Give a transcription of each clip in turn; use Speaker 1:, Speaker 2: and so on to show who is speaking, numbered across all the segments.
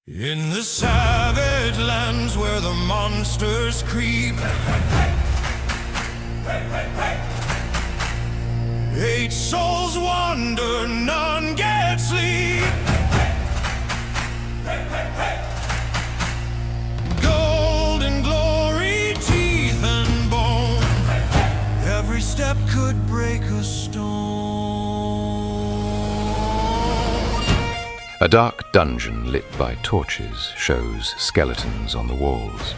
Speaker 1: In the savage lands where the monsters creep, 8 souls wander, none get sleep. Golden glory, teeth and bone, every step could break a stone.
Speaker 2: A dark dungeon lit by torches shows skeletons on the walls.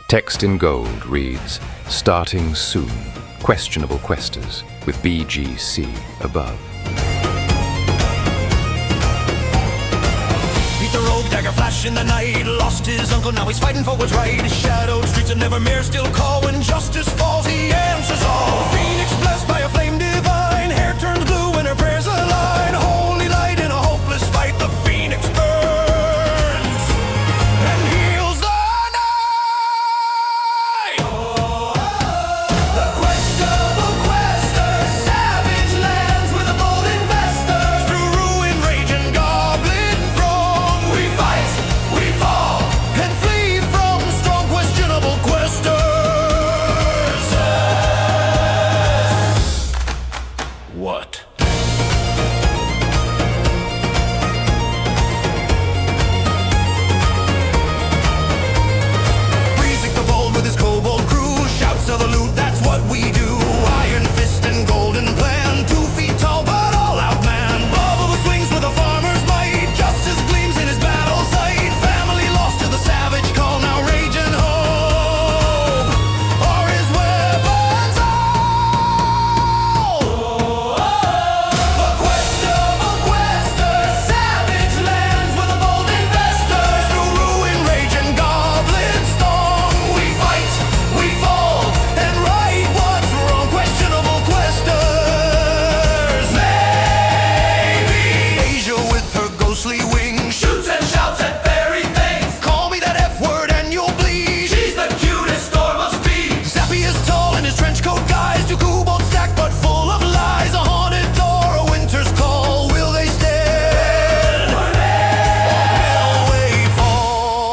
Speaker 2: Text in gold reads, "Starting soon, Questionable Questors," with BGC above.
Speaker 1: Beat the rogue dagger flash in the night. Lost his uncle, now he's fighting for what's right. His shadowed streets of Nevermere still call. When justice falls, he answers all. Phoenix blessed by a flame divine, hair turns blue when her prayers align. Holy light in a hopeless fight, the phoenix burns and heals the night. The questionable questors, savage lands with a bold investors. Through ruin, rage, and goblin throng, we fight, we fall, and flee from strong questionable questors. What? Freezing the bold with his kobold crew, shouts of the loot, that's what we do. Iron fist and golden plan, 2 feet tall but all out man. Bubble swings with a farmer's might, justice gleams in his battle sight. Family lost to the savage call, now rage and hope are his weapons all. The questionable questors, savage lands with a bold investors. Through ruin, rage, and goblins throng, we fight, we fall, and right what's wrong. Questionable questors. Maybe Asia with her ghostly wings shoots and shouts at fairy things. Call me that F word and you'll bleed. She's the cutest storm of speed. Zappy is tall in his trench coat guise, 2 kobolds stacked but full of lies. A haunted door, a winter's call. Will they stand or midway fall?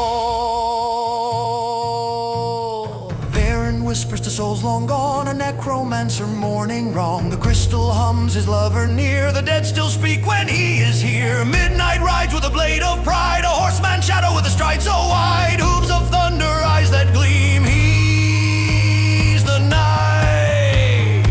Speaker 1: Varen whispers to souls long gone, a necromancer mourning wrong. The crystal hums, his lover near. The dead still speak when he is here. Midnight rides with a blade of pride, a horseman shadow with a stride so wide. Hooves of thunder, eyes that gleam. He's the night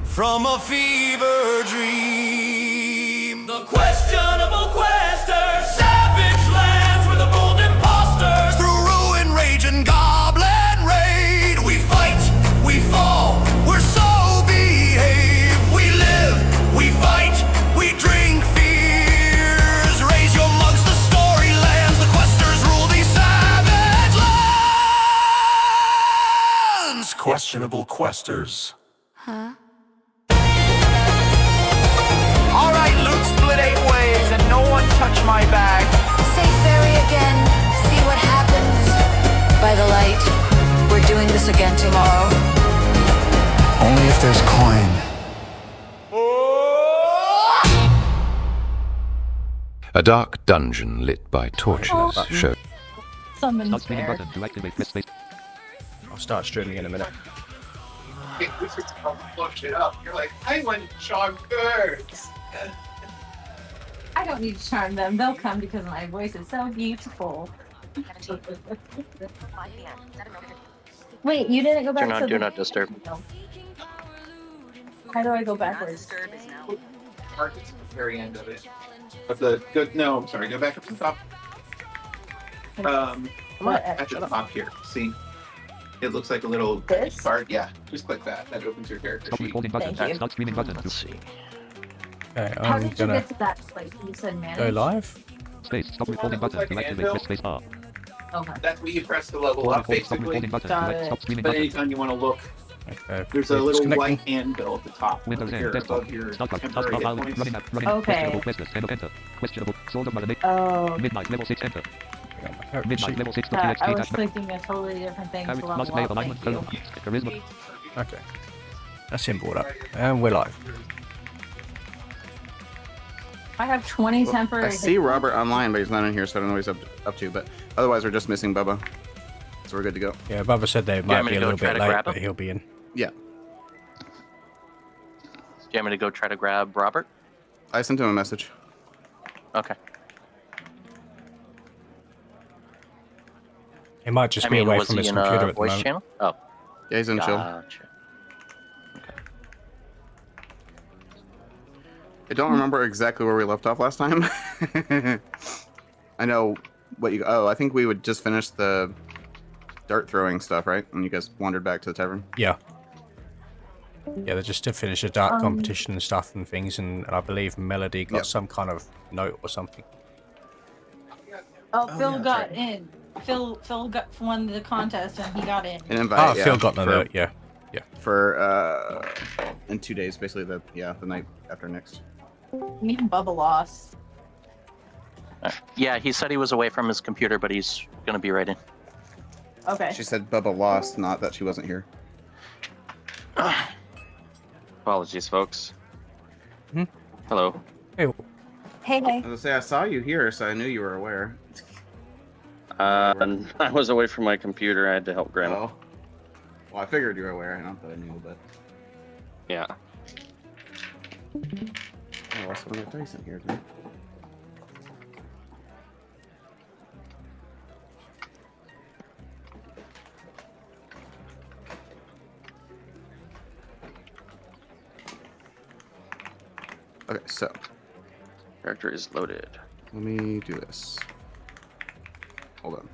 Speaker 1: from a fever dream. The questionable questors, savage lands with a bold imposters. Through ruin, rage, and goblin raid, we fight, we fall, we're so behave. We live, we fight, we drink fears. Raise your mugs, the story lands. The questors rule these savage lands. Questionable questors.
Speaker 3: All right, loot split 8 ways and no one touch my bag.
Speaker 4: Say fairy again, see what happens. By the light, we're doing this again tomorrow.
Speaker 5: Only if there's coin.
Speaker 2: A dark dungeon lit by torches shows.
Speaker 6: Summon
Speaker 7: Stop streaming
Speaker 6: bear.
Speaker 7: button to activate this space.
Speaker 8: I'll start streaming in a minute.
Speaker 9: You're like, I want joggers.
Speaker 6: I don't need to charm them. They'll come because my voice is so beautiful. Wait, you didn't go back to
Speaker 8: Do not disturb.
Speaker 6: No. How do I go backwards?
Speaker 9: Target's at the very end of it. But the good, no, I'm sorry, go back up to the top.
Speaker 6: What?
Speaker 9: At the top here. See? It looks like a little
Speaker 6: This?
Speaker 9: card. Yeah, just click that. That opens your character
Speaker 7: Stop
Speaker 9: sheet.
Speaker 7: recording button.
Speaker 6: Thank you.
Speaker 7: Stop streaming button.
Speaker 8: Let's see.
Speaker 5: Okay,
Speaker 6: How
Speaker 5: I'm
Speaker 6: did you
Speaker 5: gonna
Speaker 6: get to that place? You said manage.
Speaker 5: go live.
Speaker 7: Space. Stop recording
Speaker 9: looks
Speaker 7: button
Speaker 9: like
Speaker 7: to
Speaker 9: an
Speaker 7: activate
Speaker 9: anvil.
Speaker 7: this space bar.
Speaker 6: Okay.
Speaker 9: That's where you press to level
Speaker 7: Stop
Speaker 9: up,
Speaker 7: recording
Speaker 9: basically.
Speaker 7: button
Speaker 6: Got
Speaker 7: to
Speaker 6: it.
Speaker 7: stop streaming
Speaker 9: But
Speaker 7: button.
Speaker 9: anytime you want to look,
Speaker 5: Okay,
Speaker 9: there's a little
Speaker 5: disconnecting.
Speaker 9: white anvil at the top.
Speaker 7: Windows
Speaker 9: over
Speaker 7: N.
Speaker 9: here,
Speaker 7: Desktop.
Speaker 9: above your
Speaker 7: Stop. Stop.
Speaker 9: temporary hit
Speaker 7: Running.
Speaker 9: points.
Speaker 7: Running. Running.
Speaker 6: Okay.
Speaker 7: Questionable questors. Enter. Questionable. Sword of Maledict.
Speaker 6: Oh,
Speaker 7: Midnight. Level 6. Enter.
Speaker 5: Character
Speaker 7: Midnight.
Speaker 5: sheet.
Speaker 7: Level 6.
Speaker 6: I was
Speaker 7: TXT.
Speaker 6: thinking a totally different thing to
Speaker 7: Character
Speaker 6: level
Speaker 7: must make
Speaker 6: up.
Speaker 7: alignment.
Speaker 6: Thank you.
Speaker 7: Charisma.
Speaker 5: Okay. That's him brought up. And we're live.
Speaker 6: I have 20 temporary.
Speaker 10: I see Robert online, but he's not in here, so I don't know what he's up to. But otherwise, we're just missing Bubba. So we're good to go.
Speaker 5: Yeah, Bubba said they might
Speaker 11: me
Speaker 5: be
Speaker 11: to
Speaker 5: a
Speaker 11: go
Speaker 5: little
Speaker 11: try
Speaker 5: bit
Speaker 11: to
Speaker 5: late,
Speaker 11: grab
Speaker 5: but
Speaker 11: him?
Speaker 5: he'll be in.
Speaker 10: Yeah.
Speaker 11: Do you want me to go try to grab Robert?
Speaker 10: I sent him a message.
Speaker 11: Okay.
Speaker 5: He might just be away
Speaker 11: was
Speaker 5: from
Speaker 11: he
Speaker 5: his
Speaker 11: in
Speaker 5: computer
Speaker 11: a
Speaker 5: at the
Speaker 11: voice
Speaker 5: moment.
Speaker 11: channel? Oh,
Speaker 10: Yeah, he's in chill.
Speaker 11: gotcha. Okay.
Speaker 10: I don't remember exactly where we left off last time. I know what you... Oh, I think we would just finish the dart throwing stuff, right? And you guys wandered back to the tavern.
Speaker 5: Yeah. Yeah, they're just to finish a dart competition and stuff and things, and I believe Melody got some kind of note or something.
Speaker 6: Phil got in. Phil won the contest and he got in.
Speaker 10: An invite,
Speaker 5: Phil got the note, yeah. Yeah.
Speaker 10: For, in 2 days, basically, the night after next.
Speaker 6: Me and Bubba lost.
Speaker 11: Yeah, he said he was away from his computer, but he's gonna be right in.
Speaker 6: Okay.
Speaker 10: She said Bubba lost, not that she wasn't here.
Speaker 12: Apologies, folks.
Speaker 5: Hmm?
Speaker 12: Hello.
Speaker 5: Hey.
Speaker 6: Hey.
Speaker 10: I was gonna say, I saw you here, so I knew you were aware.
Speaker 12: And I was away from my computer. I had to help Grandma.
Speaker 10: Oh. Well, I figured you were aware, not that I knew, but...
Speaker 12: Yeah.
Speaker 10: I lost one of the dice in here, dude. Okay, so
Speaker 12: Character is loaded.
Speaker 10: let me do this. Hold on.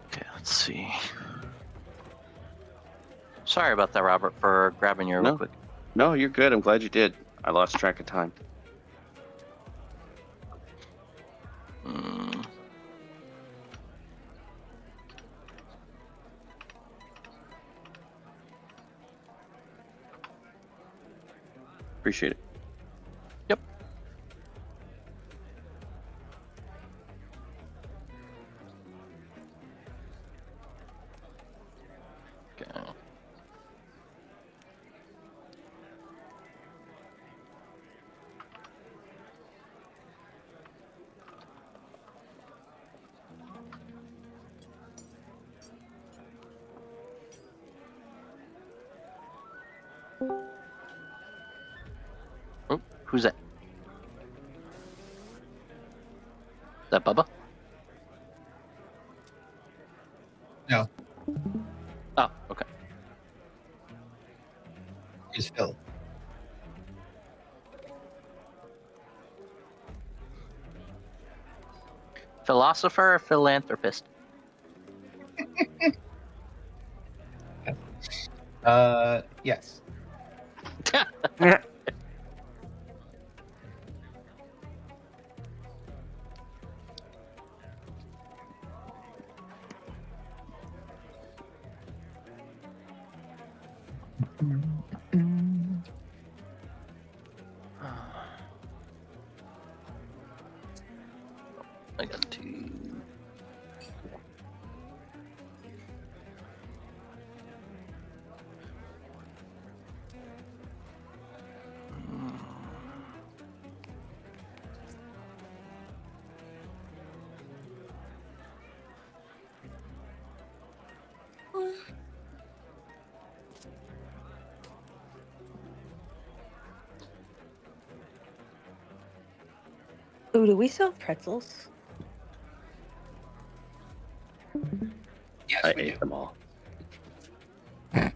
Speaker 11: Okay, let's see. Sorry about that, Robert, for grabbing your real quick.
Speaker 12: No, you're good. I'm glad you did. I lost track of time. Appreciate it.
Speaker 11: Yep. Okay. Oh, who's that? Is that Bubba?
Speaker 9: No,
Speaker 11: Oh, okay.
Speaker 9: it's Phil.
Speaker 11: Philosopher or philanthropist?
Speaker 9: Yes.
Speaker 11: I got two.
Speaker 4: Ooh, do we still have pretzels?
Speaker 9: Yes,
Speaker 12: I
Speaker 9: we do.
Speaker 12: ate them all.
Speaker 6: I'll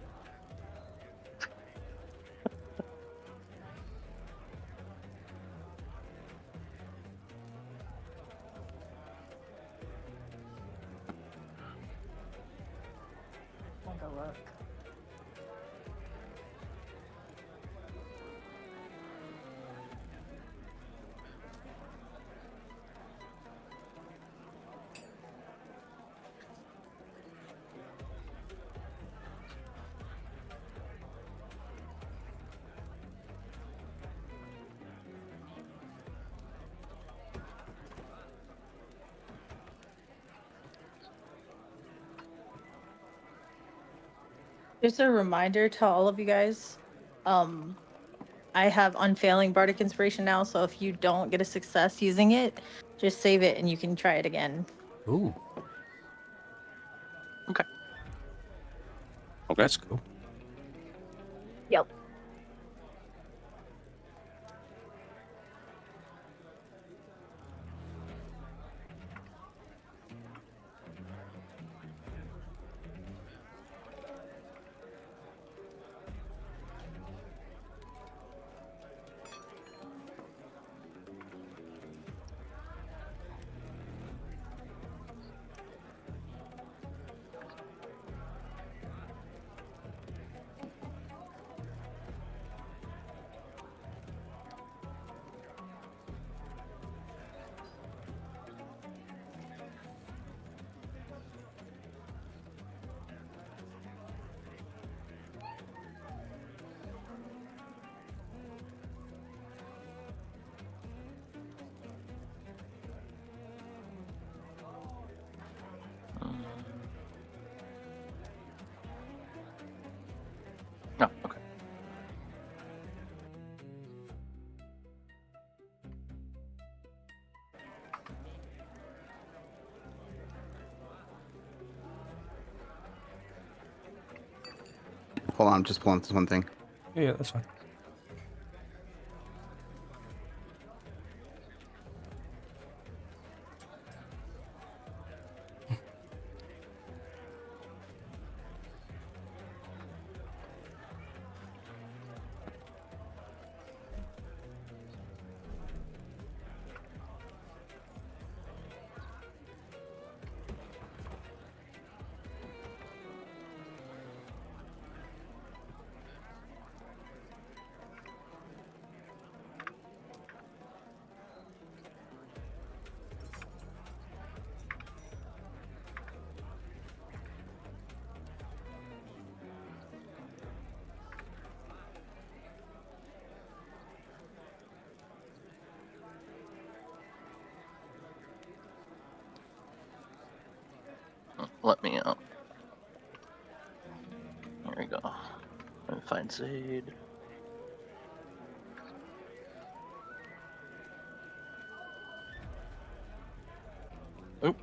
Speaker 6: go look.
Speaker 13: Just a reminder to all of you guys. I have unfailing bardic inspiration now, so if you don't get a success using it, just save it and you can try it again.
Speaker 5: Ooh.
Speaker 11: Okay.
Speaker 12: Okay.
Speaker 5: That's cool.
Speaker 13: Yep.
Speaker 11: Oh, okay.
Speaker 10: Hold on, I'm just pulling this one thing.
Speaker 5: Yeah, that's fine.
Speaker 11: Let me out. There we go. Let me find Zaid. Oop.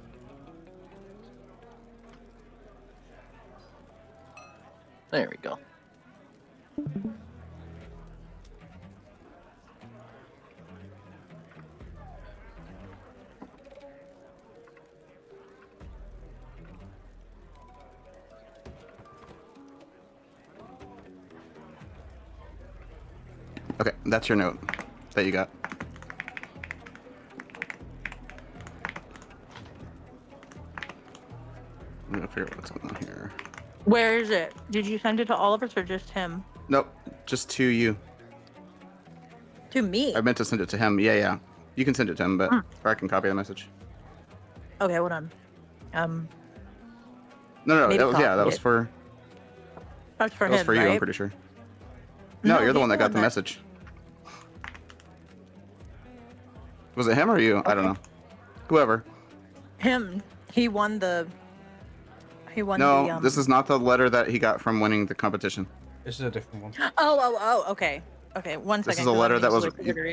Speaker 11: There we go.
Speaker 10: Okay, that's your note that you got. I'm gonna figure out what's going on here.
Speaker 13: Where is it? Did you send it to all of us or just him?
Speaker 10: Nope, just to you.
Speaker 13: To me?
Speaker 10: I meant to send it to him. Yeah. You can send it to him, but or I can copy the message.
Speaker 13: Okay, hold on.
Speaker 10: No,
Speaker 13: maybe
Speaker 10: that was
Speaker 13: copy
Speaker 10: that
Speaker 13: it.
Speaker 10: for
Speaker 13: That's for
Speaker 10: that was
Speaker 13: him,
Speaker 10: for you.
Speaker 13: right?
Speaker 10: I'm pretty sure. No, you're the
Speaker 13: he's
Speaker 10: one that got the message. Was it him or you? I don't know. Whoever.
Speaker 13: Him. He won the.
Speaker 10: No, this is not the letter that he got from winning the competition.
Speaker 5: This is a different one.
Speaker 13: Oh, okay. Okay, one second.
Speaker 10: This is a letter that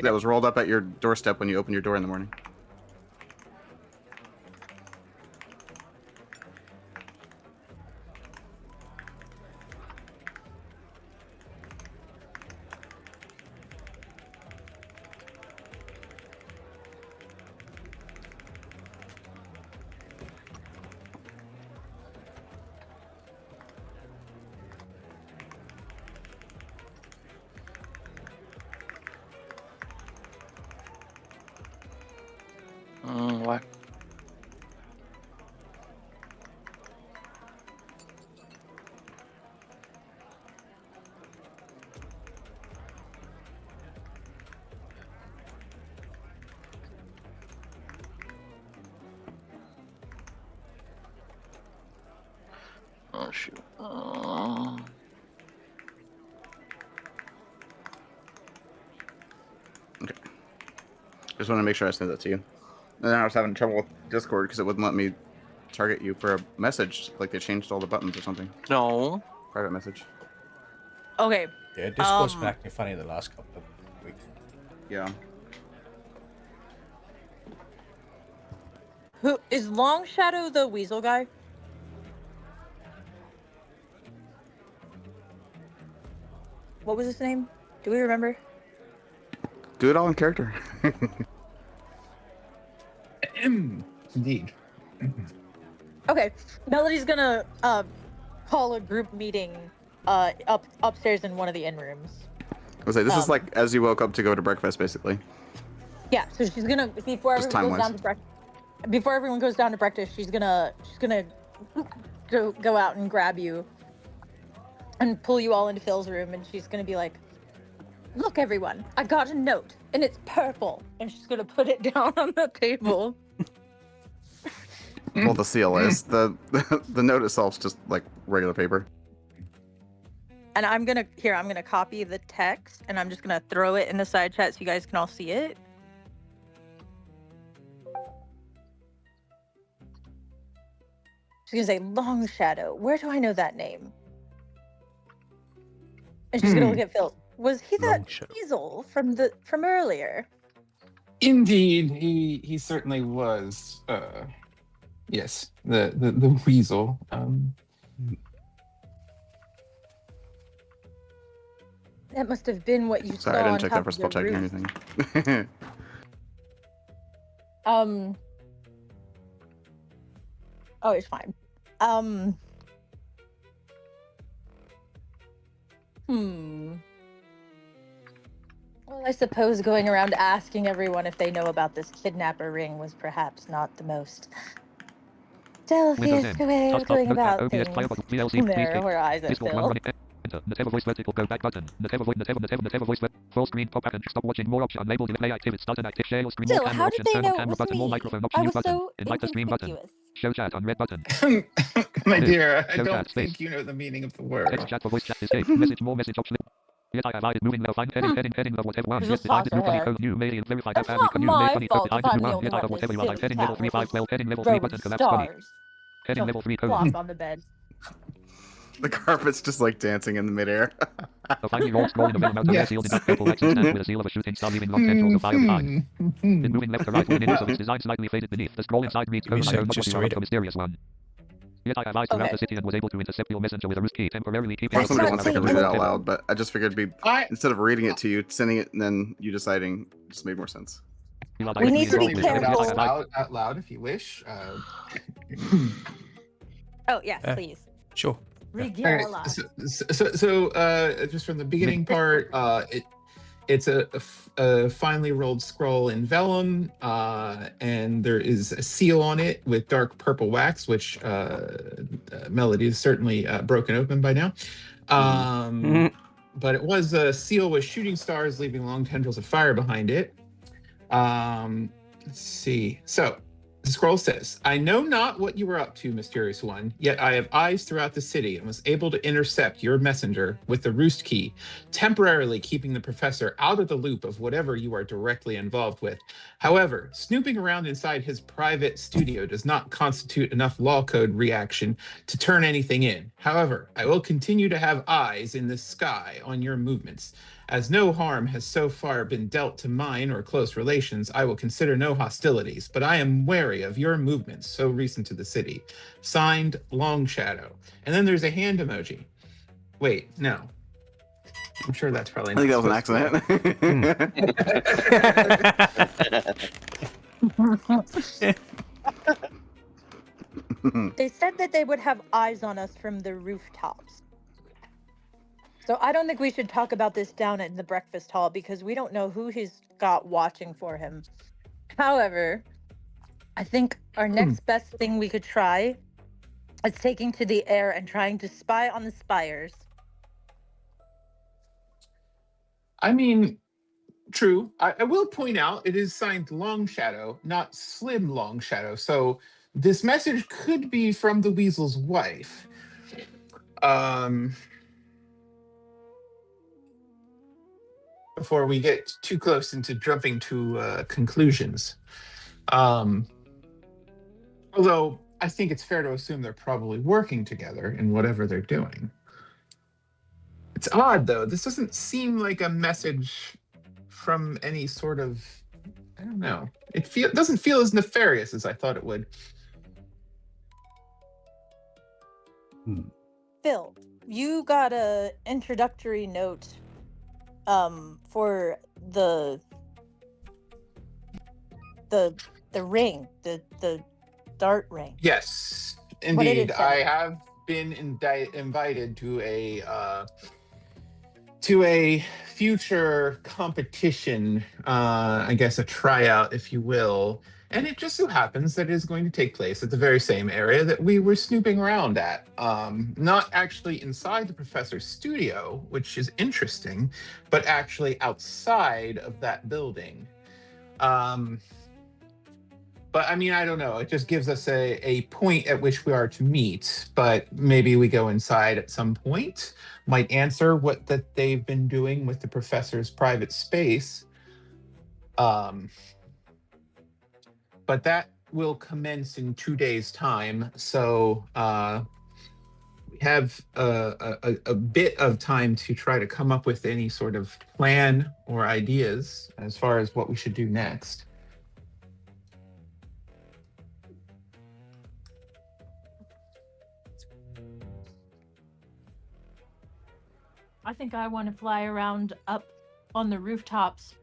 Speaker 13: that
Speaker 10: was rolled up at your doorstep when you opened your door in the morning.
Speaker 11: What? Oh shoot.
Speaker 10: Okay. Just want to make sure I sent that to you. And then I was having trouble with Discord because it wouldn't let me target you for a message. Like they changed all the buttons or something.
Speaker 11: No.
Speaker 10: Private message.
Speaker 13: Okay.
Speaker 5: Yeah, Discord's been acting funny the last couple of weeks.
Speaker 10: Yeah.
Speaker 13: Who is Long Shadow the weasel guy? What was his name? Do we remember?
Speaker 10: Do it all in character.
Speaker 9: Indeed.
Speaker 13: Okay. Melody's gonna call a group meeting upstairs in one of the inn rooms.
Speaker 10: I was like, this is like as you woke up to go to breakfast, basically.
Speaker 13: Yeah, so she's gonna before everyone goes down to breakfast, she's gonna go out and grab you and pull you all into Phil's room, and she's gonna be like, "Look, everyone, I got a note, and it's purple," and she's gonna put it down on the table.
Speaker 10: Well, the seal is the note itself's just like regular paper.
Speaker 13: And I'm gonna copy the text, and I'm just gonna throw it in the side chat so you guys can all see it. She's gonna say, "Long Shadow, where do I know that name?" And she's gonna look at Phil. Was he that weasel from earlier?
Speaker 14: Indeed, he certainly was. Yes, the weasel.
Speaker 13: That must have been what you
Speaker 10: Sorry,
Speaker 13: saw
Speaker 10: I
Speaker 13: on
Speaker 10: didn't check
Speaker 13: top
Speaker 10: that for
Speaker 13: of
Speaker 10: spell
Speaker 13: the
Speaker 10: checking or
Speaker 13: roof.
Speaker 10: anything.
Speaker 13: Oh, it's fine. Well, I suppose going around asking everyone if they know about this kidnapper ring was perhaps not the most stealthiest way of going about things. There, where eyes at Phil.
Speaker 7: Never voice vertical go back button. Never voice full screen pop back and stop watching more option unlabeled in play active. Start an active share screen more
Speaker 13: Still,
Speaker 7: camera
Speaker 13: how
Speaker 7: option.
Speaker 13: did they
Speaker 7: Turn
Speaker 13: know
Speaker 7: on
Speaker 13: it
Speaker 7: camera
Speaker 13: was
Speaker 7: button.
Speaker 13: me?
Speaker 7: More microphone
Speaker 13: I
Speaker 7: option. Mute
Speaker 13: was
Speaker 7: button.
Speaker 13: so
Speaker 7: Invite the stream button.
Speaker 13: inconspicuous.
Speaker 7: Show chat on red button.
Speaker 9: My dear, I
Speaker 7: Show
Speaker 9: don't
Speaker 7: chat,
Speaker 9: think
Speaker 7: space.
Speaker 9: you know the meaning of the word.
Speaker 7: Text chat for voice chat escape. Message more message option. Yes, I have added moving left find heading of whatever one.
Speaker 13: There's
Speaker 7: Yes,
Speaker 13: a
Speaker 7: decided
Speaker 13: saucer
Speaker 7: new
Speaker 13: hair.
Speaker 7: code new alien verified
Speaker 13: That's
Speaker 7: family
Speaker 13: not
Speaker 7: can you
Speaker 13: my
Speaker 7: funny
Speaker 13: fault if
Speaker 7: behind
Speaker 13: I'm
Speaker 7: new
Speaker 13: the
Speaker 7: one.
Speaker 13: only
Speaker 7: Yes, I
Speaker 13: one
Speaker 7: have
Speaker 13: with
Speaker 7: whatever you want.
Speaker 13: silly
Speaker 7: Heading level 3 5
Speaker 13: cat
Speaker 7: 12 heading level
Speaker 13: throwing
Speaker 7: 3 button collapse funny.
Speaker 13: stars.
Speaker 7: Heading level 3 code.
Speaker 13: Flop on the bed.
Speaker 10: The carpet's just like dancing in the midair.
Speaker 7: A finding all scrolling of amount of air sealed in that purple accent stand with a seal of a shooting star leaving long tendrils of fire behind. In moving left to right with an image of its design slightly faded beneath. The scroll inside reads code I know not what you are, a mysterious one. Yet I have eyes throughout the city and was able to intercept your messenger with a roost key, temporarily keeping
Speaker 10: Well, somebody wants to read it out loud, but I just figured it'd be instead of reading it to you, sending it and then you deciding just made more sense.
Speaker 13: We need to be careful.
Speaker 14: Out loud if you wish.
Speaker 13: Oh yes, please.
Speaker 5: Sure.
Speaker 13: Regale us.
Speaker 14: So just from the beginning part, it's a finely rolled scroll in vellum, and there is a seal on it with dark purple wax, which Melody is certainly broken open by now. But it was a seal with shooting stars leaving long tendrils of fire behind it. Let's see. So the scroll says, I know not what you were up to, mysterious one, yet I have eyes throughout the city and was able to intercept your messenger with the roost key, temporarily keeping the professor out of the loop of whatever you are directly involved with. However, snooping around inside his private studio does not constitute enough law code reaction to turn anything in. However, I will continue to have eyes in the sky on your movements. As no harm has so far been dealt to mine or close relations, I will consider no hostilities, but I am wary of your movements so recent to the city. Signed, Long Shadow. And then there's a hand emoji. Wait, no. I'm sure that's probably not.
Speaker 10: I think that was an accident.
Speaker 13: They said that they would have eyes on us from the rooftops. So I don't think we should talk about this down in the breakfast hall because we don't know who he's got watching for him. However, I think our next best thing we could try is taking to the air and trying to spy on the spires.
Speaker 14: I mean, true. I will point out it is signed Long Shadow, not Slim Long Shadow. So this message could be from the Weasel's wife. Before we get too close into jumping to conclusions. Although I think it's fair to assume they're probably working together in whatever they're doing. It's odd though. This doesn't seem like a message from any sort of, I don't know. It doesn't feel as nefarious as I thought it would.
Speaker 13: Phil, you got a introductory note for the ring, the dart ring.
Speaker 14: Yes,
Speaker 13: What did it
Speaker 14: indeed.
Speaker 13: say?
Speaker 14: I have been invited to a future competition, I guess a tryout, if you will. And it just so happens that it is going to take place at the very same area that we were snooping around at. Not actually inside the professor's studio, which is interesting, but actually outside of that building. But I mean, I don't know. It just gives us a point at which we are to meet, but maybe we go inside at some point. Might answer what that they've been doing with the professor's private space. But that will commence in 2 days' time. So we have a bit of time to try to come up with any sort of plan or ideas as far as what we should do next.
Speaker 6: I think I want to fly around up on the rooftops,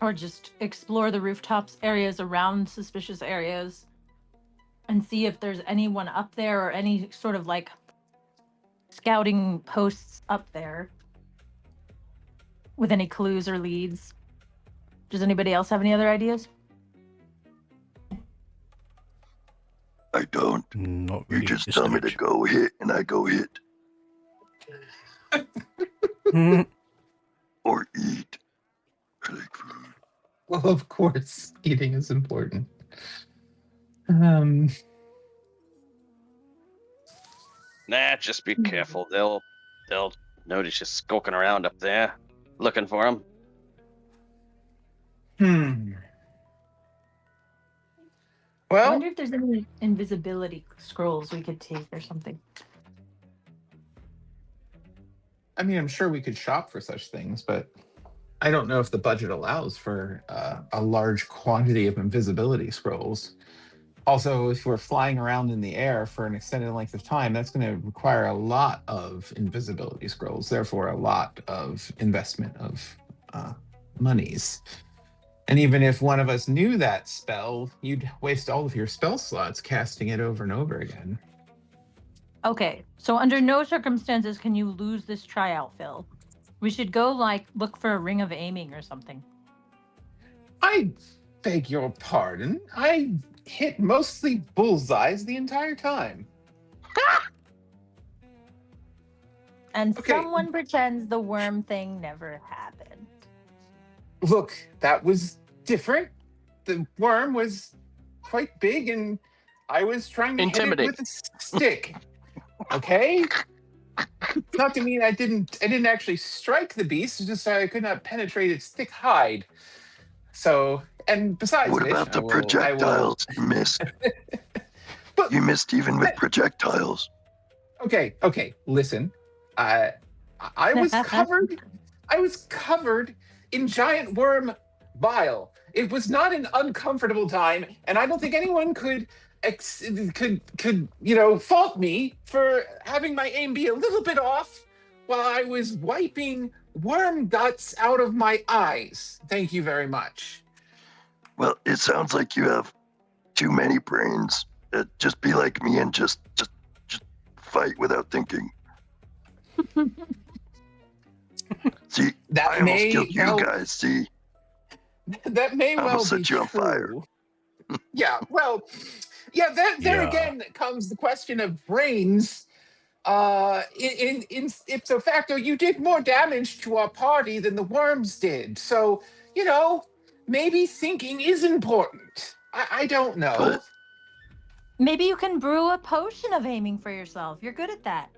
Speaker 6: or just explore the rooftops areas around suspicious areas and see if there's anyone up there or any sort of like scouting posts up there with any clues or leads. Does anybody else have any other ideas?
Speaker 11: I don't.
Speaker 5: Not
Speaker 11: You
Speaker 5: really.
Speaker 11: just tell me to go hit, and I go hit. Or eat. I like food.
Speaker 14: Well, of course, eating is important.
Speaker 12: Nah, just be careful. They'll notice you skulking around up there, looking for him.
Speaker 6: I
Speaker 14: Well,
Speaker 6: wonder if there's any invisibility scrolls we could take or something.
Speaker 14: I mean, I'm sure we could shop for such things, but I don't know if the budget allows for a large quantity of invisibility scrolls. Also, if we're flying around in the air for an extended length of time, that's going to require a lot of invisibility scrolls, therefore a lot of investment of monies. And even if one of us knew that spell, you'd waste all of your spell slots casting it over and over again.
Speaker 6: Okay, so under no circumstances can you lose this tryout, Phil. We should go, like, look for a ring of aiming or something.
Speaker 14: I beg your pardon. I hit mostly bullseyes the entire time.
Speaker 6: And
Speaker 14: Okay.
Speaker 6: someone pretends the worm thing never happened.
Speaker 14: Look, that was different. The worm was quite big, and I was trying to hit it
Speaker 11: Intimidate.
Speaker 14: with a stick. Okay? Not to mean I didn't actually strike the beast, it's just that I could not penetrate its thick hide. So, and besides
Speaker 11: What
Speaker 14: which,
Speaker 11: about the
Speaker 14: I will-
Speaker 11: projectiles? You missed.
Speaker 14: But-
Speaker 11: You missed even with projectiles.
Speaker 14: Okay, listen. I was covered in giant worm bile. It was not an uncomfortable time, and I don't think anyone could fault me for having my aim be a little bit off while I was wiping worm guts out of my eyes. Thank you very much.
Speaker 11: Well, it sounds like you have too many brains. Just be like me and just fight without thinking. See,
Speaker 14: That
Speaker 11: I almost
Speaker 14: may
Speaker 11: killed you
Speaker 14: well-
Speaker 11: guys. See,
Speaker 14: That may
Speaker 11: I
Speaker 14: well
Speaker 11: almost
Speaker 14: be
Speaker 11: set you on fire.
Speaker 14: true. Yeah, well, yeah. There again comes the question of brains. In ipso facto, you did more damage to our party than the worms did. So maybe thinking is important. I don't know.
Speaker 11: But
Speaker 6: Maybe you can brew a potion of aiming for yourself. You're good at that.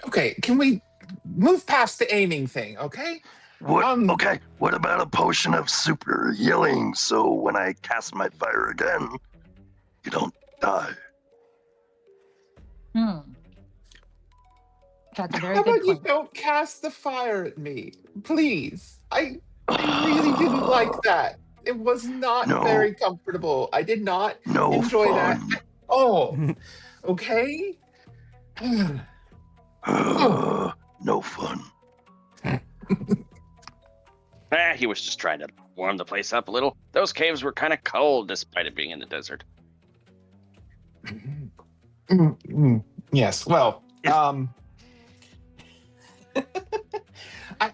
Speaker 14: Okay, can we move past the aiming thing? Okay.
Speaker 11: what? Okay, what about a potion of super healing? So when I cast my fire again, you don't die.
Speaker 6: That's a very
Speaker 14: How
Speaker 6: good
Speaker 14: about you
Speaker 6: point.
Speaker 14: don't cast the fire at me, please? I really didn't like that. It was not
Speaker 11: No.
Speaker 14: very comfortable. I did not
Speaker 11: No
Speaker 14: enjoy that
Speaker 11: fun.
Speaker 14: at all. Okay?
Speaker 11: No fun.
Speaker 12: He was just trying to warm the place up a little. Those caves were kind of cold despite it being in the desert.
Speaker 14: Yes, well,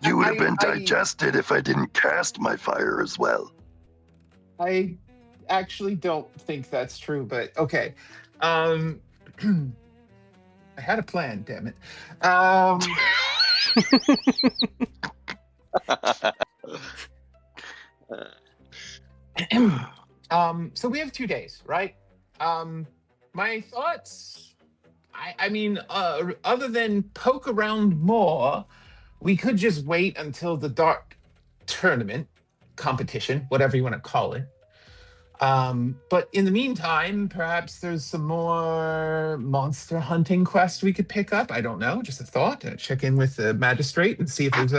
Speaker 11: You would have been digested if I didn't cast my fire as well.
Speaker 14: I actually don't think that's true, but okay. I had a plan, damn it. So we have 2 days, right? My thoughts, I mean, other than poke around more, we could just wait until the dart tournament competition, whatever you want to call it. But in the meantime, perhaps there's some more monster hunting quests we could pick up. I don't know, just a thought. Check in with the magistrate and see if there's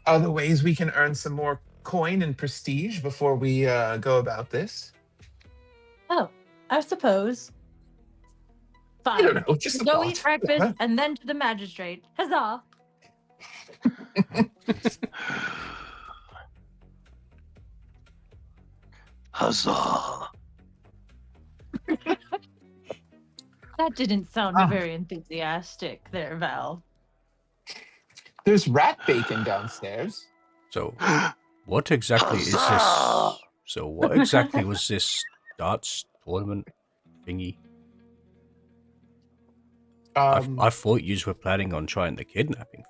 Speaker 14: other ways we can earn some more coin and prestige before we go about this.
Speaker 6: Oh, I suppose. Fine.
Speaker 14: I don't know, just a
Speaker 6: Go
Speaker 14: thought.
Speaker 6: eat breakfast and then to the magistrate. Huzzah!
Speaker 11: Huzzah!
Speaker 6: That didn't sound very enthusiastic there, Val.
Speaker 14: There's rat bacon downstairs.
Speaker 5: So, what exactly is this? So, what exactly was this darts tournament thingy? I thought you were planning on trying the kidnapping.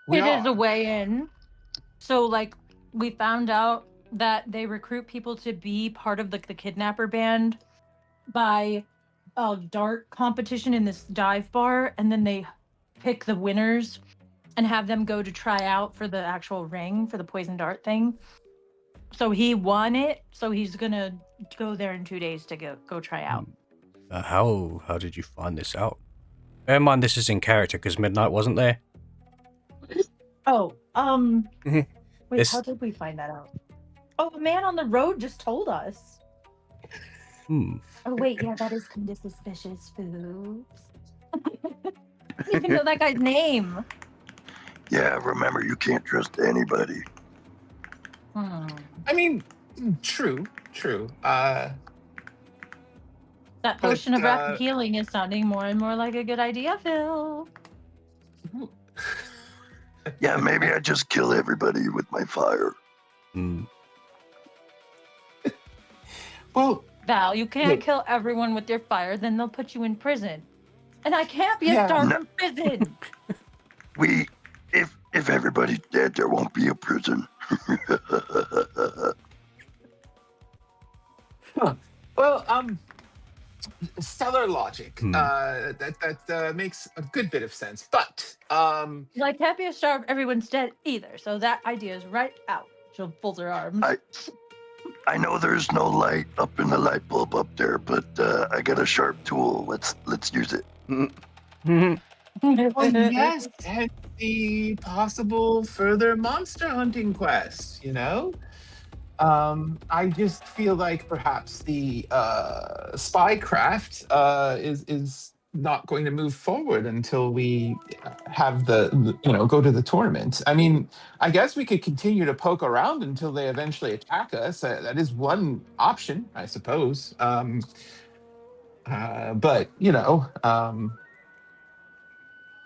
Speaker 6: It is a way in. So, like, we found out that they recruit people to be part of the kidnapper band by a dart competition in this dive bar, and then they pick the winners and have them go to try out for the actual ring for the poison dart thing. So he won it, so he's gonna go there in 2 days to go try out.
Speaker 5: How did you find this out? Bear in mind this is in character because Midnight wasn't there.
Speaker 6: Oh, wait,
Speaker 5: This-
Speaker 6: how did we find that out? Oh, a man on the road just told us. Oh wait, yeah, that is kind of suspicious, Foods. I don't even know that guy's name.
Speaker 11: Yeah, remember, you can't trust anybody.
Speaker 14: I mean, true.
Speaker 6: That potion of rapid healing is sounding more and more like a good idea, Phil.
Speaker 11: Yeah, maybe I just kill everybody with my fire.
Speaker 14: Well,
Speaker 6: Val, you can't kill everyone with your fire, then they'll put you in prison. And I can't be a star from prison.
Speaker 11: If everybody's dead, there won't be a prison.
Speaker 14: Well, stellar logic. That makes a good bit of sense. But
Speaker 6: I can't be a star if everyone's dead either. So that idea is right out. She'll fold her arms.
Speaker 11: I know there's no light up in the light bulb up there, but I got a sharp tool. Let's use it.
Speaker 14: well, yes, and the possible further monster hunting quest, you know? I just feel like perhaps the spycraft is not going to move forward until we have go to the tournament. I mean, I guess we could continue to poke around until they eventually attack us. That is one option, I suppose. But,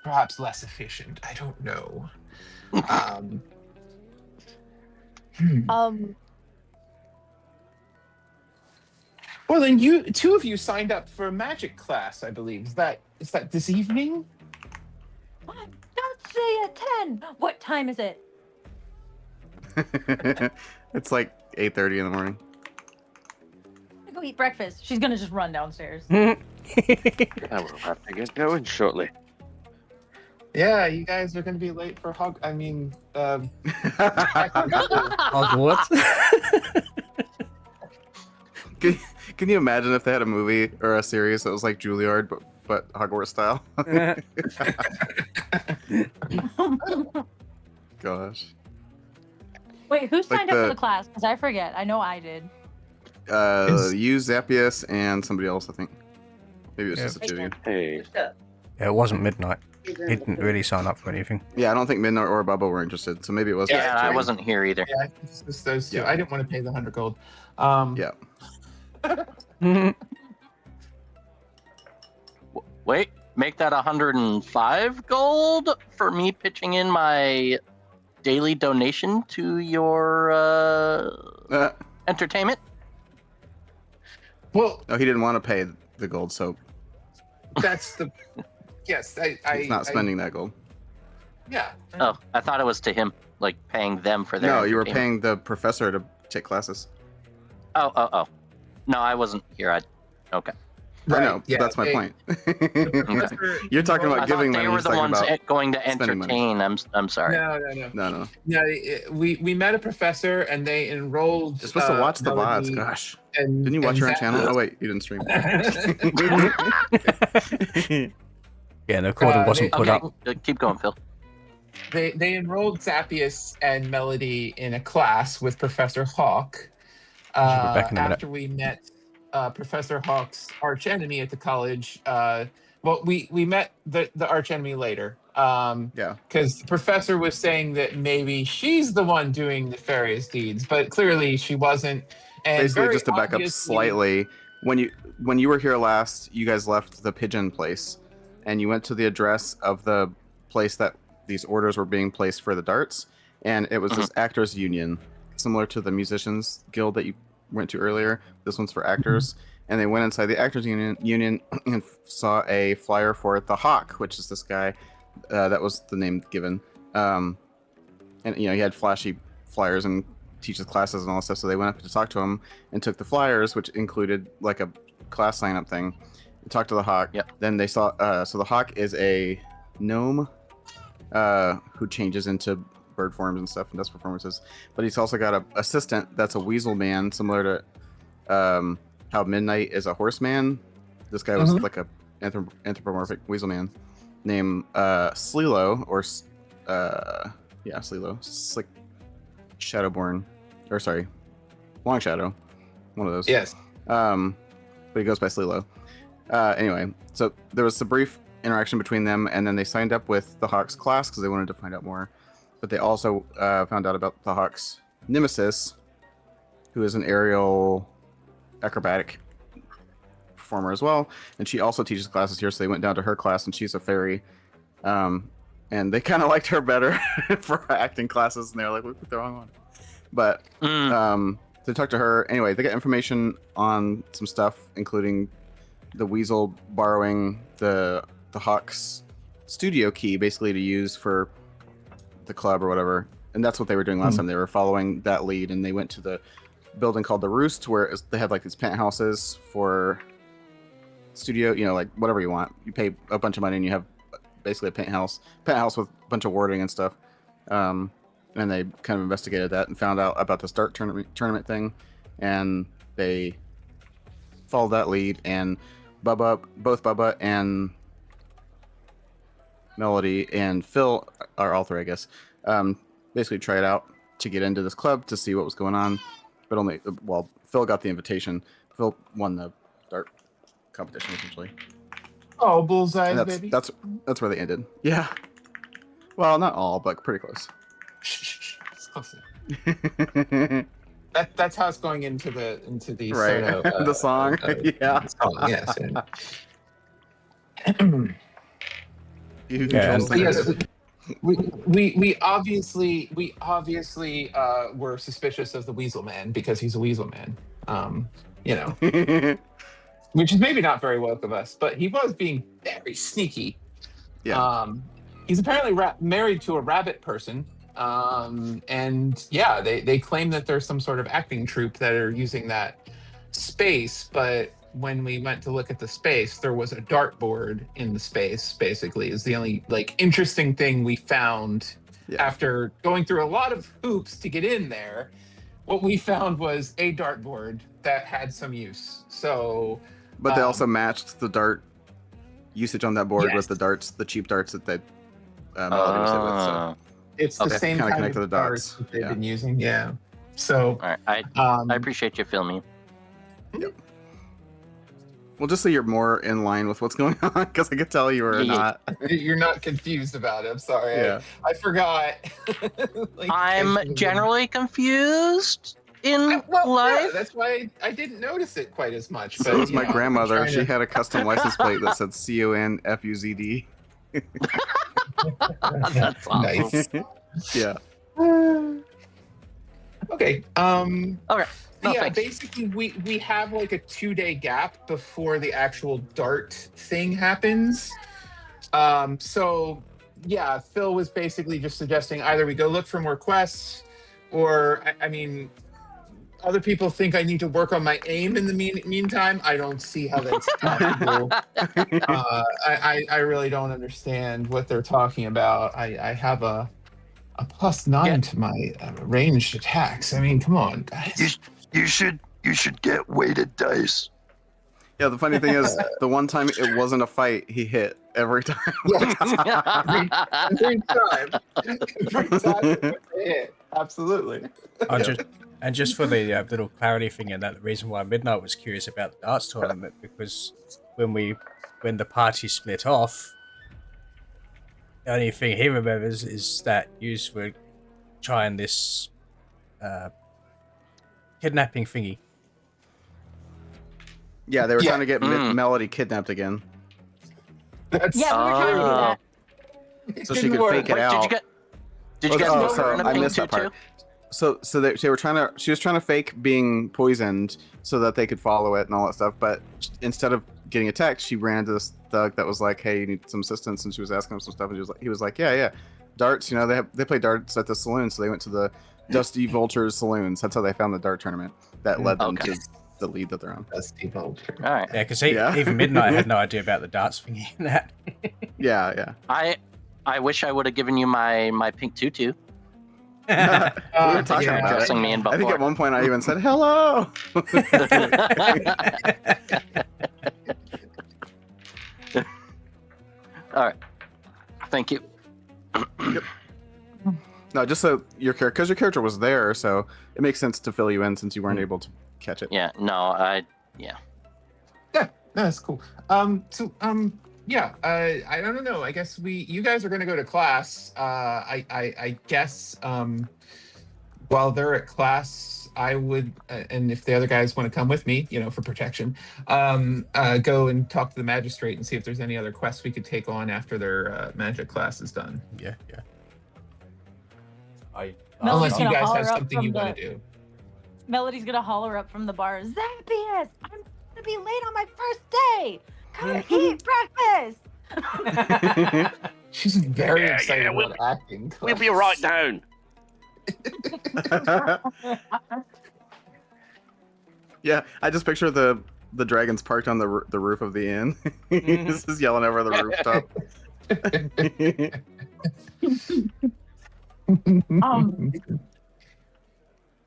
Speaker 14: perhaps less efficient. I don't know. Well, then two of you signed up for a magic class, I believe. Is that this evening?
Speaker 6: What? Don't say at 10. What time is it?
Speaker 10: It's like 8:30 in the morning.
Speaker 6: I'm gonna go eat breakfast. She's gonna just run downstairs.
Speaker 12: I will have to get going shortly.
Speaker 14: Yeah, you guys are going to be late for
Speaker 5: Hogwarts?
Speaker 10: Can you imagine if they had a movie or a series that was like Juilliard, but but Hogwarts style. Gosh.
Speaker 6: Wait, who signed up
Speaker 10: the-
Speaker 6: for the class? Because I forget. I know I did.
Speaker 10: You, Zappius, and somebody else, I think. Maybe it was
Speaker 5: Yeah.
Speaker 10: just the two of you.
Speaker 12: Hey.
Speaker 5: Yeah, it wasn't Midnight. He didn't really sign up for anything.
Speaker 10: Yeah, I don't think Midnight or Bubba were interested, so maybe it was. just the
Speaker 12: Yeah,
Speaker 10: two
Speaker 12: I
Speaker 10: of you.
Speaker 12: wasn't here either.
Speaker 14: Yeah, I think it's just those two.
Speaker 10: Yeah.
Speaker 14: I didn't want to pay the 100 gold.
Speaker 10: Yeah.
Speaker 12: Wait, make that 105 gold for me pitching in my daily donation to your entertainment?
Speaker 14: Well,
Speaker 10: No, he didn't want to pay the gold, so
Speaker 14: that's the. Yes,
Speaker 10: he's not spending that gold.
Speaker 14: Yeah.
Speaker 12: Oh, I thought it was to him, like paying them for their.
Speaker 10: No, you were
Speaker 12: entertainment.
Speaker 10: paying the professor to take classes.
Speaker 12: Oh. No, I wasn't here. Okay.
Speaker 10: I know,
Speaker 14: yeah,
Speaker 10: that's my
Speaker 14: they-
Speaker 10: point. You're talking
Speaker 12: I
Speaker 10: about
Speaker 12: thought
Speaker 10: giving
Speaker 12: they
Speaker 10: money.
Speaker 12: were
Speaker 10: he's
Speaker 12: the
Speaker 10: talking
Speaker 12: ones
Speaker 10: about
Speaker 12: going to
Speaker 10: spending money.
Speaker 12: entertain. I'm sorry.
Speaker 10: No.
Speaker 14: No, we met a professor and they enrolled.
Speaker 10: You're supposed to watch the
Speaker 14: Melody
Speaker 10: VODs. Gosh.
Speaker 14: and-
Speaker 10: Didn't you watch
Speaker 14: and
Speaker 10: your own
Speaker 14: Zach-
Speaker 10: channel? Oh wait, you didn't stream.
Speaker 5: Yeah, the recording wasn't put
Speaker 12: Okay,
Speaker 5: up.
Speaker 12: keep going, Phil.
Speaker 14: They enrolled Zappius and Melody in a class with Professor Hawk.
Speaker 5: Should be back in a minute.
Speaker 14: After we met Professor Hawk's arch enemy at the college. Well, we met the arch enemy later.
Speaker 10: Yeah.
Speaker 14: Because the professor was saying that maybe she's the one doing nefarious deeds, but clearly she wasn't. And
Speaker 10: Basically,
Speaker 14: very
Speaker 10: just to back up
Speaker 14: obviously-
Speaker 10: slightly, when you were here last, you guys left the pigeon place, and you went to the address of the place that these orders were being placed for the darts, and it was this actors union, similar to the musicians guild that you went to earlier. This one's for actors, and they went inside the actors union and saw a flyer for the Hawk, which is this guy. That was the name given, and he had flashy flyers and teaches classes and all that stuff. So they went up to talk to him and took the flyers, which included like a class sign up thing. And talked to the Hawk.
Speaker 12: Yep.
Speaker 10: Then they saw. So the Hawk is a gnome who changes into bird forms and stuff and does performances. But he's also got a assistant that's a weasel man, similar to how Midnight is a horseman. This guy was like a anthropomorphic weasel man named Slilo, or Slilo, Slick Shadowborn, or sorry, Long Shadow, one of those.
Speaker 14: Yes.
Speaker 10: But he goes by Slilo. Anyway, so there was a brief interaction between them, and then they signed up with the Hawk's class because they wanted to find out more. But they also found out about the Hawk's nemesis, who is an aerial acrobatic performer as well, and she also teaches classes here. So they went down to her class, and she's a fairy, and they kind of liked her better for her acting classes, and they're like, "We picked the wrong one." But they talked to her anyway. They got information on some stuff, including the weasel borrowing the Hawk's studio key, basically to use for the club or whatever. And that's what they were doing last time. They were following that lead, and they went to the building called the Roost, where they had like these penthouses for studio, like whatever you want. You pay a bunch of money and you have basically a penthouse with a bunch of warding and stuff. And they kind of investigated that and found out about the start tournament thing, and they followed that lead, and both Bubba and Melody and Phil are all three, I guess, basically tried out to get into this club to see what was going on, but Phil got the invitation. Phil won the dart competition essentially.
Speaker 14: Oh, bullseye,
Speaker 10: And
Speaker 14: baby.
Speaker 10: that's where they ended. Yeah. Well, not all, but pretty close.
Speaker 14: It's close. That's how it's going into the
Speaker 10: Right.
Speaker 14: Soto,
Speaker 10: The song. Yeah.
Speaker 14: the song, yes.
Speaker 10: You controls the
Speaker 14: Yes, we obviously were suspicious of the Weasel Man because he's a Weasel Man. Which is maybe not very woke of us, but he was being very sneaky.
Speaker 10: Yeah.
Speaker 14: He's apparently married to a rabbit person. And yeah, they claim that there's some sort of acting troupe that are using that space, but when we went to look at the space, there was a dartboard in the space, basically, is the only interesting thing we found. After going through a lot of hoops to get in there. What we found was a dartboard that had some use. So
Speaker 10: But they also matched the dart usage on that board with the darts, the cheap darts that they Melody was hit with. So
Speaker 14: it's the same
Speaker 10: kind of
Speaker 14: kind
Speaker 10: connected
Speaker 14: of
Speaker 10: the
Speaker 14: darts
Speaker 10: dots.
Speaker 14: that they've been using. Yeah. So
Speaker 12: All right, I appreciate you filming.
Speaker 10: Yep. Well, just so you're more in line with what's going on, because I could tell you were not.
Speaker 14: You're not confused about it. I'm sorry.
Speaker 10: Yeah.
Speaker 14: I forgot.
Speaker 12: I'm generally confused in
Speaker 14: well,
Speaker 12: life.
Speaker 14: Yeah, that's why I didn't notice it quite as much.
Speaker 10: So
Speaker 14: but,
Speaker 10: was my grandmother.
Speaker 14: trying
Speaker 10: She had a custom license plate that said CONFUZD.
Speaker 12: That's awesome.
Speaker 14: Nice.
Speaker 10: Yeah.
Speaker 14: Okay.
Speaker 12: Okay. No,
Speaker 14: yeah,
Speaker 12: thanks.
Speaker 14: basically we have like a 2-day gap before the actual dart thing happens. So yeah, Phil was basically just suggesting either we go look for more quests, or I mean, other people think I need to work on my aim in the meantime. I don't see how that's possible. I really don't understand what they're talking about. I have a +9 to my ranged attacks. I mean, come on, guys.
Speaker 11: You should get weighted dice.
Speaker 10: Yeah, the funny thing is, the one time it wasn't a fight, he hit every time.
Speaker 14: every time. Every time it hit. Absolutely.
Speaker 5: Just for the little clarity thing, and that the reason why Midnight was curious about the darts tournament, because when the party split off, the only thing he remembers is that you were trying this kidnapping thingy.
Speaker 10: Yeah, they were trying to get Melody kidnapped again.
Speaker 6: Yeah, we were trying to do that.
Speaker 10: So she could fake it out.
Speaker 12: Did you guys know
Speaker 10: so
Speaker 12: her in a
Speaker 10: I
Speaker 12: pink
Speaker 10: missed that
Speaker 12: tutu?
Speaker 10: part. So they were trying to. She was trying to fake being poisoned so that they could follow it and all that stuff. But instead of getting attacked, she ran into this thug that was like, "Hey, you need some assistance," and she was asking him some stuff, and he was like, "Yeah, darts. You know, they play darts at the saloon, so they went to the Dusty Vultures saloons. That's how they found the dart tournament that led them to the lead that they're on."
Speaker 14: Dusty Vulture.
Speaker 12: All right.
Speaker 5: Yeah, because even Midnight had no idea about the darts thingy in that.
Speaker 10: Yeah.
Speaker 12: I wish I would have given you my pink tutu.
Speaker 10: We were talking about
Speaker 12: Dressing me in
Speaker 10: I think
Speaker 12: before.
Speaker 10: at one point I even said hello.
Speaker 12: All right. Thank you.
Speaker 10: No, just so your character was there, so it makes sense to fill you in since you weren't able to catch it.
Speaker 12: Yeah. No. Yeah.
Speaker 14: Yeah, that's cool. Yeah. I don't know. I guess you guys are going to go to class. I guess while they're at class, I would, and if the other guys want to come with me, for protection, go and talk to the magistrate and see if there's any other quests we could take on after their magic class is done.
Speaker 5: Yeah.
Speaker 14: Unless you guys have something you want to do.
Speaker 6: Melody's gonna holler up from the bar, Zampius, I'm gonna be late on my first day. Come and eat breakfast.
Speaker 14: She's very excited about acting.
Speaker 15: We'll be right down.
Speaker 10: Yeah, I just picture the dragons parked on the roof of the inn. He's just yelling over the rooftop.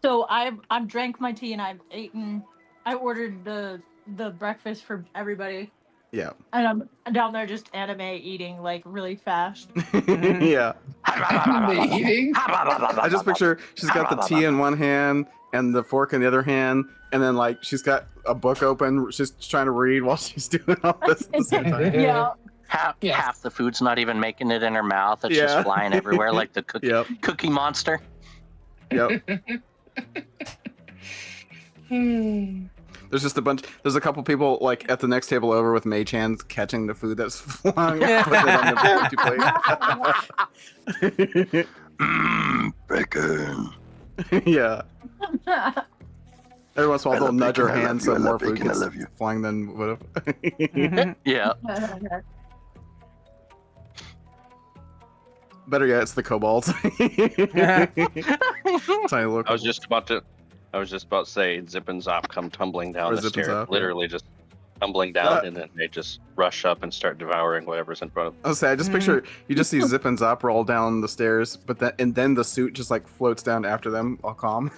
Speaker 6: So I've drank my tea and I've eaten. I ordered the breakfast for everybody.
Speaker 10: Yeah.
Speaker 6: And I'm down there just anime eating like really fast.
Speaker 10: Yeah.
Speaker 14: Eating?
Speaker 10: I just picture she's got the tea in one hand and the fork in the other hand, and then like she's got a book open. She's trying to read while she's doing all this at the same time.
Speaker 6: Yeah.
Speaker 12: Half the food's not even making it in her mouth. It's just flying everywhere like the cookie monster.
Speaker 10: Yep. There's just there's a couple people like at the next table over with mage hands catching the food that's flung. Put it on the plate.
Speaker 11: Bacon.
Speaker 10: Yeah. Every once in a while they'll nudge her hand so more food
Speaker 11: bacon, I
Speaker 10: gets
Speaker 11: love you.
Speaker 10: flying than would have.
Speaker 12: Yeah.
Speaker 10: Better yet, it's the kobolds. Tiny little.
Speaker 15: I was just about to say, Zip and Zop come tumbling down
Speaker 10: Or
Speaker 15: the
Speaker 10: Zip and
Speaker 15: stairs,
Speaker 10: Zop, yeah.
Speaker 15: literally just tumbling down, and then they just rush up and start devouring whatever's in front of them.
Speaker 10: I was say, I just picture you just see Zip and Zop roll down the stairs, but then the suit just like floats down after them, all calm.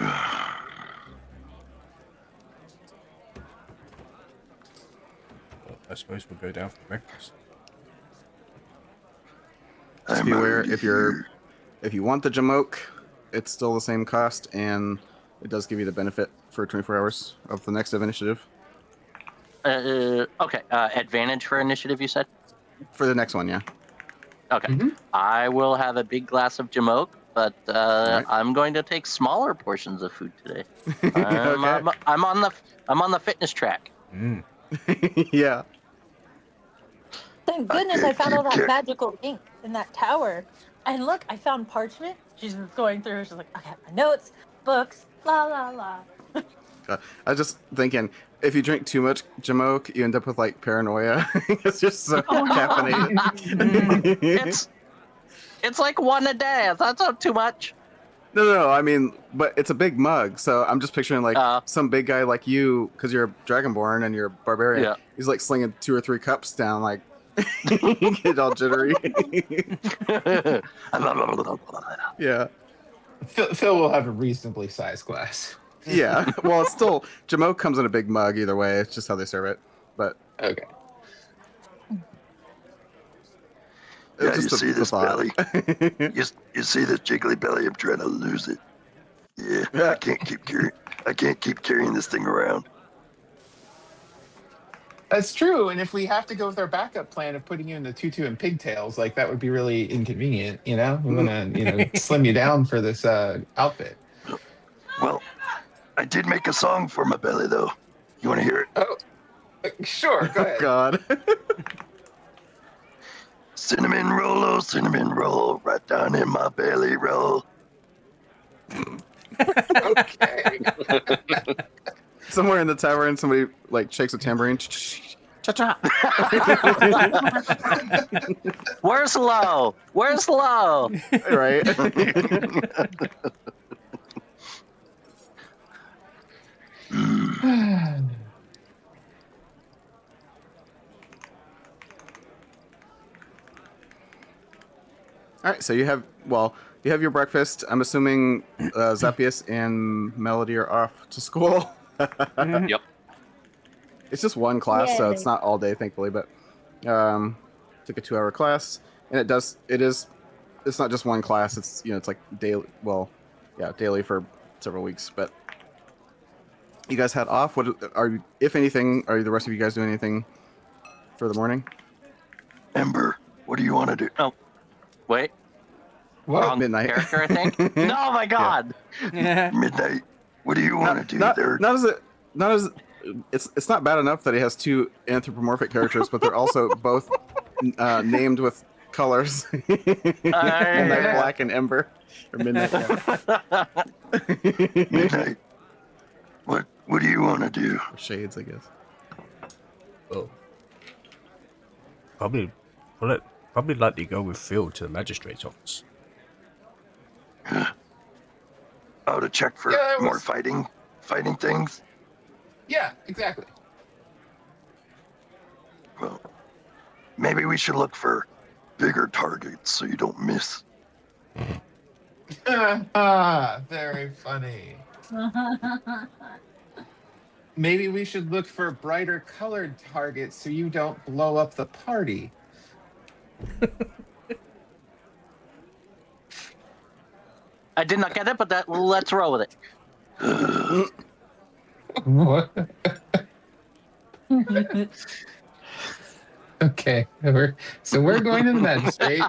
Speaker 5: Well, I suppose we'll go down for breakfast.
Speaker 10: Just be aware if you want the Jamoke, it's still the same cost, and it does give you the benefit for 24 hours of the next initiative.
Speaker 12: Okay. Advantage for initiative, you said?
Speaker 10: For the next one, yeah.
Speaker 12: Okay. I will have a big glass of Jamoke, but I'm going to take smaller portions of food today. I'm on the fitness track.
Speaker 10: Yeah.
Speaker 13: Thank goodness I found all that magical ink in that tower. And look, I found parchment. She's just going through. She's like, okay, my notes, books, la la la.
Speaker 10: I was just thinking, if you drink too much Jamoke, you end up with like paranoia. It's just so caffeinated.
Speaker 12: It's like one a day. That's not too much.
Speaker 10: No. I mean, but it's a big mug, so I'm just picturing like some big guy like you, because you're Dragonborn and you're a barbarian.
Speaker 12: Yeah.
Speaker 10: He's like slinging 2 or 3 cups down, like get all jittery. Yeah.
Speaker 14: Phil will have a reasonably sized glass.
Speaker 10: Yeah. Well, it's still Jamoke comes in a big mug either way. It's just how they serve it. But
Speaker 14: okay.
Speaker 11: Yeah, you see this belly? you see this jiggly belly? I'm trying to lose it. Yeah, I can't keep carrying this thing around.
Speaker 14: That's true, and if we have to go with our backup plan of putting you in the tutu and pigtails, like that would be really inconvenient. You know, we want to slim you down for this outfit.
Speaker 11: Well, I did make a song for my belly, though. You want to hear it?
Speaker 14: Oh, sure. Go ahead.
Speaker 10: God.
Speaker 11: Cinnamon roll, oh cinnamon roll, right down in my belly roll.
Speaker 14: Okay.
Speaker 10: Somewhere in the tavern, somebody like shakes a tambourine. Cha-cha.
Speaker 12: Where's low? Where's low?
Speaker 10: Right. All right, so you have your breakfast. I'm assuming Zappius and Melody are off to school.
Speaker 15: Yep.
Speaker 10: It's just one class, so
Speaker 13: Yay.
Speaker 10: it's not all day, thankfully. But took a 2-hour class, and it's not just one class. It's it's like daily. Well, yeah, daily for several weeks. But you guys had off. What are, if anything, are the rest of you guys doing anything for the morning?
Speaker 11: Ember, what do you want to do?
Speaker 12: Oh, wait.
Speaker 10: Wrong midnight.
Speaker 12: Character, I think. No, my God.
Speaker 11: Midnight. What do you want to do there?
Speaker 10: It's not bad enough that he has 2 anthropomorphic characters, but they're also both named with colors. Midnight Black and Ember. Or Midnight. Yeah.
Speaker 11: Midnight. What do you want to do?
Speaker 10: Or Shades, I guess.
Speaker 5: Oh. Probably like to go with Phil to the magistrate's office.
Speaker 11: Oh, to check for more fighting things?
Speaker 14: Yeah, exactly.
Speaker 11: Well, maybe we should look for bigger targets so you don't miss.
Speaker 14: Very funny. Maybe we should look for brighter colored targets so you don't blow up the party.
Speaker 12: I did not get it, but let's roll with it.
Speaker 14: What? Okay, we're going to the magistrate,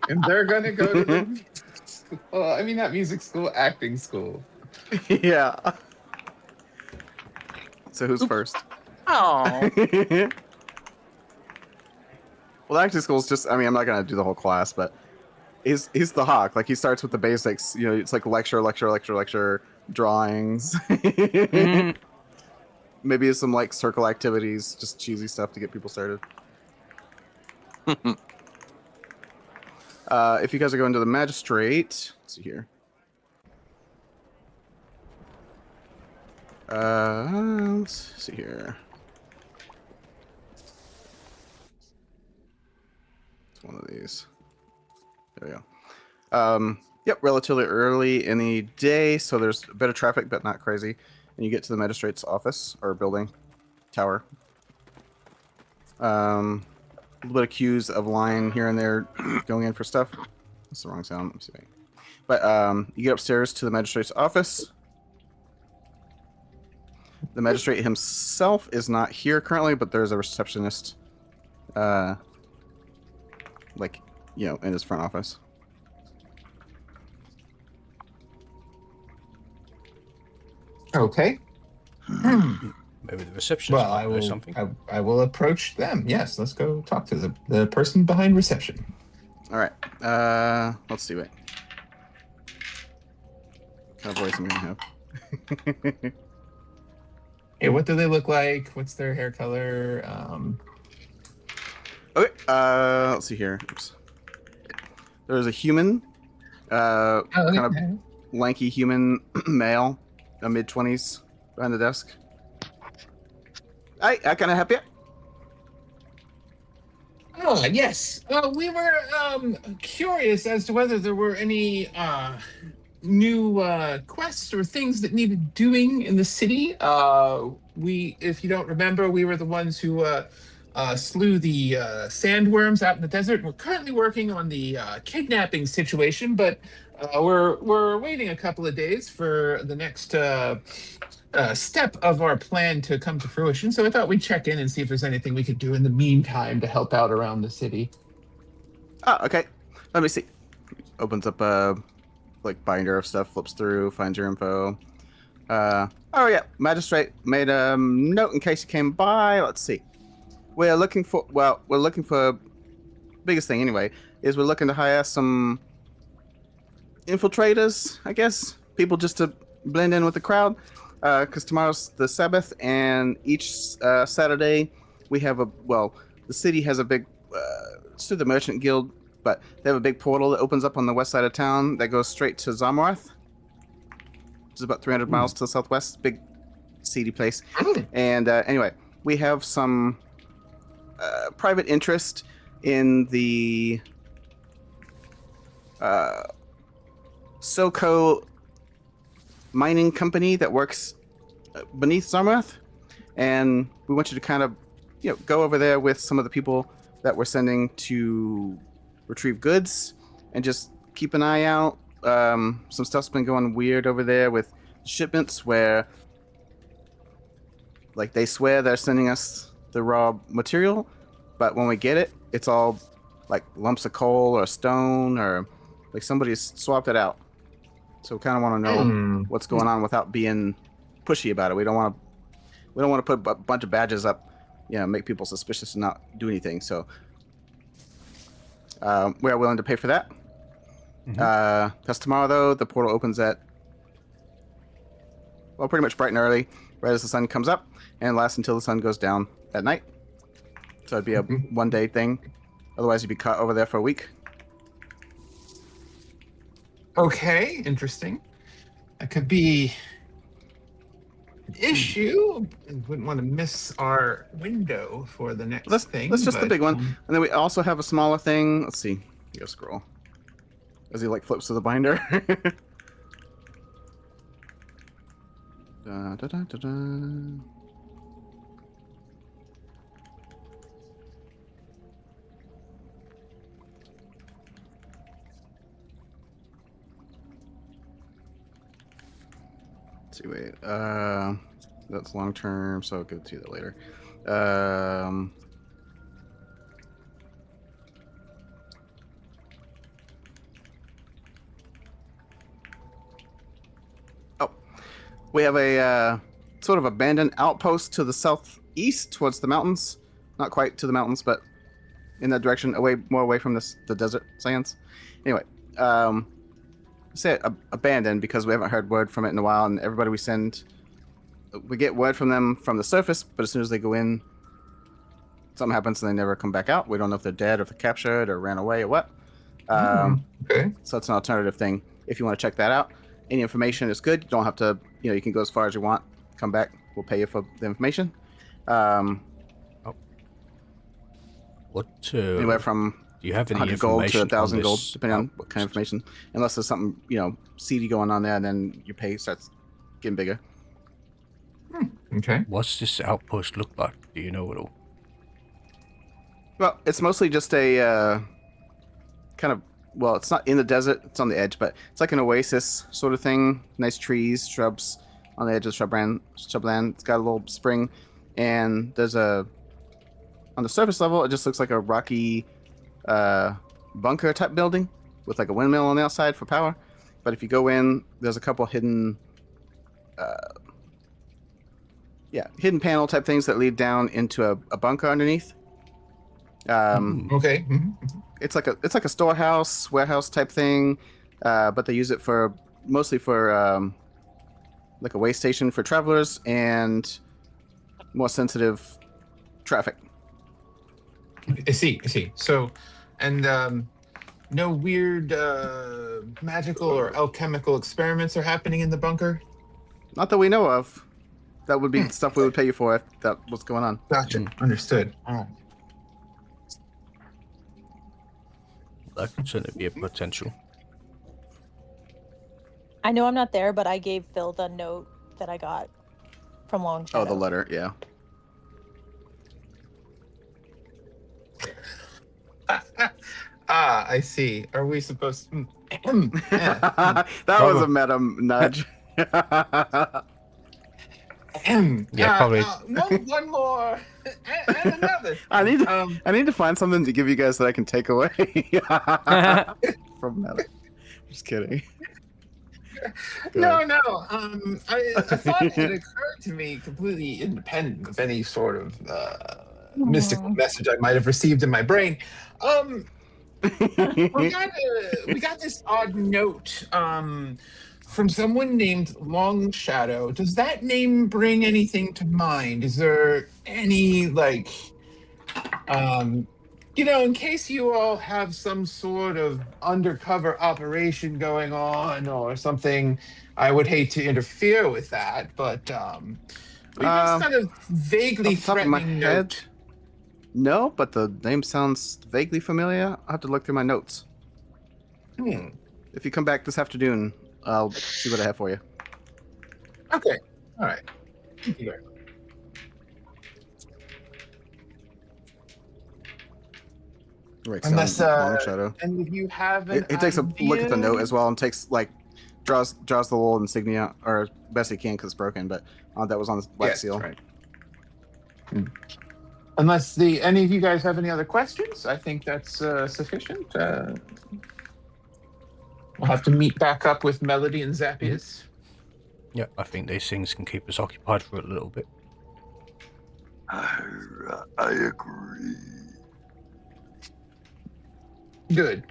Speaker 14: and they're going to go to the music school. I mean, not music school, acting school.
Speaker 10: Yeah. So who's first?
Speaker 12: Oh.
Speaker 10: Well, acting school's just. I mean, I'm not gonna do the whole class, but he's the hawk. Like he starts with the basics. It's like lecture, drawings. Maybe some like circle activities, just cheesy stuff to get people started. If you guys are going to the magistrate, let's see here. Let's see here. It's one of these. There we go. Yep, relatively early in the day, so there's a bit of traffic, but not crazy. And you get to the magistrate's office or building, tower. A little bit of queues of line here and there going in for stuff. That's the wrong sound. Let me see. But you get upstairs to the magistrate's office. The magistrate himself is not here currently, but there's a receptionist, like, in his front office.
Speaker 14: Okay.
Speaker 5: Maybe the receptionist
Speaker 14: Well,
Speaker 5: might know something.
Speaker 14: I will approach them. Yes, let's go talk to the person behind reception.
Speaker 10: All right. Let's see. Wait. What kind of voice I'm gonna have?
Speaker 14: Hey, what do they look like? What's their hair color?
Speaker 10: Okay. Let's see here. Oops. There's a human, kind of lanky human male, a mid-20s, behind the desk. Hi, how can I help you?
Speaker 14: Oh, yes. We were curious as to whether there were any new quests or things that needed doing in the city. If you don't remember, we were the ones who slew the sandworms out in the desert. We're currently working on the kidnapping situation, but we're waiting a couple of days for the next step of our plan to come to fruition. So I thought we'd check in and see if there's anything we could do in the meantime to help out around the city.
Speaker 10: Oh, okay. Let me see. Opens up a binder of stuff, flips through, finds your info. Oh yeah, magistrate made a note in case you came by. Let's see. We're looking for biggest thing anyway is we're looking to hire some infiltrators, I guess, people just to blend in with the crowd. Because tomorrow's the Sabbath, and each Saturday we have the city has a big, it's through the Merchant Guild, but they have a big portal that opens up on the west side of town that goes straight to Zamorath, which is about 300 miles to the southwest. Big, seedy place. And anyway, we have some private interest in the SoCo mining company that works beneath Zamorath, and we want you to kind of go over there with some of the people that we're sending to retrieve goods and just keep an eye out. Some stuff's been going weird over there with shipments where they swear they're sending us the raw material, but when we get it, it's all lumps of coal or stone, or somebody's swapped it out. So we kind of want to know what's going on without being pushy about it. We don't want to put a bunch of badges up, make people suspicious and not do anything. So we are willing to pay for that. That's tomorrow, though. The portal opens at pretty much bright and early, right as the sun comes up, and lasts until the sun goes down at night. So it'd be a one-day thing. Otherwise, you'd be caught over there for a week.
Speaker 14: Okay, interesting. That could be an issue. Wouldn't want to miss our window for the next thing.
Speaker 10: That's just the big one. And then we also have a smaller thing. Let's see. You go scroll. As he flips to the binder. Da, da, da, da, da. Let's see, wait. That's long term, so I'll go to that later. We have a sort of abandoned outpost to the southeast towards the mountains. Not quite to the mountains, but in that direction, more away from the desert sands. Anyway, say abandoned because we haven't heard word from it in a while, and everybody we send, we get word from them from the surface, but as soon as they go in, something happens and they never come back out. We don't know if they're dead or if they're captured or ran away or what.
Speaker 14: Okay.
Speaker 10: So it's an alternative thing if you want to check that out. Any information is good. You don't have to, you can go as far as you want. Come back. We'll pay you for the information.
Speaker 5: What?
Speaker 10: Anywhere from
Speaker 5: Do you have any
Speaker 10: 100 gold to
Speaker 5: information
Speaker 10: 1,000
Speaker 5: on
Speaker 10: gold,
Speaker 5: this
Speaker 10: depending on what kind of information. Unless there's something, seedy going on there, and then your pay starts getting bigger.
Speaker 14: Okay.
Speaker 5: What's this outpost look like? Do you know at all?
Speaker 10: Well, it's mostly just a kind of, well, it's not in the desert, it's on the edge, but it's like an oasis sort of thing. Nice trees, shrubs on the edge of shrubland. It's got a little spring, and there's on the surface level, it just looks like a rocky bunker type building with like a windmill on the outside for power. But if you go in, there's a couple hidden hidden panel type things that lead down into a bunker underneath.
Speaker 14: Okay.
Speaker 10: It's like a storehouse, warehouse type thing, but they use it mostly for like a way station for travelers and more sensitive traffic.
Speaker 14: I see. So, and no weird magical or alchemical experiments are happening in the bunker?
Speaker 10: Not that we know of. That would be stuff we would pay you for if that was going on.
Speaker 14: Gotcha. Understood. All right.
Speaker 5: That could certainly be a potential.
Speaker 13: I know I'm not there, but I gave Phil the note that I got from Long Shadow.
Speaker 10: Oh, the letter, yeah.
Speaker 14: I see. Are we supposed to...
Speaker 10: That was a meta nudge.
Speaker 5: Probably.
Speaker 14: One more and another.
Speaker 10: I need to find something to give you guys that I can take away from meta. Just kidding.
Speaker 14: No. I thought it occurred to me completely independent of any sort of mystical message I might have received in my brain. We got this odd note from someone named Long Shadow. Does that name bring anything to mind? Is there any in case you all have some sort of undercover operation going on or something, I would hate to interfere with that, but we just kind of vaguely threatening note.
Speaker 10: No, but the name sounds vaguely familiar. I'll have to look through my notes. If you come back this afternoon, I'll see what I have for you.
Speaker 14: Okay. All right. Thank you very much. Unless
Speaker 10: Long Shadow.
Speaker 14: And if you have an
Speaker 10: He takes a look at the
Speaker 14: idea-
Speaker 10: note as well and draws the little insignia, or best he can because it's broken, but that was on the black seal.
Speaker 14: Right. Unless any of you guys have any other questions, I think that's sufficient. We'll have to meet back up with Melody and Zappius.
Speaker 5: Yeah, I think these things can keep us occupied for a little bit.
Speaker 11: I agree.
Speaker 14: Good.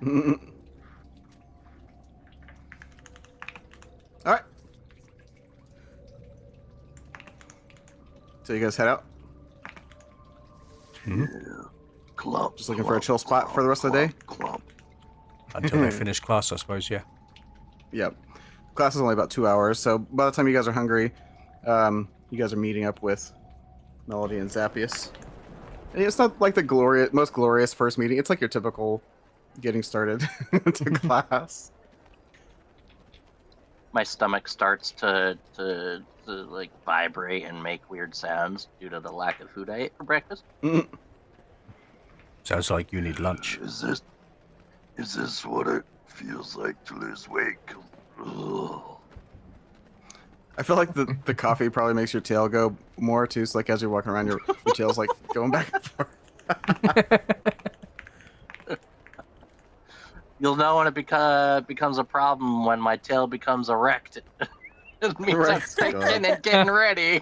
Speaker 10: All right. So you guys head out?
Speaker 11: Yeah. Clump.
Speaker 10: Just looking for a chill spot for the rest of the day?
Speaker 5: Until they finish class, I suppose, yeah.
Speaker 10: Yep. Class is only about 2 hours, so by the time you guys are hungry, you guys are meeting up with Melody and Zappius. And it's not like the most glorious first meeting. It's like your typical getting started to class.
Speaker 12: My stomach starts to vibrate and make weird sounds due to the lack of food I ate for breakfast.
Speaker 5: Sounds like you need lunch.
Speaker 11: Is this what it feels like to lose weight? Ugh.
Speaker 10: I feel like the coffee probably makes your tail go more too. So like as you're walking around, your tail's like going back and forth.
Speaker 12: You'll know when it becomes a problem when my tail becomes erect. It means I'm thinking and getting ready.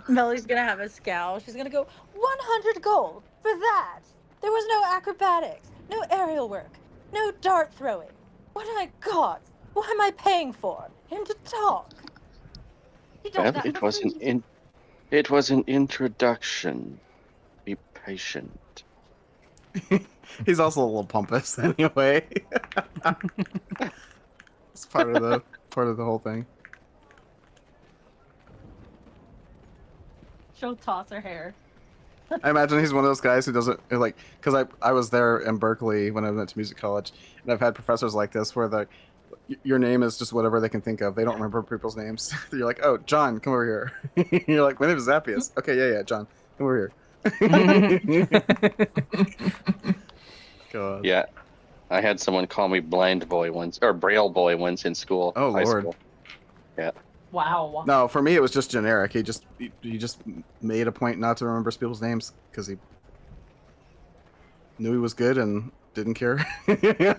Speaker 13: Melody's gonna have a scowl. She's gonna go 100 gold for that. There was no acrobatics, no aerial work, no dart throwing. What I got? What am I paying for? Him to talk. He does
Speaker 15: Well,
Speaker 13: that
Speaker 15: it
Speaker 13: for
Speaker 15: was
Speaker 13: free.
Speaker 15: it was an introduction. Be patient.
Speaker 10: He's also a little pompous anyway. It's part of the whole thing.
Speaker 6: She'll toss her hair.
Speaker 10: I imagine he's one of those guys who doesn't like, because I was there in Berkeley when I went to music college, and I've had professors like this where your name is just whatever they can think of. They don't remember people's names. You're like, oh, John, come over here. You're like, my name is Zappius. Okay, yeah, John, come over here. God.
Speaker 15: Yeah, I had someone call me blind boy once, or braille boy once in school.
Speaker 10: Oh,
Speaker 15: high
Speaker 10: Lord.
Speaker 15: School. Yeah.
Speaker 6: Wow.
Speaker 10: No, for me it was just generic. He just made a point not to remember people's names because he knew he was good and didn't care.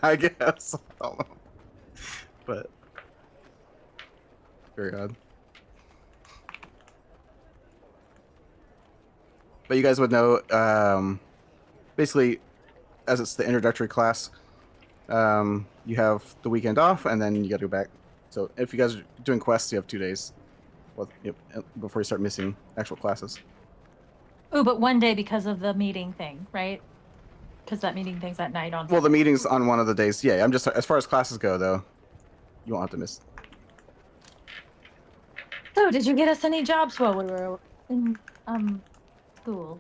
Speaker 10: I guess. I don't know. But very odd. But you guys would know, basically, as it's the introductory class, you have the weekend off, and then you got to go back. So if you guys are doing quests, you have 2 days before you start missing actual classes.
Speaker 6: Oh, but one day because of the meeting thing, right? Because that meeting thing's at night on.
Speaker 10: Well, the meeting's on one of the days. Yeah, I'm just, as far as classes go, though, you won't have to miss.
Speaker 6: So, did you get us any jobs while we were in school?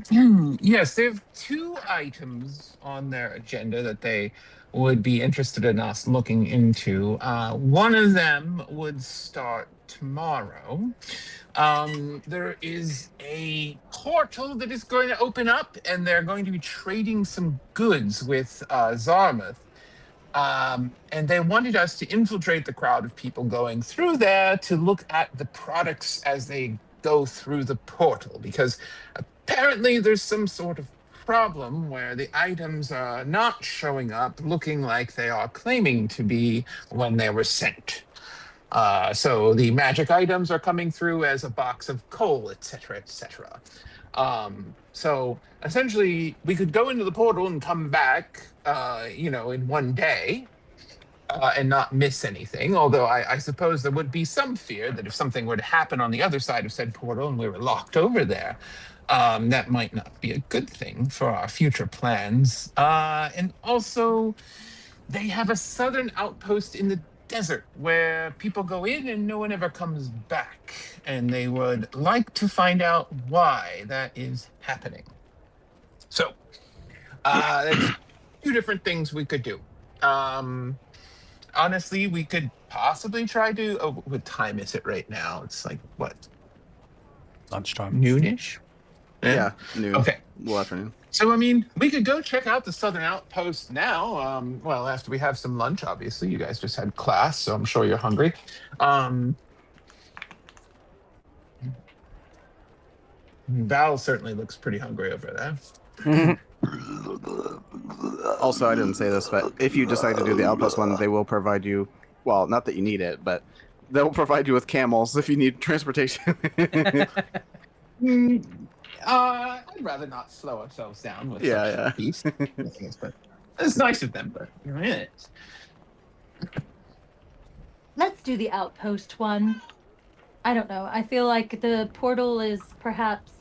Speaker 14: Yes, they have 2 items on their agenda that they would be interested in us looking into. One of them would start tomorrow. There is a portal that is going to open up, and they're going to be trading some goods with Zarmuth. And they wanted us to infiltrate the crowd of people going through there to look at the products as they go through the portal, because apparently there's some sort of problem where the items are not showing up looking like they are claiming to be when they were sent. So the magic items are coming through as a box of coal, etc., etc. So essentially, we could go into the portal and come back, in one day, and not miss anything. Although I suppose there would be some fear that if something were to happen on the other side of said portal and we were locked over there, that might not be a good thing for our future plans. And also, they have a southern outpost in the desert where people go in and no one ever comes back. And they would like to find out why that is happening. So, there's 2 different things we could do. Honestly, we could possibly try to... Oh, what time is it right now? It's like, what?
Speaker 5: Lunchtime.
Speaker 14: Noonish?
Speaker 10: Yeah, noon.
Speaker 14: Okay.
Speaker 10: Well, afternoon.
Speaker 14: So, I mean, we could go check out the southern outpost now. Well, after we have some lunch, obviously. You guys just had class, so I'm sure you're hungry. Val certainly looks pretty hungry over there.
Speaker 10: Also, I didn't say this, but if you decide to do the outpost one, they will provide you, well, not that you need it, but they'll provide you with camels if you need transportation.
Speaker 14: I'd rather not slow ourselves down with such a piece. But it's nice of them, but you're in it.
Speaker 6: Let's do the outpost one. I don't know. I feel like the portal is perhaps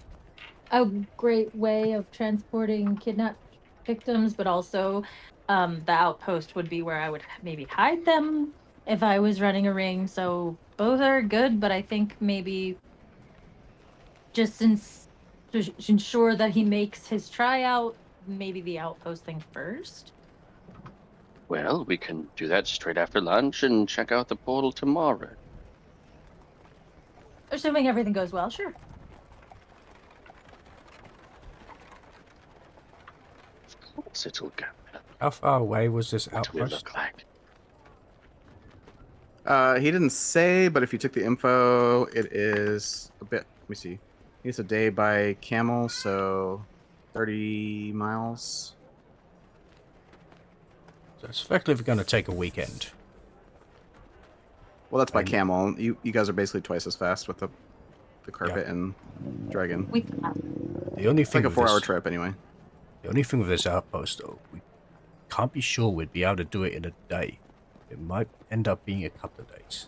Speaker 6: a great way of transporting kidnapped victims, but also the outpost would be where I would maybe hide them if I was running a ring. So both are good, but I think maybe just to ensure that he makes his tryout, maybe the outpost thing first.
Speaker 15: Well, we can do that straight after lunch and check out the portal tomorrow.
Speaker 6: Assuming everything goes well, sure.
Speaker 15: Of course it'll go.
Speaker 5: How far away was this
Speaker 15: What do we
Speaker 5: outpost?
Speaker 15: look like?
Speaker 10: He didn't say, but if you took the info, it is a bit. Let me see. It's a day by camel, so 30 miles.
Speaker 5: So it's effectively going to take a weekend.
Speaker 10: Well, that's by camel. You guys are basically twice as fast with the carpet and dragon.
Speaker 5: The only
Speaker 10: It's
Speaker 5: thing
Speaker 10: like a
Speaker 5: with
Speaker 10: 4-hour
Speaker 5: this-
Speaker 10: trip anyway.
Speaker 5: The only thing with this outpost, though, we can't be sure we'd be able to do it in a day. It might end up being a couple of days.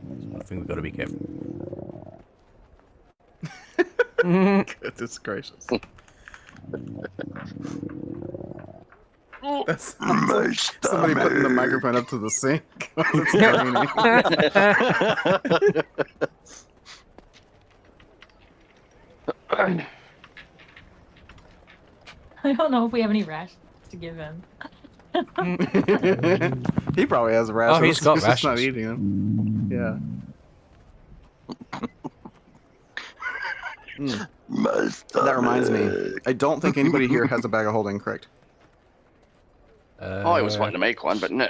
Speaker 5: That's one thing we've got to be careful.
Speaker 10: Goodness gracious. That's somebody putting the microphone up to the sink. It's
Speaker 6: I don't know if we have any rations to give him.
Speaker 10: He probably has rations.
Speaker 5: Oh, he's got
Speaker 10: just not
Speaker 5: rations.
Speaker 10: eating them. Yeah. That reminds me. I don't think anybody here has a bag of holding, correct?
Speaker 15: I was wanting to make one, but no.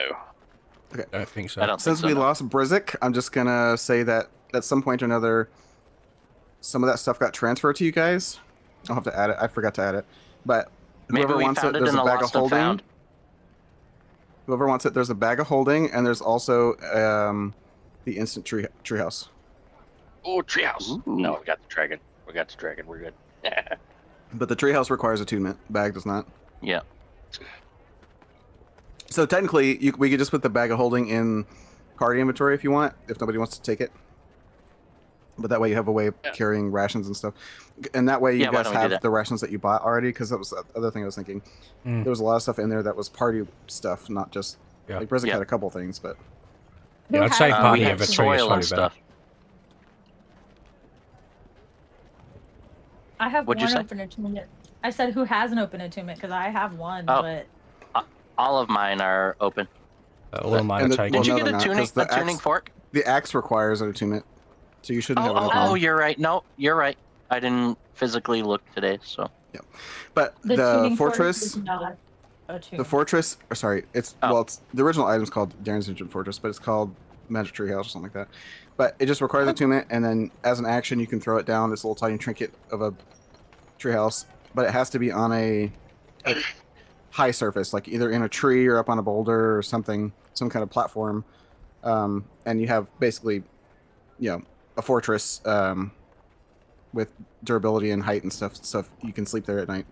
Speaker 10: Okay.
Speaker 5: I don't think so.
Speaker 12: I don't
Speaker 10: Since
Speaker 12: think so,
Speaker 10: we
Speaker 12: no.
Speaker 10: lost Brizik, I'm just gonna say that at some point or another, some of that stuff got transferred to you guys. I'll have to add it. I forgot to add it. But
Speaker 12: Maybe
Speaker 10: whoever
Speaker 12: we
Speaker 10: wants
Speaker 12: found
Speaker 10: it,
Speaker 12: it
Speaker 10: there's
Speaker 12: in
Speaker 10: a
Speaker 12: the
Speaker 10: bag of
Speaker 12: lost and
Speaker 10: holding.
Speaker 12: found.
Speaker 10: Whoever wants it, there's a bag of holding, and there's also the instant treehouse.
Speaker 15: Oh, treehouse. No, we got the dragon. We got the dragon. We're good.
Speaker 10: But the treehouse requires attunement. Bag does not.
Speaker 12: Yeah.
Speaker 10: So technically, we could just put the bag of holding in party inventory if you want, if nobody wants to take it. But that way you have a way of carrying rations and stuff. And that way you
Speaker 12: Yeah, why
Speaker 10: guys
Speaker 12: don't we do
Speaker 10: have
Speaker 12: that?
Speaker 10: the rations that you bought already, because that was the other thing I was thinking. There was a lot of stuff in there that was party stuff, not just...
Speaker 5: Yeah.
Speaker 10: Like, Brizik
Speaker 12: Yeah.
Speaker 10: had a couple things, but...
Speaker 5: Yeah, I'd say party
Speaker 12: we had
Speaker 5: inventory is
Speaker 12: soil
Speaker 5: probably
Speaker 12: and
Speaker 5: better.
Speaker 12: stuff.
Speaker 6: I have
Speaker 12: What'd you
Speaker 6: one
Speaker 12: say?
Speaker 6: open attunement. I said who has an open attunement because I have one,
Speaker 12: Oh.
Speaker 6: but
Speaker 12: All of mine are open.
Speaker 5: All of mine
Speaker 10: And
Speaker 5: are
Speaker 10: the-
Speaker 5: taken.
Speaker 12: Did you
Speaker 10: no,
Speaker 12: get
Speaker 10: they're
Speaker 12: a
Speaker 10: not,
Speaker 12: tuning
Speaker 10: 'cause the axe-
Speaker 12: fork?
Speaker 10: The axe requires an attunement, so you shouldn't have an
Speaker 12: Oh, you're right. No, you're right. I didn't physically look today, so.
Speaker 10: Yeah. But
Speaker 6: the
Speaker 10: the
Speaker 6: tuning fork
Speaker 10: fortress...
Speaker 6: is not attuned.
Speaker 10: The fortress, or sorry, it's well, it's the original item's called Darren's Ancient Fortress, but it's called Magic Tree House or something like that. But it just requires attunement, and then as an action, you can throw it down this little tiny trinket of a treehouse, but it has to be on a high surface, like either in a tree or up on a boulder or something, some kind of platform. And you have basically, a fortress with durability and height and stuff, so you can sleep there at night.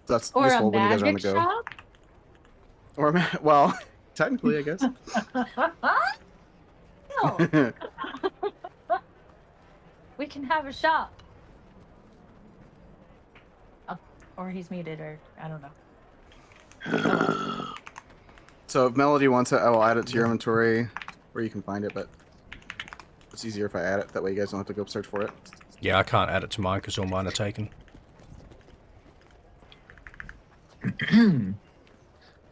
Speaker 10: So that's
Speaker 6: or a
Speaker 10: useful when you guys are on the
Speaker 6: magic
Speaker 10: go.
Speaker 6: shop.
Speaker 10: Or, well, technically, I guess.
Speaker 6: No. We can have a shop. Oh, or he's muted, or I don't know.
Speaker 10: So if Melody wants it, I will add it to your inventory where you can find it, but it's easier if I add it. That way you guys don't have to go search for it.
Speaker 5: Yeah, I can't add it to mine because all mine are taken.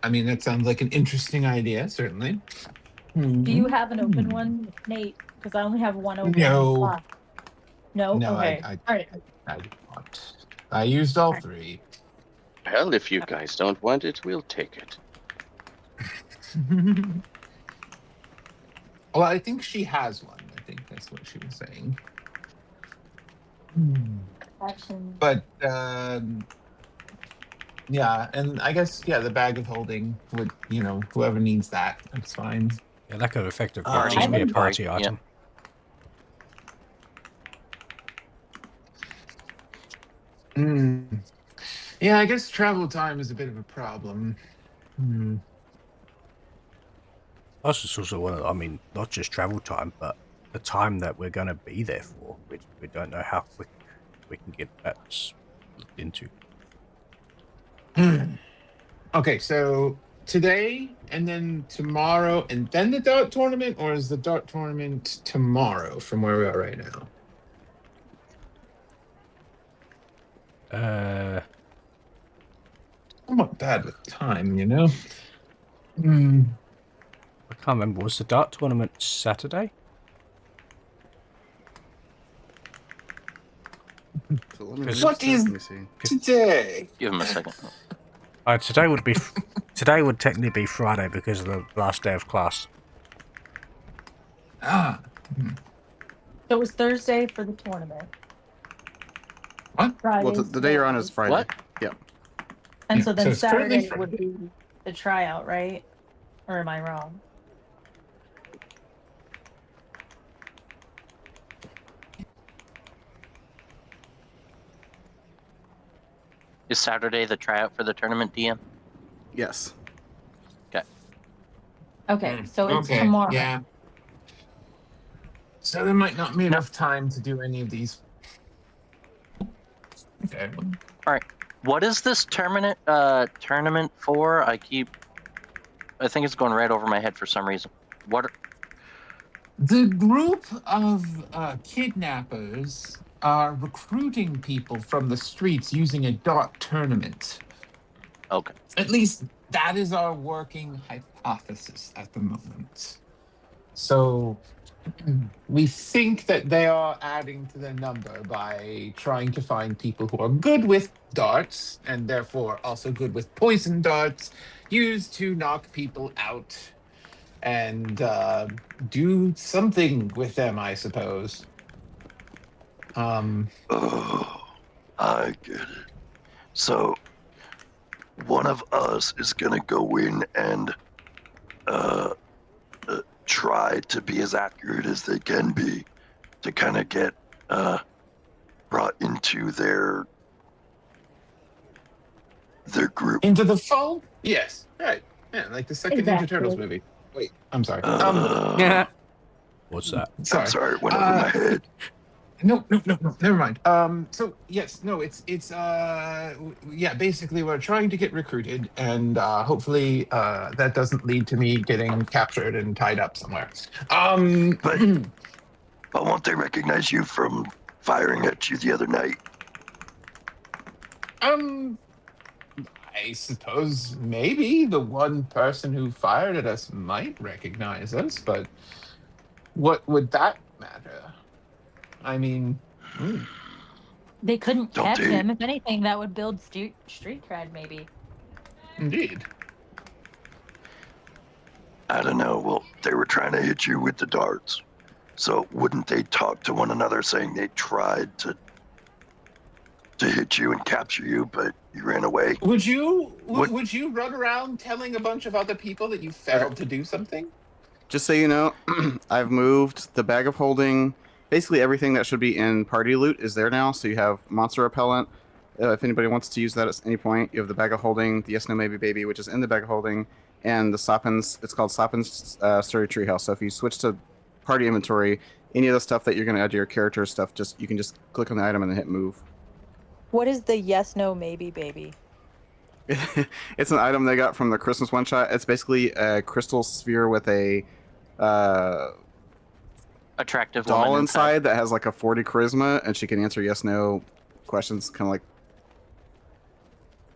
Speaker 14: I mean, that sounds like an interesting idea, certainly.
Speaker 6: Do you have an open one, Nate? Because I only have one open.
Speaker 14: No.
Speaker 6: slot. No.
Speaker 14: No,
Speaker 6: Okay.
Speaker 14: I
Speaker 6: All right.
Speaker 14: did not. I used all three.
Speaker 15: Well, if you guys don't want it, we'll take it.
Speaker 14: Well, I think she has one. I think that's what she was saying.
Speaker 6: Action.
Speaker 14: But yeah, and I guess the bag of holding would, whoever needs that, that's fine.
Speaker 5: Yeah, that could effectively
Speaker 14: I
Speaker 5: just be a
Speaker 12: would-
Speaker 5: party
Speaker 12: yeah.
Speaker 5: item.
Speaker 14: Yeah, I guess travel time is a bit of a problem.
Speaker 5: That's just also one of, I mean, not just travel time, but the time that we're going to be there for, which we don't know how quick we can get that looked into.
Speaker 14: Okay, so today and then tomorrow and then the dart tournament, or is the dart tournament tomorrow from where we are right now? I'm not bad with time,
Speaker 5: I can't remember. Was the dart tournament Saturday?
Speaker 10: So let me
Speaker 14: What is
Speaker 10: let me see.
Speaker 14: today?
Speaker 12: Give him a second.
Speaker 5: Today would be today would technically be Friday because of the last day of class.
Speaker 14: Ah,
Speaker 6: So it was Thursday for the tournament.
Speaker 14: what?
Speaker 6: Friday.
Speaker 10: Well, the day you're on is Friday.
Speaker 12: What?
Speaker 10: Yeah.
Speaker 6: And
Speaker 14: Yeah,
Speaker 6: so
Speaker 14: so
Speaker 6: then
Speaker 14: it's currently
Speaker 6: Saturday would be the tryout, right? Or am I wrong?
Speaker 12: Is Saturday the tryout for the tournament, DM?
Speaker 10: Yes.
Speaker 6: Okay, so it's
Speaker 14: Okay,
Speaker 6: tomorrow.
Speaker 14: yeah. So there might not be enough time to do any of these. Okay.
Speaker 12: All right. What is this tournament for? I think it's going right over my head for some reason. What?
Speaker 14: The group of kidnappers recruiting people from the streets using a dart tournament.
Speaker 12: Okay.
Speaker 14: At least that is our working hypothesis at the moment. So we think that they are adding to the number by trying to find people who are good with darts and therefore also good with poison darts used to knock people out and do something with them, I suppose.
Speaker 11: Oh, I get it. So one of us is gonna go in and try to be as accurate as they can be to kind of get brought into their group.
Speaker 14: Into the fold? Yes. Right. Yeah, like the second Ninja Turtles movie. Wait, I'm sorry.
Speaker 5: Yeah. What's that?
Speaker 14: Sorry.
Speaker 11: I'm sorry, it went over my head.
Speaker 14: No, never mind. So yes, no, it's yeah, basically we're trying to get recruited and hopefully that doesn't lead to me getting captured and tied up somewhere.
Speaker 11: But won't they recognize you from firing at you the other night?
Speaker 14: I suppose maybe the one person who fired at us might recognize us, but what would that matter? I mean,
Speaker 6: They couldn't
Speaker 11: Don't
Speaker 6: catch
Speaker 11: they-
Speaker 6: him. If anything, that would build street cred, maybe.
Speaker 14: Indeed.
Speaker 11: I don't know. Well, they were trying to hit you with the darts. So wouldn't they talk to one another saying they tried to hit you and capture you, but you ran away?
Speaker 14: Would you run around telling a bunch of other people that you failed to do something?
Speaker 10: Just so you know, I've moved the bag of holding. Basically, everything that should be in party loot is there now. So you have monster repellent. If anybody wants to use that at any point, you have the bag of holding, the yes, no, maybe, baby, which is in the bag of holding, and the Soppin's. It's called Soppin's Sturdy Treehouse. So if you switch to party inventory, any of the stuff that you're going to add to your character stuff, you can just click on the item and then hit move.
Speaker 13: What is the yes, no, maybe, baby?
Speaker 10: It's an item they got from the Christmas one shot. It's basically a crystal sphere with a
Speaker 12: attractive
Speaker 10: doll
Speaker 12: woman
Speaker 10: inside that has like a 40 charisma, and she can answer yes no questions, kind of like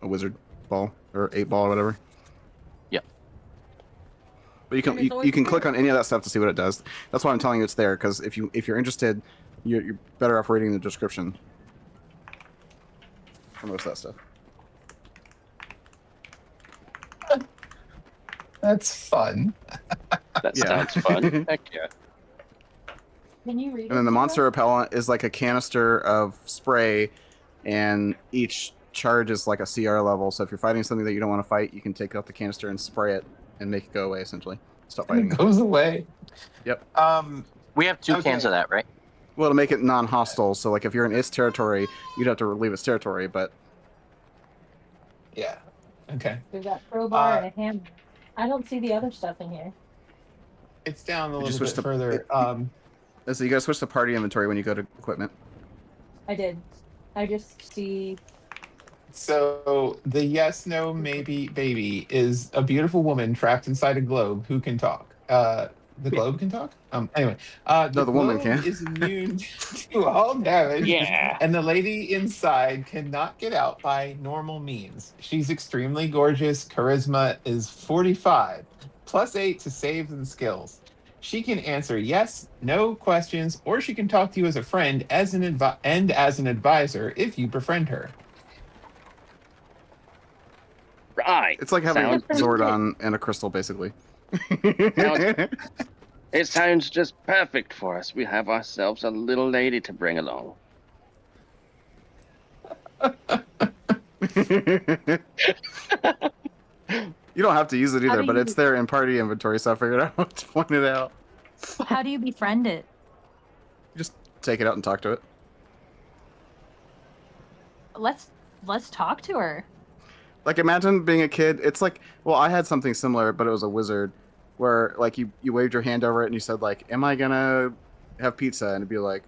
Speaker 10: a wizard ball or 8 ball or whatever.
Speaker 12: Yep.
Speaker 10: But you can click on any of that stuff to see what it does. That's why I'm telling you it's there, because if you're interested, you're better off reading the description for most of that stuff.
Speaker 14: That's fun.
Speaker 15: That sounds fun. Heck yeah.
Speaker 6: Can you read
Speaker 10: And then the monster repellent is like a canister of spray, and each charge is like a CR level. So if you're fighting something that you don't want to fight, you can take out the canister and spray it and make it go away, essentially. Stop fighting.
Speaker 14: It goes away.
Speaker 10: Yep.
Speaker 12: We have 2 cans of that, right?
Speaker 10: Well, to make it non-hostile. So like if you're in its territory, you'd have to leave its territory, but...
Speaker 14: Yeah. Okay.
Speaker 6: We've got crowbar and a hammer. I don't see the other stuff in here.
Speaker 14: It's down a
Speaker 10: You just
Speaker 14: little
Speaker 10: switch
Speaker 14: bit
Speaker 10: to-
Speaker 14: further.
Speaker 10: So you gotta switch to party inventory when you go to equipment.
Speaker 6: I did. I just see.
Speaker 14: So the yes, no, maybe, baby is a beautiful woman trapped inside a globe who can talk. The globe can talk? Anyway.
Speaker 10: No, the woman
Speaker 14: globe
Speaker 10: can.
Speaker 14: is immune to all damage.
Speaker 15: Yeah.
Speaker 14: And the lady inside cannot get out by normal means. She's extremely gorgeous. Charisma is 45. +8 to saves and skills. She can answer yes, no questions, or she can talk to you as a friend as an advisor if you befriend her.
Speaker 15: Right.
Speaker 10: It's like having
Speaker 15: Sounds-
Speaker 10: a Zordon and a crystal, basically.
Speaker 15: It sounds just perfect for us. We have ourselves a little lady to bring along.
Speaker 10: You don't have to use it
Speaker 6: How
Speaker 10: either,
Speaker 6: do
Speaker 10: but
Speaker 6: you-
Speaker 10: it's there in party inventory, so I figured out what to point it out.
Speaker 6: How do you befriend it?
Speaker 10: Just take it out and talk to it.
Speaker 6: Let's talk to her.
Speaker 10: Like, imagine being a kid. It's like, well, I had something similar, but it was a wizard, where like you waved your hand over it and you said like, "Am I gonna have pizza?" And it'd be like,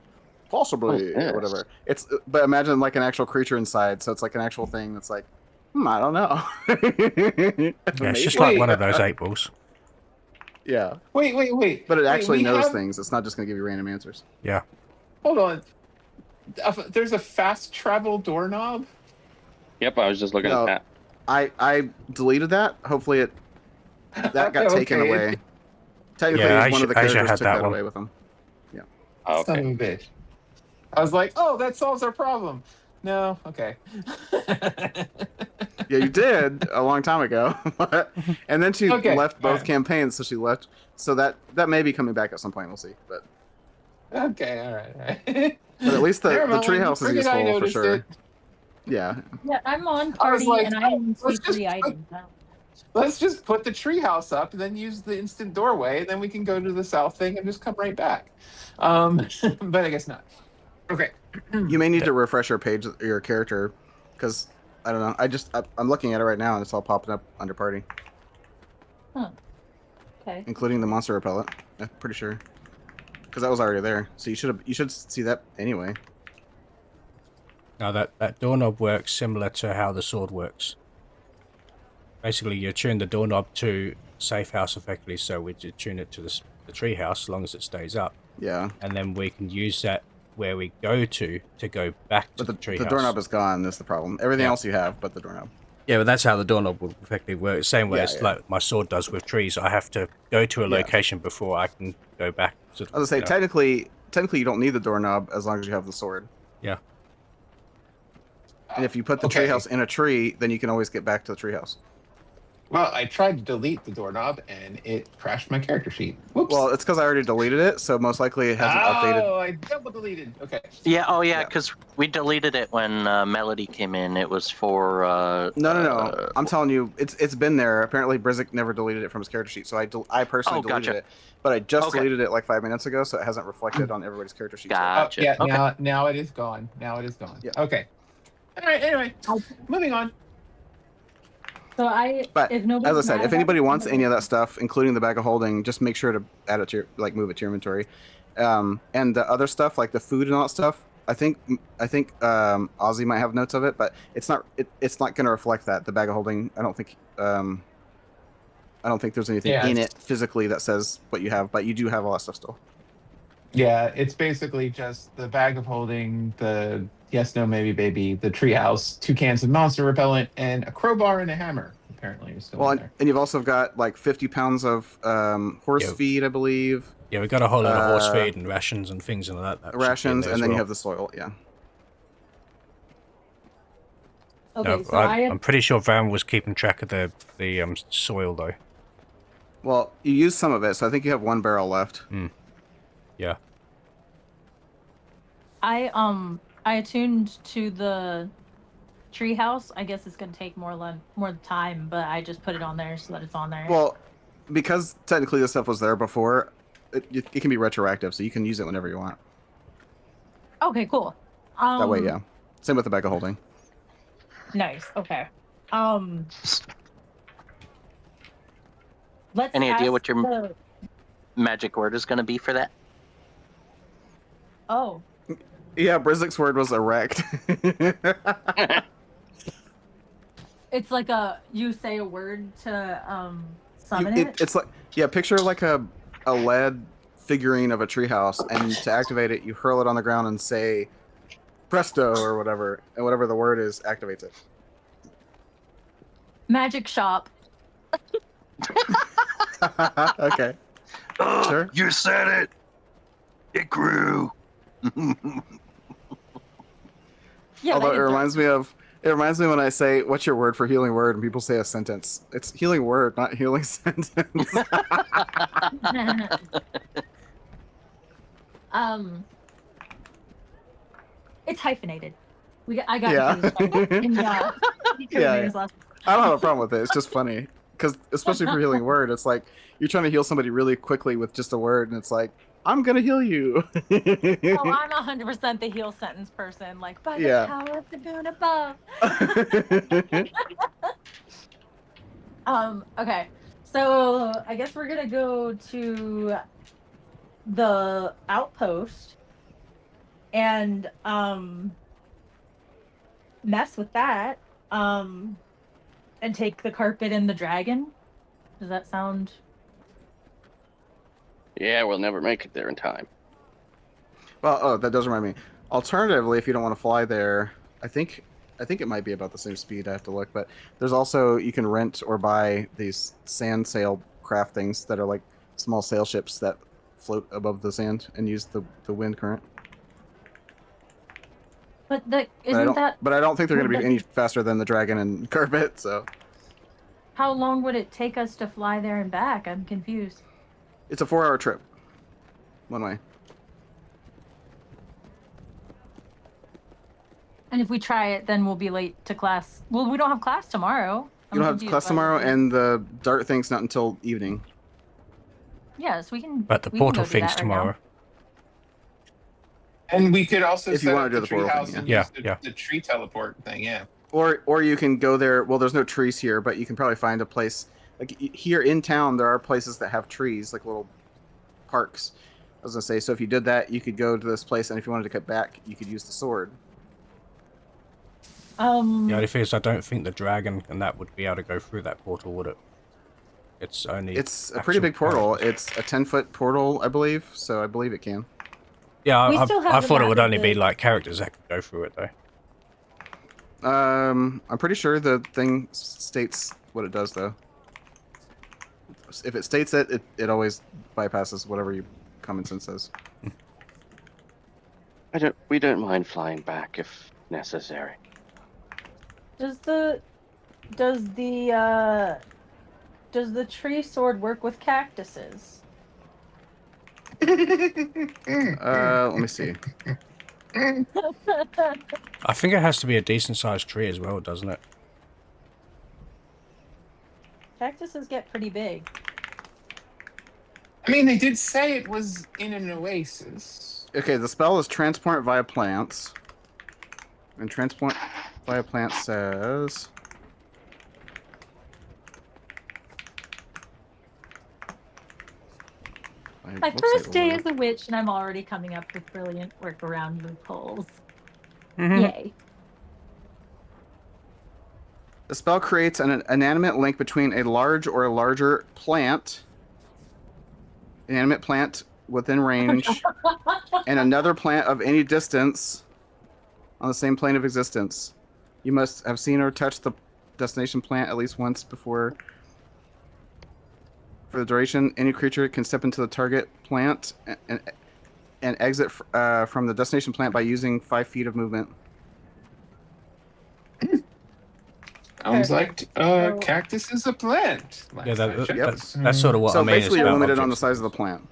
Speaker 10: "Possibly,"
Speaker 15: Oh, yes.
Speaker 10: or whatever. But imagine like an actual creature inside, so it's like an actual thing that's like, I don't know.
Speaker 5: Yeah, it's just like one of those 8 balls.
Speaker 14: Wait.
Speaker 10: But it
Speaker 14: Wait,
Speaker 10: actually
Speaker 14: we
Speaker 10: knows
Speaker 14: have-
Speaker 10: things. It's not just gonna give you random answers.
Speaker 5: Yeah.
Speaker 14: Hold on. There's a fast travel doorknob.
Speaker 15: Yep, I was just looking at that.
Speaker 10: I deleted that. Hopefully that got taken
Speaker 14: Okay.
Speaker 10: away. Technically,
Speaker 5: Yeah,
Speaker 10: one of the
Speaker 5: Aisha
Speaker 10: characters
Speaker 5: had
Speaker 10: took
Speaker 5: that
Speaker 10: that
Speaker 5: one.
Speaker 10: away with them. Yeah.
Speaker 15: Oh,
Speaker 14: Son of a bitch. I was like, oh, that solves our problem. No, okay.
Speaker 10: Yeah, you did a long time ago. And then she
Speaker 14: Okay,
Speaker 10: left both
Speaker 14: alright.
Speaker 10: campaigns, so she left. So that may be coming back at some point. We'll see. But
Speaker 14: Okay, all right.
Speaker 10: at least the
Speaker 14: Never mind.
Speaker 10: treehouse is
Speaker 14: Forget I
Speaker 10: useful for
Speaker 14: noticed
Speaker 10: sure.
Speaker 14: it.
Speaker 10: Yeah.
Speaker 6: Yeah, I'm on
Speaker 14: I was
Speaker 6: party
Speaker 14: like,
Speaker 6: and I only see
Speaker 14: let's just
Speaker 6: 3 items now.
Speaker 14: Let's just put the treehouse up and then use the instant doorway, and then we can go to the south thing and just come right back. But I guess not. Okay.
Speaker 10: You may need to refresh your page, your character, because I don't know. I'm looking at it right now, and it's all popping up under party,
Speaker 6: Huh. Okay.
Speaker 10: including the monster repellent. I'm pretty sure, because that was already there. So you should see that anyway.
Speaker 5: Now that doorknob works similar to how the sword works. Basically, you tune the doorknob to safe house effectively, so we tune it to the tree house as long as it stays up.
Speaker 10: Yeah.
Speaker 5: And then we can use that where we go to go back to
Speaker 10: But
Speaker 5: the tree
Speaker 10: the
Speaker 5: house.
Speaker 10: doorknob is gone. That's the problem. Everything else you have, but the doorknob.
Speaker 5: Yeah, but that's how the doorknob will effectively work. Same way as like my sword does with trees. I have to go to a location before I can go back. To,
Speaker 10: I was gonna say, technically you don't need the doorknob as long as you have the sword.
Speaker 5: Yeah.
Speaker 10: And if you put the treehouse in a tree, then you can always get back to the treehouse.
Speaker 14: Well, I tried to delete the doorknob and it crashed my character sheet. Whoops.
Speaker 10: Well, it's because I already deleted it, so most likely it hasn't updated.
Speaker 14: Oh, I double deleted. Okay.
Speaker 12: Yeah. Oh, yeah. Because we deleted it when Melody came in. It was for.
Speaker 10: No. I'm telling you, it's been there. Apparently, Brizik never deleted it from his character sheet, so I personally deleted it, but I just deleted it like 5 minutes ago, so it hasn't reflected on everybody's character sheet.
Speaker 12: Gotcha.
Speaker 14: Oh, yeah. Now it is gone. Now it is gone. Yeah. Okay. All right. Anyway, moving on.
Speaker 6: So
Speaker 10: But
Speaker 6: if nobody
Speaker 10: as I said, if anybody wants any of that stuff, including the bag of holding, just make sure to add it to your, move it to your inventory. And the other stuff, like the food and all that stuff, I think Ozzy might have notes of it, but it's not going to reflect that. The bag of holding, I don't think there's anything in it physically that says what you have, but you do have all that stuff still.
Speaker 14: Yeah, it's basically just the bag of holding, the yes, no, maybe, baby, the treehouse, 2 cans of monster repellent, and a crowbar and a hammer. Apparently, is still in there.
Speaker 10: And you've also got like 50 pounds of horse feed, I believe.
Speaker 5: Yeah, we got a whole lot of horse feed and rations and things and that.
Speaker 10: Rations, and then you have the soil. Yeah.
Speaker 6: Okay,
Speaker 5: No,
Speaker 6: so
Speaker 5: I'm pretty sure Van was keeping track of the soil though.
Speaker 10: Well, you used some of it, so I think you have 1 barrel left.
Speaker 5: Yeah.
Speaker 6: I attuned to the treehouse. I guess it's gonna take more time, but I just put it on there so that it's on there.
Speaker 10: Well, because technically this stuff was there before, it can be retroactive, so you can use it whenever you want.
Speaker 6: Okay, cool.
Speaker 10: That way, yeah. Same with the bag of holding.
Speaker 6: Nice. Okay. Let's.
Speaker 12: Any idea what your
Speaker 6: the...
Speaker 12: magic word is going to be for that?
Speaker 6: Oh.
Speaker 10: Yeah, Brizik's word was erect.
Speaker 6: It's like you say a word to summon it.
Speaker 10: It's like, yeah, picture like a lead figurine of a treehouse, and to activate it, you hurl it on the ground and say presto or whatever, and whatever the word is activates it.
Speaker 6: Magic shop.
Speaker 10: Okay.
Speaker 11: Oh,
Speaker 10: sure.
Speaker 11: You said it. It grew.
Speaker 6: Yeah,
Speaker 10: although it reminds me when I say, "What's your word for healing word?" and people say a sentence. It's healing word, not healing sentence.
Speaker 6: It's hyphenated. I got it.
Speaker 10: Yeah. I don't have a problem with it. It's just funny because, especially for healing word, it's like you're trying to heal somebody really quickly with just a word, and it's like, I'm gonna heal you.
Speaker 6: Oh, I'm 100% the heal sentence person. Like, by the power of the moon above. Okay. So I guess we're gonna go to the outpost and mess with that. And take the carpet and the dragon. Does that sound?
Speaker 15: Yeah, we'll never make it there in time.
Speaker 10: Well, that does remind me. Alternatively, if you don't want to fly there, I think it might be about the same speed. I have to look, but there's also you can rent or buy these sand sail craft things that are like small sail ships that float above the sand and use the wind current.
Speaker 6: But
Speaker 10: But I don't think they're going to be any faster than the Dragon and Carpet. So
Speaker 6: how long would it take us to fly there and back? I'm confused.
Speaker 10: it's a 4-hour trip, one way.
Speaker 6: And if we try it, then we'll be late to class. Well, we don't have class tomorrow.
Speaker 10: You don't have class tomorrow, and the dart thing's not until evening.
Speaker 6: Yes, we can.
Speaker 5: But the portal thing's tomorrow.
Speaker 14: And we could also
Speaker 10: if
Speaker 14: set
Speaker 10: you
Speaker 14: up
Speaker 10: want to do
Speaker 14: the
Speaker 10: the portal
Speaker 14: treehouse
Speaker 10: thing,
Speaker 14: and
Speaker 5: yeah.
Speaker 14: use the tree teleport thing, yeah.
Speaker 10: Or you can go there. Well, there's no trees here, but you can probably find a place. Like here in town, there are places that have trees, like little parks. I was gonna say, so if you did that, you could go to this place, and if you wanted to cut back, you could use the sword.
Speaker 5: The only thing is, I don't think the dragon and that would be able to go through that portal, would it? It's
Speaker 10: a pretty big portal. It's a 10-foot portal, I believe. So I believe it can.
Speaker 5: Yeah, I thought it would only be like characters that could go through it, though.
Speaker 10: I'm pretty sure the thing states what it does, though. If it states it always bypasses whatever your common sense says.
Speaker 15: We don't mind flying back if necessary.
Speaker 6: Does the tree sword work with cactuses?
Speaker 10: Let me see.
Speaker 5: I think it has to be a decent sized tree as well, doesn't it?
Speaker 6: Cactuses get pretty big.
Speaker 14: I mean, they did say it was in an oasis.
Speaker 10: Okay, the spell is transport via plants. And transport via plants says...
Speaker 6: My first day as a witch, and I'm already coming up with brilliant workaround loopholes. Yay.
Speaker 10: The spell creates an inanimate link between a large or a larger plant, inanimate plant within range, and another plant of any distance on the same plane of existence. You must have seen or touched the destination plant at least once before. For the duration, any creature can step into the target plant and exit from the destination plant by using 5 feet of movement.
Speaker 14: Sounds like cactus is a plant.
Speaker 5: Yeah, that's sort of what
Speaker 10: so
Speaker 5: I mean.
Speaker 10: Basically, you're limited on the size of the plant.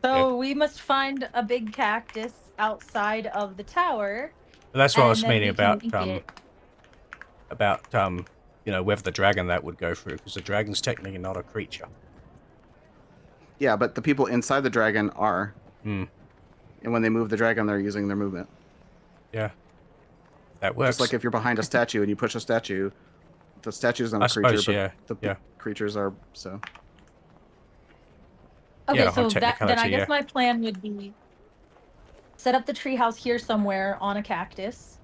Speaker 6: So we must find a big cactus outside of the tower.
Speaker 5: That's what I was meaning about you know, with the dragon that would go through, because the dragon's technically not a creature.
Speaker 10: Yeah, but the people inside the dragon are. And when they move the dragon, they're using their movement.
Speaker 5: Yeah. That works.
Speaker 10: Just like if you're behind a statue and you push a statue, the statue's not a creature,
Speaker 5: suppose,
Speaker 10: but the creatures are, so.
Speaker 6: Okay,
Speaker 5: Yeah,
Speaker 6: so then I guess my plan would be set up the treehouse here somewhere on a cactus,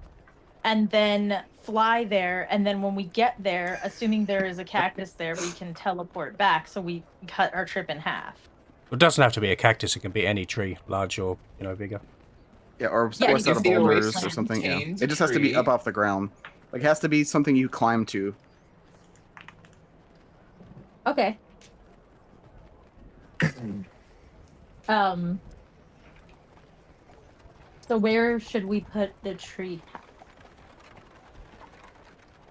Speaker 6: and then fly there, and then when we get there, assuming there is a cactus there, we can teleport back, so we cut our trip in half.
Speaker 5: It doesn't have to be a cactus, it can be any tree, large or, you know, bigger.
Speaker 10: Yeah, or set of boulders or something, yeah. It just has to be up off the ground. Like, it has to be something you climb to.
Speaker 6: Okay. So where should we put the tree?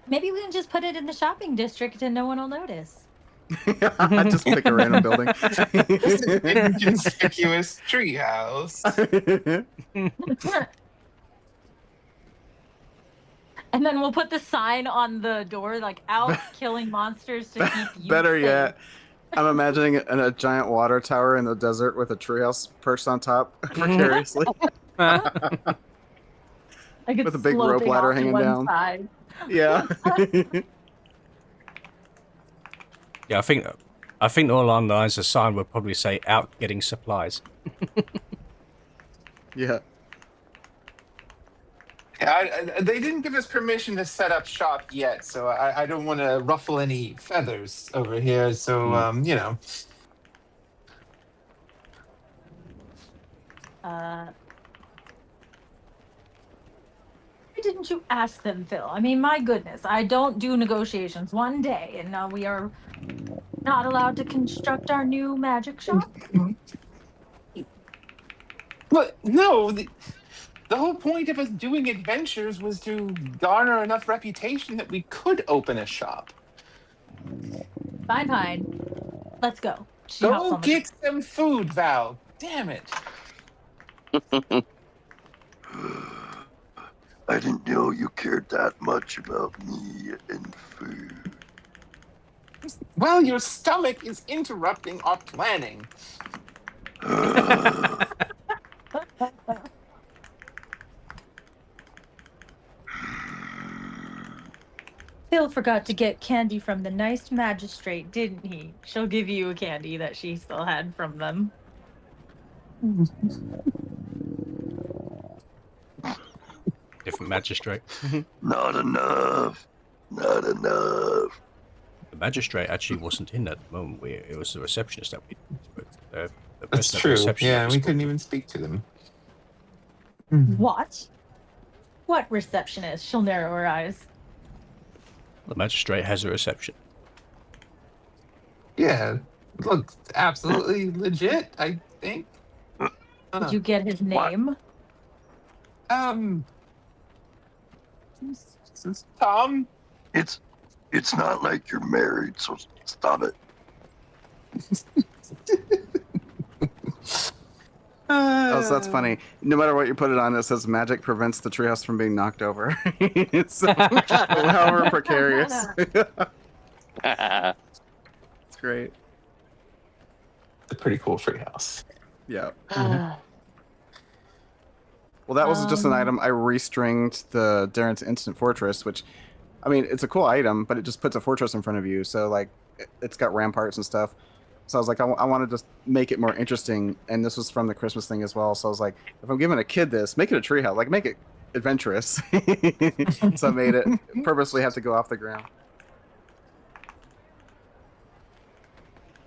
Speaker 6: Maybe we can just put it in the shopping district and no one will notice.
Speaker 10: Just pick a random building.
Speaker 14: Inconspicuous treehouse.
Speaker 6: And then we'll put the sign on the door, like, out killing monsters to keep you
Speaker 10: Better
Speaker 6: safe.
Speaker 10: yet, I'm imagining a giant water tower in the desert with a treehouse perched on top precariously.
Speaker 6: Like it's
Speaker 10: with a big rope
Speaker 6: sloping
Speaker 10: ladder
Speaker 6: off to
Speaker 10: hanging
Speaker 6: one
Speaker 10: down.
Speaker 6: side.
Speaker 10: Yeah.
Speaker 5: Yeah, I think all along the lines of sign would probably say out getting supplies.
Speaker 10: Yeah.
Speaker 14: Yeah, they didn't give us permission to set up shop yet, so I don't want to ruffle any feathers over here. So, you know.
Speaker 6: didn't you ask them, Phil? I mean, my goodness, I don't do negotiations one day, and now we are not allowed to construct our new magic shop?
Speaker 14: But no, the whole point of us doing adventures was to garner enough reputation that we could open a shop.
Speaker 6: Fine, fine. Let's go. She hops
Speaker 14: Go
Speaker 6: on the
Speaker 14: get some food, Val. Damn it.
Speaker 11: I didn't know you cared that much about me and food.
Speaker 14: Well, your stomach is interrupting our planning.
Speaker 6: Phil forgot to get candy from the nice magistrate, didn't he? She'll give you a candy that she still had from them.
Speaker 5: Different magistrate.
Speaker 11: Not enough. Not enough.
Speaker 5: The magistrate actually wasn't in at the moment. It was the receptionist that we spoke to. The
Speaker 14: That's
Speaker 5: person at the
Speaker 14: true.
Speaker 5: reception that
Speaker 14: Yeah, we
Speaker 5: spoke
Speaker 14: couldn't
Speaker 5: to.
Speaker 14: even speak to them.
Speaker 6: What? What receptionist? She'll narrow her eyes.
Speaker 5: The magistrate has a reception.
Speaker 14: Yeah, looks absolutely legit, I think.
Speaker 6: Did you get his name?
Speaker 14: This is Tom.
Speaker 11: It's not like you're married, so stop it.
Speaker 10: Oh, so that's funny. No matter what you put it on, it says magic prevents the treehouse from being knocked over. So, however precarious. It's great.
Speaker 14: A pretty cool treehouse.
Speaker 10: Yeah. Well, that was just an item. I restringed the Darren's Instant Fortress, which, I mean, it's a cool item, but it just puts a fortress in front of you. So, like, it's got ramparts and stuff. So I was like, I want to just make it more interesting. And this was from the Christmas thing as well. So I was like, if I'm giving a kid this, make it a treehouse. Like, make it adventurous. So I made it purposely have to go off the ground.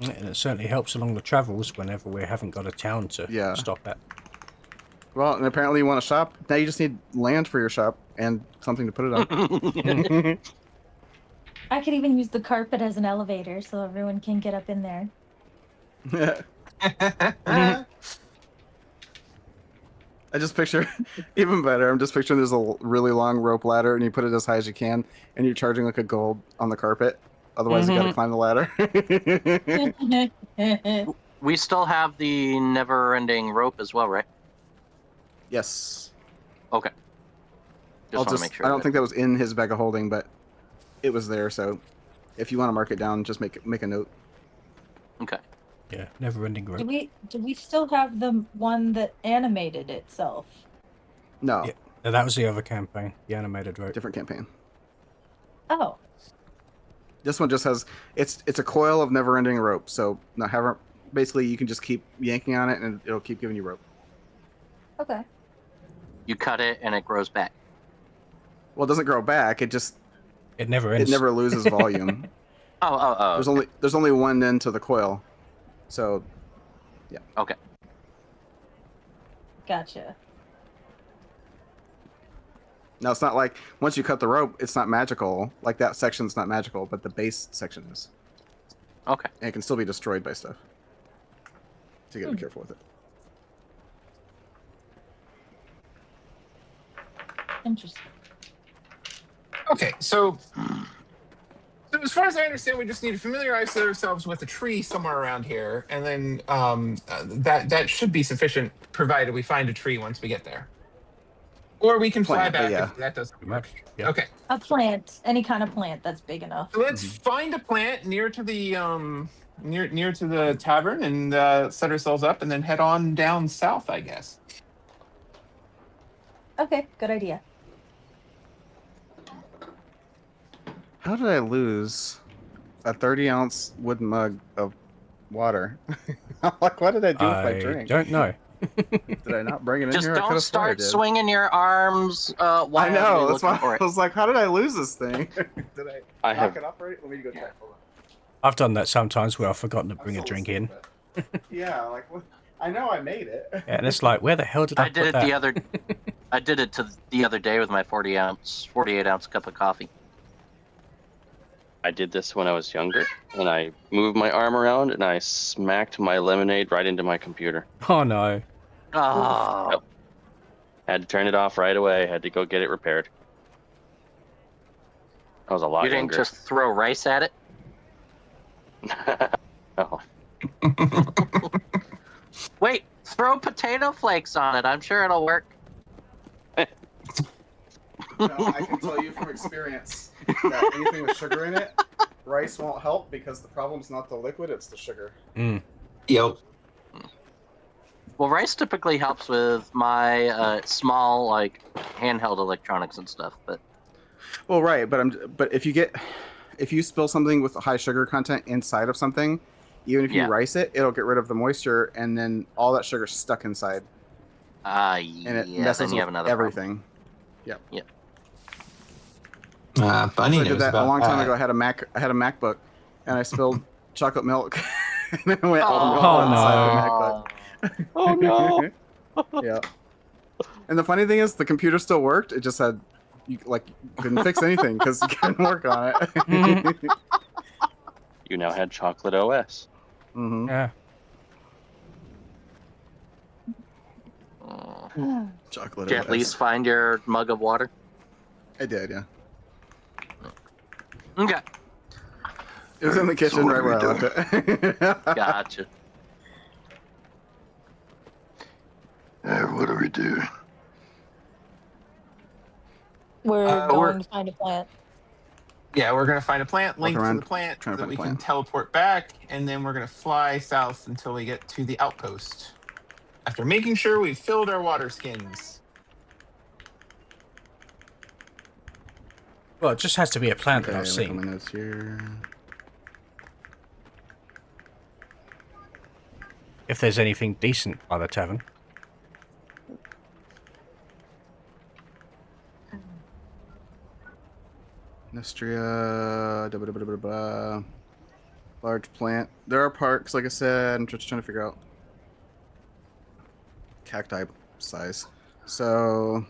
Speaker 5: And it certainly helps along the travels whenever we haven't got a town to stop at.
Speaker 10: Well, and apparently you want a shop. Now you just need land for your shop and something to put it on.
Speaker 6: I could even use the carpet as an elevator so everyone can get up in there.
Speaker 10: I just picture, even better, I'm just picturing there's a really long rope ladder and you put it as high as you can and you're charging like a gold on the carpet. Otherwise, you gotta climb the ladder.
Speaker 12: We still have the never-ending rope as well, right?
Speaker 10: Yes.
Speaker 12: Okay. Just want to make sure.
Speaker 10: I don't think that was in his bag of holding, but it was there. So if you want to mark it down, just make a note.
Speaker 12: Okay.
Speaker 5: Yeah, never-ending rope.
Speaker 6: Do we still have the one that animated itself?
Speaker 10: No.
Speaker 5: Yeah, that was the other campaign, the animated rope.
Speaker 10: Different campaign.
Speaker 6: Oh.
Speaker 10: This one just has it's a coil of never-ending rope. So basically you can just keep yanking on it and it'll keep giving you rope.
Speaker 6: Okay.
Speaker 12: You cut it and it grows back.
Speaker 10: Well, it doesn't grow back. It
Speaker 5: never ends.
Speaker 10: It never loses volume.
Speaker 12: Oh.
Speaker 10: There's only one end to the coil. So, yeah.
Speaker 12: Okay.
Speaker 6: Gotcha.
Speaker 10: Now, it's not like once you cut the rope, it's not magical. Like that section's not magical, but the base section is.
Speaker 12: Okay.
Speaker 10: And it can still be destroyed by stuff. So you gotta be careful with it.
Speaker 6: Interesting.
Speaker 14: Okay, so as far as I understand, we just need to familiarize ourselves with a tree somewhere around here, and then that should be sufficient, provided we find a tree once we get there. Or we can fly back if that doesn't work.
Speaker 5: Yeah.
Speaker 14: Okay.
Speaker 6: A plant, any kind of plant that's big enough.
Speaker 14: So let's find a plant near to the near to the tavern and set ourselves up, and then head on down south, I guess.
Speaker 6: Okay, good idea.
Speaker 10: How did I lose a 30-ounce wooden mug of water? Like, what did I do with my drink?
Speaker 5: I don't know.
Speaker 10: Did I not bring it in
Speaker 12: Just
Speaker 10: here?
Speaker 12: don't start swinging your arms.
Speaker 10: I know. That's why
Speaker 12: I
Speaker 10: was like, how did I lose this thing? Did I knock
Speaker 15: have-
Speaker 10: it off right? Let me go check. Hold on.
Speaker 5: I've done that sometimes where I've forgotten to bring a drink in.
Speaker 10: Yeah, like I know I made it.
Speaker 5: Yeah, and it's like, where the hell did I put
Speaker 12: did it
Speaker 5: that?
Speaker 12: the other. I did it the other day with my 48 ounce cup of coffee.
Speaker 15: I did this when I was younger, and I moved my arm around and I smacked my lemonade right into my computer.
Speaker 5: Oh no.
Speaker 12: Oh.
Speaker 15: Yep. Had to turn it off right away. Had to go get it repaired. I was a lot
Speaker 12: You didn't
Speaker 15: younger.
Speaker 12: just throw rice at it?
Speaker 15: Oh.
Speaker 12: Wait, throw potato flakes on it. I'm sure it'll work.
Speaker 10: No, I can tell you from experience that anything with sugar in it, rice won't help because the problem's not the liquid, it's the sugar.
Speaker 14: Yep.
Speaker 12: Well, rice typically helps with my small, like, handheld electronics and stuff, but...
Speaker 10: Well, right, but if you spill something with a high sugar content inside of something, even if you rice it, it'll get rid of the moisture, and then all that sugar's stuck inside. And it messes with everything. Yep.
Speaker 12: Yep.
Speaker 14: Bunny
Speaker 10: I did
Speaker 14: knows
Speaker 10: that a
Speaker 14: about
Speaker 10: long time
Speaker 14: that.
Speaker 10: ago. I had a MacBook, and I spilled chocolate milk, and it went all milk
Speaker 5: Oh,
Speaker 10: inside the MacBook.
Speaker 15: Oh no!
Speaker 10: Yeah. And the funny thing is, the computer still worked. It just had you couldn't fix anything because you couldn't work on it.
Speaker 15: You now had chocolate OS.
Speaker 10: Mm-hmm.
Speaker 5: Yeah.
Speaker 10: Chocolate
Speaker 12: Did you
Speaker 10: OS.
Speaker 12: at least find your mug of water?
Speaker 10: I did, yeah.
Speaker 12: Okay.
Speaker 10: It was in the kitchen
Speaker 11: what
Speaker 10: right
Speaker 11: are
Speaker 10: where
Speaker 11: we
Speaker 10: I left it.
Speaker 12: Gotcha.
Speaker 11: What do we do?
Speaker 13: We're going to find a plant.
Speaker 14: Yeah, we're going to find a plant, link to
Speaker 10: around,
Speaker 14: the plant
Speaker 10: trying to
Speaker 14: that
Speaker 10: find a
Speaker 14: we can
Speaker 10: plant.
Speaker 14: teleport back, and then we're going to fly south until we get to the outpost. After making sure we've filled our water skins.
Speaker 5: Well, it just has to be a plant that I've
Speaker 10: look at
Speaker 5: seen.
Speaker 10: my notes here.
Speaker 5: If there's anything decent by the tavern.
Speaker 10: Nestria, large plant. There are parks, like I said. I'm just trying to figure out cacti size. So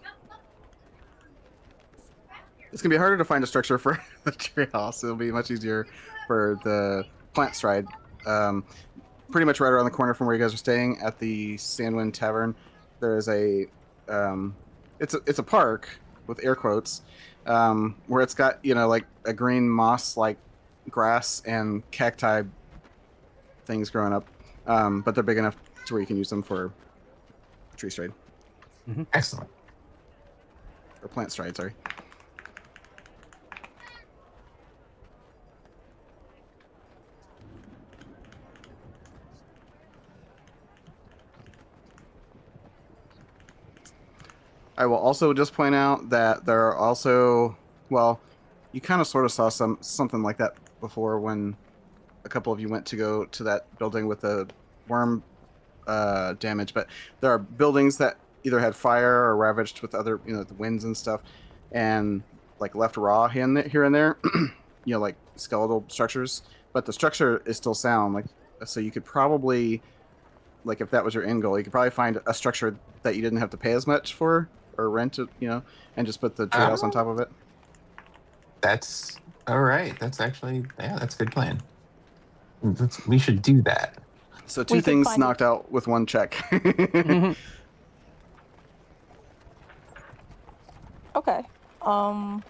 Speaker 10: it's gonna be harder to find a structure for the treehouse. It'll be much easier for the plant stride. Pretty much right around the corner from where you guys are staying at the Sandwind Tavern, there is a it's a park with air quotes where it's got like a green moss like grass and cacti things growing up, but they're big enough to where you can use them for tree stride.
Speaker 5: Mm-hmm.
Speaker 14: Excellent.
Speaker 10: Or plant stride, sorry. I will also just point out that there are also, well, you kind of sort of saw something like that before when a couple of you went to go to that building with the worm damage, but there are buildings that either had fire or ravaged with other, the winds and stuff, and like left raw here and there, like skeletal structures, but the structure is still sound. Like, so you could probably, like, if that was your end goal, you could probably find a structure that you didn't have to pay as much for or rent it, and just put the treehouse on top of it.
Speaker 14: That's all right. That's actually, that's a good plan. We should do that.
Speaker 10: So two things knocked out with one check.
Speaker 5: Mm-hmm.
Speaker 13: Okay.
Speaker 10: And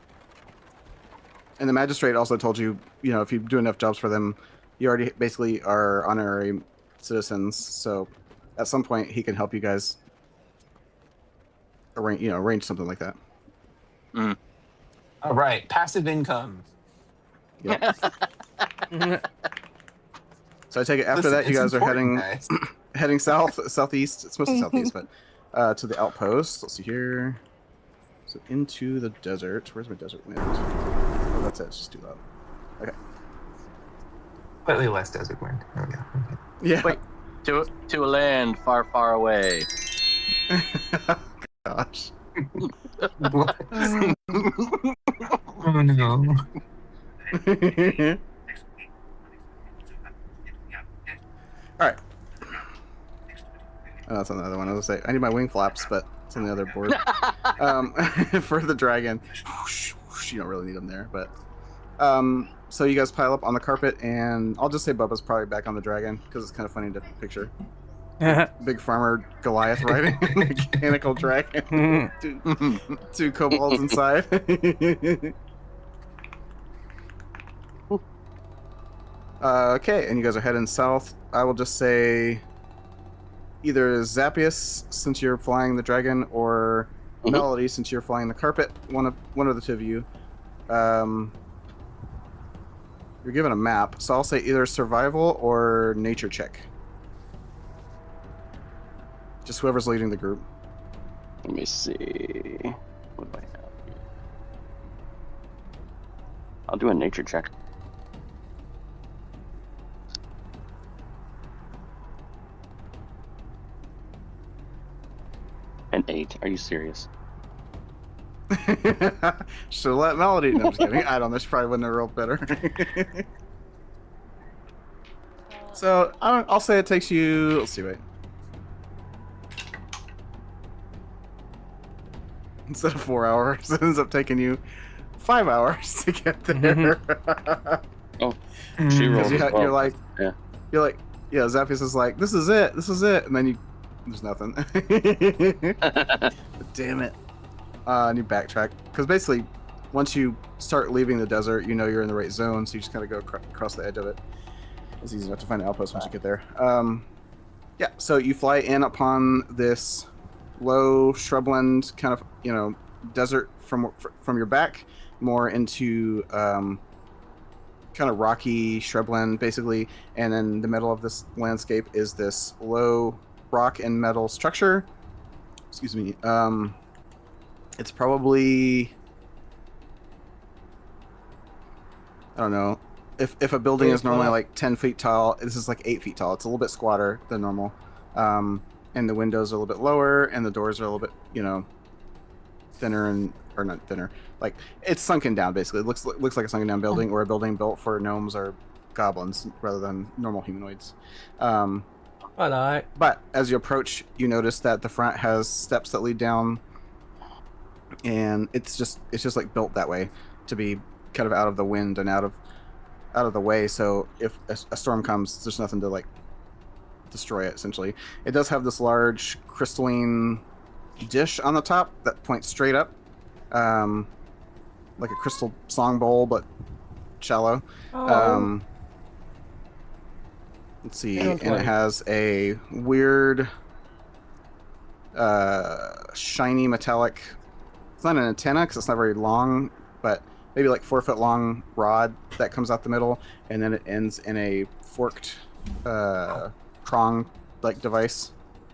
Speaker 10: the magistrate also told you, if you do enough jobs for them, you already basically are honorary citizens. So at some point, he can help you guys arrange something like that.
Speaker 12: Mm.
Speaker 14: All right, passive income.
Speaker 10: Yep. So I take it after that, you guys are heading southeast. It's mostly southeast, but to the outpost. Let's see here. So into the desert. Where's my desert wind? Oh, that's it. It's just too loud. Okay.
Speaker 14: Slightly less desert wind. There we go. Okay.
Speaker 10: Yeah.
Speaker 12: Wait, to a land far, far away.
Speaker 10: Gosh.
Speaker 14: Oh no.
Speaker 10: All right. Oh, that's another one. I was gonna say I need my wing flaps, but It's on the other board. For the dragon. You don't really need them there, but so you guys pile up on the carpet, and I'll just say Bubba's probably back on the dragon because it's kind of funny to picture. Big farmer Goliath riding a mechanical dragon. two kobolds inside. Okay, and you guys are heading south. I will just say either Zappius, since you're flying the dragon, or Melody, since you're flying the carpet. One of the two of you. You're given a map, so I'll say either survival or nature check. Just whoever's leading the group.
Speaker 15: Let me see. What do I have? I'll do a nature check. An 8. Are you serious?
Speaker 10: Should let Melody. No, I'm just kidding. I don't know. She probably wouldn't have rolled better. So I'll say it takes you. Let's see. Wait. Instead of 4 hours, it ends up taking you 5 hours to get there.
Speaker 15: Oh, she rolled.
Speaker 10: You're like, yeah. Zappius is like, this is it, and then there's nothing. Damn it. And you backtrack because basically, once you start leaving the desert, you know you're in the right zone, so you just kind of go across the edge of it. It's easy enough to find an outpost once you get there. Yeah. So you fly in upon this low shrubland kind of desert from your back, more into kind of rocky shrubland basically, and then the middle of this landscape is this low rock and metal structure. Excuse me. It's probably, I don't know, if a building is normally like 10 feet tall, this is like 8 feet tall. It's a little bit squatter than normal. And the windows are a little bit lower, and the doors are a little bit, thinner or not thinner. Like, it's sunken down, basically. It looks like a sunken down building, or a building built for gnomes or goblins rather than normal humanoids. But as you approach, you notice that the front has steps that lead down, and it's just like built that way to be kind of out of the wind and out of the way. So if a storm comes, there's nothing to like destroy it. Essentially, it does have this large crystalline dish on the top that points straight up, like a crystal song bowl, but shallow. Let's see, and it has a weird shiny metallic, it's not an antenna because it's not very long, but maybe like 4 foot long rod that comes out the middle, and then it ends in a forked prong like device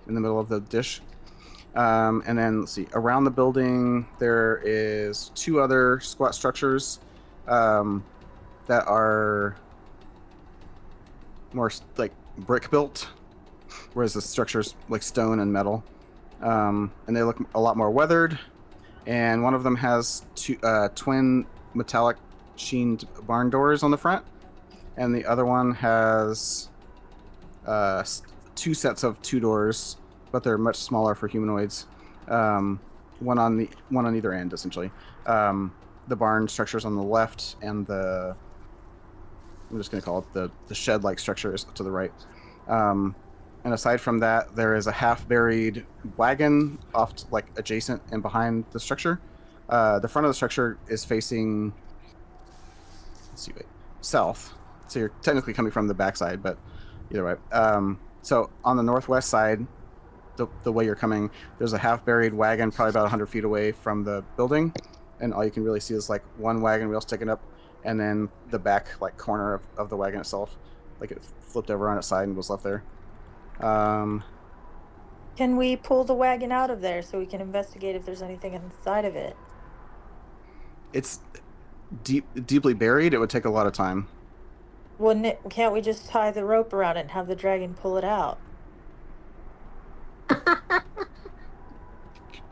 Speaker 10: in the middle of the dish. And then let's see, around the building there is 2 other squat structures that are more like brick built, whereas the structure's like stone and metal, and they look a lot more weathered. And one of them has 2 twin metallic sheened barn doors on the front, and the other one has 2 sets of 2 doors, but they're much smaller for humanoids. One on either end, essentially. The barn structure's on the left, and I'm just going to call it the shed-like structure is to the right. And aside from that, there is a half-buried wagon off like adjacent and behind the structure. The front of the structure is facing, south. So you're technically coming from the backside, but either way. So on the northwest side, the way you're coming, there's a half-buried wagon probably about 100 feet away from the building, and all you can really see is like one wagon wheel sticking up, and then the back like corner of the wagon itself, like it flipped over on its side and was left there.
Speaker 13: Can we pull the wagon out of there so we can investigate if there's anything inside of it?
Speaker 10: It's deeply buried. It would take a lot of time.
Speaker 13: Can't we just tie the rope around it and have the dragon pull it out?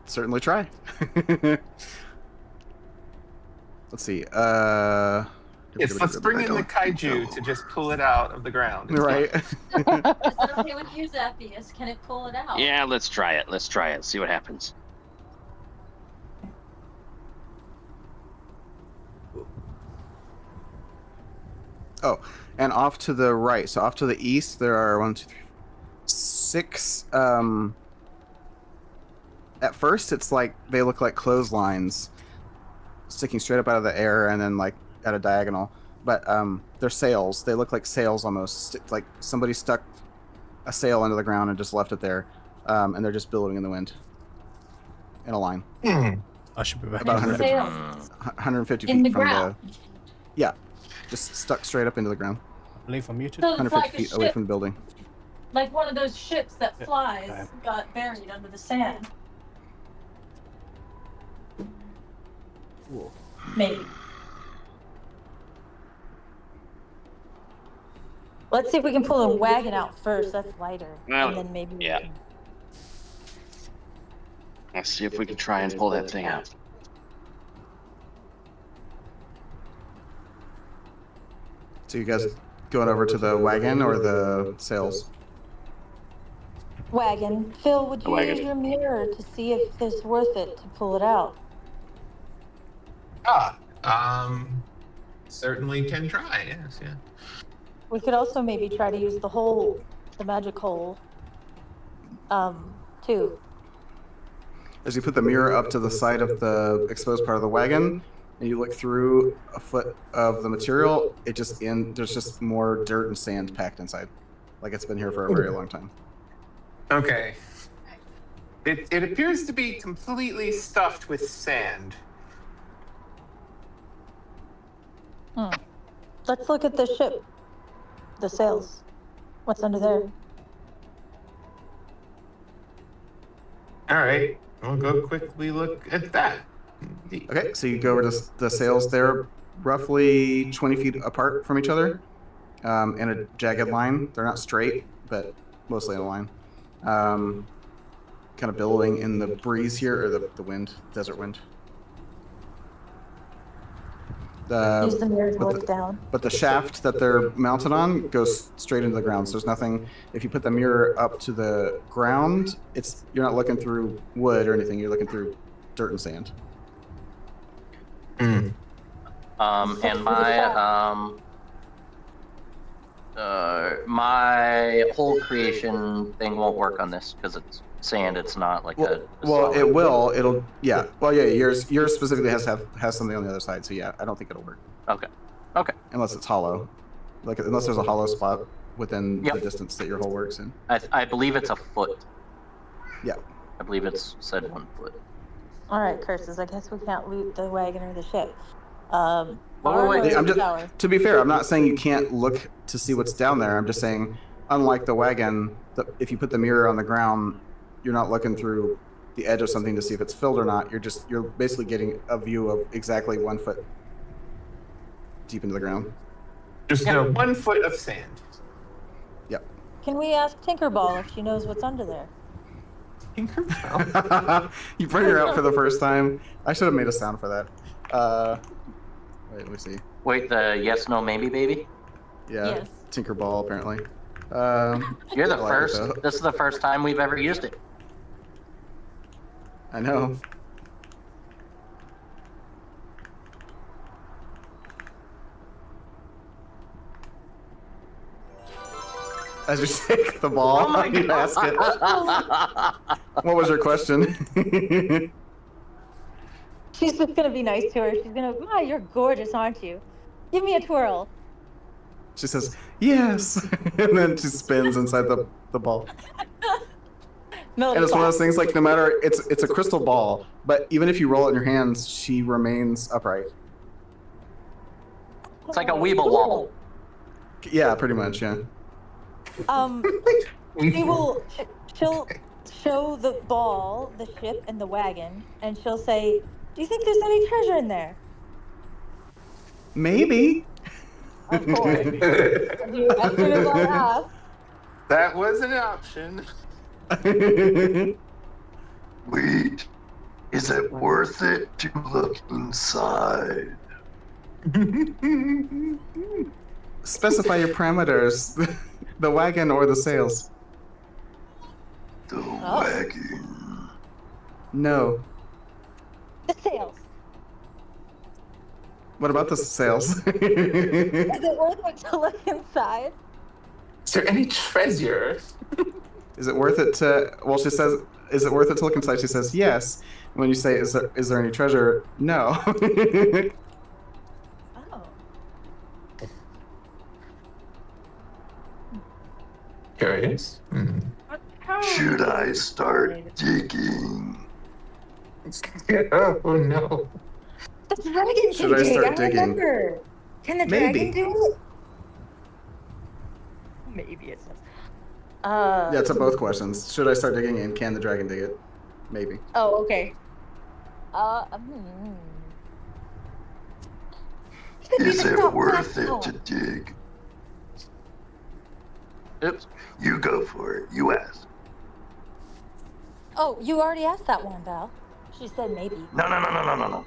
Speaker 10: Certainly try. Let's see.
Speaker 14: Yes, let's bring in the kaiju to just pull it out of the ground.
Speaker 10: Right.
Speaker 6: Is that okay with you, Zappius? Can it pull it out?
Speaker 15: Yeah, let's try it. See what happens.
Speaker 10: Oh, and off to the right. So off to the east, there are 1, 2, 3, 6. At first, it's like they look like clotheslines sticking straight up out of the air and then like at a diagonal. But they're sails. They look like sails almost. Like somebody stuck a sail into the ground and just left it there, and they're just billowing in the wind in a line.
Speaker 5: I should be back.
Speaker 10: About
Speaker 5: in
Speaker 10: 150
Speaker 6: in
Speaker 10: feet
Speaker 6: the
Speaker 10: from
Speaker 6: ground.
Speaker 10: Yeah, just stuck straight up into the ground.
Speaker 5: I believe I'm muted.
Speaker 6: So it's
Speaker 10: 150
Speaker 6: like a
Speaker 10: feet away
Speaker 6: ship.
Speaker 10: from the building.
Speaker 6: Like one of those ships that
Speaker 5: Yeah,
Speaker 6: flies
Speaker 5: okay.
Speaker 6: got buried under the sand.
Speaker 5: Cool.
Speaker 6: Maybe.
Speaker 13: Let's see if we can pull the wagon out first. That's lighter.
Speaker 15: Well,
Speaker 13: And then maybe
Speaker 15: yeah.
Speaker 13: we can...
Speaker 15: Let's see if we can try and pull that thing out.
Speaker 10: So you guys going over to the wagon or the sails?
Speaker 13: Wagon. Phil, would you
Speaker 15: Wagon.
Speaker 13: use your mirror to see if it's worth it to pull it out?
Speaker 14: Certainly can try. Yes, yeah.
Speaker 13: We could also maybe try to use the hole, the magic hole, too.
Speaker 10: As you put the mirror up to the side of the exposed part of the wagon, and you look through a foot of the material, there's just more dirt and sand packed inside, like it's been here for a very long time.
Speaker 14: Okay. It appears to be completely stuffed with sand.
Speaker 13: Let's look at the ship. The sails. What's under there?
Speaker 14: All right, we'll go quickly look at that.
Speaker 10: Okay, so you go over to the sails. They're roughly 20 feet apart from each other, in a jagged line. They're not straight, but mostly in a line. Kind of billowing in the breeze here, or the wind, desert wind.
Speaker 13: Use the mirror to
Speaker 10: but
Speaker 13: look down.
Speaker 10: But the shaft that they're mounted on goes straight into the ground. So there's nothing. If you put the mirror up to the ground, you're not looking through wood or anything. You're looking through dirt and sand.
Speaker 12: And my whole creation thing won't work on this because it's sand. It's not like a
Speaker 10: Well,
Speaker 12: solid.
Speaker 10: it will. It'll. Yeah. Well, yeah. Yours specifically has something on the other side. So yeah, I don't think it'll work.
Speaker 12: Okay. Okay.
Speaker 10: Unless it's hollow, unless there's a hollow spot within
Speaker 12: Yep.
Speaker 10: the distance that your hole works in.
Speaker 12: I believe it's a foot.
Speaker 10: Yeah.
Speaker 12: I believe it's said 1 foot.
Speaker 13: All right, curses. I guess we can't loot the wagon or the ship.
Speaker 12: Wait.
Speaker 10: To be fair, I'm not saying you can't look to see what's down there. I'm just saying, unlike the wagon, if you put the mirror on the ground, you're not looking through the edge of something to see if it's filled or not. You're basically getting a view of exactly 1 foot deep into the ground.
Speaker 14: Just 1 foot of sand.
Speaker 10: Yep.
Speaker 13: Can we ask Tinkerball if she knows what's under there?
Speaker 14: Tinkerbell?
Speaker 10: You bring her out for the first time. I should have made a sound for that. Wait, let me see.
Speaker 12: Wait, the yes, no, maybe, baby?
Speaker 10: Yeah,
Speaker 13: Yes.
Speaker 10: Tinkerball, apparently.
Speaker 12: You're the
Speaker 10: I like it,
Speaker 12: first.
Speaker 10: though.
Speaker 12: This is the first time we've ever used it.
Speaker 10: I know. As you take the ball,
Speaker 12: Oh my
Speaker 10: you
Speaker 12: God.
Speaker 10: ask it. What was your question?
Speaker 13: She's just gonna be nice to her. She's gonna, "My, you're gorgeous, aren't you? Give me a twirl."
Speaker 10: She says, yes. And then she spins inside the ball. And it's one of those things, like, no matter, it's a crystal ball, but even if you roll it in your hands, she remains upright.
Speaker 12: It's like a weeble wobble.
Speaker 10: Yeah, pretty much, yeah.
Speaker 13: She'll show the ball, the ship, and the wagon, and she'll say, "Do you think there's any treasure in there?"
Speaker 10: Maybe.
Speaker 13: Of course. As soon as I ask.
Speaker 14: That was an option.
Speaker 11: Wait, is it worth it to look inside?
Speaker 10: Specify your parameters. The wagon or the sails?
Speaker 11: The wagon.
Speaker 10: No.
Speaker 13: The sails.
Speaker 10: What about the sails?
Speaker 13: Is it worth it to look inside?
Speaker 14: Is there any treasure?
Speaker 10: Is it worth it to? Well, she says, "Is it worth it to look inside?" She says, "Yes." When you say, "Is there any treasure?" No.
Speaker 13: Oh.
Speaker 14: Curious.
Speaker 11: Should I start digging?
Speaker 14: Oh no.
Speaker 13: The dragon
Speaker 10: Should
Speaker 13: can
Speaker 10: I
Speaker 13: dig.
Speaker 10: start
Speaker 13: I
Speaker 10: digging?
Speaker 13: remember. Can the
Speaker 10: Maybe.
Speaker 13: dragon do it? Maybe it says.
Speaker 10: Yeah, it's both questions. Should I start digging, and can the dragon dig it? Maybe.
Speaker 13: Oh, okay.
Speaker 11: Is it worth it to dig?
Speaker 12: Oops.
Speaker 11: You go for it. You ask.
Speaker 13: Oh, you already asked that one, Val. She said maybe.
Speaker 11: No.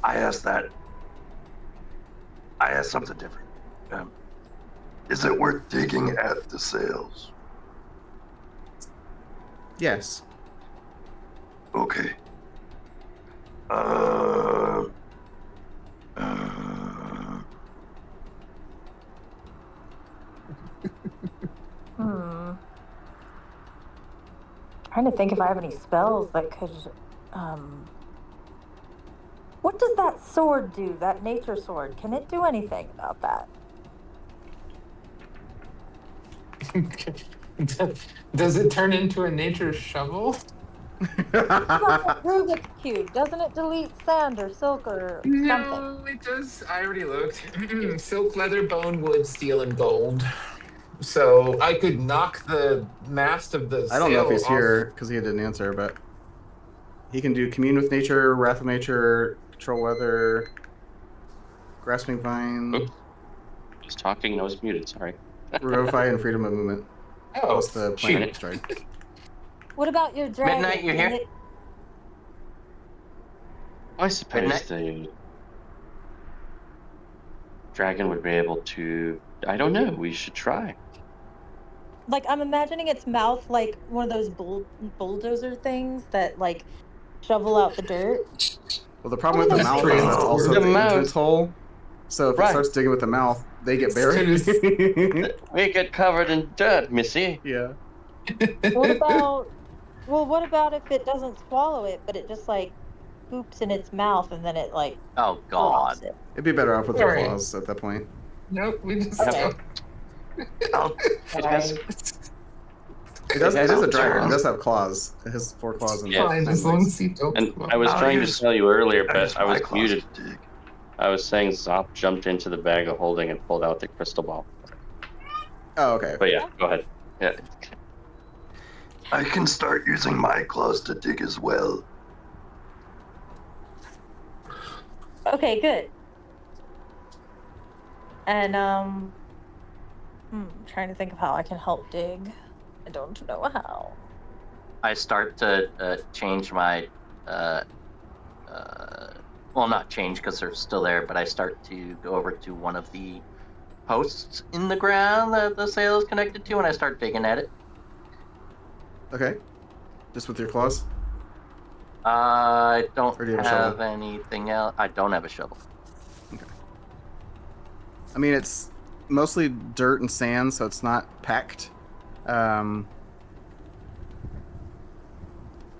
Speaker 11: I asked something different. Is it worth digging at the sails?
Speaker 10: Yes.
Speaker 11: Okay.
Speaker 13: Trying to think if I have any spells that could. What does that sword do? That nature sword? Can it do anything about that?
Speaker 14: Does it turn into a nature shovel?
Speaker 13: Rubik's Cube. Doesn't it delete sand or silk or something?
Speaker 14: No, it does. I already looked. Silk, leather, bone, wood, steel, and gold. So I could knock the mast of the
Speaker 10: I don't know if he's
Speaker 14: sail off.
Speaker 10: here because he didn't answer, but he can do commune with nature, wrath of nature, control weather, grasping vine.
Speaker 15: Oops. Just talking, I was muted. Sorry.
Speaker 10: Revivify, and freedom of movement.
Speaker 14: Oh,
Speaker 10: Plus the planet strike.
Speaker 13: What about your dragon?
Speaker 12: Midnight, you
Speaker 13: Can
Speaker 12: here?
Speaker 13: it-
Speaker 15: I suppose
Speaker 12: Midnight.
Speaker 15: the dragon would be able to. I don't know. We should try.
Speaker 13: Like, I'm imagining its mouth like one of those bulldozer things that like shovel out the dirt.
Speaker 10: Well, the problem with the mouth is that's also
Speaker 15: The
Speaker 10: the
Speaker 15: mouth.
Speaker 10: entrance hole. So if it
Speaker 15: Right.
Speaker 10: starts digging with the mouth, they get buried.
Speaker 15: We get covered in dirt, Missy.
Speaker 10: Yeah.
Speaker 13: What about? Well, what about if it doesn't swallow it, but it just like poops in its mouth and then it like
Speaker 12: Oh
Speaker 13: drops
Speaker 12: God.
Speaker 13: it?
Speaker 10: It'd be better off with the
Speaker 14: Alright.
Speaker 10: claws at that point.
Speaker 14: Nope, we just.
Speaker 13: Okay.
Speaker 10: It does. It is a dragon. It does have claws. It has 4 claws and
Speaker 15: Yeah.
Speaker 14: Fine, as long as you don't.
Speaker 15: And I was trying to tell you earlier,
Speaker 11: I
Speaker 15: but
Speaker 11: use
Speaker 15: I was
Speaker 11: my claws
Speaker 15: muted.
Speaker 11: to dig.
Speaker 15: I was saying Zop jumped into the bag of holding and pulled out the crystal ball.
Speaker 10: Oh, okay.
Speaker 15: But yeah, go ahead. Yeah.
Speaker 11: I can start using my claws to dig as well.
Speaker 13: Okay, good. And trying to think of how I can help dig. I don't know how.
Speaker 12: I start to change my, well, not change because they're still there, but I start to go over to one of the posts in the ground that the sail is connected to, and I start digging at it.
Speaker 10: Okay. Just with your claws?
Speaker 12: I don't
Speaker 10: Or do you have a
Speaker 12: have
Speaker 10: shovel?
Speaker 12: anything else. I don't have a shovel.
Speaker 10: I mean, it's mostly dirt and sand, so it's not packed.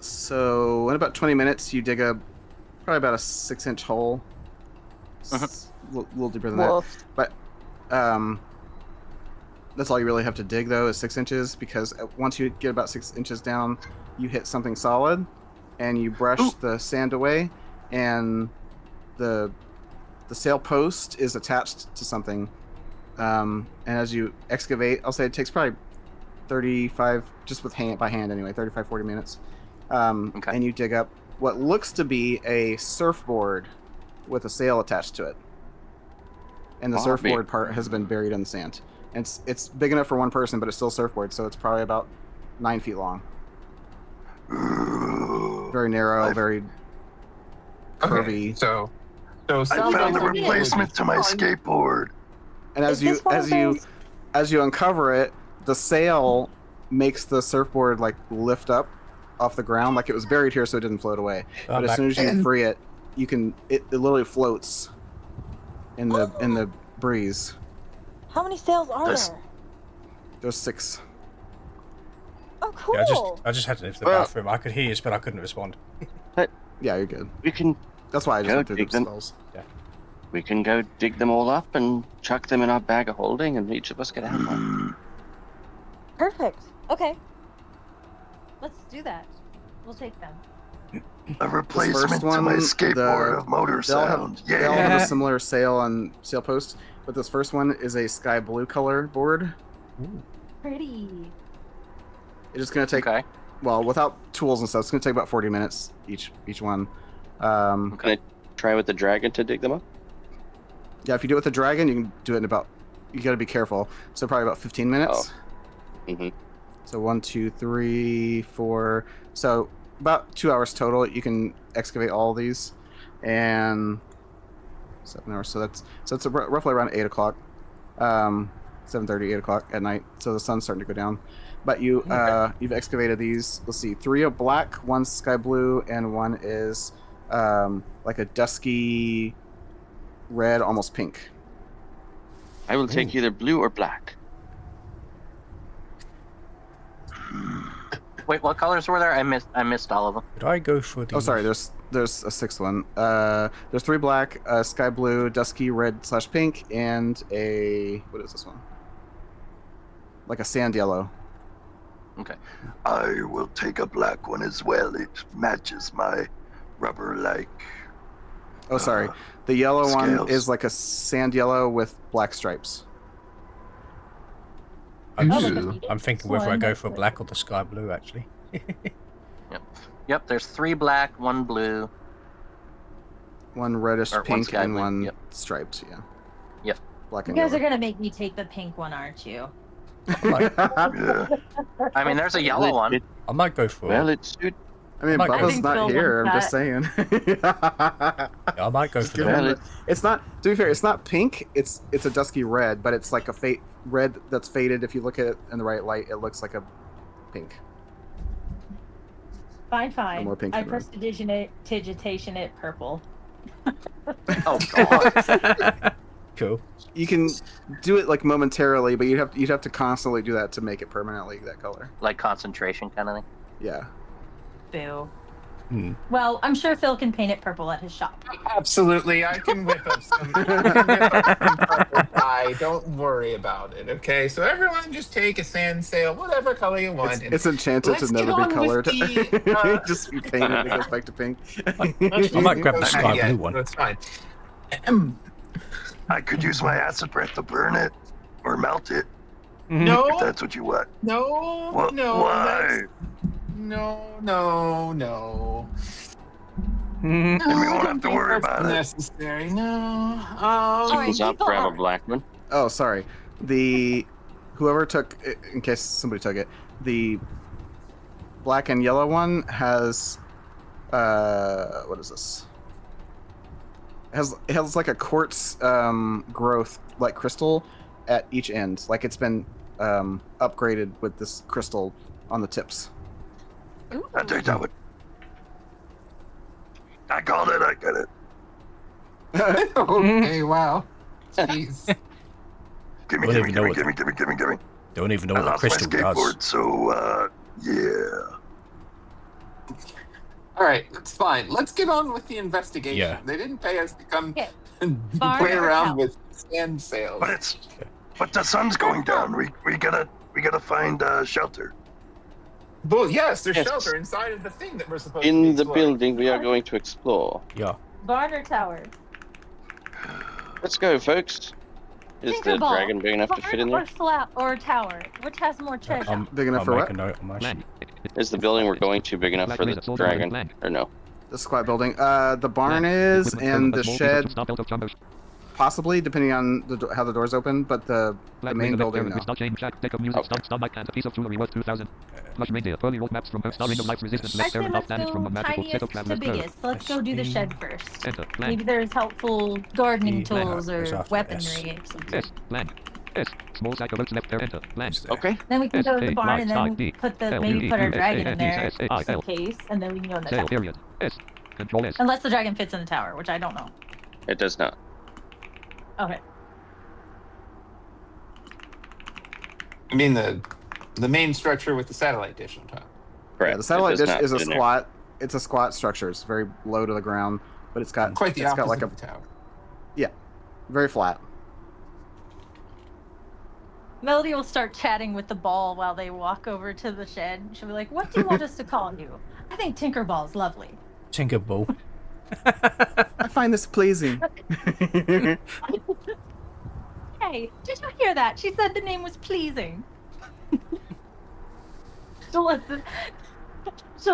Speaker 10: So in about 20 minutes, you dig probably about a 6-inch hole. A little deeper than
Speaker 13: Woof.
Speaker 10: that. But that's all you really have to dig, though, is 6 inches, because once you get about 6 inches down, you hit something solid, and you brush the sand away, and the sail post is attached to something. And as you excavate, I'll say it takes probably 35, just with by hand anyway, 35, 40 minutes. And you dig up what looks to be a surfboard with a sail attached to it. And the surfboard part has been buried in the sand. And it's big enough for one person, but it's still a surfboard, so it's probably about 9 feet long. Very narrow, very curvy.
Speaker 14: So
Speaker 11: I found the replacement to my skateboard.
Speaker 10: And as you uncover it, the sail makes the surfboard like lift up off the ground, like it was buried here, so it didn't float away. But as soon as you free it, you can. It literally floats in the breeze.
Speaker 13: How many sails are there?
Speaker 10: There's 6.
Speaker 13: Oh, cool.
Speaker 5: Yeah, I just had to leave the bathroom. I could hear you, but I couldn't respond.
Speaker 10: Yeah, you're good.
Speaker 15: We can.
Speaker 10: That's why I just
Speaker 15: go
Speaker 10: went through the
Speaker 15: dig them.
Speaker 10: spells.
Speaker 5: Yeah.
Speaker 15: We can go dig them all up and chuck them in our bag of holding, and each of us get have one.
Speaker 13: Perfect. Okay.
Speaker 6: Let's do that. We'll take them.
Speaker 11: A replacement to my skateboard of motor sound.
Speaker 10: They all have a similar sail on sail post, but this first one is a sky blue color board.
Speaker 5: Ooh.
Speaker 6: Pretty.
Speaker 10: It's just gonna take well, without tools and stuff, it's gonna take about 40 minutes each one.
Speaker 15: Can I try with the dragon to dig them up?
Speaker 10: Yeah, if you do it with the dragon, you can do it in about. You gotta be careful. So probably about 15 minutes.
Speaker 15: Oh. Mm-hmm.
Speaker 10: So 1, 2, 3, 4. So about 2 hours total. You can excavate all of these, and 7 hours. So it's roughly around 8 o'clock, 7:30, 8 o'clock at night. So the sun's starting to go down. But you've excavated these. Let's see, 3 are black, 1's sky blue, and 1 is like a dusky red, almost pink.
Speaker 15: I will take either blue or black.
Speaker 12: Wait, what colors were there? I missed all of them.
Speaker 5: Could I go for the?
Speaker 10: Oh, sorry. There's a 6th one. There's 3 black, sky blue, dusky red / pink, and a what is this one? Like a sand yellow.
Speaker 12: Okay.
Speaker 11: I will take a black one as well. It matches my rubber-like.
Speaker 10: Oh, sorry. The yellow one
Speaker 11: scales.
Speaker 10: is like a sand yellow with black stripes.
Speaker 5: I'm thinking whether I go for black or the sky blue, actually.
Speaker 12: Yep, there's 3 black, 1 blue.
Speaker 10: 1 reddish
Speaker 12: Or one
Speaker 10: pink
Speaker 12: sky
Speaker 10: and
Speaker 12: blue,
Speaker 10: 1
Speaker 12: yep.
Speaker 10: striped, yeah.
Speaker 12: Yep.
Speaker 10: Black
Speaker 6: You
Speaker 10: and
Speaker 6: guys
Speaker 10: yellow.
Speaker 6: are gonna make me take the pink one, aren't you?
Speaker 11: Yeah.
Speaker 12: I mean, there's a yellow one.
Speaker 5: I might go for.
Speaker 15: Well, it's good.
Speaker 10: I mean,
Speaker 5: I might
Speaker 10: Bubba's
Speaker 5: go-
Speaker 10: not
Speaker 6: Phil
Speaker 10: here. I'm
Speaker 6: wants
Speaker 10: just saying.
Speaker 5: I might go
Speaker 10: Just
Speaker 5: for
Speaker 10: give
Speaker 5: the.
Speaker 10: him the- It's not. To be fair, it's not pink. It's a dusky red, but it's like a red that's faded. If you look at it in the right light, it looks like a pink.
Speaker 6: Fine.
Speaker 10: more pink
Speaker 6: I
Speaker 10: than red.
Speaker 6: prestidigitation it purple.
Speaker 12: Oh god.
Speaker 5: Cool.
Speaker 10: You can do it like momentarily, but you'd have to constantly do that to make it permanently that color.
Speaker 12: Like concentration kind of thing.
Speaker 10: Yeah.
Speaker 6: Boo.
Speaker 5: Hmm.
Speaker 6: Well, I'm sure Phil can paint it purple at his shop.
Speaker 14: Absolutely, I can whip up some. Purple dye. Don't worry about it. Okay, so everyone just take a sand sail, whatever color you want.
Speaker 10: It's enchanted to
Speaker 14: let's
Speaker 10: never
Speaker 14: get
Speaker 10: be
Speaker 14: on with
Speaker 10: colored.
Speaker 14: the,
Speaker 10: Just be painted and it goes back to pink.
Speaker 5: I might grab the sky
Speaker 14: Yeah,
Speaker 5: blue one.
Speaker 14: That's fine.
Speaker 11: I could use my acid breath to burn it or melt it
Speaker 14: No,
Speaker 11: if that's what you want.
Speaker 14: no,
Speaker 11: What?
Speaker 14: no.
Speaker 11: Why?
Speaker 14: that's- No.
Speaker 11: And we won't have to worry about it.
Speaker 14: Necessary. No.
Speaker 15: Sickles up, grab a black one.
Speaker 10: Oh, sorry. Whoever took, in case somebody took it, the black and yellow one has, what is this? It has like a quartz growth, like crystal, at each end. Like it's been upgraded with this crystal on the tips.
Speaker 11: I take that one. I called it. I get it.
Speaker 14: Okay. Wow. Jeez.
Speaker 11: Gimme.
Speaker 5: Don't even know what Don't even know
Speaker 11: I
Speaker 5: what the
Speaker 11: lost my
Speaker 5: crystal
Speaker 11: skateboard,
Speaker 5: does.
Speaker 11: so yeah.
Speaker 14: All right, that's fine. Let's get on with the investigation.
Speaker 5: Yeah.
Speaker 14: They didn't pay us to come
Speaker 6: Okay.
Speaker 14: play around with sand sails.
Speaker 11: But the sun's going down. We gotta find shelter.
Speaker 14: Well, yes, there's
Speaker 15: Yes.
Speaker 14: shelter inside of the thing that we're supposed to be
Speaker 15: In the
Speaker 14: exploring.
Speaker 15: building we are going to explore.
Speaker 5: Yeah.
Speaker 6: Barn or tower?
Speaker 15: Let's go, folks. Is the
Speaker 6: Tinkerbell,
Speaker 15: dragon big enough to fit in
Speaker 6: Barn
Speaker 15: there?
Speaker 6: or flat or tower? Which has more treasure?
Speaker 10: Big enough
Speaker 5: I'll
Speaker 10: for
Speaker 5: make
Speaker 10: what?
Speaker 5: a note on my sheet.
Speaker 15: Is the building we're going to big enough for the dragon? Or no?
Speaker 10: The squat building. The barn is, and the shed, possibly, depending on how the doors open, but the main building, no.
Speaker 6: I think let's go tiniest to biggest. Let's go do the shed first. Maybe there's helpful gardening tools or weaponry or something.
Speaker 7: Small stack of oats left there. Enter. Land.
Speaker 15: Okay.
Speaker 6: Then we can go to the barn and then
Speaker 7: D.
Speaker 6: put our dragon in there just in case, and then we can go in the
Speaker 7: Sail
Speaker 6: tower.
Speaker 7: period. S. Control S.
Speaker 6: Unless the dragon fits in the tower, which I don't know.
Speaker 15: It does not.
Speaker 6: Okay.
Speaker 14: I mean the main structure with the satellite dish on top.
Speaker 15: Correct.
Speaker 10: Yeah, the satellite dish is a
Speaker 15: fit in there.
Speaker 10: squat. It's a squat structure. It's very low to the ground, but it's got
Speaker 14: Quite the
Speaker 10: it's
Speaker 14: opposite
Speaker 10: got like
Speaker 14: of the tower.
Speaker 10: Yeah, very flat.
Speaker 6: Melody will start chatting with the ball while they walk over to the shed. She'll be like, "What do you want us to call you?" I think Tinkerball's lovely.
Speaker 5: Tinkerball.
Speaker 10: I find this pleasing.
Speaker 6: Hey, did you hear that? She said the name was pleasing. she'll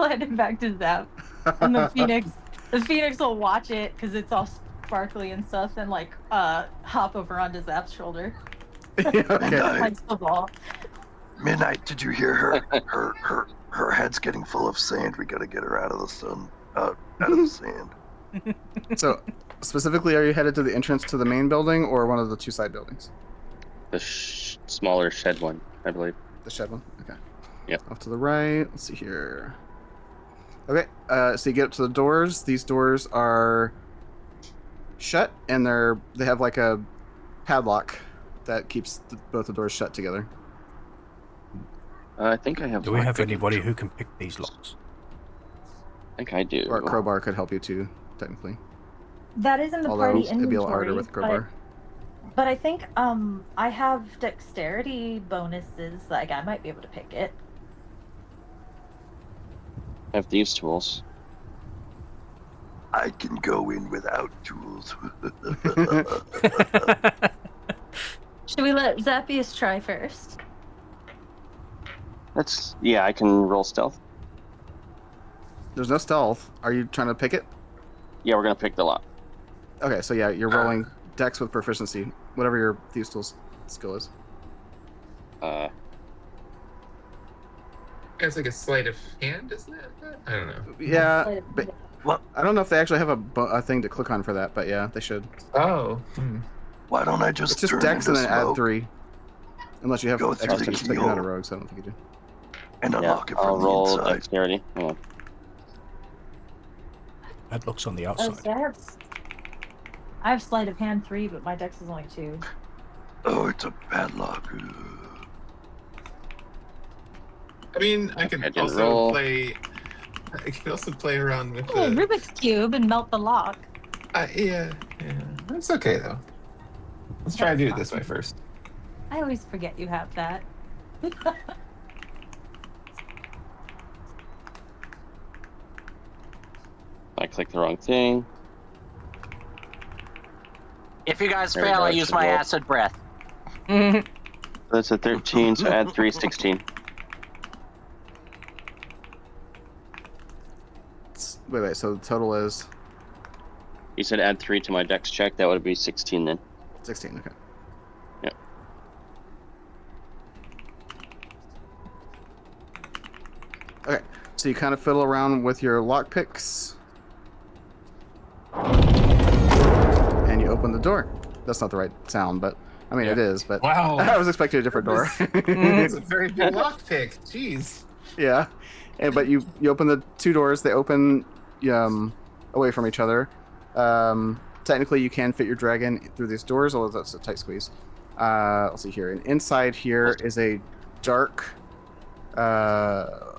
Speaker 6: hand it back to Zap, and the phoenix will watch it because it's all sparkly and stuff, and like hop over onto Zap's shoulder.
Speaker 10: Okay.
Speaker 6: The ball.
Speaker 11: Midnight, did you hear her? Her head's getting full of sand. We gotta get her out of the sun, out of the sand.
Speaker 10: So, specifically, are you headed to the entrance to the main building or one of the two side buildings?
Speaker 15: The smaller shed one, I believe.
Speaker 10: The shed one? Okay.
Speaker 15: Yep.
Speaker 10: Off to the right. Let's see here. Okay, so you get up to the doors. These doors are shut, and they have like a padlock that keeps both the doors shut together.
Speaker 15: I think I have.
Speaker 5: Do we have anybody who can pick these locks?
Speaker 15: I think I do.
Speaker 10: Or a crowbar could help you too, technically.
Speaker 6: That is in the
Speaker 10: Although
Speaker 6: party
Speaker 10: it'd be a lot harder
Speaker 6: inventory,
Speaker 10: with crowbar.
Speaker 6: But I think I have dexterity bonuses. Like I might be able to pick it.
Speaker 15: I have these tools.
Speaker 11: I can go in without tools.
Speaker 6: Should we let Zappius try first?
Speaker 15: Yeah, I can roll stealth.
Speaker 10: There's no stealth. Are you trying to pick it?
Speaker 15: Yeah, we're gonna pick the lock.
Speaker 10: Okay, so yeah, you're rolling dex with proficiency, whatever your thieves tools skill is.
Speaker 14: It's like a sleight of hand, isn't it? I don't know.
Speaker 10: Yeah, but I don't know if they actually have a thing to click on for that, but yeah, they should.
Speaker 14: Oh.
Speaker 11: Why don't I just
Speaker 10: It's just
Speaker 11: turn
Speaker 10: dex and
Speaker 11: into
Speaker 10: then add
Speaker 11: smoke
Speaker 10: 3. Unless you have
Speaker 11: Go through
Speaker 10: extra
Speaker 11: the
Speaker 10: checks, but you're not a
Speaker 11: keyhole.
Speaker 10: rogue, so I don't think you do.
Speaker 11: and unlock it
Speaker 15: I'll
Speaker 11: from the
Speaker 15: roll
Speaker 11: inside?
Speaker 15: dexterity. Hang on.
Speaker 5: That looks on the
Speaker 6: Oh,
Speaker 5: outside.
Speaker 6: see, I have sleight of hand 3, but my dex is only 2.
Speaker 11: Oh, it's a padlock.
Speaker 14: I mean, I can
Speaker 15: didn't
Speaker 14: also
Speaker 15: roll.
Speaker 14: play. I can also play around with
Speaker 6: Oh,
Speaker 14: the.
Speaker 6: Rubik's cube and melt the lock.
Speaker 14: Yeah. It's okay though. Let's try to do it this way first.
Speaker 6: I always forget you have that.
Speaker 15: I clicked the wrong thing.
Speaker 12: If you guys
Speaker 15: There we
Speaker 12: fail,
Speaker 15: go,
Speaker 12: I
Speaker 15: it
Speaker 12: use
Speaker 15: should
Speaker 12: my
Speaker 15: roll.
Speaker 12: acid breath.
Speaker 15: That's a 13, so add 3, 16.
Speaker 10: Wait, so the total is
Speaker 15: You said add 3 to my dex check. That would be 16 then.
Speaker 10: 16, okay.
Speaker 15: Yep.
Speaker 10: Okay, so you kind of fiddle around with your lockpicks. And you open the door. That's not the right sound, but I mean, it is, but
Speaker 14: Wow.
Speaker 10: I was expecting a different door.
Speaker 14: It's a very good lockpick. Jeez.
Speaker 10: Yeah, but you open the two doors. They open away from each other. Technically, you can fit your dragon through these doors, although that's a tight squeeze. Let's see here. And inside here is a dark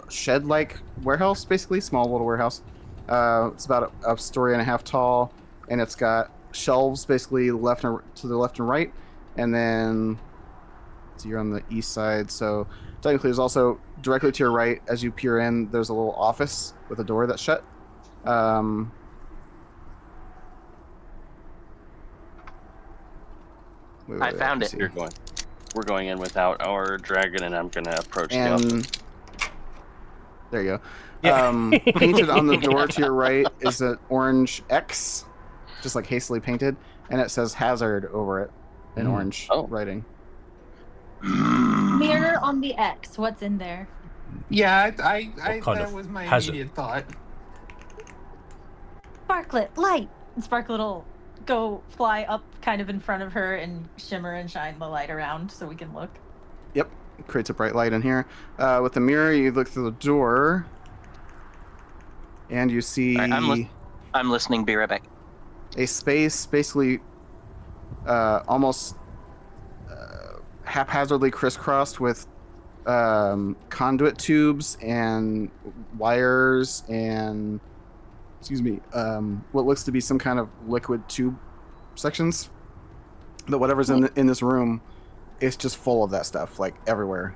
Speaker 10: shed-like warehouse, basically small little warehouse. It's about a story and a half tall, and it's got shelves basically to the left and right, and then so you're on the east side. So technically, there's also directly to your right as you peer in. There's a little office with a door that's shut.
Speaker 12: I found it.
Speaker 15: We're going in without our dragon, and I'm gonna approach the
Speaker 10: And
Speaker 15: office.
Speaker 10: there you go.
Speaker 5: Yeah.
Speaker 10: Painted on the door to your right is an orange X, just like hastily painted, and it says hazard over it in orange writing.
Speaker 6: Mirror on the X. What's in there?
Speaker 14: Yeah,
Speaker 5: What kind
Speaker 14: that
Speaker 5: of
Speaker 14: was my
Speaker 5: hazard?
Speaker 14: immediate thought.
Speaker 6: Sparklet, light. And Sparklet will go fly up kind of in front of her and shimmer and shine the light around so we can look.
Speaker 10: Yep, creates a bright light in here. With the mirror, you look through the door, and you see
Speaker 12: I'm listening. Be right back.
Speaker 10: A space basically almost haphazardly crisscrossed with conduit tubes and wires and what looks to be some kind of liquid tube sections. But whatever's in this room, it's just full of that stuff, like everywhere.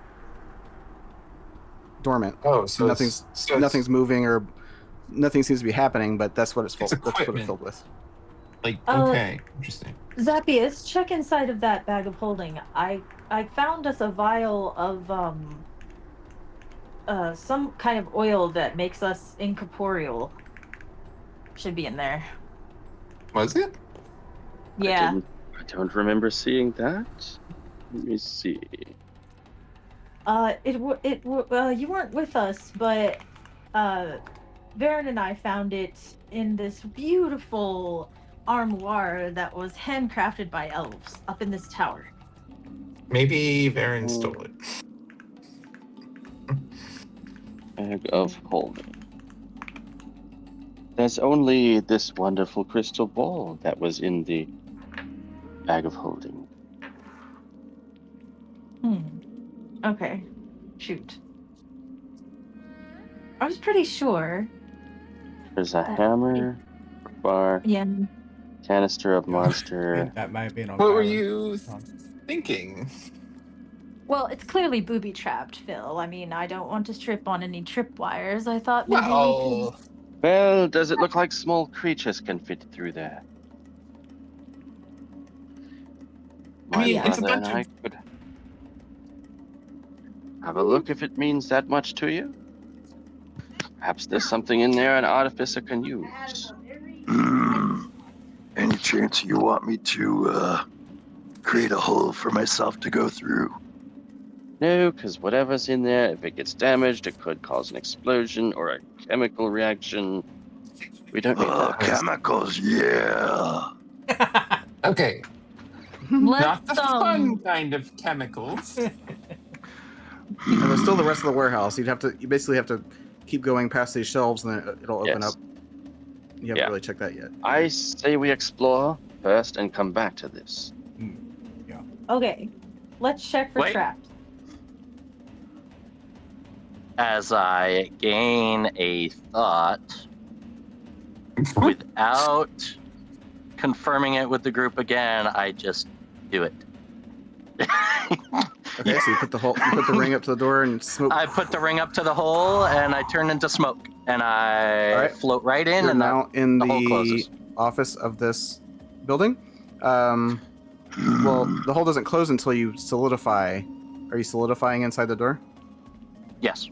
Speaker 10: Dormant.
Speaker 14: Oh, so
Speaker 10: nothing's moving or nothing seems to be happening, but that's what it's full. That's what it's
Speaker 14: equipment.
Speaker 10: filled with.
Speaker 14: Like, okay, interesting.
Speaker 6: Zappius, check inside of that bag of holding. I found us a vial of some kind of oil that makes us incorporeal. Should be in there.
Speaker 14: Was it?
Speaker 6: Yeah.
Speaker 15: I don't remember seeing that. Let me see.
Speaker 6: You weren't with us, but Varen and I found it in this beautiful armoire that was handcrafted by elves up in this tower.
Speaker 14: Maybe Varen stole it.
Speaker 15: Bag of holding. There's only this wonderful crystal ball that was in the bag of holding.
Speaker 6: Okay. Shoot. I was pretty sure.
Speaker 15: There's a hammer, bar, canister of monster.
Speaker 5: That may have been on.
Speaker 14: What were you thinking?
Speaker 6: Well, it's clearly booby-trapped, Phil. I mean, I don't want to trip on any tripwires. I thought maybe we could...
Speaker 15: Well, does it look like small creatures can fit through there?
Speaker 14: I mean, it's a bunch
Speaker 15: I could have a look if it means that much to you. Perhaps there's something in there an artificer can use.
Speaker 11: Any chance you want me to create a hole for myself to go through?
Speaker 15: No, because whatever's in there, if it gets damaged, it could cause an explosion or a chemical reaction. We don't need that.
Speaker 11: Chemicals, yeah.
Speaker 14: Okay. Not the fun kind of chemicals.
Speaker 10: And there's still the rest of the warehouse. You basically have to keep going past these shelves, and then it'll open up. You haven't really checked that yet.
Speaker 15: I say we explore first and come back to this.
Speaker 6: Okay. Let's check for traps.
Speaker 12: As I gain a thought, without confirming it with the group again, I just do it.
Speaker 10: Okay, so you put the ring up to the door and smoke.
Speaker 12: I put the ring up to the hole and I turn into smoke and I float right in.
Speaker 10: You're
Speaker 12: and
Speaker 10: now in
Speaker 12: the hole closes.
Speaker 10: office of this building. Well, the hole doesn't close until you solidify. Are you solidifying inside the door?
Speaker 12: Yes.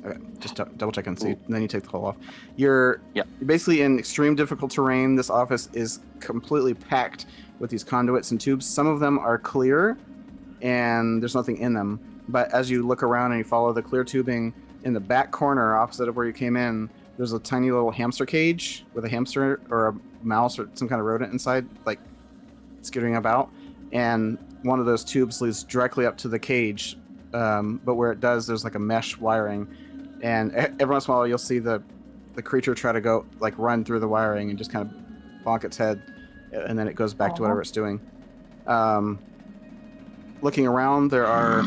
Speaker 10: Okay, just double check and see. And then you take the hole off. You're basically in extreme difficult terrain. This office is completely packed with these conduits and tubes. Some of them are clear, and there's nothing in them. But as you look around and you follow the clear tubing, in the back corner, opposite of where you came in, there's a tiny little hamster cage with a hamster or a mouse or some kind of rodent inside, like skittering about. And one of those tubes leads directly up to the cage. But where it does, there's like a mesh wiring. And every once in a while, you'll see the creature try to go, like, run through the wiring and just kind of bonk its head. And then it goes back to whatever it's doing. Looking around, there are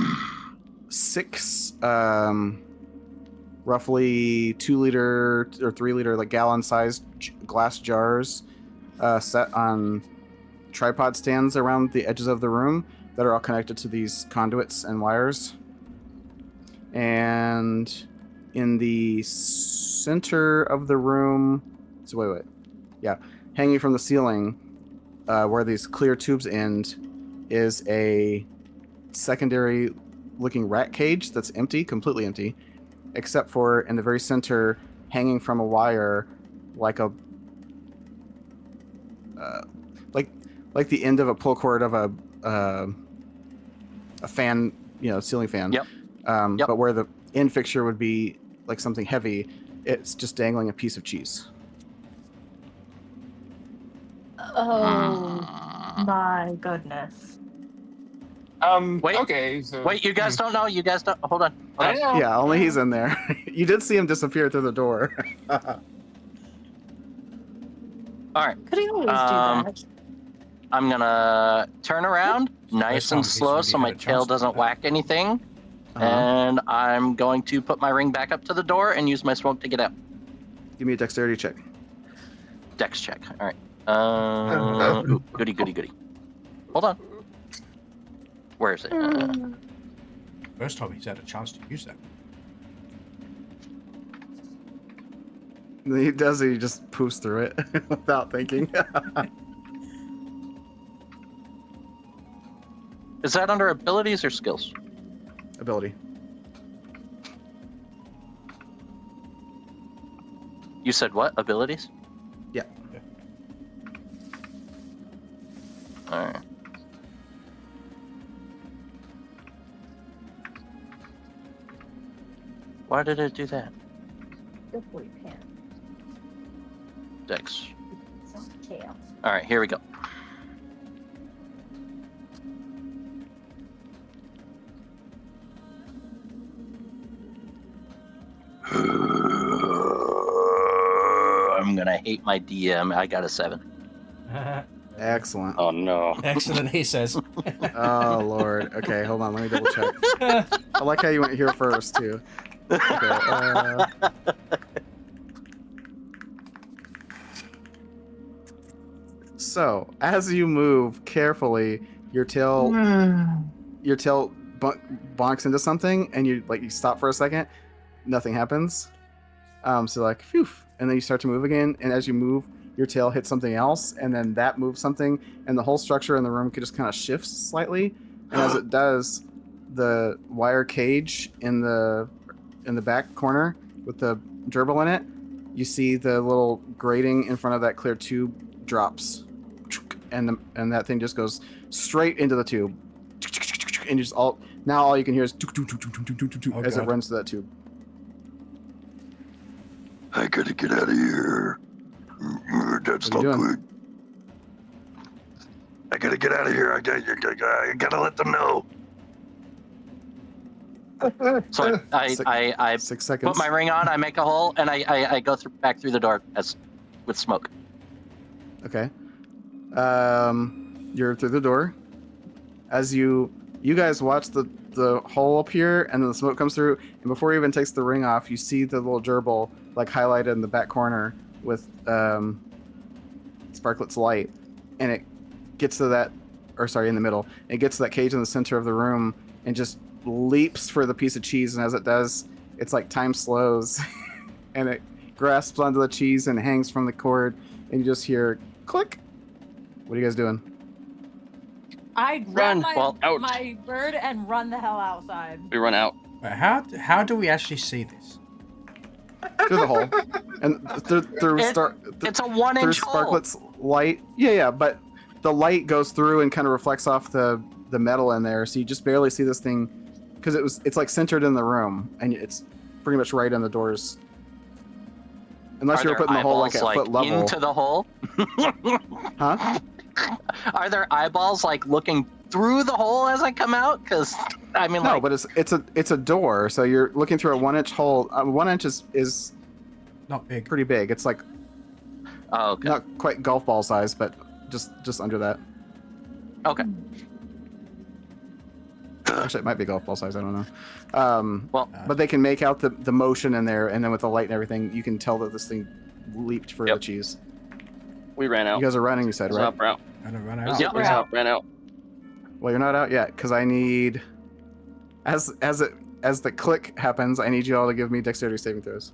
Speaker 10: 6 roughly 2-liter or 3-liter, like, gallon-sized glass jars set on tripod stands around the edges of the room that are all connected to these conduits and wires. And in the center of the room, so hanging from the ceiling, where these clear tubes end, is a secondary looking rat cage that's empty, completely empty, except for in the very center, hanging from a wire, like a like the end of a pull cord of a fan, ceiling fan. But where the end fixture would be like something heavy, it's just dangling a piece of cheese.
Speaker 6: Oh my goodness.
Speaker 12: Wait.
Speaker 14: Okay. So...
Speaker 12: Wait, you guys don't know? You guys don't... Hold on.
Speaker 10: Yeah, only he's in there. You did see him disappear through the door.
Speaker 12: All right.
Speaker 6: Could he always do that?
Speaker 12: I'm gonna turn around, nice
Speaker 5: time
Speaker 12: and
Speaker 5: he's
Speaker 12: slow,
Speaker 5: really
Speaker 12: so
Speaker 5: had
Speaker 12: my
Speaker 5: a chance
Speaker 12: tail
Speaker 5: to do
Speaker 12: doesn't
Speaker 5: that.
Speaker 12: whack anything. And I'm going to put my ring back up to the door and use my smoke to get out.
Speaker 10: Give me a dexterity check.
Speaker 12: Dex check. All right. Ooh, goody, goody, goody. Hold on. Where is it?
Speaker 5: First time he's had a chance to use that.
Speaker 10: He does it, he just poofs through it without thinking.
Speaker 12: Is that under abilities or skills?
Speaker 10: Ability.
Speaker 12: You said what? Abilities?
Speaker 10: Yeah.
Speaker 12: Alright. Why did it do that?
Speaker 6: Go for your pen.
Speaker 12: Dex.
Speaker 6: It's on the tail.
Speaker 12: Alright, here we go. I'm gonna hate my DM. I got a 7.
Speaker 10: Excellent.
Speaker 15: Oh no.
Speaker 5: Excellent, he says.
Speaker 10: Oh Lord. Okay, hold on. Let me double check. I like how you went here first too. Okay. So as you move carefully, your tail bonks into something, and you stop for a second. Nothing happens. So like, phew, and then you start to move again, and as you move, your tail hits something else, and then that moves something, and the whole structure in the room just kind of shifts slightly. And as it does, the wire cage in the back corner with the gerbil in it, you see the little grating in front of that clear tube drops, and that thing just goes straight into the tube, and just all you can hear is as it runs to that tube.
Speaker 11: I gotta get out of here. That's not good. I gotta get out of here. I gotta let them know.
Speaker 12: So I
Speaker 10: 6 seconds.
Speaker 12: put my ring on, I make a hole, and I go back through the door with smoke.
Speaker 10: Okay. You're through the door. As you guys watch the hole up here, and then the smoke comes through, and before he even takes the ring off, you see the little gerbil highlighted in the back corner with Sparklet's light, and it gets to that, in the middle. It gets to that cage in the center of the room and just leaps for the piece of cheese, and as it does, it's like time slows, and it grasps onto the cheese and hangs from the cord, and you just hear click. What are you guys doing?
Speaker 6: I
Speaker 15: Run.
Speaker 6: grab
Speaker 15: Out.
Speaker 6: my bird and run the hell outside.
Speaker 15: We run out.
Speaker 5: How do we actually see this?
Speaker 10: Through the hole, and
Speaker 12: it's a 1-inch hole.
Speaker 10: Sparklet's light. Yeah, but the light goes through and kind of reflects off the metal in there, so you just barely see this thing because it's like centered in the room, and it's pretty much right in the doors. Unless you were putting the hole at foot level.
Speaker 12: Into the hole?
Speaker 10: Huh?
Speaker 12: Are there eyeballs looking through the hole as I come out? Because
Speaker 10: no, but it's a door, so you're looking through a 1-inch hole. 1 inch is
Speaker 5: not big,
Speaker 10: pretty big. It's like not quite golf ball size, but just under that.
Speaker 12: Okay.
Speaker 10: Actually, it might be golf ball size. I don't know. But they can make out the motion in there, and then with the light and everything, you can tell that this thing leaped for the cheese.
Speaker 15: We ran out.
Speaker 10: You guys are running, you said, right?
Speaker 15: We're out.
Speaker 12: Yep,
Speaker 15: we're out. Ran out.
Speaker 10: Well, you're not out yet, because I need, as the click happens, I need you all to give me dexterity saving throws.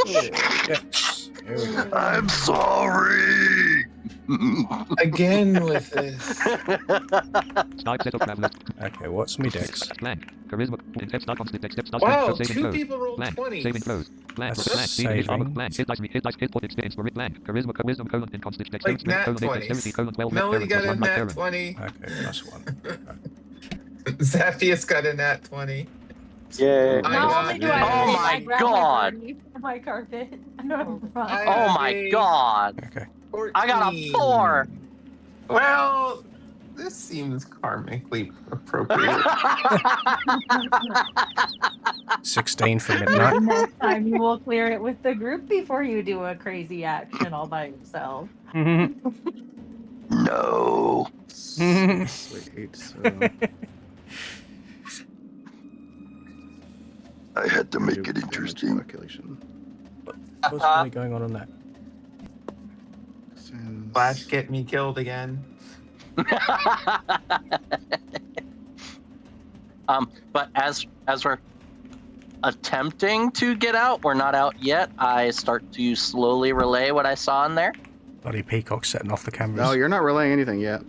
Speaker 5: Yes. Here we go.
Speaker 11: I'm sorry.
Speaker 14: Again with this.
Speaker 5: Okay, what's me dex?
Speaker 14: Wow, 2 people rolled 20.
Speaker 15: Saving throws.
Speaker 5: Saving.
Speaker 14: Like nat 20s. Melody got a nat 20.
Speaker 5: Okay, plus 1.
Speaker 14: Zappius got a nat 20.
Speaker 15: Yeah.
Speaker 6: Not only do I
Speaker 12: Oh
Speaker 6: run,
Speaker 12: my
Speaker 6: I grab
Speaker 12: God.
Speaker 6: my bird and my carpet. And I run.
Speaker 12: Oh my God.
Speaker 5: Okay.
Speaker 14: 14.
Speaker 12: I got a 4.
Speaker 14: Well, this seems karmically appropriate.
Speaker 5: 16 for midnight.
Speaker 6: Next time you will clear it with the group before you do a crazy action all by yourself.
Speaker 11: No.
Speaker 10: Sweet. So
Speaker 11: I had to make it interesting.
Speaker 10: Calculation.
Speaker 5: What's really going on that?
Speaker 14: Flash, get me killed again.
Speaker 12: But as we're attempting to get out, we're not out yet. I start to slowly relay what I saw in there.
Speaker 5: Bloody peacock setting off the cameras.
Speaker 10: No, you're not relaying anything yet.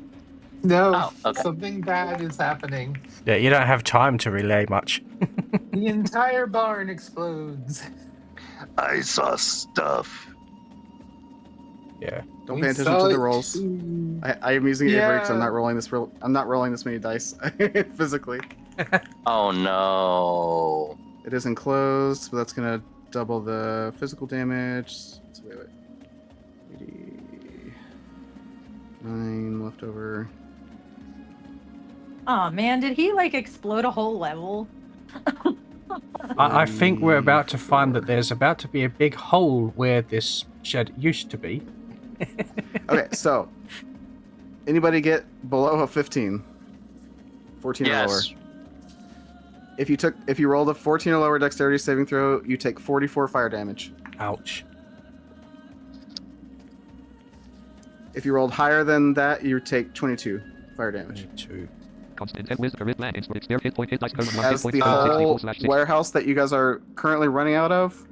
Speaker 14: No,
Speaker 12: Oh, okay.
Speaker 14: something bad is happening.
Speaker 5: Yeah, you don't have time to relay much.
Speaker 14: The entire barn explodes.
Speaker 11: I saw stuff.
Speaker 5: Yeah.
Speaker 10: Don't pay attention to the rolls. I am using Avery because I'm not rolling this. I'm not rolling this many dice physically.
Speaker 12: Oh no!
Speaker 10: It is enclosed, but that's gonna double the physical damage. So wait. 89 left over.
Speaker 6: Oh man, did he like explode a whole level?
Speaker 5: I think we're about to find that there's about to be a big hole where this shed used to be.
Speaker 10: Okay, so anybody get below a 15? 14 or lower. If you rolled a 14 or lower dexterity saving throw, you take 44 fire damage.
Speaker 5: Ouch.
Speaker 10: If you rolled higher than that, you take 22 fire damage.
Speaker 5: 22.
Speaker 7: Constant hit with hit landings with experience hit point hit dice code on
Speaker 10: As the whole warehouse that you guys are currently running out of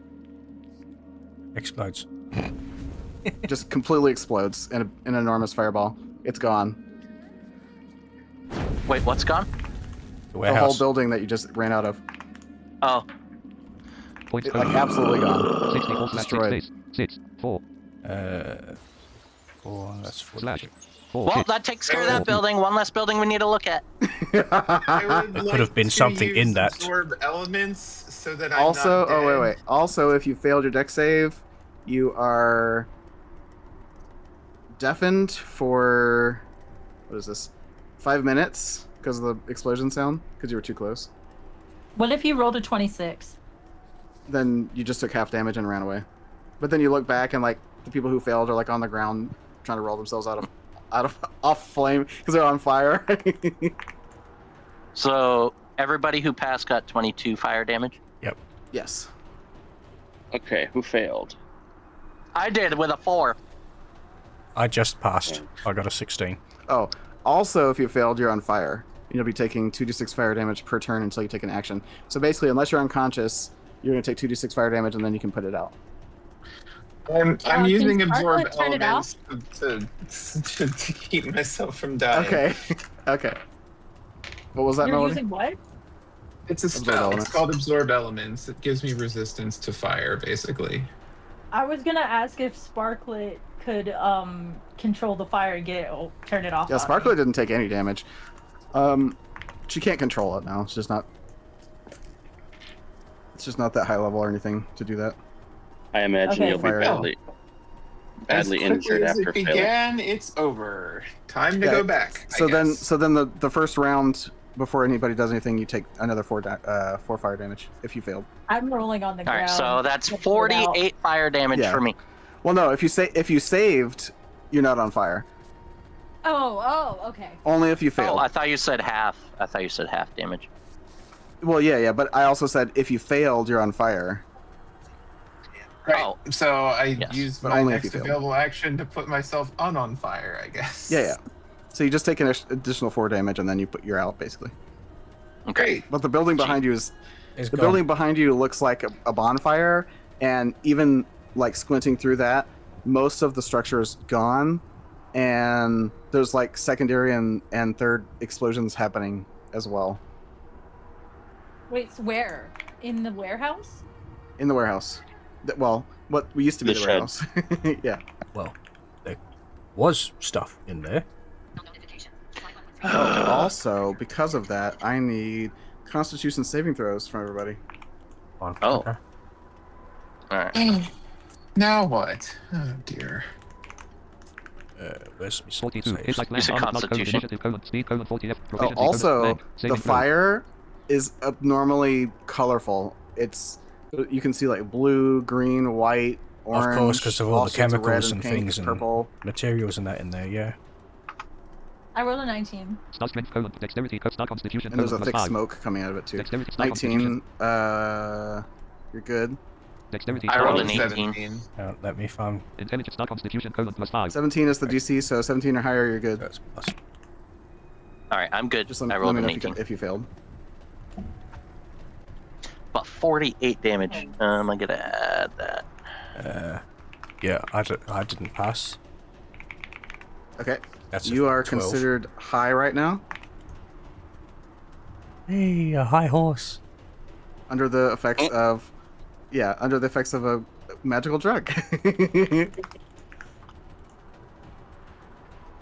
Speaker 5: explodes.
Speaker 10: Just completely explodes in an enormous fireball. It's gone.
Speaker 12: Wait, what's gone?
Speaker 10: The whole building that you just ran out of.
Speaker 12: Oh.
Speaker 10: Like absolutely gone. Destroyed.
Speaker 7: 6, 4.
Speaker 5: 4, that's 4.
Speaker 12: Well, that takes care of that building. One less building we need to look at.
Speaker 5: There could have been something in that.
Speaker 14: Absorb elements so that I'm
Speaker 10: Also,
Speaker 14: not dead.
Speaker 10: wait. Also, if you failed your dex save, you are deafened for what is this? 5 minutes because of the explosion sound because you were too close.
Speaker 6: What if you rolled a 26?
Speaker 10: Then you just took half damage and ran away. But then you look back and like the people who failed are like on the ground trying to roll themselves off flame because they're on fire.
Speaker 12: So everybody who passed got 22 fire damage?
Speaker 5: Yep.
Speaker 10: Yes.
Speaker 15: Okay, who failed?
Speaker 12: I did with a 4.
Speaker 5: I just passed. I got a 16.
Speaker 10: Oh, also if you failed, you're on fire. You'll be taking 2d6 fire damage per turn until you take an action. So basically, unless you're unconscious, you're going to take 2d6 fire damage and then you can put it out.
Speaker 14: I'm using
Speaker 6: can
Speaker 14: absorb
Speaker 6: Sparklet turn it off?
Speaker 14: elements to keep myself from dying.
Speaker 10: Okay. What was that,
Speaker 6: You're
Speaker 10: Melody?
Speaker 6: using what?
Speaker 14: It's a
Speaker 10: Absorb
Speaker 14: spell.
Speaker 10: elements.
Speaker 14: It's called absorb elements. It gives me resistance to fire, basically.
Speaker 6: I was gonna ask if Sparklet could control the fire and turn it off.
Speaker 10: Yeah,
Speaker 6: on
Speaker 10: Sparklet
Speaker 6: me.
Speaker 10: didn't take any damage. She can't control it now. It's just not that high level or anything to do that.
Speaker 15: I imagine
Speaker 6: Okay.
Speaker 15: you'll be badly injured
Speaker 14: as
Speaker 15: after
Speaker 14: it
Speaker 15: failing.
Speaker 14: began, it's over. Time to
Speaker 10: Yeah,
Speaker 14: go back.
Speaker 10: So then the first round before anybody does anything, you take another 4 fire damage if you failed.
Speaker 6: I'm rolling on the
Speaker 12: All right,
Speaker 6: ground.
Speaker 12: so that's
Speaker 6: to put it out.
Speaker 12: 48 fire damage
Speaker 10: Yeah.
Speaker 12: for me.
Speaker 10: Well, no, if you saved, you're not on fire.
Speaker 6: Oh, okay.
Speaker 10: Only if you failed.
Speaker 12: Oh, I thought you said half. I thought you said half damage.
Speaker 10: Well, yeah, but I also said if you failed, you're on fire.
Speaker 14: Right.
Speaker 12: Oh.
Speaker 14: So I
Speaker 12: Yes.
Speaker 14: used
Speaker 10: But
Speaker 14: my
Speaker 10: only if
Speaker 14: next
Speaker 10: you fail.
Speaker 14: available action to put myself on fire, I guess.
Speaker 10: Yeah. So you just take an additional 4 damage and then you're out basically.
Speaker 14: Great.
Speaker 10: But the building behind you is
Speaker 5: It's
Speaker 10: the
Speaker 5: gone.
Speaker 10: building behind you looks like a bonfire, and even like squinting through that, most of the structure is gone, and there's like secondary and third explosions happening as well
Speaker 6: Wait, so where? In the warehouse?
Speaker 10: in the warehouse. Well, what we used to be
Speaker 15: The
Speaker 10: the
Speaker 15: shed.
Speaker 10: warehouse. Yeah.
Speaker 5: Well, there was stuff in there.
Speaker 10: Also, because of that, I need Constitution saving throws from everybody.
Speaker 12: Oh.
Speaker 5: Okay.
Speaker 12: All right.
Speaker 14: Now what? Oh dear.
Speaker 5: Where's my
Speaker 7: 42.
Speaker 5: saves?
Speaker 7: Insight land.
Speaker 12: Use a
Speaker 7: Armed
Speaker 12: constitution.
Speaker 7: Initiative speed : 40 F.
Speaker 10: Oh,
Speaker 7: Proficiency :
Speaker 10: also,
Speaker 7: blank.
Speaker 10: the
Speaker 7: Saving throw.
Speaker 10: fire is abnormally colorful. It's you can see like blue, green, white, orange.
Speaker 5: Of course, because of all
Speaker 10: all
Speaker 5: the
Speaker 10: sorts of red
Speaker 5: chemicals and
Speaker 10: pink,
Speaker 5: things and
Speaker 10: purple.
Speaker 5: materials and that in there, yeah.
Speaker 6: I rolled a 19.
Speaker 7: Star strength : dexterity : star constitution :
Speaker 10: And there's a
Speaker 7: plus
Speaker 10: thick
Speaker 7: 5.
Speaker 10: smoke coming out of it too.
Speaker 7: Dexterity, star
Speaker 10: 19. You're good.
Speaker 7: Dexterity.
Speaker 14: I
Speaker 7: star
Speaker 14: rolled a
Speaker 7: constitution.
Speaker 14: 17.
Speaker 5: Let me find.
Speaker 7: Intelligence star constitution : plus 5.
Speaker 10: 17 is the DC, so 17 or higher, you're good.
Speaker 5: That's plus.
Speaker 12: All right, I'm good.
Speaker 10: Just
Speaker 12: I
Speaker 10: let
Speaker 12: rolled
Speaker 10: me
Speaker 12: an
Speaker 10: know
Speaker 12: 18.
Speaker 10: if you failed.
Speaker 12: About 48 damage. I gotta add that.
Speaker 5: Yeah, I didn't pass.
Speaker 10: Okay.
Speaker 5: That's
Speaker 10: you are
Speaker 5: 12.
Speaker 10: considered high right now.
Speaker 5: Hey, a high horse.
Speaker 10: Under the effects of, under the effects of a magical drug.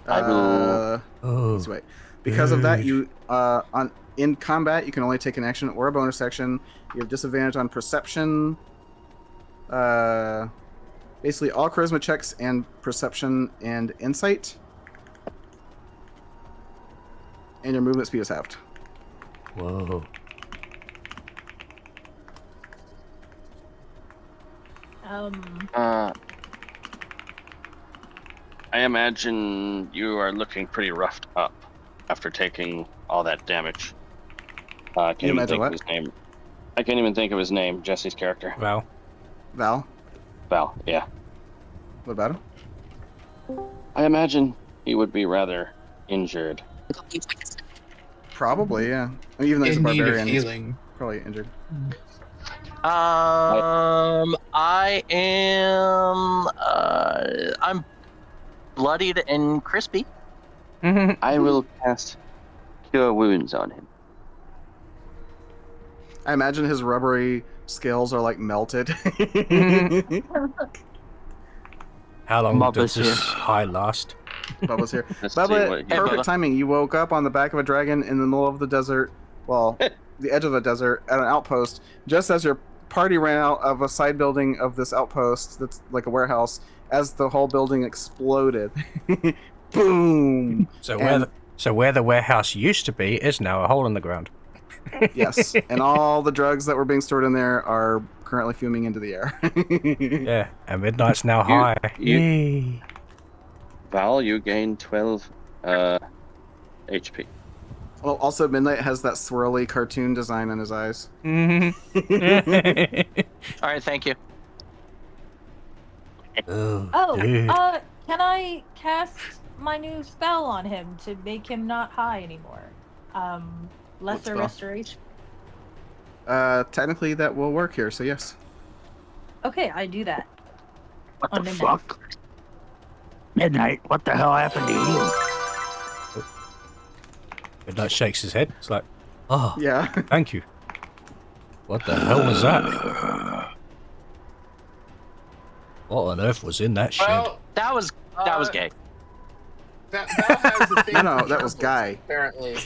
Speaker 12: I will.
Speaker 10: Let's wait. Because of that, you in combat you can only take an action or a bonus action. You have disadvantage on perception. Basically all charisma checks and perception and insight. And your movement speed is halved.
Speaker 5: Whoa.
Speaker 15: I imagine you are looking pretty roughed up after taking all that damage. I can't even think of his name. I can't even think of his name, Jesse's character.
Speaker 5: Val.
Speaker 10: Val?
Speaker 15: Val, yeah.
Speaker 10: What about him?
Speaker 15: I imagine he would be rather injured.
Speaker 10: Probably, yeah. I mean, even though he's a
Speaker 14: In need of
Speaker 10: barbarian, he's
Speaker 14: healing.
Speaker 10: probably injured.
Speaker 12: I am. I'm bloodied and crispy.
Speaker 15: I will cast Cure Wounds on him.
Speaker 10: I imagine his rubbery scales are like melted.
Speaker 5: How long
Speaker 15: Bubba's
Speaker 5: does this
Speaker 15: here.
Speaker 5: high last?
Speaker 10: Bubba's here.
Speaker 15: Let's see
Speaker 10: Bubba,
Speaker 15: what he-
Speaker 10: perfect
Speaker 15: Bubba.
Speaker 10: timing. You woke up on the back of a dragon in the middle of the desert. Well, the edge of the desert at an outpost, just as your party ran out of a side building of this outpost that's like a warehouse, as the whole building exploded. Boom!
Speaker 5: So
Speaker 10: And-
Speaker 5: where the warehouse used to be is now a hole in the ground.
Speaker 10: Yes, and all the drugs that were being stored in there are currently fuming into the air.
Speaker 5: Yeah, and Midnight's now high. Yay.
Speaker 15: Val, you gain 12 HP.
Speaker 10: Well, also Midnight has that swirly cartoon design on his eyes.
Speaker 12: All right, thank you.
Speaker 6: Can I cast my new spell on him to make him not high anymore? Lesser
Speaker 10: spell?
Speaker 6: restoration.
Speaker 10: Technically that will work here, so yes.
Speaker 6: Okay, I do that.
Speaker 3: What
Speaker 6: On
Speaker 3: the
Speaker 6: Midnight.
Speaker 3: fuck? Midnight, what the hell happened to you?
Speaker 5: Midnight shakes his head. It's like, oh,
Speaker 10: Yeah.
Speaker 5: thank you. What the hell was that? What on earth was in that shed?
Speaker 14: Well,
Speaker 12: That was gay.
Speaker 14: Val has a thing
Speaker 10: No,
Speaker 14: for
Speaker 10: that was
Speaker 14: gerbils,
Speaker 10: Guy.
Speaker 14: Apparently.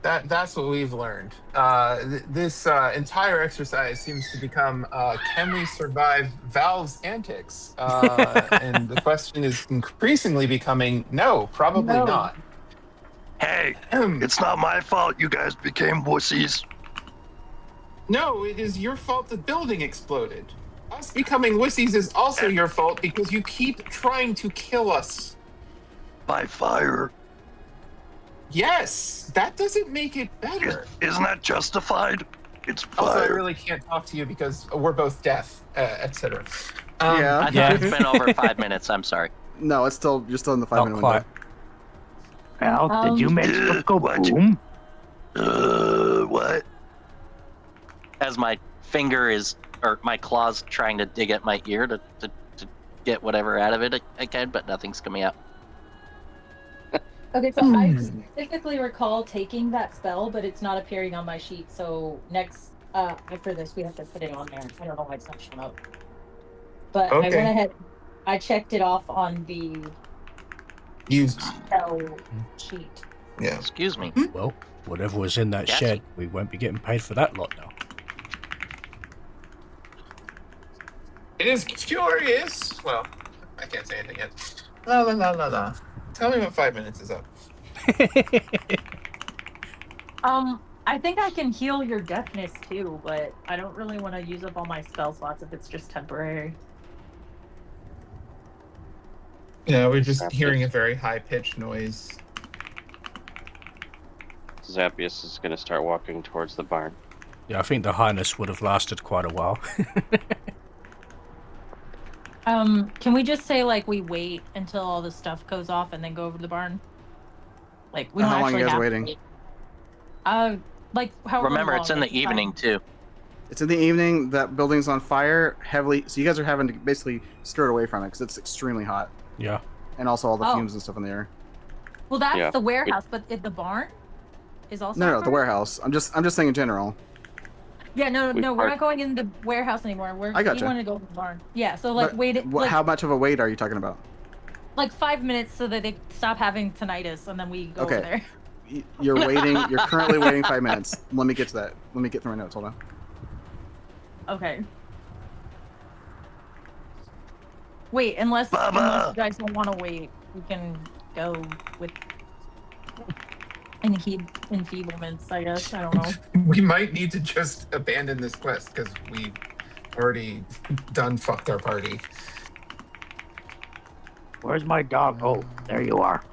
Speaker 14: That's what we've learned. This entire exercise seems to become, can we survive Val's antics? And the question is increasingly becoming, no, probably
Speaker 6: No.
Speaker 14: not.
Speaker 11: Hey, it's not my fault you guys became wussies.
Speaker 14: No, it is your fault the building exploded. Us becoming wussies is also your fault because you keep trying to kill us.
Speaker 11: By fire.
Speaker 14: Yes, that doesn't make it better.
Speaker 11: Isn't that justified? It's
Speaker 14: Also, I
Speaker 11: fire.
Speaker 14: really can't talk to you because we're both deaf, etc.
Speaker 10: Yeah.
Speaker 12: I thought it's been over 5 minutes. I'm sorry.
Speaker 10: No, it's still you're still in the 5
Speaker 5: Not
Speaker 10: minute
Speaker 5: quite.
Speaker 10: window.
Speaker 3: Val, did you make stuff go
Speaker 11: what'd you-
Speaker 3: boom?
Speaker 11: What?
Speaker 12: As my finger is, or my claws trying to dig at my ear to get whatever out of it I can, but nothing's coming out.
Speaker 6: Okay, so I specifically recall taking that spell, but it's not appearing on my sheet. So next, after this, we have to put it on there. I don't know why it's not showing up. But I
Speaker 14: Okay.
Speaker 6: went ahead, I checked it off on the
Speaker 14: Used.
Speaker 6: spell sheet.
Speaker 14: Yeah.
Speaker 12: Excuse me.
Speaker 5: Well, whatever was in that
Speaker 12: Yes.
Speaker 5: shed, we won't be getting paid for that lot now.
Speaker 14: It is curious. Well, I can't say anything yet. La la la la la. Tell me when 5 minutes is up.
Speaker 6: I think I can heal your deafness too, but I don't really want to use up all my spell slots if it's just temporary.
Speaker 14: Yeah, we're just hearing a very high-pitched noise.
Speaker 15: Zappius is going to start walking towards the barn.
Speaker 5: Yeah, I think the highness would have lasted quite a while.
Speaker 6: Can we just say like we wait until all this stuff goes off and then go over to the barn? Like we don't
Speaker 10: How long
Speaker 6: actually
Speaker 10: you guys
Speaker 6: have
Speaker 10: waiting?
Speaker 6: to wait. Like however
Speaker 12: Remember, it's
Speaker 6: long
Speaker 12: in the
Speaker 6: it's
Speaker 12: evening
Speaker 6: time.
Speaker 12: too.
Speaker 10: It's in the evening. That building's on fire heavily, so you guys are having to basically skirt away from it because it's extremely hot.
Speaker 5: Yeah.
Speaker 10: And also all the
Speaker 6: Oh.
Speaker 10: fumes and stuff in the air.
Speaker 6: Well, that's
Speaker 10: Yeah.
Speaker 6: the warehouse, but the barn is also.
Speaker 10: No,
Speaker 6: on
Speaker 10: the
Speaker 6: fire?
Speaker 10: warehouse. I'm just saying in general.
Speaker 6: Yeah, no,
Speaker 10: We
Speaker 6: we're
Speaker 10: parked-
Speaker 6: not going in the warehouse anymore.
Speaker 10: I gotcha.
Speaker 6: We want to go to the barn. Yeah, so like
Speaker 10: But
Speaker 6: wait it like,
Speaker 10: how much of a wait are you talking about?
Speaker 6: like 5 minutes so that they stop having tinnitus and then we go over there.
Speaker 10: You're waiting. You're currently waiting 5 minutes. Let me get to that. Let me get through my notes. Hold on.
Speaker 6: Okay. Wait, unless you guys don't want to wait, we can go with enfeeblements, I guess. I don't know.
Speaker 14: We might need to just abandon this quest because we've already done fucked our party.
Speaker 16: Where's my dog? Oh, there you are.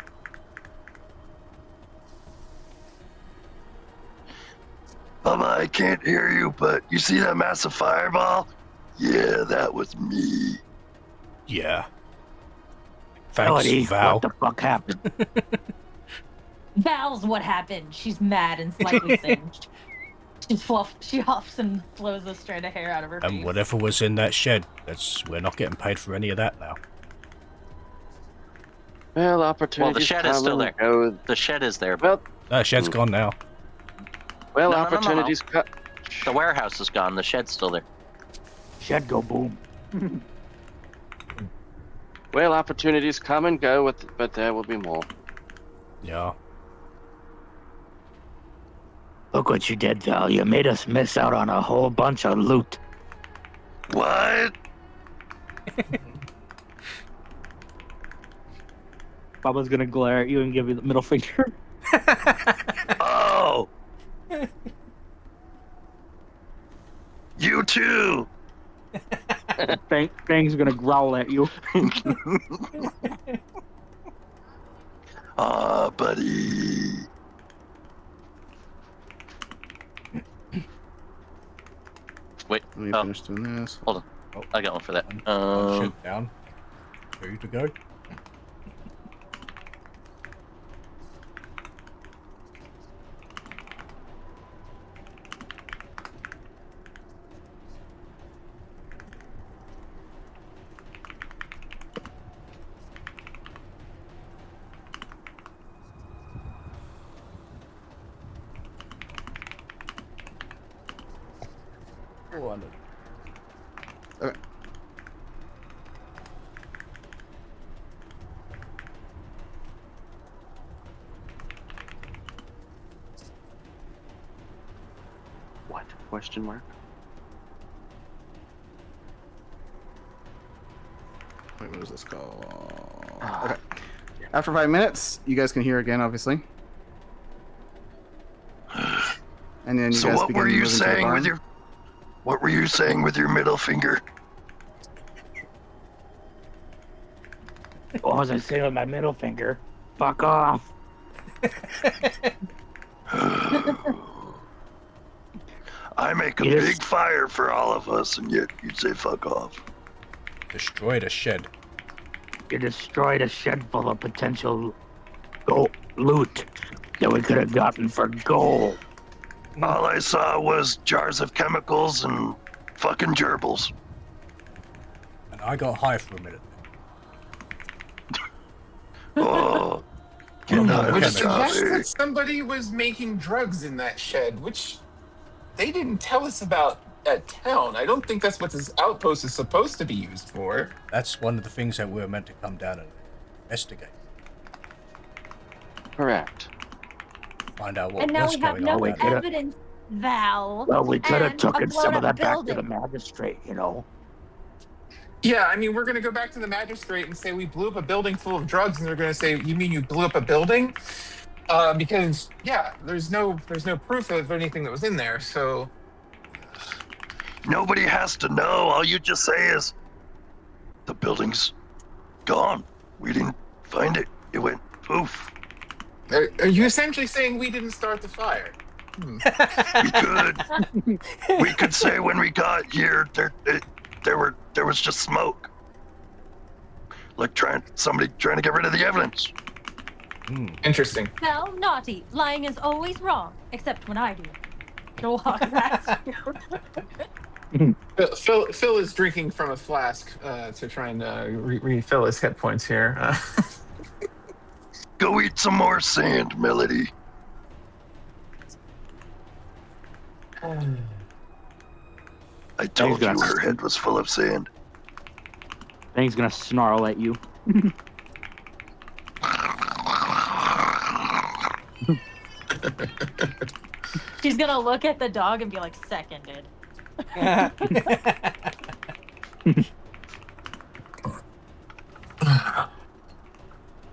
Speaker 11: Bubba, I can't hear you, but you see that massive fireball? Yeah, that was me.
Speaker 5: Yeah. Thanks,
Speaker 16: Melody,
Speaker 5: Val.
Speaker 16: what the fuck happened?
Speaker 6: Val's what happened. She's mad and slightly singed. She huffs and blows a strand of hair out of her face.
Speaker 5: And whatever was in that shed, we're not getting paid for any of that now.
Speaker 15: Well, opportunities.
Speaker 12: Well, the shed is still there. The shed is there.
Speaker 15: Well,
Speaker 5: that shed's gone now.
Speaker 15: Well,
Speaker 12: No.
Speaker 15: opportunities cut.
Speaker 12: The warehouse is gone. The shed's still there.
Speaker 16: Shed go boom.
Speaker 15: Well, opportunities come and go, but there will be more.
Speaker 5: Yeah.
Speaker 16: Look what you did, Val. You made us miss out on a whole bunch of loot.
Speaker 11: What?
Speaker 16: Bubba's gonna glare at you and give you the middle finger.
Speaker 11: Oh! You too!
Speaker 16: Fang's gonna growl at you.
Speaker 11: Aw, buddy.
Speaker 12: Wait.
Speaker 10: Let me finish doing this.
Speaker 12: Hold on. I got one for that.
Speaker 5: Shit down. Ready to go.
Speaker 10: Okay.
Speaker 15: What? Question mark?
Speaker 10: Wait, what is this called? Okay. After 5 minutes, you guys can hear again, obviously. And then you
Speaker 11: So
Speaker 10: guys
Speaker 11: what
Speaker 10: begin
Speaker 11: were you
Speaker 10: moving to the
Speaker 11: saying
Speaker 10: barn.
Speaker 11: with your... What were you saying with your middle finger?
Speaker 16: What was I saying with my middle finger? Fuck off.
Speaker 11: I make a
Speaker 16: Yes.
Speaker 11: big fire for all of us, and yet you'd say fuck off.
Speaker 5: Destroyed a shed.
Speaker 16: You destroyed a shed full of potential loot that we could have gotten for gold.
Speaker 11: All I saw was jars of chemicals and fucking gerbils.
Speaker 5: And I got high for a minute.
Speaker 11: Oh,
Speaker 14: Which
Speaker 11: nice
Speaker 14: suggests
Speaker 11: job,
Speaker 14: that somebody was making drugs in that shed, which they didn't tell us about at town. I don't think that's what this outpost is supposed to be used for.
Speaker 5: That's one of the things that we were meant to come down and investigate.
Speaker 15: Correct.
Speaker 5: Find out what
Speaker 6: And now
Speaker 5: was
Speaker 6: we have
Speaker 5: going
Speaker 6: no
Speaker 5: on. down there.
Speaker 6: evidence, Val.
Speaker 16: Well, we could have
Speaker 6: and
Speaker 16: taken
Speaker 6: a
Speaker 16: some of
Speaker 6: blown-up
Speaker 16: that back to the
Speaker 6: building.
Speaker 16: magistrate, you know.
Speaker 14: Yeah, I mean, we're going to go back to the magistrate and say we blew up a building full of drugs, and they're going to say, "You mean you blew up a building?" Because yeah, there's no proof of anything that was in there. So
Speaker 11: Nobody has to know. All you just say is, the building's gone. We didn't find it. It went poof.
Speaker 14: are you essentially saying we didn't start the fire?
Speaker 11: We could say when we got here, there was just smoke. Like somebody trying to get rid of the evidence.
Speaker 14: Interesting.
Speaker 6: Well, naughty. Lying is always wrong, except when I do it. Go walk past you.
Speaker 14: Phil is drinking from a flask to try and refill his hit points here.
Speaker 11: Go eat some more sand, Melody. I told you her head was full of sand.
Speaker 16: Then he's gonna snarl at you.
Speaker 6: She's gonna look at the dog and be like, seconded.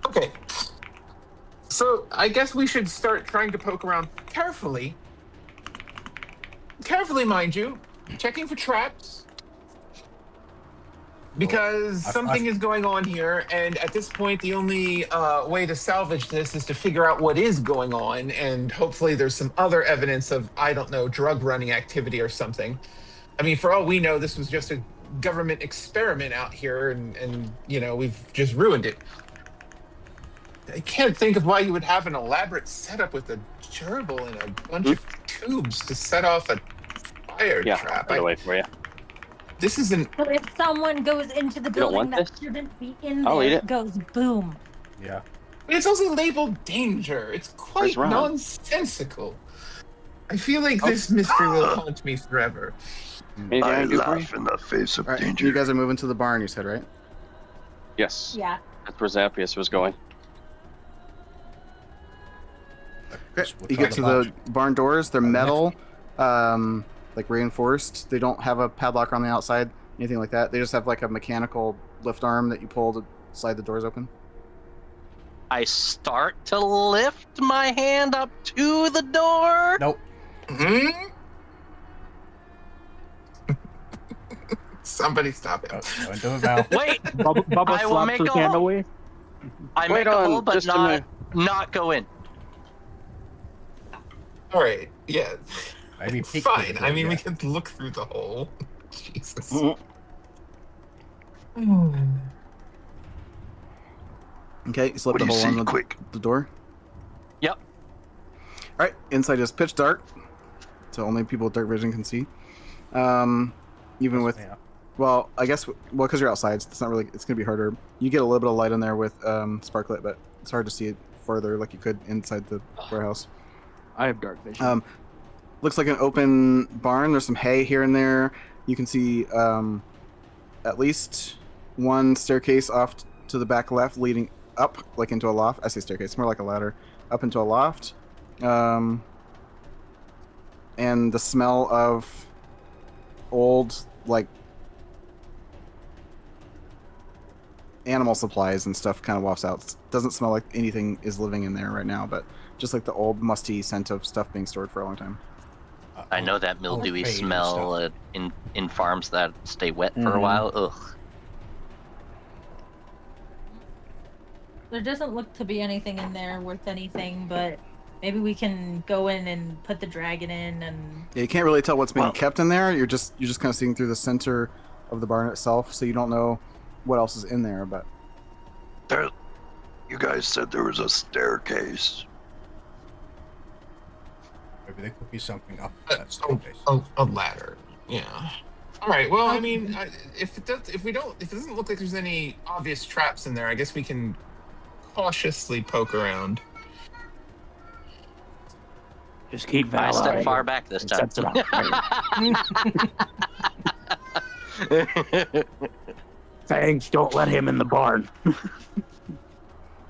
Speaker 14: Okay. So I guess we should start trying to poke around carefully. Carefully, mind you, checking for traps. Because something is going on here, and at this point, the only way to salvage this is to figure out what is going on, and hopefully there's some other evidence of, I don't know, drug running activity or something. I mean, for all we know, this was just a government experiment out here, and you know, we've just ruined it. I can't think of why you would have an elaborate setup with a gerbil and a bunch of tubes to set off a fire trap.
Speaker 15: By the way, for you.
Speaker 14: This isn't.
Speaker 6: But if someone goes into the building that shouldn't be in
Speaker 15: I'll
Speaker 6: there,
Speaker 15: eat
Speaker 6: it goes boom.
Speaker 5: Yeah.
Speaker 14: It's also labeled danger. It's quite nonsensical. I feel like this mystery will haunt me forever.
Speaker 11: I laugh in the face of danger.
Speaker 10: You guys are moving to the barn, you said, right?
Speaker 15: Yes.
Speaker 6: Yeah.
Speaker 15: That's where Zappius was going.
Speaker 10: Okay. You get to the barn doors. They're metal, like reinforced. They don't have a padlock on the outside, anything like that. They just have like a mechanical lift arm that you pull to slide the doors open.
Speaker 12: I start to lift my hand up to the door.
Speaker 5: Nope.
Speaker 14: Somebody stop it.
Speaker 5: Don't do it now.
Speaker 12: Wait,
Speaker 16: Bubba
Speaker 12: I will
Speaker 16: slaps
Speaker 12: make
Speaker 16: his
Speaker 12: a
Speaker 16: hand
Speaker 12: hole.
Speaker 16: away.
Speaker 12: I
Speaker 15: Wait
Speaker 12: make a
Speaker 15: on,
Speaker 12: hole, but
Speaker 15: just a
Speaker 12: not go in.
Speaker 14: All right. Yeah.
Speaker 5: Maybe
Speaker 14: It's
Speaker 5: peek
Speaker 14: fine.
Speaker 5: through the
Speaker 14: I mean,
Speaker 5: door,
Speaker 14: we
Speaker 5: yeah.
Speaker 14: can look through the hole. Jesus.
Speaker 10: Okay, you slip
Speaker 11: What
Speaker 10: the
Speaker 11: do you
Speaker 10: hole
Speaker 11: see?
Speaker 10: on the door.
Speaker 12: Yep.
Speaker 10: All right, inside is pitch dark, so only people with dark vision can see. Even with, well, I guess, because you're outside, it's not really. It's gonna be harder. You get a little bit of light in there with sparklet, but it's hard to see it further like you could inside the warehouse.
Speaker 16: I have dark vision.
Speaker 10: Looks like an open barn. There's some hay here and there. You can see at least one staircase off to the back left leading up, like into a loft. I say staircase, more like a ladder, up into a loft. And the smell of old, like, animal supplies and stuff kind of wafts out. Doesn't smell like anything is living in there right now, but just like the old musty scent of stuff being stored for a long time.
Speaker 12: I know that mildewy
Speaker 5: fade and
Speaker 12: smell in farms that stay wet for a while. Ugh.
Speaker 6: There doesn't look to be anything in there worth anything, but maybe we can go in and put the dragon in and...
Speaker 10: Yeah, you can't really tell what's being kept in there. You're just kind of seeing through the center of the barn itself, so you don't know what else is in there. But
Speaker 11: you guys said there was a staircase.
Speaker 5: Maybe there could be something up that staircase.
Speaker 14: A ladder. Yeah. All right. Well, I mean, if it doesn't look like there's any obvious traps in there, I guess we can cautiously poke around.
Speaker 16: Just keep
Speaker 12: I
Speaker 16: Val
Speaker 12: step
Speaker 16: out.
Speaker 12: far back this time.
Speaker 16: Sets it up. Thanks. Don't let him in the barn.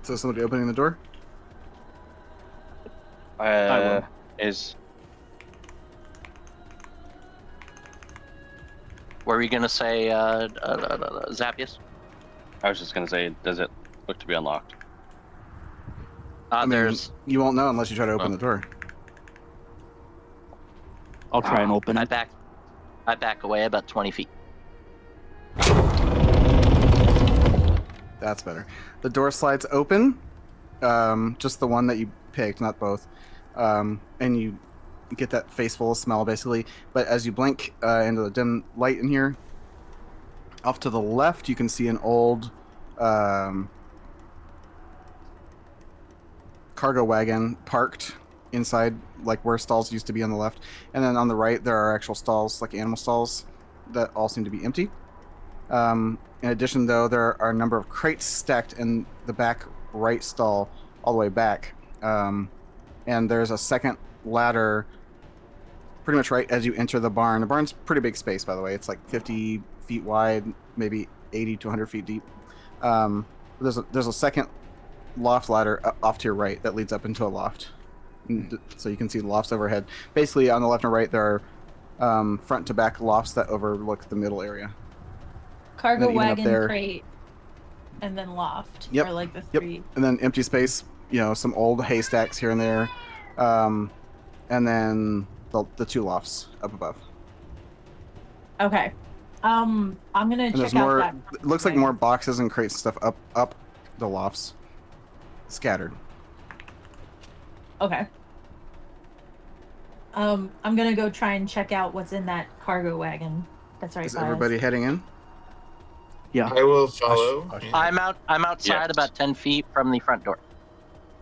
Speaker 10: So somebody opening the door?
Speaker 12: What were you gonna say, Zappius?
Speaker 15: I was just gonna say, does it look to be unlocked?
Speaker 10: I mean,
Speaker 12: There's.
Speaker 10: you won't know unless you try to open the door.
Speaker 16: I'll try and open it.
Speaker 12: I back away about 20 feet.
Speaker 10: That's better. The door slides open, just the one that you picked, not both, and you get that face full of smell, basically. But as you blink into the dim light in here, off to the left, you can see an old cargo wagon parked inside, like where stalls used to be on the left. And then on the right, there are actual stalls, like animal stalls, that all seem to be empty. In addition, though, there are a number of crates stacked in the back right stall all the way back. And there's a second ladder pretty much right as you enter the barn. The barn's pretty big space, by the way. It's like 50 feet wide, maybe 80 to 100 feet deep. There's a second loft ladder off to your right that leads up into a loft. So you can see the lofts overhead. Basically, on the left and right, there are front to back lofts that overlook the middle area.
Speaker 6: Cargo wagon, crate, and then loft.
Speaker 10: Yep.
Speaker 6: Or like the three.
Speaker 10: Yep. And then empty space, some old haystacks here and there. And then the two lofts up above.
Speaker 6: Okay. I'm gonna
Speaker 10: And
Speaker 6: check
Speaker 10: there's
Speaker 6: out
Speaker 10: more,
Speaker 6: that.
Speaker 10: it looks like more boxes and crates and stuff up the lofts. Scattered.
Speaker 6: Okay. I'm gonna go try and check out what's in that cargo wagon. That's right.
Speaker 10: Is everybody heading in?
Speaker 16: Yeah.
Speaker 14: I will follow.
Speaker 12: I'm outside
Speaker 15: Yes.
Speaker 12: about 10 feet from the front door.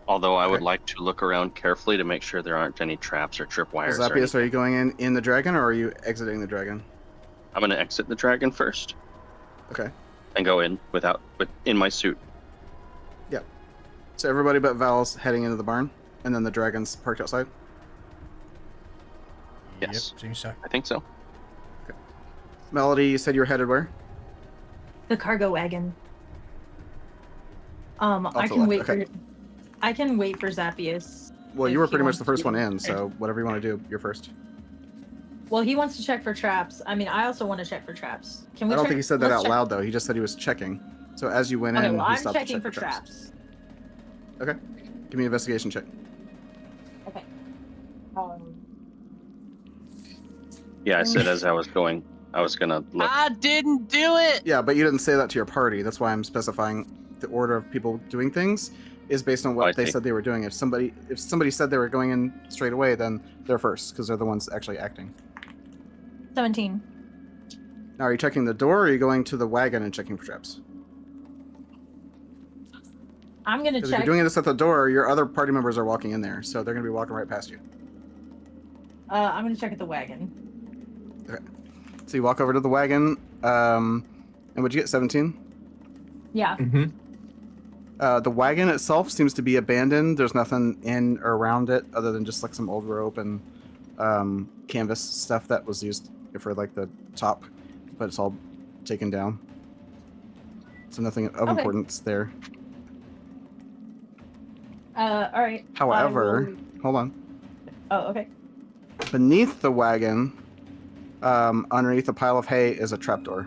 Speaker 15: Although I would like to look around carefully to make sure there aren't any traps or tripwires.
Speaker 10: Zappius, are you going in the dragon or are you exiting the dragon?
Speaker 15: I'm going to exit the dragon first.
Speaker 10: Okay.
Speaker 15: And go in in my suit.
Speaker 10: Yeah. So everybody but Val's heading into the barn, and then the dragon's parked outside?
Speaker 15: Yes.
Speaker 5: Yep, seems so.
Speaker 15: I think so.
Speaker 10: Okay. Melody, you said you were headed where?
Speaker 6: The cargo wagon.
Speaker 10: Off
Speaker 6: I
Speaker 10: to
Speaker 6: can
Speaker 10: the
Speaker 6: wait
Speaker 10: left, okay.
Speaker 6: I can wait for Zappius.
Speaker 10: Well,
Speaker 6: if
Speaker 10: you were
Speaker 6: he
Speaker 10: pretty much
Speaker 6: wants
Speaker 10: the first
Speaker 6: to.
Speaker 10: one in, so whatever you want to do, you're first.
Speaker 6: Well, he wants to check for traps. I mean, I also want to check for traps. Can we?
Speaker 10: I don't
Speaker 6: check?
Speaker 10: think he said that
Speaker 6: Let's
Speaker 10: out
Speaker 6: check.
Speaker 10: loud, though. He just said he was checking. So as you went
Speaker 6: Okay,
Speaker 10: in,
Speaker 6: well,
Speaker 10: he
Speaker 6: I'm
Speaker 10: stopped to
Speaker 6: checking
Speaker 10: check
Speaker 6: for traps.
Speaker 10: Okay. Give me an investigation check.
Speaker 6: Okay.
Speaker 15: Yeah, I said as I was going, I was going to look.
Speaker 12: I didn't do it!
Speaker 10: Yeah, but you didn't say that to your party. That's why I'm specifying the order of people doing things is based on what they said they were doing. If somebody said they were going in straight away, then they're first because they're the ones actually acting.
Speaker 6: 17.
Speaker 10: Now, are you checking the door or are you going to the wagon and checking for traps?
Speaker 6: I'm gonna
Speaker 10: Because
Speaker 6: check.
Speaker 10: if you're doing this at the door, your other party members are walking in there, so they're going to be walking right past you.
Speaker 6: I'm gonna check at the wagon.
Speaker 10: Okay. So you walk over to the wagon, and would you get 17?
Speaker 6: Yeah.
Speaker 10: The wagon itself seems to be abandoned. There's nothing in or around it other than just like some old rope and canvas stuff that was used for like the top, but it's all taken down. So nothing of importance there.
Speaker 6: All right.
Speaker 10: However, hold on.
Speaker 6: Oh, okay.
Speaker 10: Beneath the wagon, underneath a pile of hay, is a trapdoor.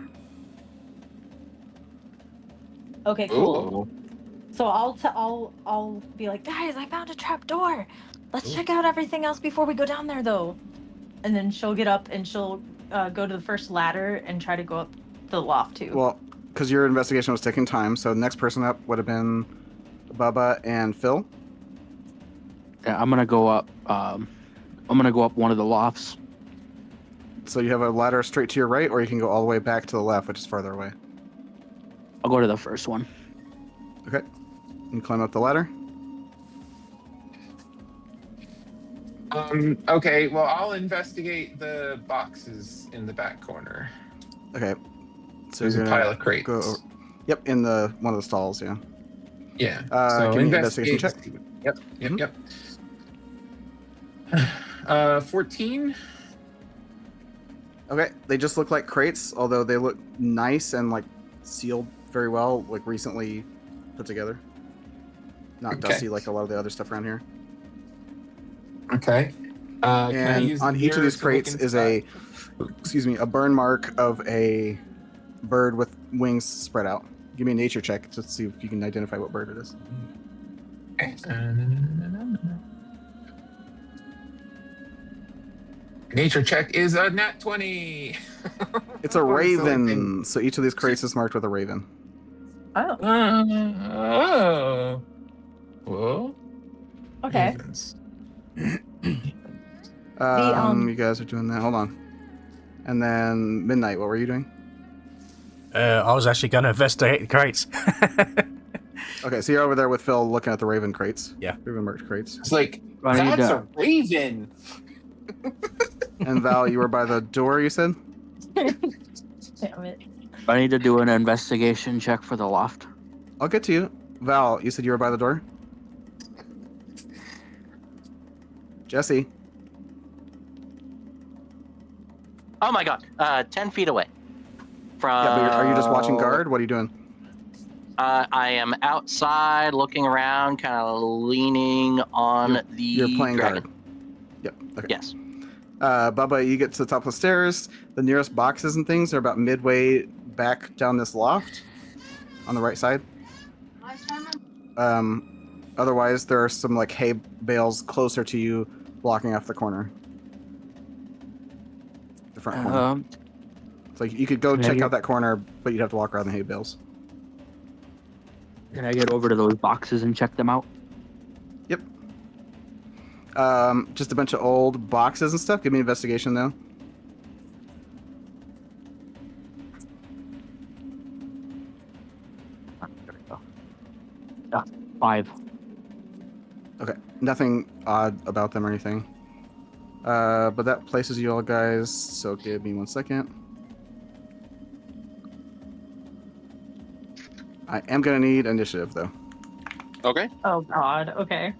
Speaker 6: Okay, cool. So I'll be like, guys, I found a trap door. Let's check out everything else before we go down there, though. And then she'll get up and she'll go to the first ladder and try to go up the loft too.
Speaker 10: Well, because your investigation was taking time, so the next person up would have been Bubba and Phil.
Speaker 16: Yeah, I'm gonna go up. I'm gonna go up one of the lofts.
Speaker 10: So you have a ladder straight to your right, or you can go all the way back to the left, which is farther away.
Speaker 16: I'll go to the first one.
Speaker 10: Okay. You climb up the ladder.
Speaker 14: Okay, well, I'll investigate the boxes in the back corner.
Speaker 10: Okay. So
Speaker 14: There's
Speaker 10: you're
Speaker 14: a
Speaker 10: gonna
Speaker 14: pile of crates.
Speaker 10: Go over, yep, in one of the stalls, yeah.
Speaker 14: Yeah.
Speaker 10: So give me an investigation check.
Speaker 14: Yep. 14.
Speaker 10: Okay, they just look like crates, although they look nice and like sealed very well, like recently put together. Not
Speaker 14: Okay.
Speaker 10: dusty like a lot of the other stuff around here.
Speaker 14: Okay.
Speaker 10: And on each of these crates is a burn mark of a bird with wings spread out. Give me a nature check to see if you can identify what bird it is.
Speaker 14: Nature check is a nat 20.
Speaker 10: It's a raven. So each of these crates is marked with a raven.
Speaker 6: Oh.
Speaker 14: Oh. Whoa.
Speaker 6: Okay.
Speaker 10: You guys are doing that. Hold on. And then Midnight, what were you doing?
Speaker 5: I was actually going to investigate the crates.
Speaker 10: Okay, so you're over there with Phil looking at the raven crates.
Speaker 5: Yeah.
Speaker 10: Raven merch crates.
Speaker 14: It's like, that's a raven.
Speaker 10: And Val, you were by the door, you said?
Speaker 6: Damn it.
Speaker 16: I need to do an investigation check for the loft.
Speaker 10: I'll get to you. Val, you said you were by the door? Jesse.
Speaker 12: Oh my god, 10 feet away. From...
Speaker 10: Yeah, but are you just watching guard? What are you doing?
Speaker 12: I am outside looking around, kind of leaning on
Speaker 10: You're playing
Speaker 12: dragon.
Speaker 10: guard. Yep. Okay.
Speaker 12: Yes.
Speaker 10: Bubba, you get to the top of the stairs. The nearest boxes and things are about midway back down this loft on the right side. Otherwise, there are some like hay bales closer to you, blocking off the corner. The front corner. So you could go check out that corner, but you'd have to walk around the hay bales.
Speaker 16: Can I get over to those boxes and check them out?
Speaker 10: Yep. Just a bunch of old boxes and stuff. Give me an investigation, though.
Speaker 16: There we go. 5.
Speaker 10: Okay. Nothing odd about them or anything. But that places you all guys, so give me 1 second. I am going to need initiative, though.
Speaker 15: Okay.
Speaker 6: Oh god, okay.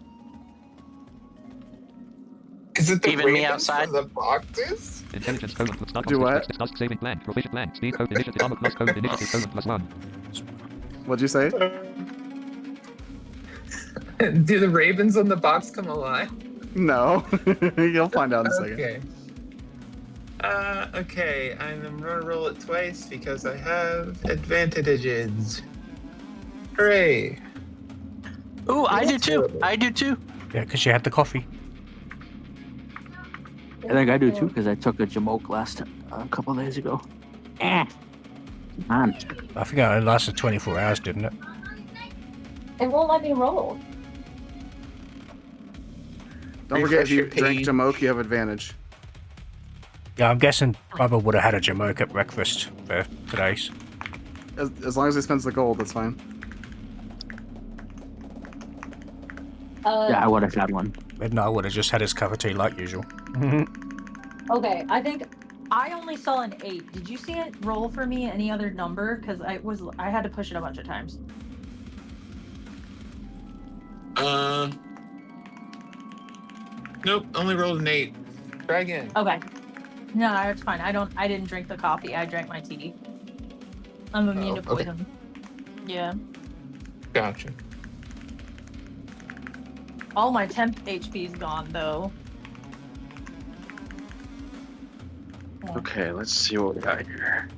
Speaker 14: Is it the
Speaker 12: Even me
Speaker 14: ravens
Speaker 12: outside?
Speaker 14: from the boxes?
Speaker 7: Intelligence colon plus not
Speaker 10: Do what?
Speaker 7: task saving plan. Proficient plan. Speed code initiative armor plus code initiative colon plus 1.
Speaker 10: What'd you say?
Speaker 14: Do the ravens on the box come alive?
Speaker 10: No. You'll find out in a second.
Speaker 14: Okay. Okay, I'm gonna roll it twice because I have advantages. Hooray!
Speaker 12: Ooh, I do too. I do too.
Speaker 5: Yeah, because you had the coffee.
Speaker 16: I think I do too because I took a Jamoke a couple days ago. Man.
Speaker 5: I think it only lasted 24 hours, didn't it?
Speaker 6: It won't let me roll.
Speaker 10: Don't forget, if you drink Jamoke, you have advantage.
Speaker 5: Yeah, I'm guessing Bubba would have had a Jamoke at breakfast for today's.
Speaker 10: As long as he spends the gold, that's fine.
Speaker 16: Yeah, I would have had one.
Speaker 5: Midnight would have just had his cup of tea like usual.
Speaker 6: Okay, I think I only saw an 8. Did you see it roll for me any other number? Because I had to push it a bunch of times.
Speaker 14: Nope, only rolled an 8. Try again.
Speaker 6: Okay. No, it's fine. I didn't drink the coffee. I drank my tea. I'm immune to
Speaker 14: okay.
Speaker 6: poison. Yeah.
Speaker 14: Gotcha.
Speaker 6: All my temp HP's gone though.
Speaker 15: Okay, let's see what we got here.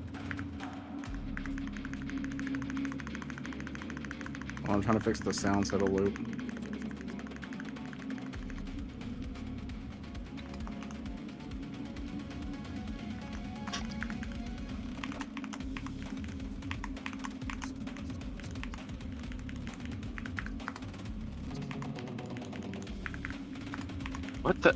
Speaker 10: Well, I'm trying to fix the sound so it'll loop.
Speaker 15: What the?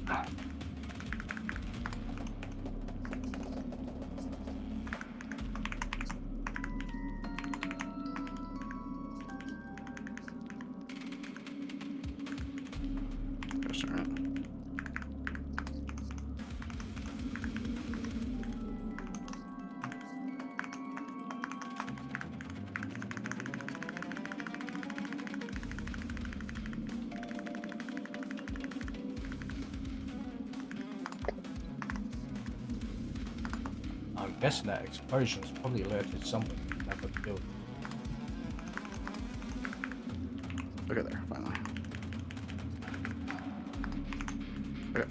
Speaker 5: I'm guessing that explosion's probably alerted someone that got killed.
Speaker 10: Okay, there, finally. Okay.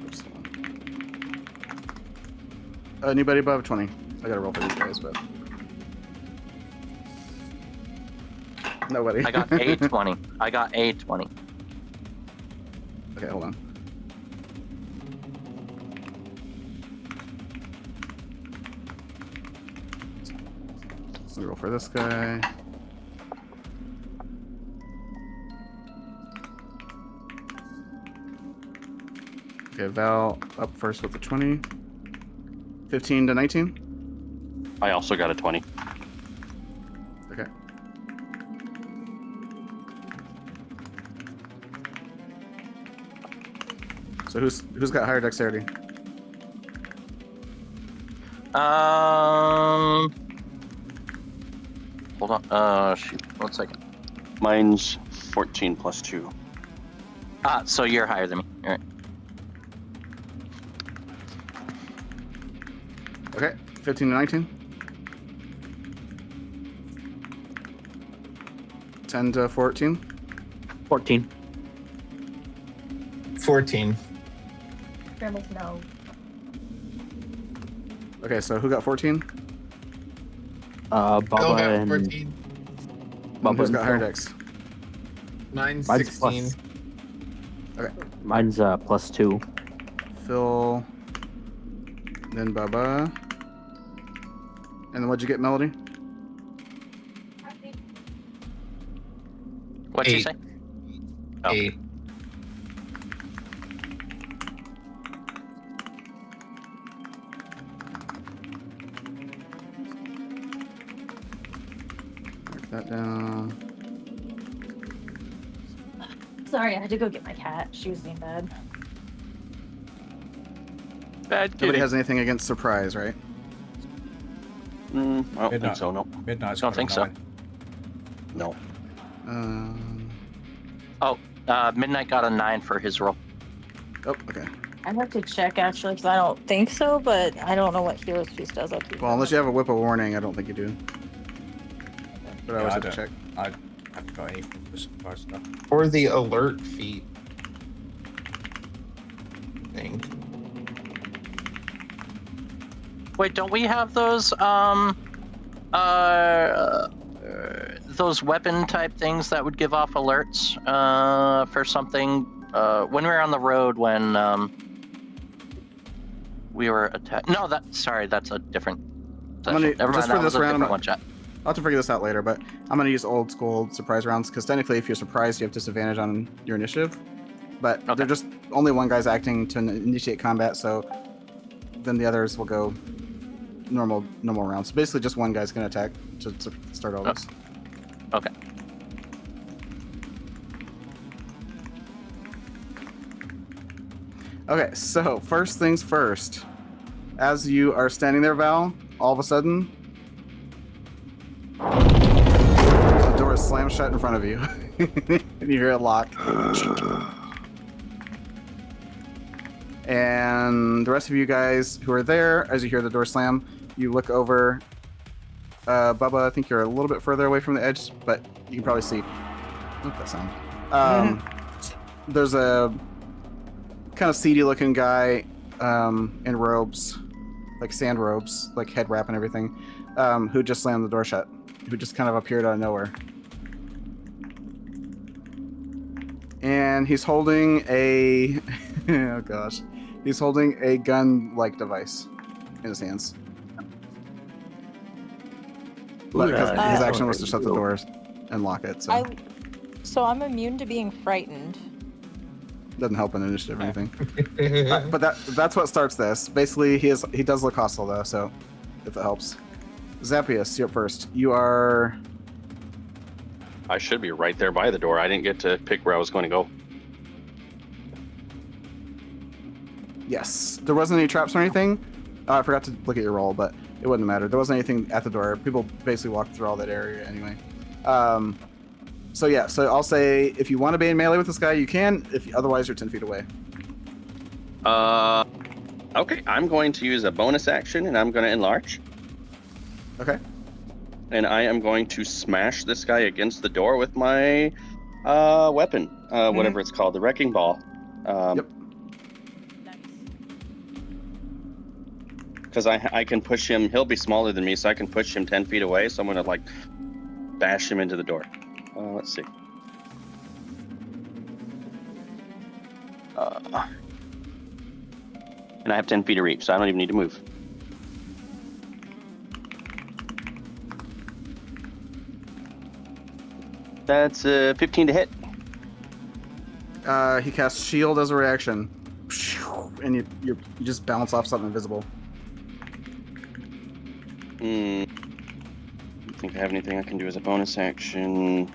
Speaker 10: Oops. Anybody above 20? I gotta roll for these guys, but nobody.
Speaker 12: I got a 20. I got a 20.
Speaker 10: Okay, hold on. Let me roll for this guy. Okay, Val up first with the 20. 15 to 19.
Speaker 15: I also got a 20.
Speaker 10: Okay. So who's got higher dexterity?
Speaker 12: Hold on. Shoot. 1 second.
Speaker 15: Mine's 14 plus 2.
Speaker 12: So you're higher than me. All right.
Speaker 10: Okay, 15 to 19. 10 to 14.
Speaker 16: 14.
Speaker 14: 14.
Speaker 6: Scrambles, no.
Speaker 10: Okay, so who got 14?
Speaker 16: Bubba
Speaker 14: Phil got
Speaker 16: and
Speaker 14: 14.
Speaker 10: And who's
Speaker 16: and
Speaker 10: got higher
Speaker 16: Phil.
Speaker 10: dex?
Speaker 14: Mine's
Speaker 16: Mine's
Speaker 14: 16.
Speaker 10: Okay.
Speaker 16: Mine's +2.
Speaker 10: Phil, then Bubba. And then what'd you get, Melody?
Speaker 12: What'd you say? Oh.
Speaker 14: 8.
Speaker 10: Mark that down.
Speaker 6: Sorry, I had to go get my cat. She was being bad.
Speaker 12: Bad
Speaker 10: Nobody
Speaker 12: kitty.
Speaker 10: has anything against surprise, right?
Speaker 15: I don't think
Speaker 5: Midnight.
Speaker 15: so, no.
Speaker 5: Midnight's
Speaker 12: Don't
Speaker 5: got a
Speaker 12: think so.
Speaker 5: 9.
Speaker 15: No.
Speaker 12: Midnight got a 9 for his roll.
Speaker 10: Oh, okay.
Speaker 13: I have to check actually because I don't think so, but I don't know what Hero's Feast does. I'll keep
Speaker 10: Well, unless you have a whip of warning, I don't think you do. But I always have to check.
Speaker 5: I haven't got anything for surprise stuff.
Speaker 14: Or the alert feat. I think.
Speaker 12: Wait, don't we have those those weapon type things that would give off alerts for something when we were on the road when we were attacked? No, that's a different session. Never mind, that was a different one shot.
Speaker 10: I'll have to figure this out later, but I'm going to use old school surprise rounds because technically if you're surprised, you have disadvantage on your initiative. But they're just only one guy's acting to initiate combat, so then the others will go normal rounds. So basically just one guy's going to attack to start all this.
Speaker 12: Okay.
Speaker 10: Okay, so first things first. As you are standing there, Val, all of a sudden, the door is slammed shut in front of you. And you hear a lock. And the rest of you guys who are there, as you hear the door slam, you look over. Bubba, I think you're a little bit further away from the edge, but you can probably see. What's that sound? There's a kind of seedy looking guy in robes, like sand robes, like head wrap and everything, who just slammed the door shut, who just kind of appeared out of nowhere. And he's holding a, oh gosh, he's holding a gun-like device in his hands. But because his action was to shut the doors and lock it, so
Speaker 13: So I'm immune to being frightened.
Speaker 10: doesn't help in initiative or anything. But that's what starts this. Basically, he does look hostile though, so if that helps. Zappius, you're up first. You are.
Speaker 15: I should be right there by the door. I didn't get to pick where I was going to go.
Speaker 10: Yes. There wasn't any traps or anything. I forgot to look at your roll, but it wouldn't matter. There wasn't anything at the door. People basically walked through all that area anyway. So yeah, so I'll say if you want to be in melee with this guy, you can. If otherwise, you're 10 feet away.
Speaker 15: Okay, I'm going to use a bonus action, and I'm going to enlarge.
Speaker 10: Okay.
Speaker 15: And I am going to smash this guy against the door with my Weapon, whatever it's called, the wrecking ball.
Speaker 10: Yep.
Speaker 15: Because I can push him. He'll be smaller than me, so I can push him 10 feet away. So I'm gonna like bash him into the door. Let's see. And I have 10 feet of reach, so I don't even need to move. That's 15 to hit.
Speaker 10: He casts shield as a reaction, and you just bounce off something invisible.
Speaker 15: I don't think I have anything I can do as a bonus action.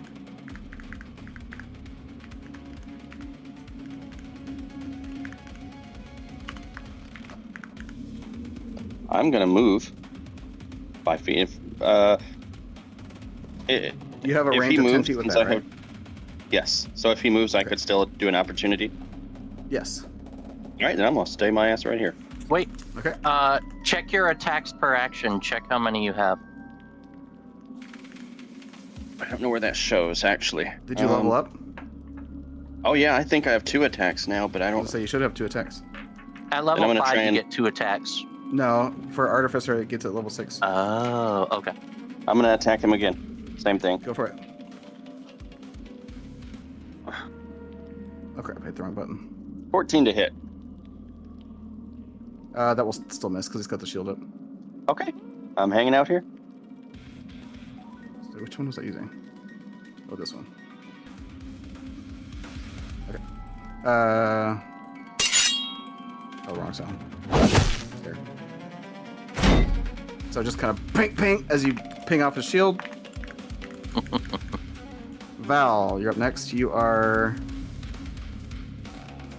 Speaker 15: I'm gonna move 5 feet.
Speaker 10: You have a range of 10 feet with that, right?
Speaker 15: Yes. So if he moves, I could still do an opportunity.
Speaker 10: Yes.
Speaker 15: All right, then I'm gonna stay my ass right here.
Speaker 12: Wait.
Speaker 10: Okay.
Speaker 12: Check your attacks per action. Check how many you have.
Speaker 15: I don't know where that shows actually.
Speaker 10: Did you level up?
Speaker 15: Oh yeah, I think I have 2 attacks now, but I don't.
Speaker 10: So you should have 2 attacks.
Speaker 12: At level 5, you get 2 attacks.
Speaker 10: No, for Artificer, it gets at level 6.
Speaker 12: Oh, okay.
Speaker 15: I'm gonna attack him again. Same thing.
Speaker 10: Go for it. Okay, I hit the wrong button.
Speaker 15: 14 to hit.
Speaker 10: That will still miss because he's got the shield up.
Speaker 15: Okay. I'm hanging out here.
Speaker 10: So which one was I using? Oh, this one. Okay. Oh, wrong sound. There. So just kind of ping, ping as you ping off his shield. Val, you're up next. You are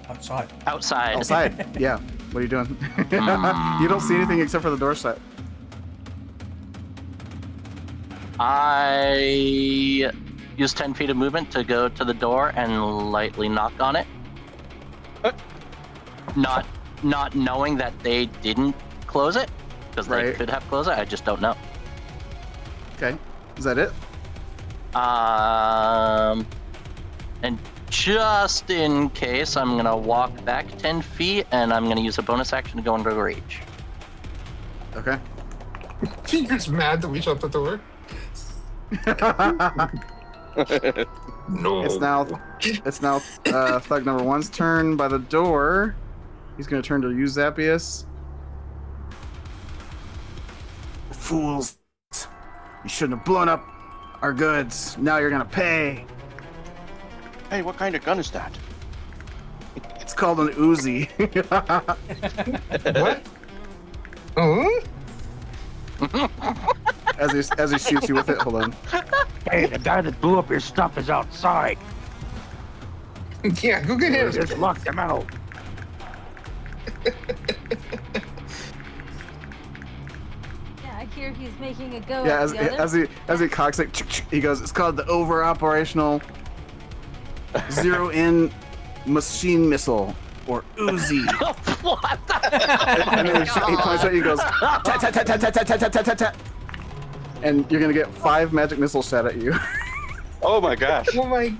Speaker 5: outside.
Speaker 12: Outside.
Speaker 10: Outside. Yeah. What are you doing? You don't see anything except for the door shut.
Speaker 12: I use 10 feet of movement to go to the door and lightly knock on it. Not knowing that they didn't close it, because they could have closed it. I just don't know.
Speaker 10: Okay. Is that it?
Speaker 12: And just in case, I'm gonna walk back 10 feet, and I'm gonna use a bonus action to go into rage.
Speaker 10: Okay.
Speaker 14: He's mad that we shut the door. No.
Speaker 10: It's now Thug number 1's turn by the door. He's gonna turn to you, Zappius. Fools! You shouldn't have blown up our goods. Now you're gonna pay.
Speaker 15: Hey, what kind of gun is that?
Speaker 10: It's called an Uzi.
Speaker 14: What? Oh?
Speaker 10: As he shoots you with it, hold on.
Speaker 16: Hey, the guy that blew up your stuff is outside.
Speaker 14: Yeah, go get him.
Speaker 16: Just lock them out.
Speaker 6: Yeah, I hear he's making a go.
Speaker 10: Yeah,
Speaker 6: at the other.
Speaker 10: as he cocks it, he goes, it's called the over operational zero-in machine missile, or Uzi.
Speaker 12: What?
Speaker 10: And then he points at you and goes, tat, tat, tat, tat, tat, tat, tat, tat, tat, tat. And you're gonna get 5 magic missiles shot at you.
Speaker 15: Oh my gosh.
Speaker 14: Oh my.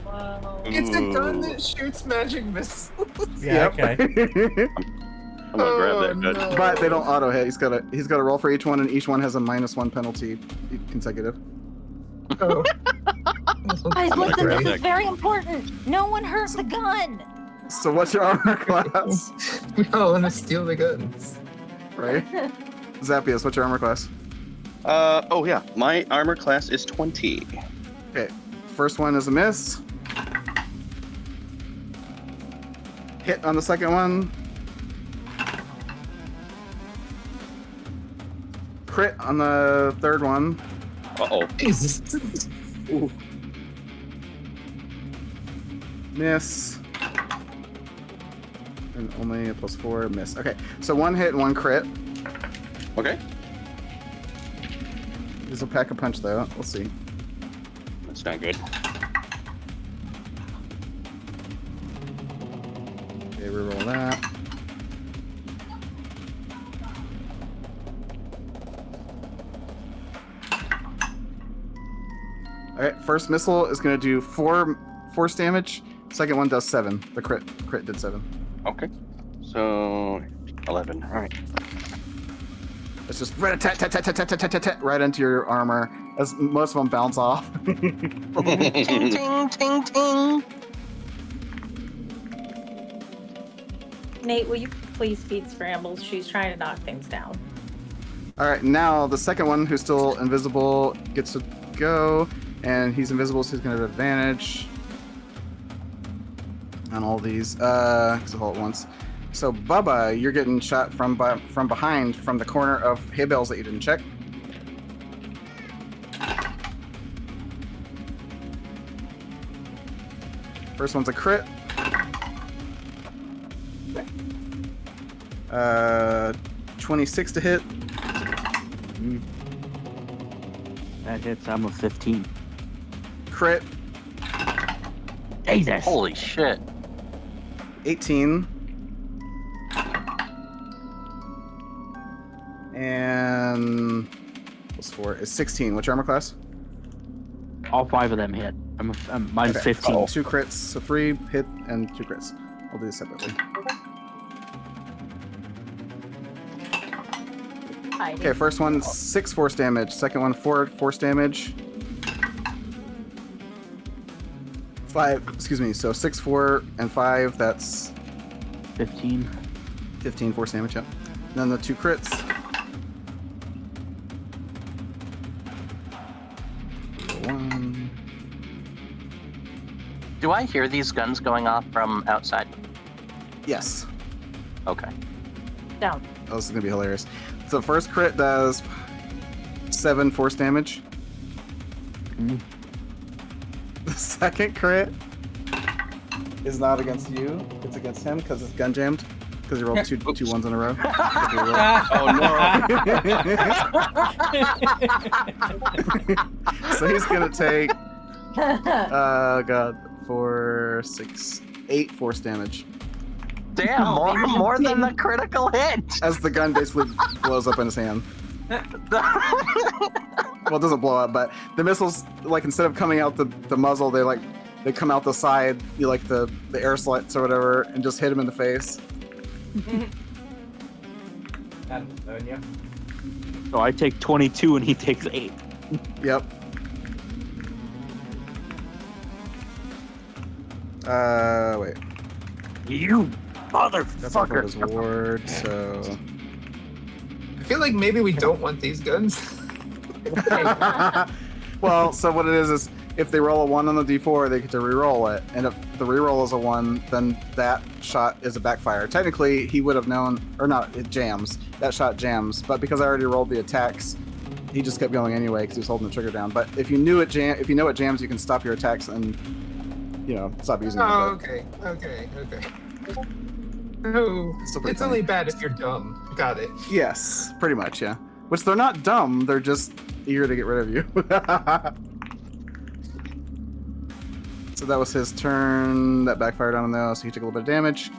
Speaker 6: Wow.
Speaker 14: It's a gun that shoots magic missiles.
Speaker 5: Yeah, okay.
Speaker 15: I'm gonna grab that gun.
Speaker 14: No.
Speaker 10: But they don't auto hit. He's got a roll for each one, and each one has a -1 penalty consecutive.
Speaker 14: Oh.
Speaker 6: Guys,
Speaker 15: I'm gonna
Speaker 6: listen,
Speaker 15: grab
Speaker 6: this
Speaker 15: that.
Speaker 6: is very important. No one hurt the gun.
Speaker 10: So what's your armor class?
Speaker 14: We all want to steal the guns.
Speaker 10: Right? Zappius, what's your armor class?
Speaker 15: Oh yeah, my armor class is 20.
Speaker 10: Okay, first one is a miss. Hit on the second one. Crit on the third one.
Speaker 15: Uh-oh.
Speaker 14: Jesus.
Speaker 10: Ooh. Miss. And only a +4 miss. Okay, so 1 hit and 1 crit.
Speaker 15: Okay.
Speaker 10: This will pack a punch though. We'll see.
Speaker 15: That's not good.
Speaker 10: Okay, reroll that. Alright, first missile is going to do 4 force damage. Second one does 7. The crit did 7.
Speaker 15: Okay. So 11. All right.
Speaker 10: It's just right into your armor as most of them bounce off.
Speaker 12: Ting, ting, ting, ting.
Speaker 13: Nate, will you please feed Scrambles? She's trying to knock things down.
Speaker 10: Alright, now the second one who's still invisible gets to go, and he's invisible, so he's going to have advantage on all these, because all at once. So Bubba, you're getting shot from behind, from the corner of hay bales that you didn't check. First one's a crit. 26 to hit.
Speaker 16: That hits. I'm a 15.
Speaker 10: Crit.
Speaker 16: Jesus.
Speaker 12: Holy shit.
Speaker 10: 18. And plus 4 is 16. What's your armor class?
Speaker 16: All 5 of them hit. Mine's 15.
Speaker 10: 2 crits, so 3 hit and 2 crits. I'll do this separately. Okay, first one 6 force damage. Second one 4 force damage. 5. Excuse me. So 6, 4, and 5. That's
Speaker 16: 15.
Speaker 10: 15 force damage. Yep. And then the 2 crits.
Speaker 12: Do I hear these guns going off from outside?
Speaker 10: Yes.
Speaker 12: Okay.
Speaker 13: Down.
Speaker 10: Oh, this is gonna be hilarious. So first crit does 7 force damage. The second crit is not against you; it's against him because it's gun jammed. Because you rolled two ones in a row.
Speaker 15: Oh
Speaker 10: no! So he's gonna take. God, 4, 6, 8 force damage.
Speaker 12: Damn, more than the critical hit.
Speaker 10: As the gun basically blows up in his hand. Well, it doesn't blow up, but the missiles, like, instead of coming out the muzzle, they come out the side, like the air slits or whatever, and just hit him in the face.
Speaker 16: So I take 22 and he takes 8.
Speaker 10: Yep. Wait.
Speaker 16: You
Speaker 10: That's off of his
Speaker 16: motherfucker.
Speaker 10: ward, so.
Speaker 14: I feel like maybe we don't want these guns.
Speaker 10: Well, so what it is if they roll a 1 on the d4, they get to re-roll it, and if the re-roll is a 1, then that shot is a backfire. Technically, he would have known, or not, it jams. That shot jams, but because I already rolled the attacks, he just kept going anyway because he was holding the trigger down. But if you know it jams, you can stop your attacks and, stop using it.
Speaker 14: Oh, okay. Oh, it's only bad if you're dumb. Got it.
Speaker 10: Yes, pretty much, yeah. Which they're not dumb, they're just eager to get rid of you. So that was his turn. That backfired on him though, so he took a little bit of damage.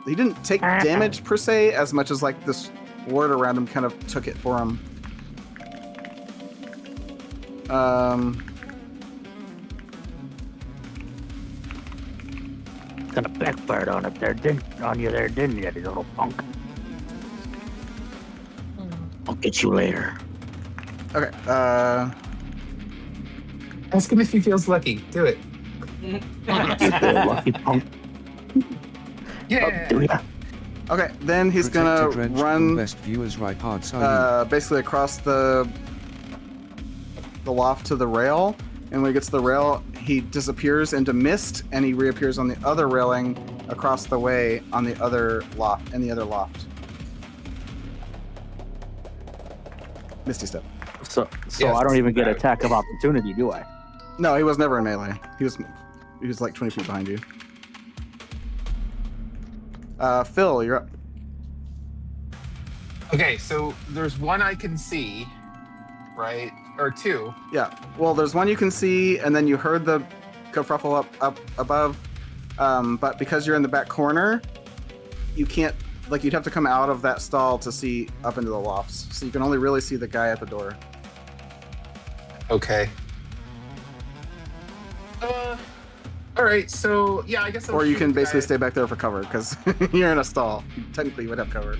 Speaker 10: He didn't take damage per se, as much as like this ward around him kind of took it for him.
Speaker 16: Kind of backfired on you there, didn't you, you little punk? I'll get you later.
Speaker 10: Okay.
Speaker 14: Ask him if he feels lucky. Do it.
Speaker 16: Lucky punk.
Speaker 14: Yeah.
Speaker 16: Do ya?
Speaker 10: Okay, then he's gonna run basically across the loft to the rail, and when he gets to the rail, he disappears into mist, and he reappears on the other railing across the way on the other loft, in the other loft. Misty step.
Speaker 16: So I don't even get attack of opportunity, do I?
Speaker 10: No, he was never in melee. He was like 20 feet behind you. Phil, you're up.
Speaker 14: Okay, so there's one I can see, right? Or 2.
Speaker 10: Yeah. Well, there's one you can see, and then you heard the kerfuffle up above. But because you're in the back corner, you can't. Like, you'd have to come out of that stall to see up into the lofts. So you can only really see the guy at the door.
Speaker 14: Okay. All right, so yeah, I guess.
Speaker 10: Or you can basically stay back there for cover because you're in a stall. Technically, you would have cover.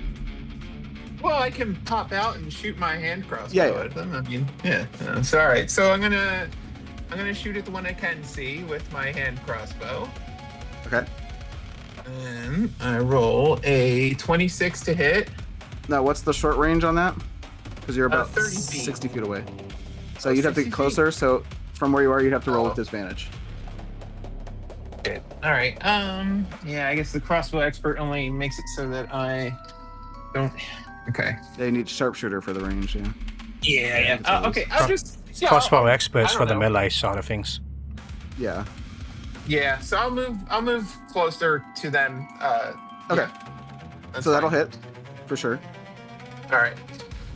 Speaker 14: Well, I can pop out and shoot my hand crossbow
Speaker 10: Yeah.
Speaker 14: at them. I mean, yeah. So all right, so I'm gonna shoot at the one I can see with my hand crossbow.
Speaker 10: Okay.
Speaker 14: And I roll a 26 to hit.
Speaker 10: Now, what's the short range on that? Because you're about
Speaker 14: 30 feet.
Speaker 10: 60 feet away. So you'd have to get closer. So from where you are, you'd have to roll with disadvantage.
Speaker 14: Okay. All right. Yeah, I guess the crossbow expert only makes it so that I don't. Okay.
Speaker 10: They need sharpshooter for the range. Yeah.
Speaker 14: Yeah. Okay. I'll just. Yeah,
Speaker 5: Crossbow experts
Speaker 14: I
Speaker 5: for
Speaker 14: don't
Speaker 5: the
Speaker 14: know.
Speaker 5: melee side of things.
Speaker 10: Yeah.
Speaker 14: Yeah. So I'll move closer to them.
Speaker 10: Okay.
Speaker 14: Yeah,
Speaker 10: So that'll hit for sure.
Speaker 14: All right.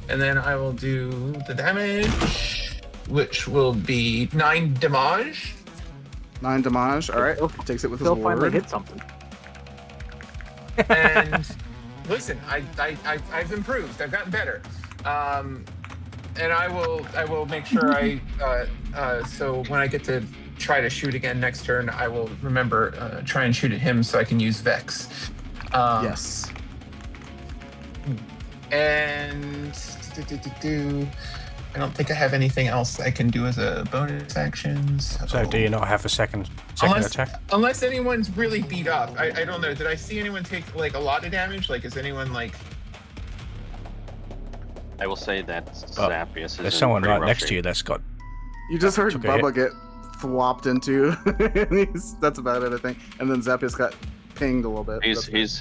Speaker 14: And then I will do the damage, which will be 9 damage.
Speaker 10: 9 damage. All right. Takes it with his
Speaker 16: They'll finally
Speaker 10: ward.
Speaker 16: hit something.
Speaker 14: And listen, I've improved. I've gotten better. And I will make sure so when I get to try to shoot again next turn, I will remember try and shoot at him so I can use Vex.
Speaker 10: Yes.
Speaker 14: And I don't think I have anything else I can do as a bonus action.
Speaker 5: So do you not have a second attack?
Speaker 14: Unless anyone's really beat up. I don't know. Did I see anyone take like a lot of damage? Like, is anyone like?
Speaker 15: I will say that Zappius is.
Speaker 5: There's
Speaker 15: in
Speaker 5: someone
Speaker 15: pretty
Speaker 5: right
Speaker 15: rough
Speaker 5: next to
Speaker 15: shape.
Speaker 5: you that's got.
Speaker 10: You just heard
Speaker 5: took a
Speaker 10: Bubba get thwopped into. That's about it, I think. And then Zappius got pinged a little bit.
Speaker 15: He's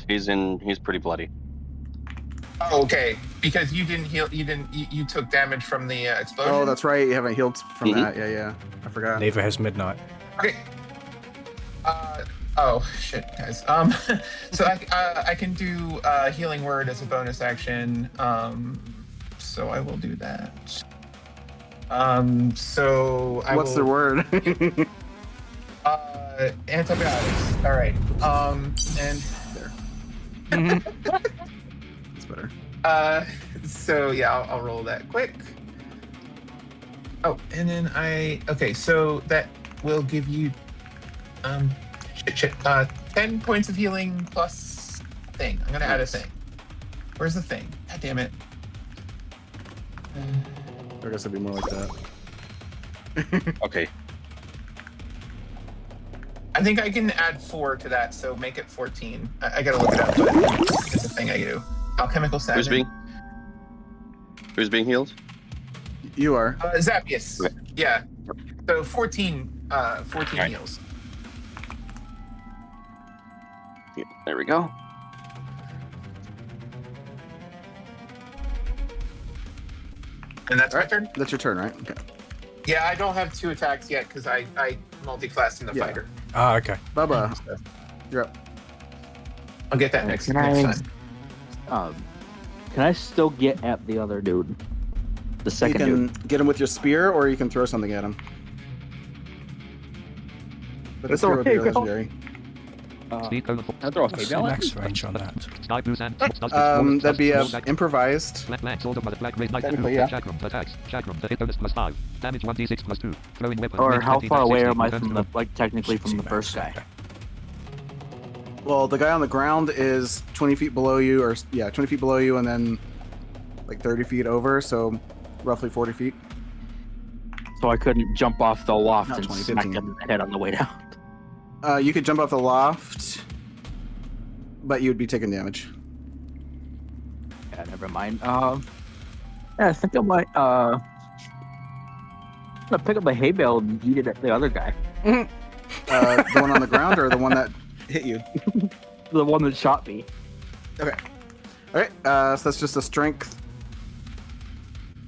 Speaker 15: pretty bloody.
Speaker 14: Oh, okay, because you didn't heal. You took damage from the explosion.
Speaker 10: Oh, that's right. You haven't healed from that. Yeah. I forgot.
Speaker 5: Neither has Midnight.
Speaker 14: Okay. Oh shit, guys. So I can do healing word as a bonus action. So I will do that. So I
Speaker 10: What's the word?
Speaker 14: Antibiotics. All right. And
Speaker 10: there. That's better.
Speaker 14: So yeah, I'll roll that quick. Oh, and then okay, so that will give you 10 points of healing plus thing. I'm gonna add a thing. Where's the thing? God damn it.
Speaker 10: I guess it'd be more like that.
Speaker 15: Okay.
Speaker 14: I think I can add 4 to that, so make it 14. I gotta look it up, but it's a thing I do. Alchemical savage.
Speaker 15: Who's being healed?
Speaker 10: You are.
Speaker 14: Zappius.
Speaker 15: Okay.
Speaker 14: Yeah. So 14
Speaker 15: right.
Speaker 14: heals.
Speaker 15: Yeah, there we go.
Speaker 14: And that's my turn?
Speaker 10: That's your turn, right? Okay.
Speaker 14: Yeah, I don't have 2 attacks yet because I multi-classed in the fighter.
Speaker 5: Ah, okay.
Speaker 10: Bubba, you're up.
Speaker 14: I'll get that next
Speaker 16: Can
Speaker 14: time.
Speaker 16: Can I still get at the other dude? The second
Speaker 10: You can
Speaker 16: dude.
Speaker 10: get him with your spear, or you can throw something at him. But the
Speaker 16: It's
Speaker 10: spear would be
Speaker 16: okay, go.
Speaker 10: legendary.
Speaker 16: I throw a
Speaker 5: What's the
Speaker 16: bell at?
Speaker 5: max range on that?
Speaker 10: That'd be improvised.
Speaker 16: Technically, yeah.
Speaker 7: Damage 1d6 plus 2. Throwing weapon.
Speaker 16: Or
Speaker 7: range
Speaker 16: how
Speaker 7: 20,
Speaker 16: far away
Speaker 7: 60,
Speaker 16: am I
Speaker 7: defense
Speaker 16: from the, like, technically from the first guy?
Speaker 10: Well, the guy on the ground is 20 feet below you, 20 feet below you, and then like 30 feet over, so roughly 40 feet.
Speaker 16: So I couldn't jump off the loft
Speaker 10: Not
Speaker 16: and
Speaker 10: 20,
Speaker 16: smack
Speaker 10: 15.
Speaker 16: him in the head on the way down.
Speaker 10: You could jump off the loft, but you'd be taking damage.
Speaker 16: Yeah, never mind. Yeah, I think I might. I'm gonna pick up a hay bale and eat it at the other guy.
Speaker 10: The one on the ground or the one that hit you?
Speaker 16: The one that shot me.
Speaker 10: Okay. All right. So that's just a strength.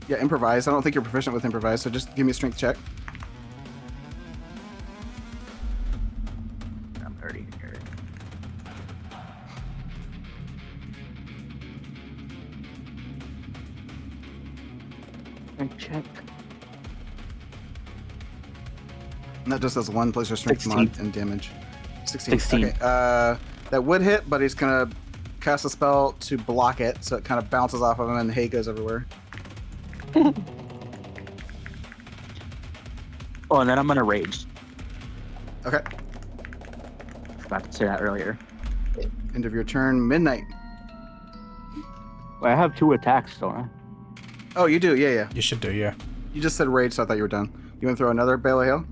Speaker 10: Yeah, improvise. I don't think you're proficient with improvise, so just give me a strength check.
Speaker 16: I'm already here. Check.
Speaker 10: And that just does 1 plus your strength
Speaker 16: 16.
Speaker 10: mod and damage.
Speaker 16: 16.
Speaker 10: Okay. That would hit, but he's gonna cast a spell to block it, so it kind of bounces off of him and hay goes everywhere.
Speaker 16: Oh, and then I'm gonna rage.
Speaker 10: Okay.
Speaker 16: forgot to say that earlier.
Speaker 10: End of your turn, midnight.
Speaker 16: Well, I have 2 attacks, don't I?
Speaker 10: Oh, you do? Yeah.
Speaker 5: You should do, yeah.
Speaker 10: You just said rage, so I thought you were done. You want to throw another bale of hail?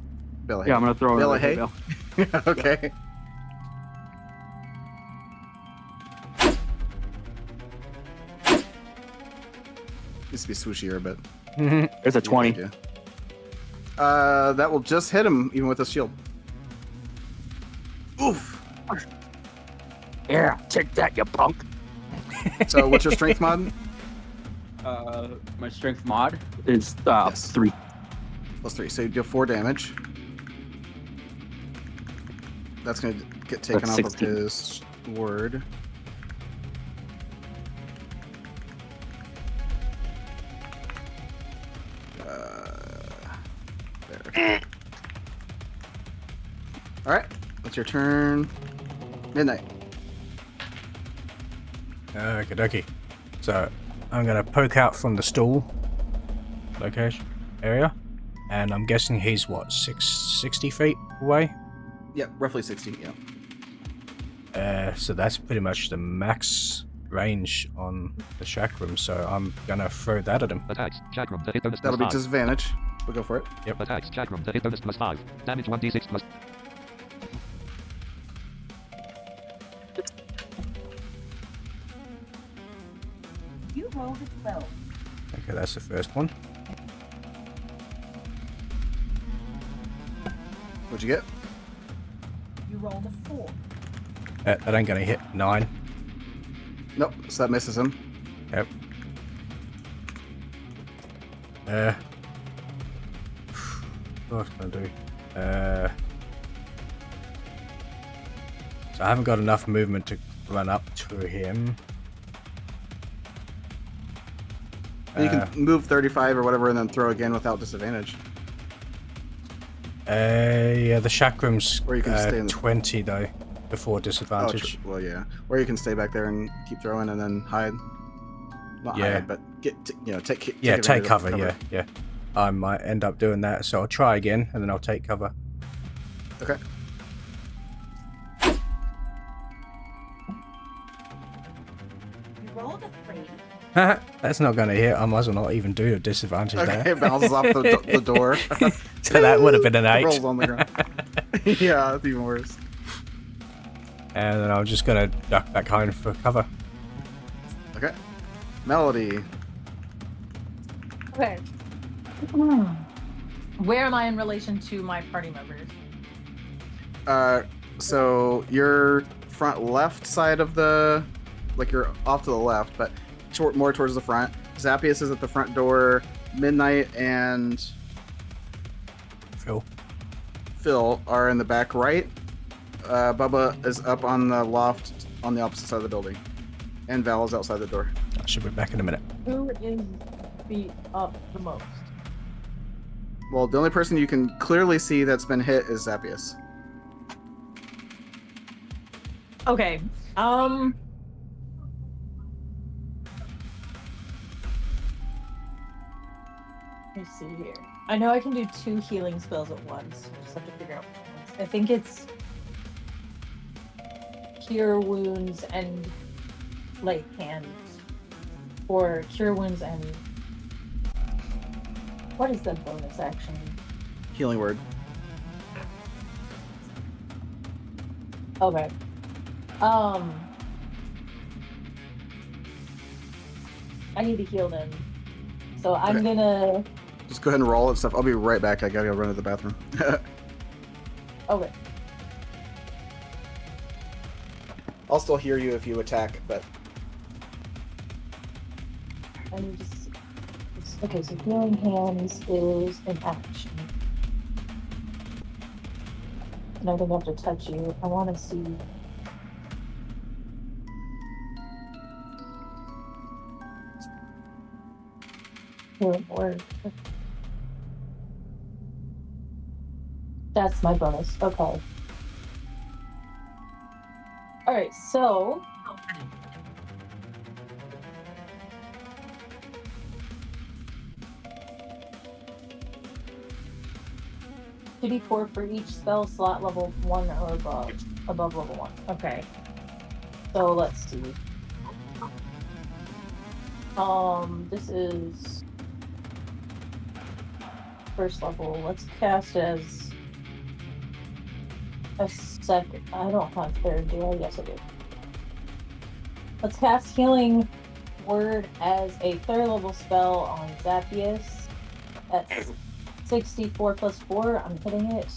Speaker 10: Bale of
Speaker 16: Yeah,
Speaker 10: hay.
Speaker 16: I'm gonna throw
Speaker 10: bale
Speaker 16: another
Speaker 10: of hay.
Speaker 16: bale.
Speaker 10: Okay. Needs to be swooshier, but
Speaker 16: It's a 20.
Speaker 10: That will just hit him, even with a shield. Oof.
Speaker 16: Yeah, take that, you punk.
Speaker 10: So, what's your strength mod?
Speaker 16: My strength mod is 3.
Speaker 10: Plus 3. So you deal 4 damage. That's going to get taken
Speaker 16: That's
Speaker 10: off
Speaker 16: 16.
Speaker 10: of his word. There. All right. What's your turn? Midnight.
Speaker 5: Okie dokie. So I'm gonna poke out from the stool location area, and I'm guessing he's what, 60 feet away?
Speaker 10: Yeah, roughly 60. Yeah.
Speaker 5: So that's pretty much the max range on the chakram. So I'm gonna throw that at him.
Speaker 7: Attacks. Chakram. The hit bonus
Speaker 10: That'll be
Speaker 7: +5.
Speaker 10: disadvantage. We'll go for it.
Speaker 7: Yep. Attacks. Chakram. The hit bonus +5. Damage 1d6 plus.
Speaker 6: You rolled a 12.
Speaker 5: Okay, that's the first one.
Speaker 10: What'd you get?
Speaker 6: You rolled a 4.
Speaker 5: That ain't gonna hit 9.
Speaker 10: Nope. So that misses him.
Speaker 5: Yep. What can I do? So I haven't got enough movement to run up to him.
Speaker 10: You can move 35 or whatever and then throw again without disadvantage.
Speaker 5: Yeah, the chakram's
Speaker 10: Or you can stay in the...
Speaker 5: 20 though, before disadvantage.
Speaker 10: Well, yeah. Or you can stay back there and keep throwing and then hide. Not
Speaker 5: Yeah.
Speaker 10: hide, but take
Speaker 5: Take
Speaker 10: advantage of
Speaker 5: cover. Yeah. I might end up doing that, so I'll try again and then I'll take cover.
Speaker 10: Okay.
Speaker 6: You rolled a 3.
Speaker 5: That's not going to hit. I might as well not even do a disadvantage
Speaker 10: Okay,
Speaker 5: there.
Speaker 10: it bounces off the door.
Speaker 5: So that would have been an 8.
Speaker 10: Rolls on the ground. Yeah, that's even worse.
Speaker 5: And then I'm just going to duck back home for cover.
Speaker 10: Okay. Melody.
Speaker 6: Okay. Where am I in relation to my party members?
Speaker 10: So you're front left side of the... Like, you're off to the left, but more towards the front. Zappius is at the front door. Midnight and... Phil are in the back right. Bubba is up on the loft on the opposite side of the building. And Val is outside the door.
Speaker 5: I should be back in a minute.
Speaker 6: Who is beat up the most?
Speaker 10: Well, the only person you can clearly see that's been hit is Zappius.
Speaker 6: Okay. Let me see here. I know I can do 2 healing spells at once. I just have to figure out which ones. I think it's Cure Wounds and Lay Hands. Or Cure Wounds and... What is the bonus action?
Speaker 10: Healing word.
Speaker 6: Okay. I need to heal them. So I'm
Speaker 10: Okay.
Speaker 6: gonna...
Speaker 10: Just go ahead and roll it stuff. I'll be right back. I gotta go run to the bathroom.
Speaker 6: Okay.
Speaker 10: I'll still hear you if you attack, but...
Speaker 6: I need to see. Okay, so healing hands is an action. And I think I have to touch you. I want to see. Healing word. That's my bonus. Okay. Alright, so. 2d4 for each spell slot level 1 or above. above level 1. Okay. So let's see. This is first level. Let's cast as a second. I don't have third, do I? Yes, I do. Let's cast Healing Word as a third level spell on Zappius. That's 64 plus 4. I'm hitting it.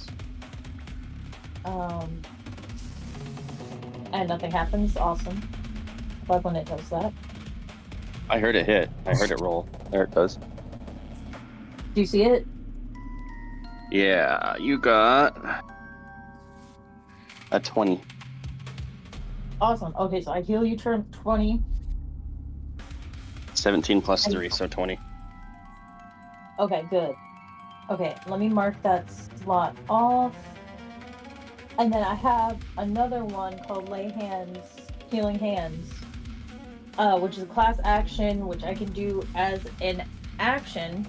Speaker 6: And nothing happens. Awesome. Love when it does that.
Speaker 15: I heard it hit. I heard it roll. There it does.
Speaker 6: Do you see it?
Speaker 15: Yeah, you got a 20.
Speaker 6: Awesome. Okay, so I heal you turn 20.
Speaker 15: 17 plus 3, so 20.
Speaker 6: Okay, good. Okay, let me mark that slot off. And then I have another one called Lay Hands, Healing Hands, which is a class action, which I can do as an action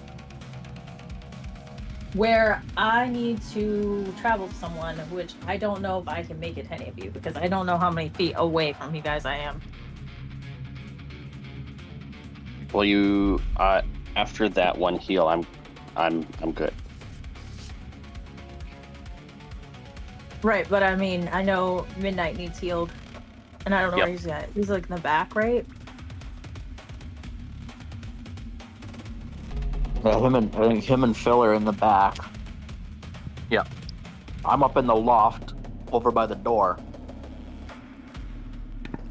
Speaker 6: where I need to travel to someone, which I don't know if I can make it to any of you because I don't know how many feet away from you guys I am.
Speaker 15: Well, you after that one heal, I'm good.
Speaker 6: Right, but I mean, I know Midnight needs healed, and I don't know where he's at. He's like in the back, right?
Speaker 16: Yeah, I think him and Phil are in the back. Yeah. I'm up in the loft over by the door.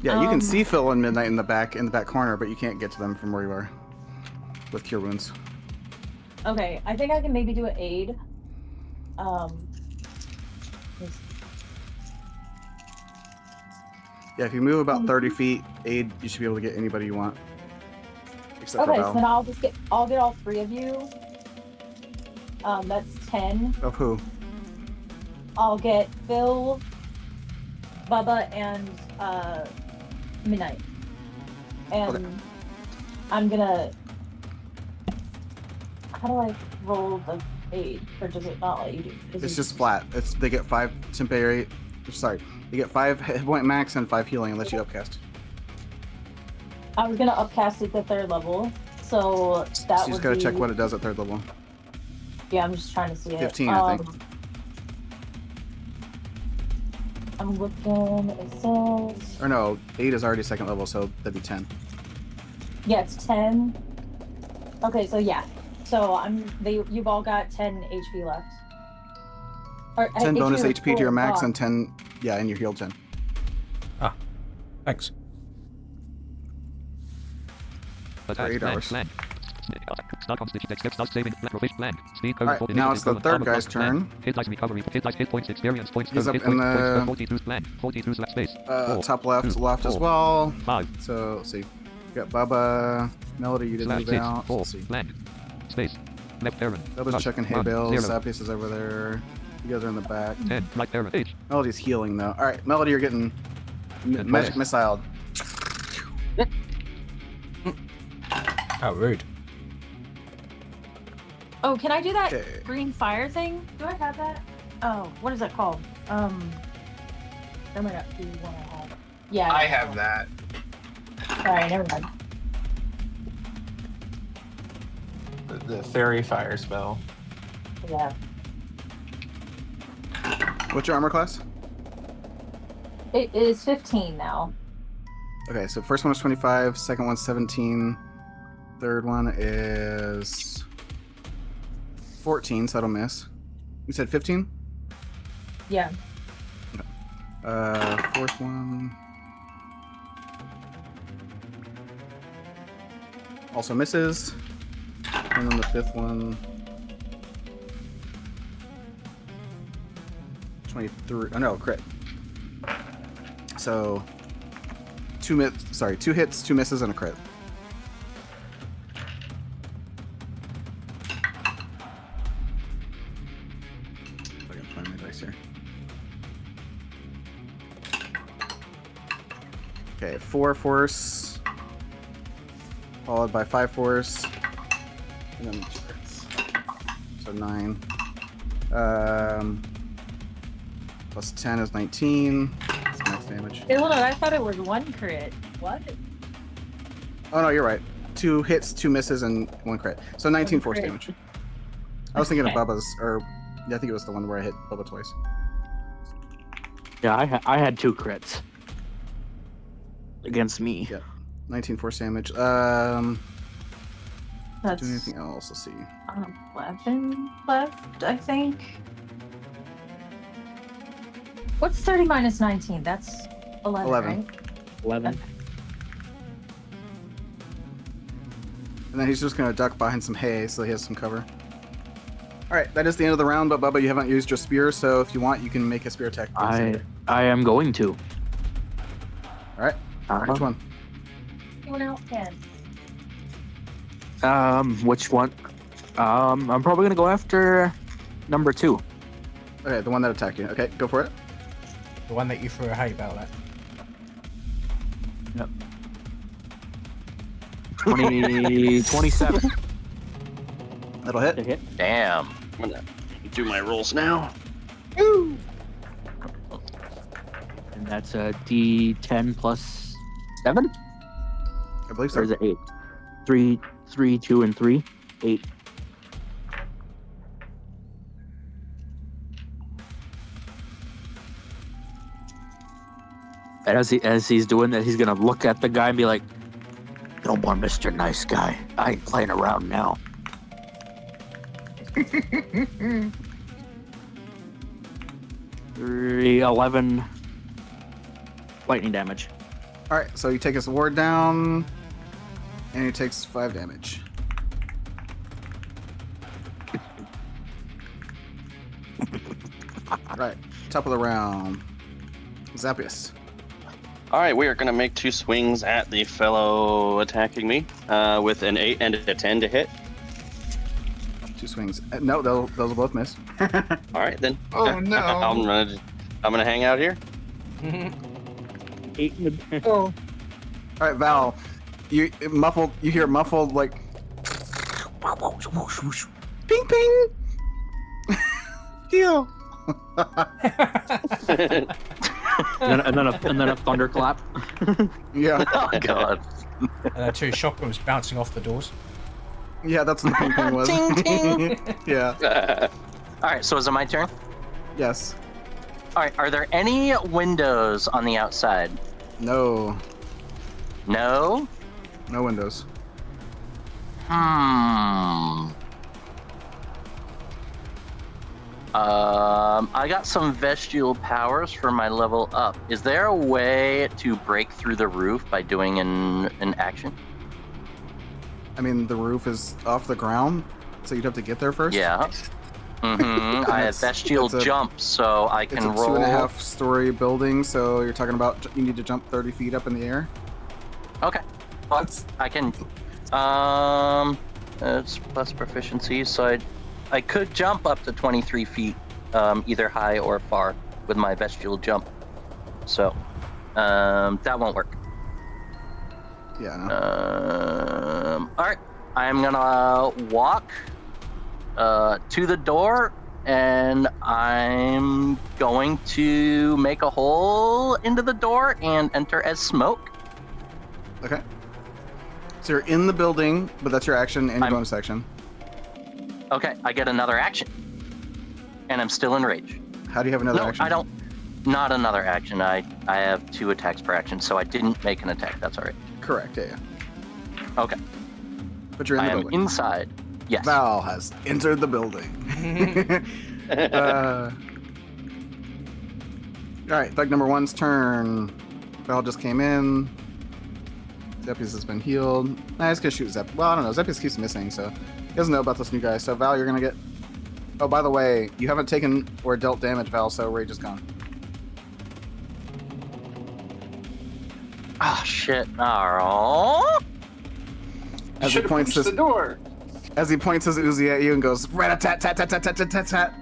Speaker 10: Yeah, you can see Phil and Midnight in the back corner, but you can't get to them from where you are with Cure Wounds.
Speaker 6: Okay, I think I can maybe do an aid.
Speaker 10: Yeah, if you move about 30 feet, aid, you should be able to get anybody you want. Except for
Speaker 6: Okay,
Speaker 10: Val.
Speaker 6: so then I'll get all 3 of you. That's 10.
Speaker 10: Of who?
Speaker 6: I'll get Phil, Bubba, and Midnight. And
Speaker 10: okay.
Speaker 6: I'm gonna. How do I roll the aid, or does it not let you do?
Speaker 10: It's just flat. They get 5 temporary. Sorry, you get 5 hit point max and 5 healing unless you upcast.
Speaker 6: I was gonna upcast it to 3rd level, so that
Speaker 10: So you just gotta check what it does at 3rd level.
Speaker 6: Yeah, I'm just trying to see
Speaker 10: 15,
Speaker 6: it.
Speaker 10: I think.
Speaker 6: I'm looking. It says.
Speaker 10: Or no, 8 is already 2nd level, so that'd be 10.
Speaker 6: Yeah, it's 10. Okay, so yeah. So you've all got 10 HP left. Or
Speaker 10: 10 bonus
Speaker 6: HP
Speaker 10: HP to your max
Speaker 6: off.
Speaker 10: and 10, yeah, and you're healed 10.
Speaker 5: Ah, thanks.
Speaker 10: For 8 hours.
Speaker 7: Alright,
Speaker 10: now it's the 3rd guy's turn. He's up in the top left as well. So let's see. You got Bubba, Melody, you didn't move out. Let's see.
Speaker 7: Space. Left Aaron.
Speaker 10: Bubba's checking hay bales. Zappius is over there. You guys are in the back.
Speaker 7: 10. Right Aaron. H.
Speaker 10: Melody's healing though. Alright, Melody, you're getting magic missiled.
Speaker 5: How rude.
Speaker 6: Oh, can I do that
Speaker 10: Okay.
Speaker 6: green fire thing? Do I have that? Oh, what is that called? That might not be one I have. Yeah.
Speaker 14: I have that.
Speaker 6: Sorry, never mind.
Speaker 14: The fairy fire spell.
Speaker 6: Yeah.
Speaker 10: What's your armor class?
Speaker 6: It is 15 now.
Speaker 10: Okay, so first one is 25, second one's 17, third one is 14, so that'll miss. You said 15?
Speaker 6: Yeah.
Speaker 10: Fourth one also misses, and then the 5th one 23. Oh no, crit. So 2 hits, 2 misses, and a crit. If I can find my dice here. Okay, 4 force, followed by 5 force, and then 2 crits. So 9. plus 10 is 19. That's max damage.
Speaker 6: Hey, hold on. I thought it was 1 crit. What?
Speaker 10: Oh no, you're right. 2 hits, 2 misses, and 1 crit. So 19 force damage. I was thinking of Bubba's, or yeah, I think it was the one where I hit Bubba twice.
Speaker 16: Yeah, I had 2 crits against me.
Speaker 10: Yeah, 19 force damage.
Speaker 6: That's
Speaker 10: do anything else? Let's see.
Speaker 6: 11 left, I think. What's 30 minus 19? That's 11, right?
Speaker 16: 11.
Speaker 10: And then he's just gonna duck behind some hay so he has some cover. Alright, that is the end of the round, but Bubba, you haven't used your spear, so if you want, you can make a spear attack.
Speaker 16: I am going to.
Speaker 10: Alright. Which one?
Speaker 6: Anyone else can.
Speaker 16: Which one? I'm probably gonna go after number 2.
Speaker 10: Okay, the one that attacked you. Okay, go for it.
Speaker 5: The one that you threw a hay bale at.
Speaker 16: Yep. 27.
Speaker 10: That'll hit.
Speaker 12: Damn.
Speaker 15: I'm gonna do my rolls now.
Speaker 16: Woo! And that's a D10 plus 7?
Speaker 10: I believe so.
Speaker 16: Or is it 8? 3, 2, and 3. 8. And as he's doing that, he's gonna look at the guy and be like, "No more Mr. Nice Guy. I ain't playing around now." 11 lightning damage.
Speaker 10: Alright, so he takes his ward down, and he takes 5 damage. Alright, top of the round. Zappius.
Speaker 15: All right, we are going to make 2 swings at the fellow attacking me with an 8 and a 10 to hit.
Speaker 10: 2 swings. No, those will both miss.
Speaker 15: All right, then.
Speaker 14: Oh, no.
Speaker 15: I'm gonna hang out here.
Speaker 16: 8 and a...
Speaker 10: Oh. All right, Val. You hear muffled like ping ping. Heal.
Speaker 16: and then a thunderclap.
Speaker 10: Yeah.
Speaker 12: Oh god.
Speaker 5: And 2 shotguns bouncing off the doors.
Speaker 10: Yeah, that's what the ping ping was.
Speaker 12: Ting, ting.
Speaker 10: Yeah.
Speaker 12: All right, so is it my turn?
Speaker 10: Yes.
Speaker 12: All right, are there any windows on the outside?
Speaker 10: No.
Speaker 12: No?
Speaker 10: No windows.
Speaker 12: I got some vestigial powers for my level up. Is there a way to break through the roof by doing an action?
Speaker 10: I mean, the roof is off the ground, so you'd have to get there first.
Speaker 12: Yeah. Mm-hmm. I have vestigial jump, so I can roll.
Speaker 10: It's a 2.5-story building, so you're talking about you need to jump 30 feet up in the air.
Speaker 12: Okay. Well, I can. It's plus proficiency, so I could jump up to 23 feet, either high or far, with my vestigial jump. So, that won't work.
Speaker 10: Yeah. No.
Speaker 12: All right. I'm gonna walk to the door, and I'm going to make a hole into the door and enter as smoke.
Speaker 10: Okay. So you're in the building, but that's your action and your bonus action.
Speaker 12: Okay, I get another action. And I'm still in rage.
Speaker 10: How do you have another action?
Speaker 12: I don't. Not another action. I have 2 attacks per action, so I didn't make an attack. That's all right.
Speaker 10: Correct, yeah.
Speaker 12: Okay.
Speaker 10: But you're in the building.
Speaker 12: I am inside. Yes.
Speaker 10: Val has entered the building. Alright, thug number 1's turn. Val just came in. Zeppius has been healed. Nah, he's gonna shoot Zep. Well, I don't know. Zeppius keeps missing, so he doesn't know about this new guy. So Val, you're gonna get. Oh, by the way, you haven't taken or dealt damage, Val. So rage is gone.
Speaker 12: Oh shit! Oh.
Speaker 10: As he points
Speaker 14: the door.
Speaker 10: As he points his Uzi at you and goes rat-a-tat-tat-tat-tat-tat-tat-tat.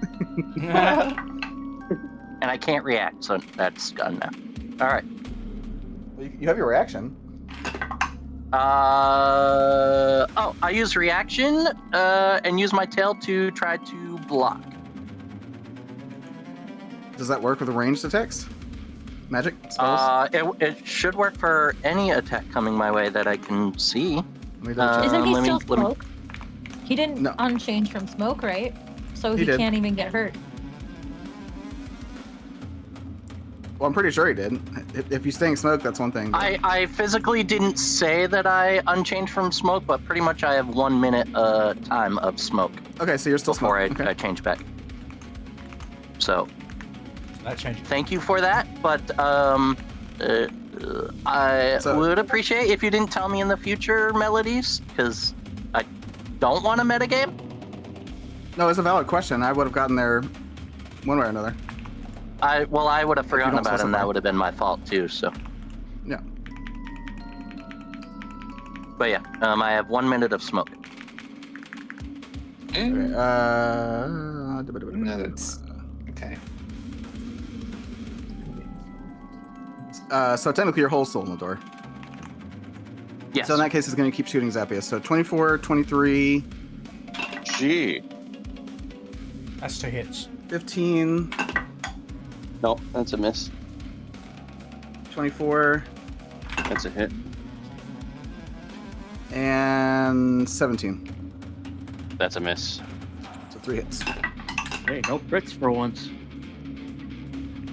Speaker 12: And I can't react, so that's gone now. All right.
Speaker 10: You have your reaction.
Speaker 12: I use reaction and use my tail to try to block.
Speaker 10: Does that work with the ranged attacks? Magic spells?
Speaker 12: It should work for any attack coming my way that I can see.
Speaker 6: Isn't he still
Speaker 12: let me-
Speaker 6: smoke? He didn't unchange from smoke, right? So
Speaker 10: He
Speaker 6: he
Speaker 10: did.
Speaker 6: can't even get hurt.
Speaker 10: Well, I'm pretty sure he did. If he's staying smoke, that's one thing.
Speaker 12: I physically didn't say that I unchanged from smoke, but pretty much I have 1 minute time of smoke.
Speaker 10: Okay, so you're still
Speaker 12: before
Speaker 10: smoke.
Speaker 12: I change back. So
Speaker 5: that changes.
Speaker 12: Thank you for that, but I would appreciate if you didn't tell me in the future, Melodies, because I don't want a metagame.
Speaker 10: No, it's a valid question. I would have gotten there one way or another.
Speaker 12: I would have forgotten
Speaker 10: don't
Speaker 12: about it, and
Speaker 10: specify.
Speaker 12: that would have been my fault too. So
Speaker 10: Yeah.
Speaker 12: but yeah, I have 1 minute of smoke.
Speaker 10: Okay,
Speaker 14: No, that's okay.
Speaker 10: So technically your hole's still in the door.
Speaker 12: Yes.
Speaker 10: So in that case, it's going to keep shooting Zappius. So 24, 23...
Speaker 15: Gee.
Speaker 5: That's 2 hits.
Speaker 10: 15...
Speaker 15: Nope, that's a miss.
Speaker 10: 24...
Speaker 15: That's a hit.
Speaker 10: And 17.
Speaker 15: That's a miss.
Speaker 10: So 3 hits.
Speaker 16: Hey, no crits for once.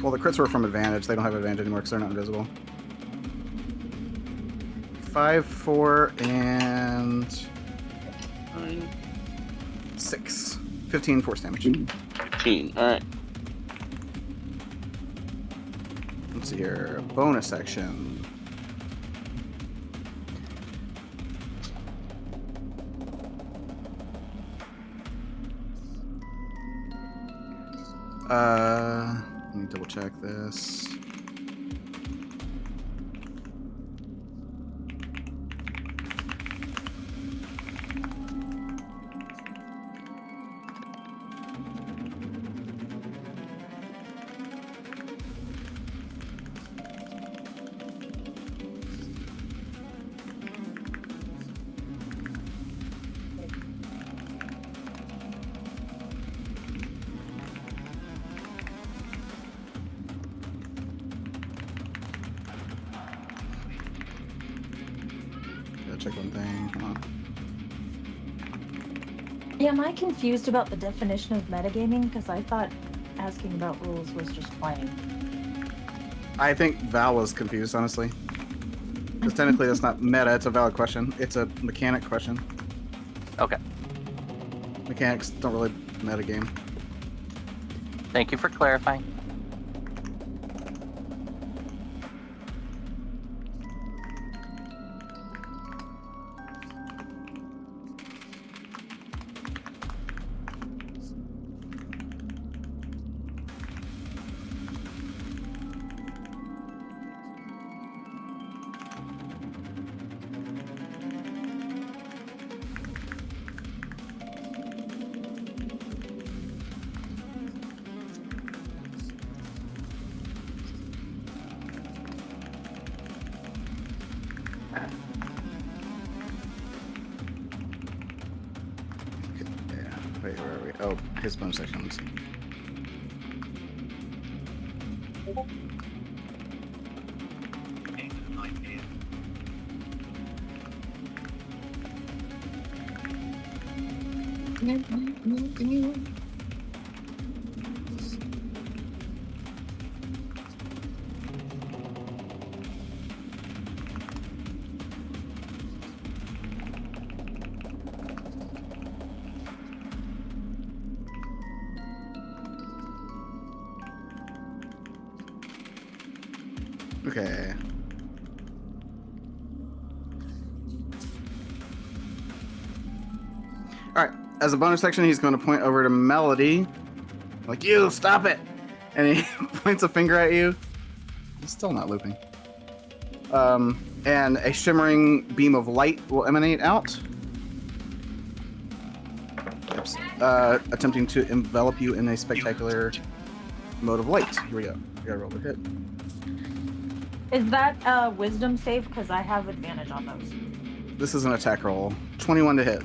Speaker 10: Well, the crits were from advantage. They don't have advantage anymore because they're not invisible. 5, 4, and 6. 15 force damage.
Speaker 15: 15. All right.
Speaker 10: Let's see here. Bonus action. Let me double check this. Gotta check one thing. Come on.
Speaker 6: Yeah, am I confused about the definition of metagaming? Because I thought asking about rules was just playing.
Speaker 10: I think Val was confused, honestly. Because technically that's not meta, it's a valid question. It's a mechanic question.
Speaker 12: Okay.
Speaker 10: Mechanics don't really metagame.
Speaker 12: Thank you for clarifying.
Speaker 10: Wait, where are we? Oh, his bonus sections. Okay. Alright, as a bonus section, he's going to point over to Melody. Like, you, stop it! And he points a finger at you. He's still not looping. And a shimmering beam of light will emanate out. Oops. Attempting to envelop you in a spectacular mode of light. Here we go. We gotta roll the hit.
Speaker 6: Is that a wisdom save? Because I have advantage on those.
Speaker 10: This is an attack roll. 21 to hit.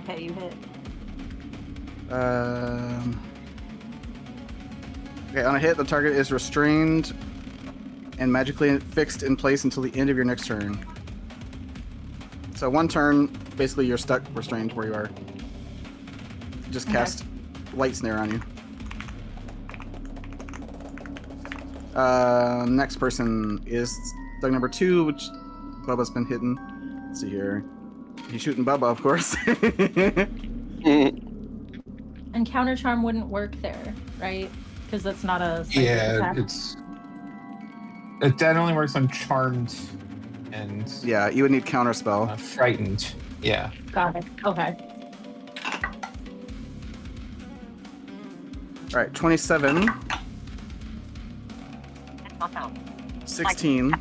Speaker 6: Okay, you hit.
Speaker 10: Okay, on a hit, the target is restrained and magically fixed in place until the end of your next turn. So one turn, basically you're stuck restrained where you are. Just cast light snare on you. Next person is thug number 2, which Bubba's been hitting. Let's see here. He's shooting Bubba, of course.
Speaker 6: And counter charm wouldn't work there, right? Because that's not a psychic attack.
Speaker 14: That only works on charmed and
Speaker 10: yeah, you would need counter spell.
Speaker 14: Frightened. Yeah.
Speaker 6: Got it. Okay.
Speaker 10: All right, 27. 16.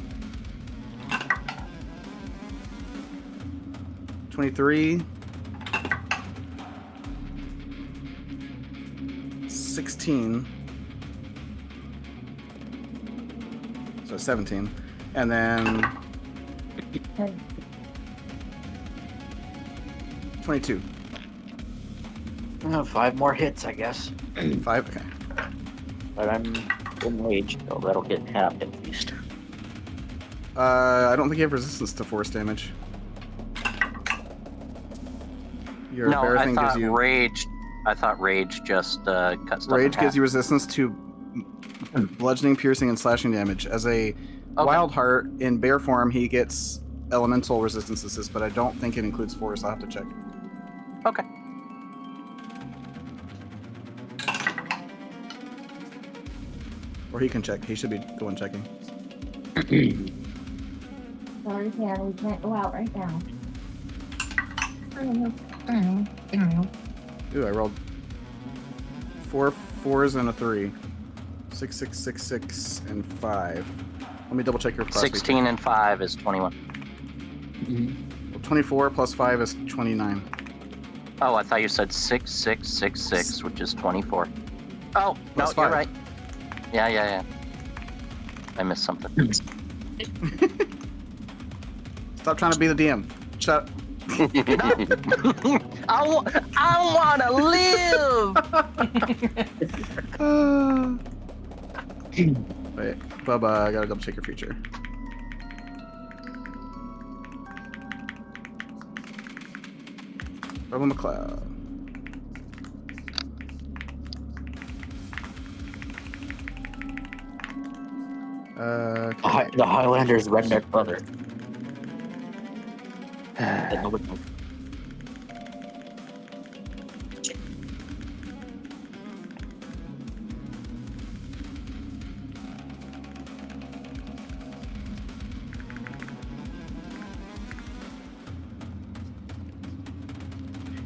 Speaker 10: 23. 16. So 17. And then 22.
Speaker 16: 5 more hits, I guess.
Speaker 10: 5? Okay.
Speaker 16: But I'm in rage, so that'll get halved at least.
Speaker 10: I don't think you have resistance to force damage. Your
Speaker 12: No,
Speaker 10: bear
Speaker 12: I
Speaker 10: thing
Speaker 12: thought
Speaker 10: gives you
Speaker 12: rage. I thought rage just cut stuff.
Speaker 10: rage gives you resistance to bludgeoning, piercing, and slashing damage. As a wild heart in bear form, he gets elemental resistances, but I don't think it includes force. I'll have to check.
Speaker 12: Okay.
Speaker 10: Or he can check. He should be the one checking.
Speaker 6: Sorry, Ken, we can't go out right now.
Speaker 10: Ooh, I rolled 4 4s and a 3. 6, 6, 6, 6, and 5. Let me double check your class.
Speaker 12: 16 and 5 is 21.
Speaker 10: Well, 24 plus 5 is 29.
Speaker 12: Oh, I thought you said 6, 6, 6, 6, which is 24. Oh, no,
Speaker 10: Plus
Speaker 12: you're
Speaker 10: 5.
Speaker 12: right. Yeah. I missed something.
Speaker 10: Stop trying to be the DM. Shut up.
Speaker 12: I want to live.
Speaker 10: Wait, Bubba, I gotta double check your feature. Bubba McLeod.
Speaker 16: The Highlander's redneck brother. That nobody knows.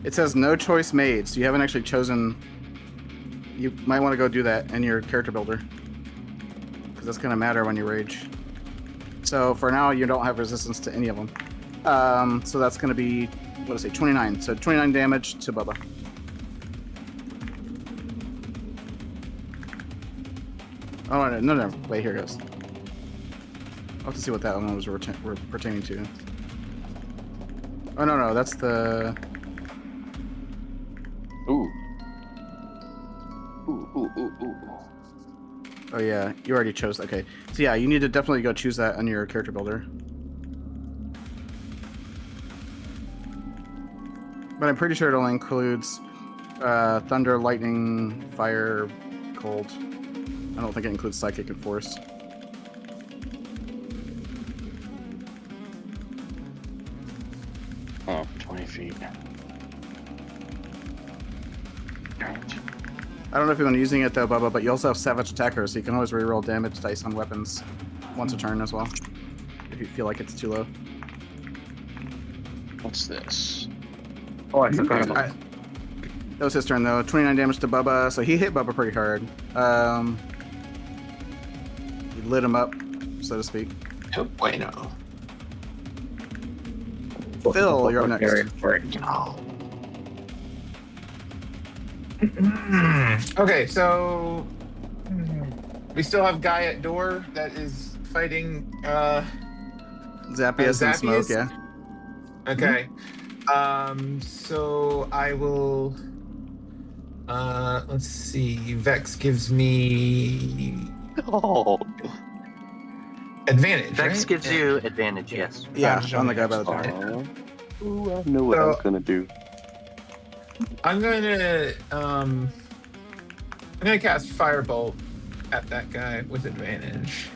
Speaker 10: It says no choice made, so you haven't actually chosen. You might want to go do that in your character builder, because that's going to matter when you rage. So for now, you don't have resistance to any of them. So that's going to be, what did I say, 29. So 29 damage to Bubba. Oh, no. Wait, here it goes. I'll have to see what that one was pertaining to. Oh, no, that's the...
Speaker 15: Ooh.
Speaker 10: Oh yeah, you already chose. Okay, so yeah, you need to definitely go choose that on your character builder. But I'm pretty sure it only includes thunder, lightning, fire, cold. I don't think it includes psychic and force.
Speaker 15: Oh, 20 feet.
Speaker 10: I don't know if you've been using it though, Bubba, but you also have Savage Attacker, so you can always reroll damage dice on weapons once a turn as well, if you feel like it's too low.
Speaker 15: What's this?
Speaker 16: Oh, I forgot about that.
Speaker 10: That was his turn though. 29 damage to Bubba, so he hit Bubba pretty hard. He lit him up, so to speak.
Speaker 14: Oh, bueno.
Speaker 10: Phil, you're up next.
Speaker 14: Okay, so we still have guy at door that is fighting
Speaker 10: Zappius and Smoke, yeah.
Speaker 14: Okay. So I will Let's see. Vex gives me advantage.
Speaker 12: Vex
Speaker 14: right?
Speaker 12: gives you advantage, yes.
Speaker 10: Yeah, on the guy by the door.
Speaker 15: Ooh, I know what I was gonna do.
Speaker 14: I'm gonna cast Firebolt at that guy with advantage.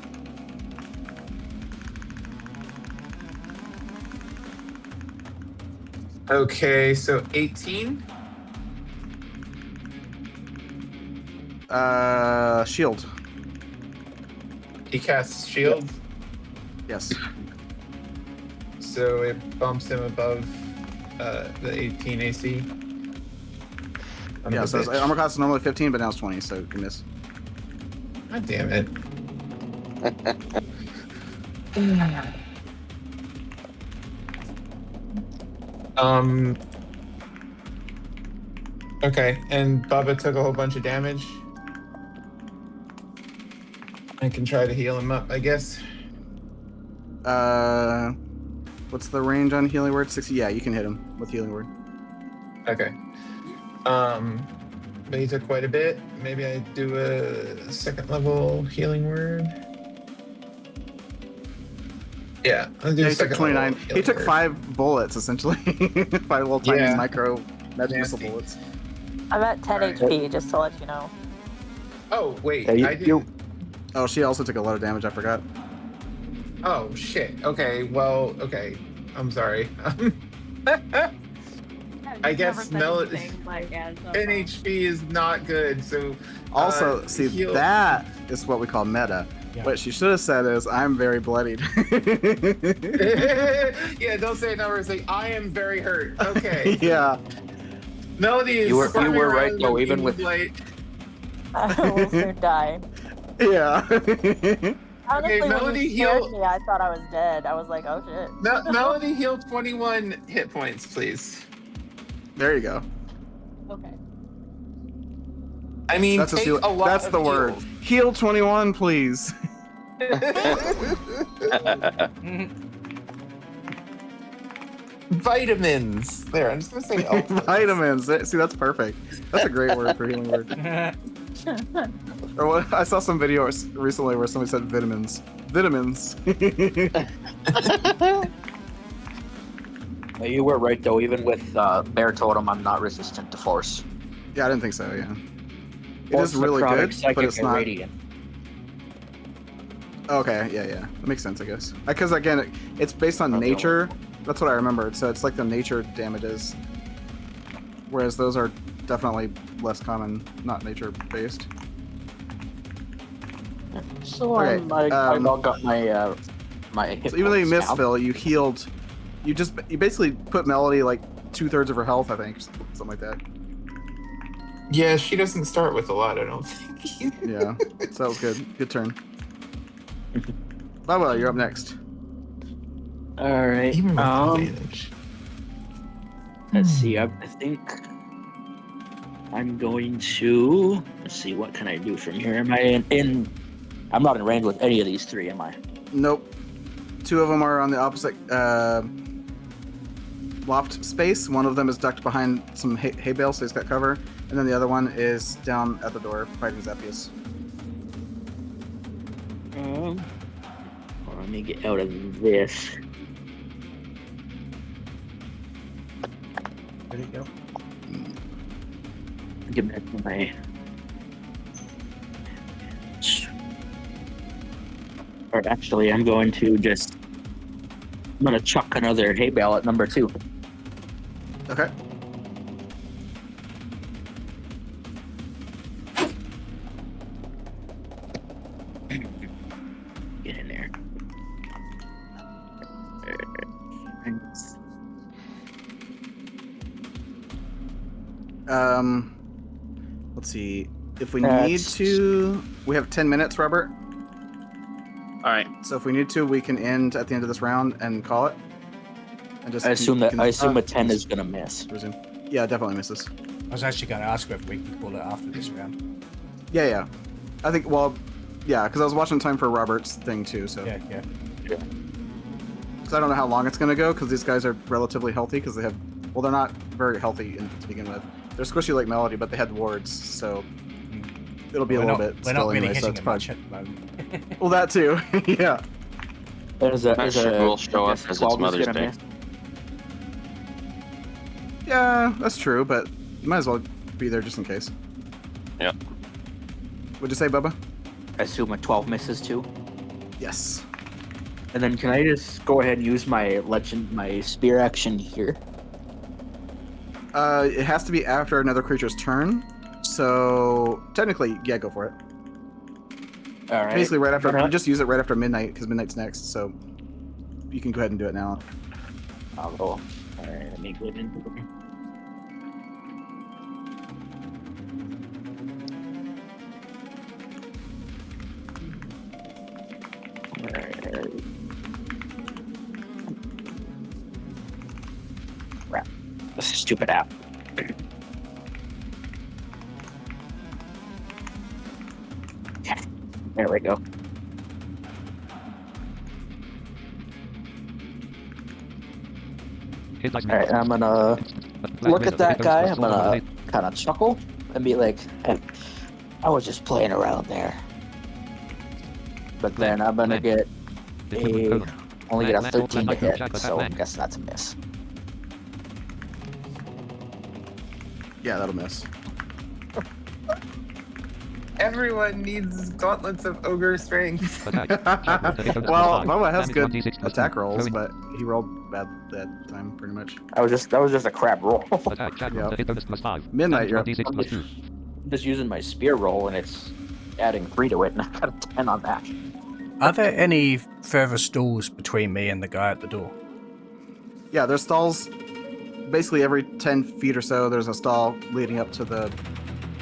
Speaker 14: Okay, so 18.
Speaker 10: Shield.
Speaker 14: He casts shield.
Speaker 10: Yes.
Speaker 14: So it bumps him above the 18 AC.
Speaker 10: Yeah, so armor class is normally 15, but now it's 20, so you miss.
Speaker 14: God damn it. Okay, and Bubba took a whole bunch of damage. I can try to heal him up, I guess.
Speaker 10: What's the range on healing word? 60. Yeah, you can hit him with healing word.
Speaker 14: Okay. But he took quite a bit. Maybe I do a second level healing word. Yeah, I'll do
Speaker 10: Yeah,
Speaker 14: a
Speaker 10: he took
Speaker 14: second
Speaker 10: 29.
Speaker 14: level
Speaker 10: He
Speaker 14: healing
Speaker 10: took
Speaker 14: word.
Speaker 10: 5 bullets, essentially. 5 little tiny micro magic missile
Speaker 14: Nasty.
Speaker 10: bullets.
Speaker 13: I'm at 10 HP, just to let you know.
Speaker 14: Oh, wait.
Speaker 16: Yeah,
Speaker 14: I didn't.
Speaker 10: Oh, she also took a lot of damage, I forgot.
Speaker 14: Oh, shit. Okay, well, okay. I'm sorry. I guess NHP is not good, so...
Speaker 10: Also, see,
Speaker 14: heal-
Speaker 10: that is what we call meta.
Speaker 5: Yeah.
Speaker 10: What she should have said is, I'm very bloodied.
Speaker 14: Yeah, don't say a number. Say, I am very hurt. Okay.
Speaker 10: Yeah.
Speaker 14: Melody is
Speaker 16: You were
Speaker 14: squirming
Speaker 16: right,
Speaker 14: around
Speaker 16: though,
Speaker 14: with
Speaker 16: even with-
Speaker 14: Blade.
Speaker 13: I will soon die.
Speaker 10: Yeah.
Speaker 13: Honestly, when
Speaker 14: Melody
Speaker 13: you scared
Speaker 14: heal-
Speaker 13: me, I thought I was dead. I was like, oh shit.
Speaker 14: Melody, heal 21 hit points, please.
Speaker 10: There you go.
Speaker 13: Okay.
Speaker 14: I mean,
Speaker 10: That's,
Speaker 14: take a lot
Speaker 10: that's
Speaker 14: of
Speaker 10: the word.
Speaker 14: heals.
Speaker 10: Heal 21, please.
Speaker 14: Vitamins. There, I'm just gonna say oh.
Speaker 10: Vitamins. See, that's perfect. That's a great word for healing word. Or what? I saw some video recently where somebody said vitamins. Vitamins.
Speaker 16: You were right though. Even with Bear Totem, I'm not resistant to force.
Speaker 10: Yeah, I didn't think so. Yeah. It
Speaker 16: Force,
Speaker 10: is really
Speaker 16: necrotic,
Speaker 10: good,
Speaker 16: psychic,
Speaker 10: but it's
Speaker 16: and
Speaker 10: not.
Speaker 16: radiant.
Speaker 10: Okay, yeah. That makes sense, I guess. Because again, it's based on nature. That's what I remembered. So it's like the nature damages. Whereas those are definitely less common, not nature based.
Speaker 16: So
Speaker 10: Okay,
Speaker 16: I all got my my hit
Speaker 10: So even though you
Speaker 16: points
Speaker 10: missed,
Speaker 16: down.
Speaker 10: Phil, you healed. You basically put Melody like 2/3 of her health, I think, something like that.
Speaker 14: Yeah, she doesn't start with a lot, I don't think.
Speaker 10: Yeah, so that was good. Good turn. Bubba, you're up next.
Speaker 16: All right.
Speaker 14: Even with advantage.
Speaker 16: Let's see. I think I'm going to. Let's see. What can I do from here? Am I in? I'm not in range with any of these three, am I?
Speaker 10: Nope. 2 of them are on the opposite loft space. One of them is ducked behind some hay bale, so he's got cover. And then the other one is down at the door fighting Zappius.
Speaker 16: Let me get out of this.
Speaker 5: There you go.
Speaker 16: Get back to my. Or actually, I'm going to just. I'm gonna chuck another hay bale at number 2.
Speaker 10: Okay.
Speaker 16: Get in there.
Speaker 10: Let's see. If we need to, we have 10 minutes, Robert.
Speaker 15: All right.
Speaker 10: So if we need to, we can end at the end of this round and call it. And just
Speaker 16: I assume a 10 is gonna miss.
Speaker 10: Resume. Yeah, definitely misses.
Speaker 5: I was actually going to ask her if we can call it after this round.
Speaker 10: Yeah. I think. Well, yeah, because I was watching time for Robert's thing too. So.
Speaker 5: Yeah.
Speaker 10: Because I don't know how long it's gonna go. Because these guys are relatively healthy. Because they have. Well, they're not very healthy to begin with. They're squishy like Melody, but they had wards, so it'll be a little bit.
Speaker 5: We're not really
Speaker 10: anyway, so
Speaker 5: hitting
Speaker 10: it's
Speaker 5: them much at the moment.
Speaker 10: Well, that too. Yeah.
Speaker 15: That shit will show up as it's Mother's Day.
Speaker 10: Yeah, that's true, but you might as well be there just in case.
Speaker 15: Yep.
Speaker 10: What'd you say, Bubba?
Speaker 16: I assume a 12 misses too.
Speaker 10: Yes.
Speaker 16: And then can I just go ahead and use my spear action here?
Speaker 10: It has to be after another creature's turn. So technically, yeah, go for it.
Speaker 16: All right.
Speaker 10: Basically, right after you just use it right after midnight because midnight's next. So you can go ahead and do it now.
Speaker 16: I'll go. All right, let me go into it. Crap. This is a stupid app. There we go. Alright, I'm gonna look at that guy, I'm gonna kind of chuckle and be like, hey, I was just playing around there. But then I'm gonna get only get a 13 to hit, so I guess that's a miss.
Speaker 10: Yeah, that'll miss.
Speaker 14: Everyone needs gauntlets of ogre strength.
Speaker 10: Well, Bubba has good attack rolls, but he rolled bad that time, pretty much.
Speaker 16: That was just a crap roll.
Speaker 10: Midnight, you're up.
Speaker 16: I'm just using my spear roll, and it's adding 3 to it, and I got a 10 on that.
Speaker 5: Are there any further stalls between me and the guy at the door?
Speaker 10: Yeah, there's stalls. Basically, every 10 feet or so, there's a stall leading up to the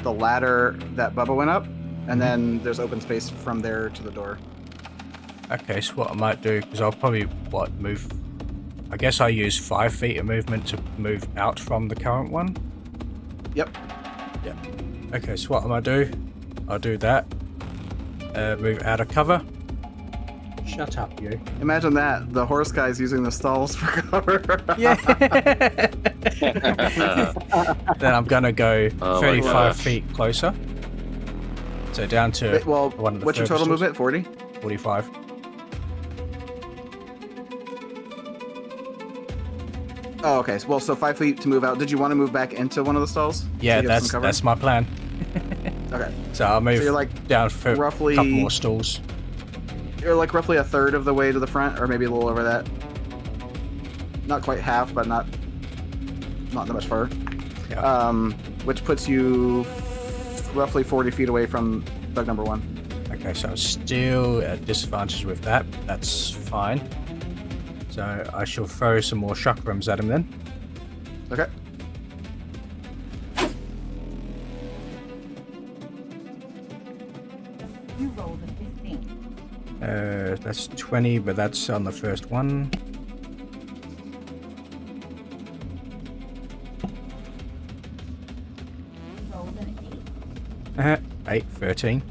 Speaker 10: ladder that Bubba went up, and then there's open space from there to the door.
Speaker 5: Okay, so what I might do, because I'll probably, move... I guess I use 5 feet of movement to move out from the current one?
Speaker 10: Yep.
Speaker 5: Yeah. Okay, so what am I do? I'll do that. Move out of cover. Shut up, you.
Speaker 10: Imagine that. The horse guy's using the stalls for cover.
Speaker 5: Yeah. Then I'm going to go 35 feet closer. So down to one of the
Speaker 10: what's your total movement? 40?
Speaker 5: 45.
Speaker 10: Oh, okay. Well, so 5 feet to move out. Did you want to move back into one of the stalls?
Speaker 5: Yeah, that's my plan.
Speaker 10: Okay.
Speaker 5: So I'll move
Speaker 10: so you're like
Speaker 5: down for
Speaker 10: roughly,
Speaker 5: a couple more stalls.
Speaker 10: You're like roughly a third of the way to the front, or maybe a little over that. Not quite half, but not that much far.
Speaker 5: Yeah.
Speaker 10: Which puts you roughly 40 feet away from bug number 1.
Speaker 5: Okay, so I'm still at disadvantage with that. That's fine. So I shall throw some more chakrams at him then.
Speaker 10: Okay.
Speaker 17: You rolled a 15.
Speaker 5: That's 20, but that's on the first one.
Speaker 17: You rolled an
Speaker 5: 8, 13.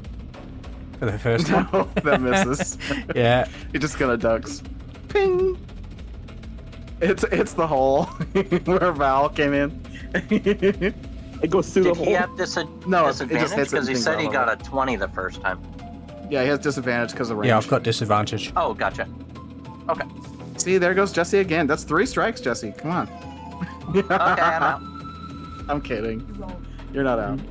Speaker 5: For the first one.
Speaker 10: No, that misses.
Speaker 5: Yeah.
Speaker 10: He just kind of ducks. Ping! It's the hole where Val came in.
Speaker 16: It goes through the hole.
Speaker 12: Did he have
Speaker 10: No, it just
Speaker 12: disadvantage?
Speaker 10: hits it
Speaker 12: Because he
Speaker 10: and
Speaker 12: said he
Speaker 10: things
Speaker 12: got
Speaker 10: out
Speaker 12: a 20 the first time.
Speaker 10: Yeah, he has disadvantage because of range.
Speaker 5: Yeah, I've got disadvantage.
Speaker 12: Oh, gotcha. Okay.
Speaker 10: See, there goes Jesse again. That's 3 strikes, Jesse. Come on.
Speaker 12: Okay, I'm out.
Speaker 10: I'm kidding. You're not out.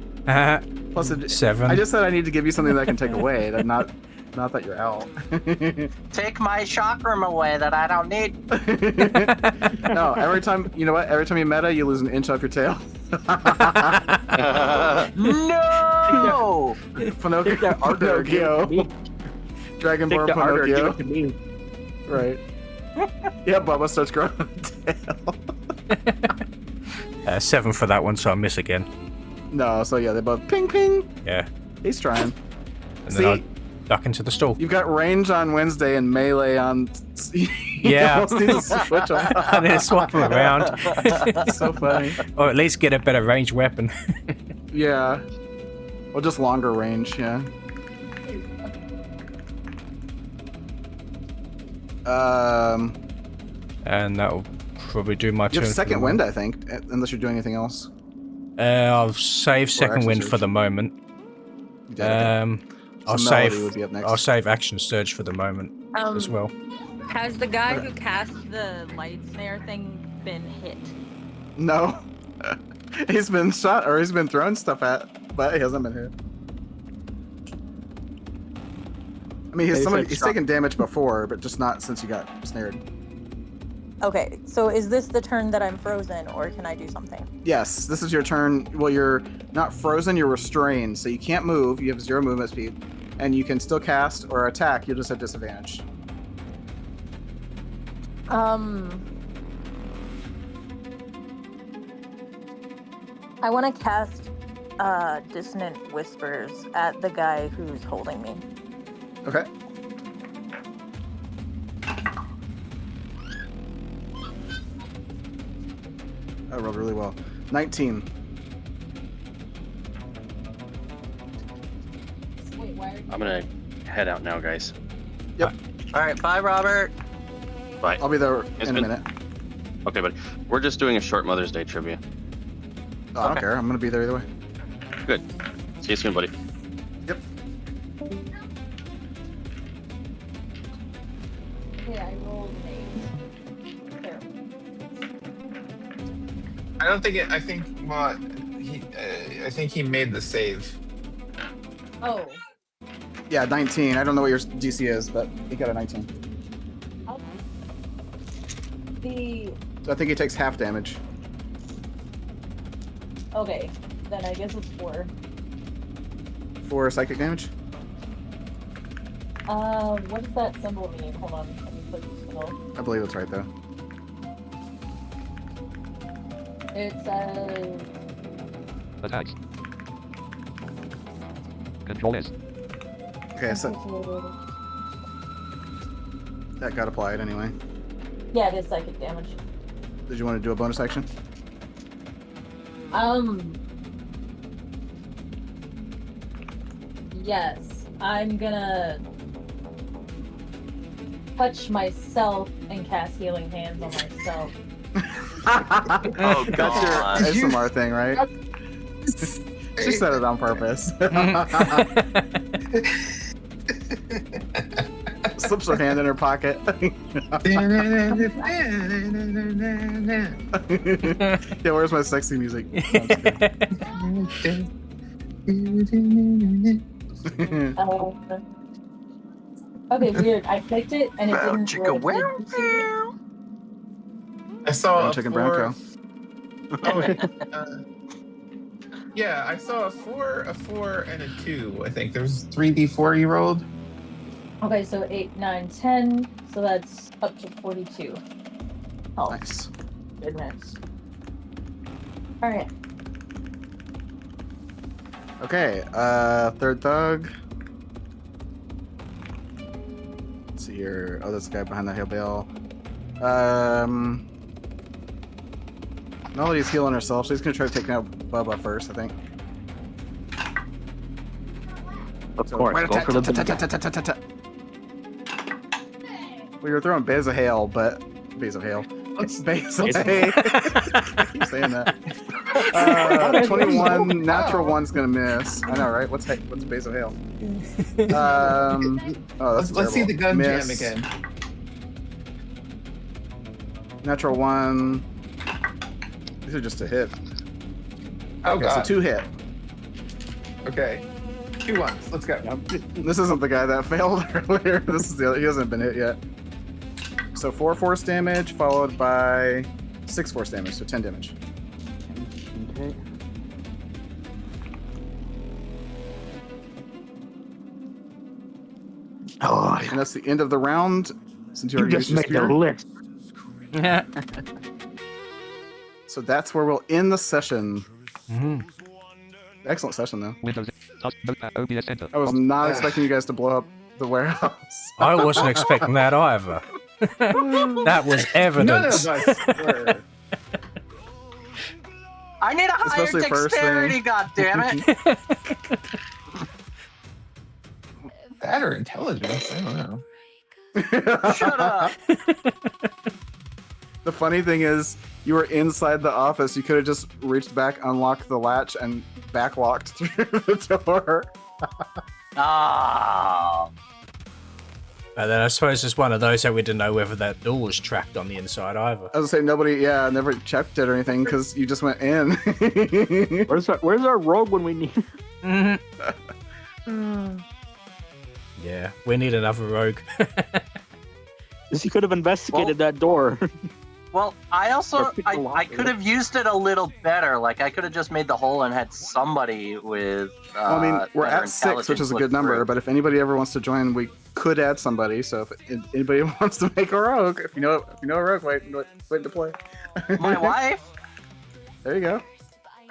Speaker 10: Plus,
Speaker 5: 7.
Speaker 10: I just said I need to give you something that I can take away. Not that you're out.
Speaker 12: Take my chakram away that I don't need.
Speaker 10: No, every time, you know what? Every time you meta, you lose an inch off your tail.
Speaker 12: No!
Speaker 10: Pinocchio. Dragonborn Pinocchio. Right. Yeah, Bubba starts growing a tail.
Speaker 5: 7 for that one, so I miss again.
Speaker 10: No, so yeah, they both ping ping.
Speaker 5: Yeah.
Speaker 10: He's trying.
Speaker 5: And then I'll duck into the stall.
Speaker 10: You've got range on Wednesday and melee on.
Speaker 5: Yeah.
Speaker 10: You almost need to switch them.
Speaker 5: I need to swap them around.
Speaker 10: So funny.
Speaker 5: Or at least get a better ranged weapon.
Speaker 10: Yeah. Or just longer range, yeah.
Speaker 5: And that'll probably do my turn.
Speaker 10: You have second wind, I think, unless you're doing anything else.
Speaker 5: I'll save second
Speaker 10: action
Speaker 5: wind
Speaker 10: surge?
Speaker 5: for the moment.
Speaker 10: You did, okay.
Speaker 5: I'll
Speaker 10: So
Speaker 5: save.
Speaker 10: Melody would be up next.
Speaker 5: I'll save action surge for the moment as well.
Speaker 13: Has the guy
Speaker 10: Okay.
Speaker 13: who cast the light snare thing been hit?
Speaker 10: No. He's been shot or he's been thrown stuff at, but he hasn't been hit. I mean, he's taken damage before, but just not since he got snared.
Speaker 13: Okay, so is this the turn that I'm frozen, or can I do something?
Speaker 10: Yes, this is your turn. Well, you're not frozen, you're restrained, so you can't move. You have 0 movement speed, and you can still cast or attack. You'll just have disadvantage.
Speaker 13: I want to cast Dissonant Whispers at the guy who's holding me.
Speaker 10: Okay. I rolled really well. 19.
Speaker 15: I'm gonna head out now, guys.
Speaker 10: Yep.
Speaker 12: All right, bye, Robert.
Speaker 15: Bye.
Speaker 10: I'll be there in a minute.
Speaker 15: Okay, buddy. We're just doing a short Mother's Day trivia.
Speaker 10: Oh, I don't care. I'm gonna be there either way.
Speaker 15: Good. See you soon, buddy.
Speaker 10: Yep.
Speaker 6: Yeah, I rolled an 8. There.
Speaker 14: I don't think it. I think. Well, I think he made the save.
Speaker 6: Oh.
Speaker 10: Yeah, 19. I don't know what your DC is, but he got a 19. So I think he takes half damage.
Speaker 6: Okay, then I guess it's 4.
Speaker 10: 4 psychic damage.
Speaker 6: What does that symbol mean? Hold on, let me put this symbol.
Speaker 10: I believe that's right though.
Speaker 6: It says
Speaker 7: Attacks. Control S.
Speaker 10: Okay, so that got applied anyway.
Speaker 6: yeah, it is psychic damage.
Speaker 10: Did you want to do a bonus action?
Speaker 6: Yes, I'm gonna touch myself and cast Healing Hands on myself.
Speaker 12: Oh,
Speaker 10: That's your ASMR thing, right? She said it on purpose. Slips her hand in her pocket. Yeah, where's my sexy music?
Speaker 6: Okay, weird. I clicked it and it didn't.
Speaker 11: Chicka
Speaker 6: roll.
Speaker 14: I saw
Speaker 10: Brown
Speaker 14: a
Speaker 10: chicken,
Speaker 14: 4.
Speaker 10: brown
Speaker 14: Oh, wait. Yeah, I saw a 4, and a 2. I think there's 3d4 you rolled.
Speaker 6: Okay, so 8, 9, 10. So that's up to 42. Oh,
Speaker 10: Nice.
Speaker 6: goodness. All right.
Speaker 10: Okay, third thug. Let's see here. Oh, there's a guy behind that hill bale. Melody's healing herself, so he's gonna try to take out Bubba first, I think.
Speaker 16: Of course, go for the big guy.
Speaker 10: Well, you're throwing Bays of Hail, but Bays of Hail. Bays of Hail. I keep saying that. 21 natural one's gonna miss. I know, right? What's Bays of Hail? Oh, that's
Speaker 14: Let's see the gun
Speaker 10: miss.
Speaker 14: jam again.
Speaker 10: Natural 1. These are just a hit.
Speaker 14: Oh,
Speaker 10: Okay,
Speaker 14: God.
Speaker 10: so 2 hit.
Speaker 14: Okay. 2 ones. Let's go.
Speaker 10: This isn't the guy that failed earlier. This is the other. He hasn't been hit yet. So 4 force damage followed by 6 force damage, so 10 damage.
Speaker 16: Okay. Oh,
Speaker 10: And that's the end of the round. Since you
Speaker 16: you
Speaker 10: already
Speaker 16: just
Speaker 10: used
Speaker 16: made
Speaker 10: your
Speaker 16: the
Speaker 10: spear.
Speaker 16: list.
Speaker 10: So that's where we'll end the session.
Speaker 5: Mm-hmm.
Speaker 10: Excellent session, though.
Speaker 7: Windows. OBS Enter.
Speaker 10: I was not expecting you guys to blow up the warehouse.
Speaker 5: I wasn't expecting that either. That was evidence.
Speaker 14: None of us were.
Speaker 12: I need a higher
Speaker 10: Especially first
Speaker 12: dexterity,
Speaker 10: thing.
Speaker 12: goddammit!
Speaker 14: That or intelligence? I don't know.
Speaker 12: Shut up!
Speaker 10: The funny thing is, You were inside the office. You could have just reached back, unlocked the latch, and backwalked through the door.
Speaker 12: Ah.
Speaker 5: And then I suppose it's one of those that we didn't know whether that door was tracked on the inside either.
Speaker 10: I was gonna say nobody, never checked it or anything because you just went in.
Speaker 16: Where's our rogue when we need?
Speaker 5: Yeah, we need another rogue.
Speaker 16: He could have investigated that door.
Speaker 12: Well, I could have used it a little better. Like I could have just made the hole and had somebody with.
Speaker 10: Well, I mean, we're
Speaker 12: better
Speaker 10: at 6, which is a good
Speaker 12: intelligence
Speaker 10: number.
Speaker 12: look
Speaker 10: But if anybody ever wants to join, we could add somebody. So if anybody wants to make a rogue, if you know a rogue, wait to play.
Speaker 12: through. My wife.
Speaker 10: There you go.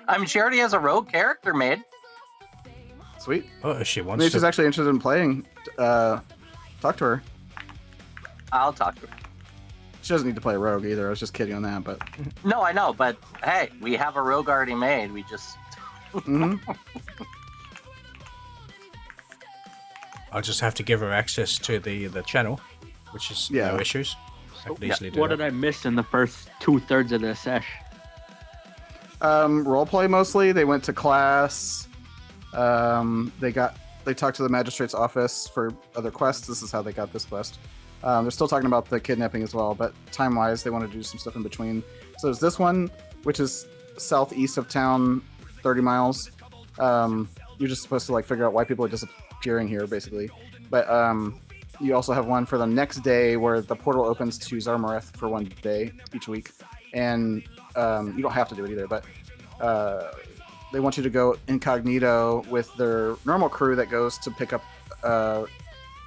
Speaker 12: I mean, she already has a rogue character made.
Speaker 10: Sweet.
Speaker 5: Oh, if she wants
Speaker 10: Maybe
Speaker 5: to.
Speaker 10: she's actually interested in playing. Talk to her.
Speaker 12: I'll talk to her.
Speaker 10: She doesn't need to play rogue either. I was just kidding on that, but.
Speaker 12: No, I know, but hey, we have a rogue already made. We just.
Speaker 5: I'll just have to give her access to the channel, which is no issues. I could easily do
Speaker 16: What
Speaker 5: that.
Speaker 16: did I miss in the first 2/3 of the sesh?
Speaker 10: Roleplay mostly. They went to class. They talked to the magistrate's office for other quests. This is how they got this quest. They're still talking about the kidnapping as well, but time-wise, they want to do some stuff in between. So there's this one, which is southeast of town, 30 miles. You're just supposed to figure out why people are disappearing here, basically. But you also have one for the next day where the portal opens to Zarmareth for one day each week, and you don't have to do it either. But they want you to go incognito with their normal crew that goes to pick up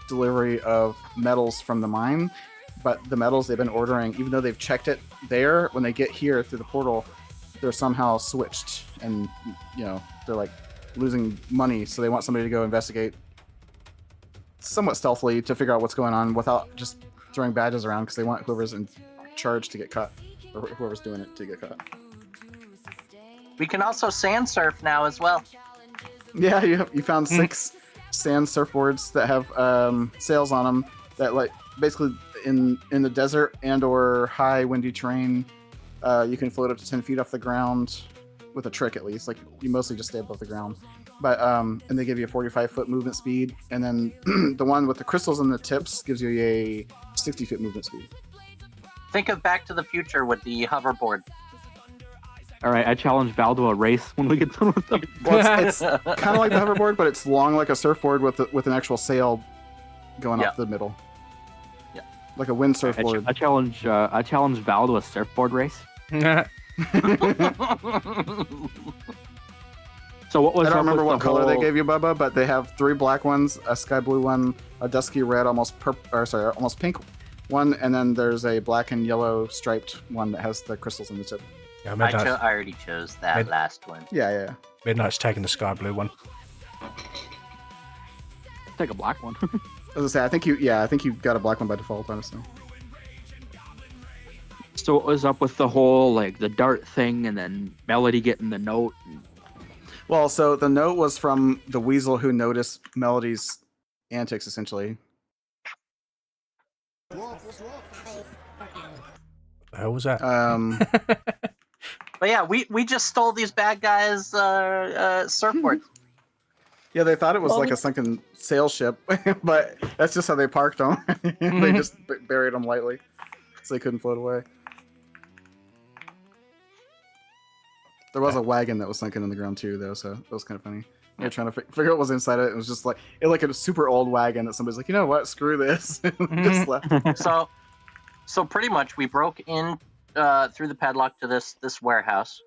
Speaker 10: delivery of metals from the mine, but the metals they've been ordering, even though they've checked it there, when they get here through the portal, they're somehow switched, and they're losing money. So they want somebody to go investigate somewhat stealthily to figure out what's going on without just throwing badges around, because they want whoever's in charge to get caught, or whoever's doing it to get caught.
Speaker 12: We can also sand surf now as well.
Speaker 10: Yeah, you found 6 sand surfboards that have sails on them that basically in the desert and or high windy terrain, you can float up to 10 feet off the ground with a trick at least. You mostly just stay above the ground, but and they give you a 45-foot movement speed, and then the one with the crystals in the tips gives you a 60-foot movement speed.
Speaker 12: Think of Back to the Future with the hoverboard.
Speaker 16: All right, I challenge Val to a race when we get done with them.
Speaker 10: Well, it's kind of like the hoverboard, but it's long like a surfboard with an actual sail going off the middle.
Speaker 12: Yeah,
Speaker 10: like a wind surfboard.
Speaker 16: I challenge Val to a surfboard race. So what was?
Speaker 10: I don't remember what color they gave you, Bubba, but they have 3 black ones, a sky blue one, a dusky red, almost pink one, and then there's a black and yellow striped one that has the crystals in the tip.
Speaker 5: Yeah,
Speaker 12: I already chose that last one.
Speaker 10: Yeah.
Speaker 5: Midnight's taking the sky blue one.
Speaker 16: Take a black one.
Speaker 10: I was gonna say, I think you got a black one by default, honestly.
Speaker 16: So what was up with the whole the dart thing, and then Melody getting the note?
Speaker 10: Well, so the note was from the weasel who noticed Melody's antics, essentially.
Speaker 5: What the hell was that?
Speaker 12: But yeah, we just stole these bad guys' surfboards.
Speaker 10: Yeah, they thought it was like a sunken sail ship, but that's just how they parked them. They just buried them lightly, so they couldn't float away. There was a wagon that was sunken in the ground too, though, so that was kind of funny. They were trying to figure out what was inside it. It was just a super old wagon that somebody's like, you know what, screw this, just left.
Speaker 12: So pretty much, we broke in through the padlock to this warehouse,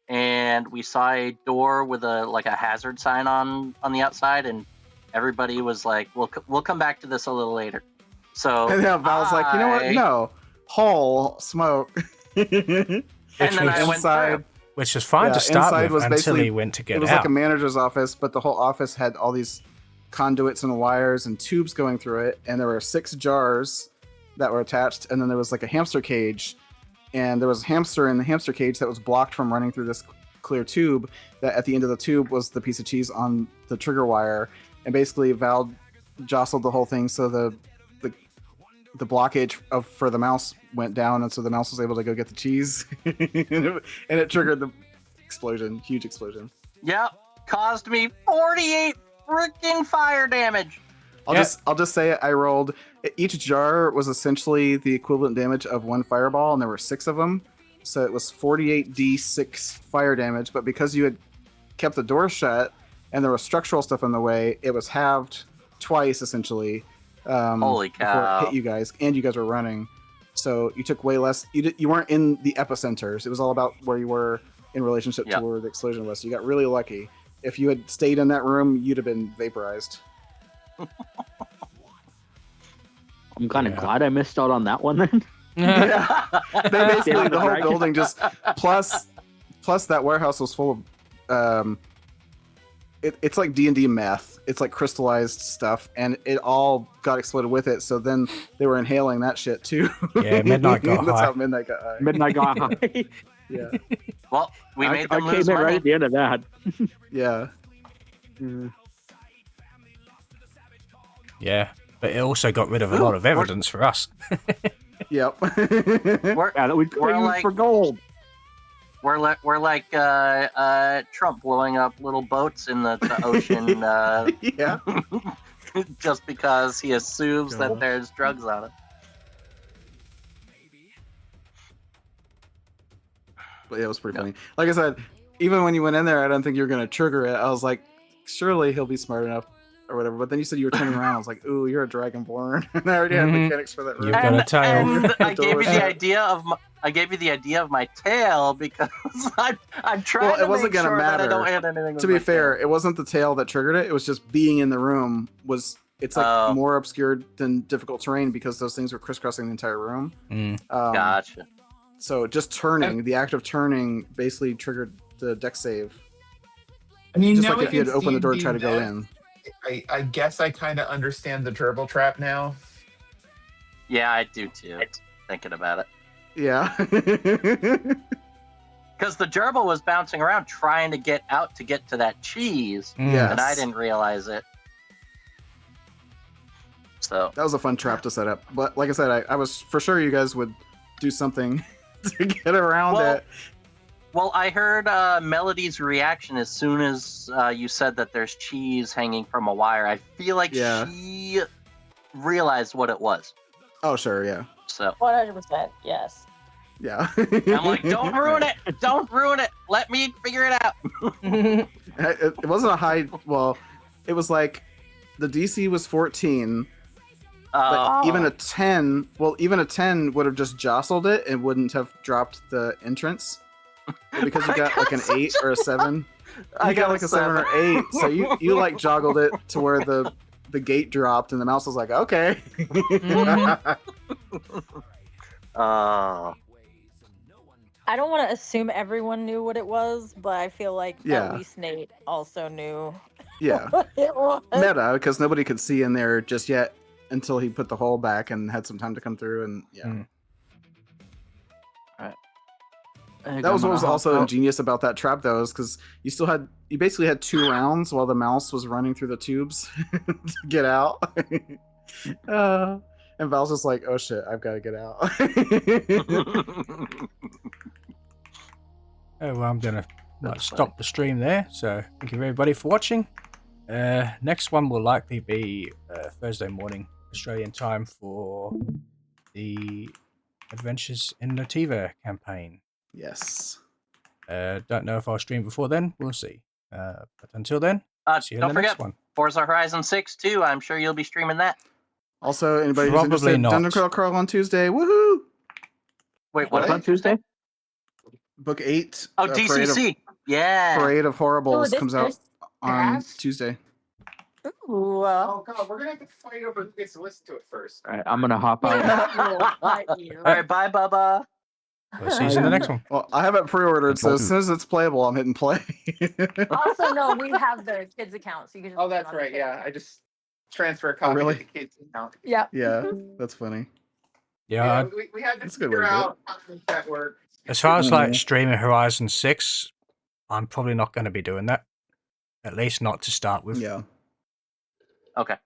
Speaker 12: and we saw a door with a hazard sign on the outside, and everybody was like, "We'll come back to this a little later." So
Speaker 10: and then Val's like, you know what? No, hole smoke.
Speaker 12: And then I went through.
Speaker 5: Which was fine to start
Speaker 10: inside
Speaker 5: with
Speaker 10: was
Speaker 5: until he went to get out.
Speaker 10: It was like a manager's office, but the whole office had all these conduits and wires and tubes going through it, and there were 6 jars that were attached, and then there was a hamster cage, and there was a hamster in the hamster cage that was blocked from running through this clear tube, that at the end of the tube was the piece of cheese on the trigger wire, and basically Val jostled the whole thing so the the blockage for the mouse went down, and so the mouse was able to go get the cheese, and it triggered the explosion, huge explosion.
Speaker 12: Yep, caused me 48 freaking fire damage.
Speaker 10: I'll just say it. I rolled. Each jar was essentially the equivalent damage of one fireball, and there were 6 of them, so it was 48d6 fire damage. But because you had kept the door shut and there was structural stuff in the way, it was halved twice essentially.
Speaker 12: Holy cow!
Speaker 10: Before it hit you guys, and you guys were running, so you took way less. You weren't in the epicenters. It was all about where you were in relationship to where the explosion was. So you got really lucky. If you had stayed in that room, you'd have been vaporized.
Speaker 16: I'm kind of glad I missed out on that one then.
Speaker 10: Yeah. They basically the whole building just plus that warehouse was full of it's like D&D meth. It's like crystallized stuff, and it all got exploded with it. So then they were inhaling that shit too.
Speaker 5: Yeah, Midnight got
Speaker 10: That's
Speaker 5: high.
Speaker 10: how Midnight got high.
Speaker 16: Midnight got high.
Speaker 10: Yeah.
Speaker 12: Well, we made them
Speaker 16: I
Speaker 12: lose
Speaker 16: came in
Speaker 12: money.
Speaker 16: right at the end of that.
Speaker 10: Yeah.
Speaker 5: Yeah, but it also got rid of a lot of evidence for us.
Speaker 10: Yep.
Speaker 12: We're like
Speaker 16: for gold.
Speaker 12: We're like Trump blowing up little boats in the ocean.
Speaker 10: Yeah.
Speaker 12: Just because he assumes that there's drugs on it.
Speaker 10: But yeah, it was pretty funny. Like I said, even when you went in there, I don't think you were gonna trigger it. I was like, surely he'll be smart enough or whatever. But then you said you were turning around. I was like, ooh, you're a dragonborn. And I already had mechanics for that room.
Speaker 5: You've got a tail.
Speaker 12: And I gave you the idea of my tail because I'm trying
Speaker 10: Well, it
Speaker 12: to
Speaker 10: wasn't
Speaker 12: make
Speaker 10: gonna
Speaker 12: sure that I
Speaker 10: matter.
Speaker 12: don't hit anything.
Speaker 10: To be fair, it wasn't the tail that triggered it. It was just being in the room it's like more obscured than difficult terrain because those things were crisscrossing the entire room.
Speaker 12: Gotcha.
Speaker 10: So just turning, the act of turning basically triggered the deck save.
Speaker 14: I mean,
Speaker 10: just
Speaker 14: now
Speaker 10: like if you had
Speaker 14: it's
Speaker 10: opened the door to try to
Speaker 14: D&D
Speaker 10: go
Speaker 14: meth.
Speaker 10: in.
Speaker 14: I guess I kind of understand the gerbil trap now.
Speaker 12: Yeah, I do too. Thinking about it.
Speaker 10: Yeah.
Speaker 12: Because the gerbil was bouncing around trying to get out to get to that cheese,
Speaker 10: Yes.
Speaker 12: and I didn't realize it. So
Speaker 10: that was a fun trap to set up. But like I said, I was for sure you guys would do something to get around it.
Speaker 12: Well, I heard Melody's reaction as soon as you said that there's cheese hanging from a wire. I feel like she realized what it was.
Speaker 10: Oh, sure, yeah.
Speaker 12: So
Speaker 13: 100%, yes.
Speaker 10: Yeah.
Speaker 12: I'm like, don't ruin it! Don't ruin it! Let me figure it out.
Speaker 10: It wasn't a high. Well, it was like the DC was 14. But even a 10, even a 10 would have just jostled it and wouldn't have dropped the entrance. But because you got like an 8 or a 7, you got like a 7 or 8. So you like joggled it to where the gate dropped and the mouse was like, okay.
Speaker 13: I don't want to assume everyone knew what it was, but I feel like
Speaker 10: Yeah.
Speaker 13: at least Nate also knew
Speaker 10: Yeah.
Speaker 13: what it was.
Speaker 10: Meta, because nobody could see in there just yet until he put the hole back and had some time to come through. And yeah. That was what was also ingenious about that trap, though, is because you basically had 2 rounds while the mouse was running through the tubes to get out. And Val's just like, oh shit, I've got to get out.
Speaker 5: Oh, well, I'm going to stop the stream there. So thank you everybody for watching. Next one will likely be Thursday morning Australian time for the Adventures in Nativa campaign.
Speaker 10: Yes.
Speaker 5: Don't know if I'll stream before then. We'll see. But until then, see you in
Speaker 12: Don't
Speaker 5: the
Speaker 12: forget,
Speaker 5: next one.
Speaker 12: Forza Horizon 6 too. I'm sure you'll be streaming that.
Speaker 10: Also, anybody who's
Speaker 5: Probably
Speaker 10: interested,
Speaker 5: not.
Speaker 10: Dungeon Crawl on Tuesday. Woohoo!
Speaker 12: Wait,
Speaker 16: What's on Tuesday?
Speaker 10: Book 8.
Speaker 12: Oh, DCC. Yeah.
Speaker 10: Parade of Horribles
Speaker 13: this
Speaker 10: comes out
Speaker 13: is
Speaker 10: on
Speaker 13: fast.
Speaker 10: Tuesday.
Speaker 13: Ooh,
Speaker 14: Oh god, we're gonna have to fight over who gets to listen to it first.
Speaker 16: All right, I'm gonna hop out.
Speaker 12: All right, bye, Bubba.
Speaker 5: We'll see you in the next one.
Speaker 10: Well, I have it pre-ordered, so as soon as it's playable, I'm hitting play.
Speaker 13: Also, no, we have the kids' account, so you can just
Speaker 14: Oh,
Speaker 13: put it
Speaker 14: that's
Speaker 13: on the
Speaker 14: right.
Speaker 13: kids'
Speaker 14: Yeah, I just transfer a copy
Speaker 10: really?
Speaker 14: to the kids' account.
Speaker 13: Yeah.
Speaker 10: Yeah, that's funny.
Speaker 5: Yeah,
Speaker 14: we had to
Speaker 10: That's a good way
Speaker 14: figure
Speaker 10: to do it.
Speaker 14: out how to make that work.
Speaker 5: as far as like streaming Horizon 6, I'm probably not going to be doing that. At least not to start with.
Speaker 10: Yeah.
Speaker 12: Okay.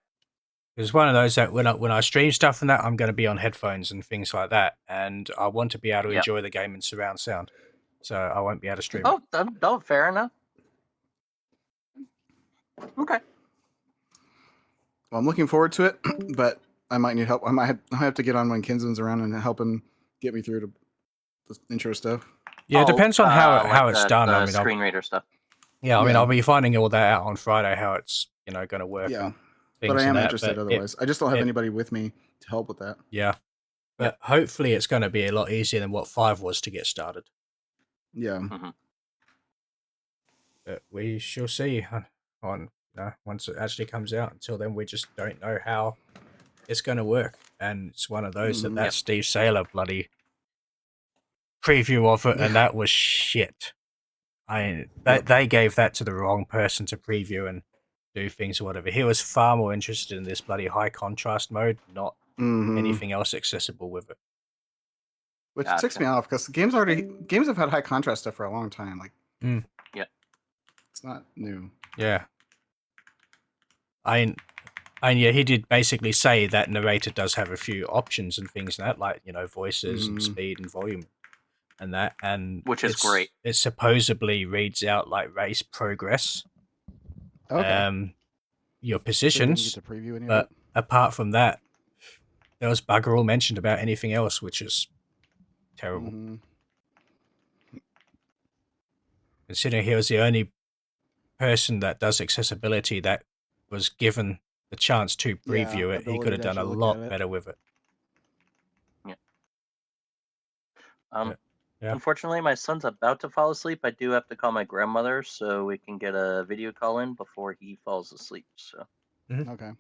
Speaker 5: It's one of those that when I stream stuff and that, I'm going to be on headphones and things like that, and I want to be able to enjoy the game in surround sound, so I won't be able to stream it.
Speaker 12: Oh, fair enough. Okay.
Speaker 10: Well, I'm looking forward to it, but I might need help. I might have to get on when Kinsman's around and help him get me through to the intro stuff.
Speaker 5: Yeah, it depends on how it's done.
Speaker 12: The
Speaker 5: I mean,
Speaker 12: screen reader stuff.
Speaker 5: Yeah, I mean, I'll be finding all that out on Friday, how it's going to work.
Speaker 10: Yeah,
Speaker 5: and
Speaker 10: but I
Speaker 5: things
Speaker 10: am
Speaker 5: and that,
Speaker 10: interested.
Speaker 5: but
Speaker 10: Otherwise, I just don't have anybody with me to help with that.
Speaker 5: Yeah, but hopefully it's going to be a lot easier than what 5 was to get started.
Speaker 10: Yeah.
Speaker 5: But we shall see once it actually comes out. Until then, we just don't know how it's going to work, and it's one of those that Steve Saylor bloody preview of it, and that was shit. They gave that to the wrong person to preview and do things or whatever. He was far more interested in this bloody high contrast mode, not anything else accessible with it.
Speaker 10: Which ticks me off because games have had high contrast stuff for a long time. Like, it's not new.
Speaker 5: Yeah. And yeah, he did basically say that narrator does have a few options and things and that, like voices and speed and volume and that, and
Speaker 12: which is great.
Speaker 5: It supposedly reads out like race progress. Your positions,
Speaker 10: so preview any
Speaker 5: but apart from that, there was bugger all mentioned about anything else, which is terrible. Considering he was the only person that does accessibility that was given the chance to preview it, he could have done a lot better with it.
Speaker 12: Unfortunately, my son's about to fall asleep. I do have to call my grandmother so we can get a video call in before he falls asleep. So,
Speaker 10: okay.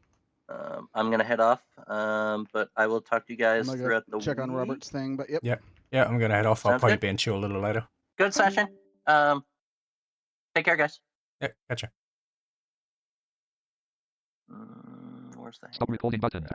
Speaker 12: I'm gonna head off. But I will talk to you guys throughout the
Speaker 10: check
Speaker 12: week.
Speaker 10: on Robert's thing. But
Speaker 5: yeah, I'm gonna head off. I'll
Speaker 12: Sounds
Speaker 5: probably
Speaker 12: good.
Speaker 5: be in chill a little later.
Speaker 12: Good session. Take care, guys.
Speaker 5: Yeah, gotcha.
Speaker 12: Where's the
Speaker 7: Stop recording button.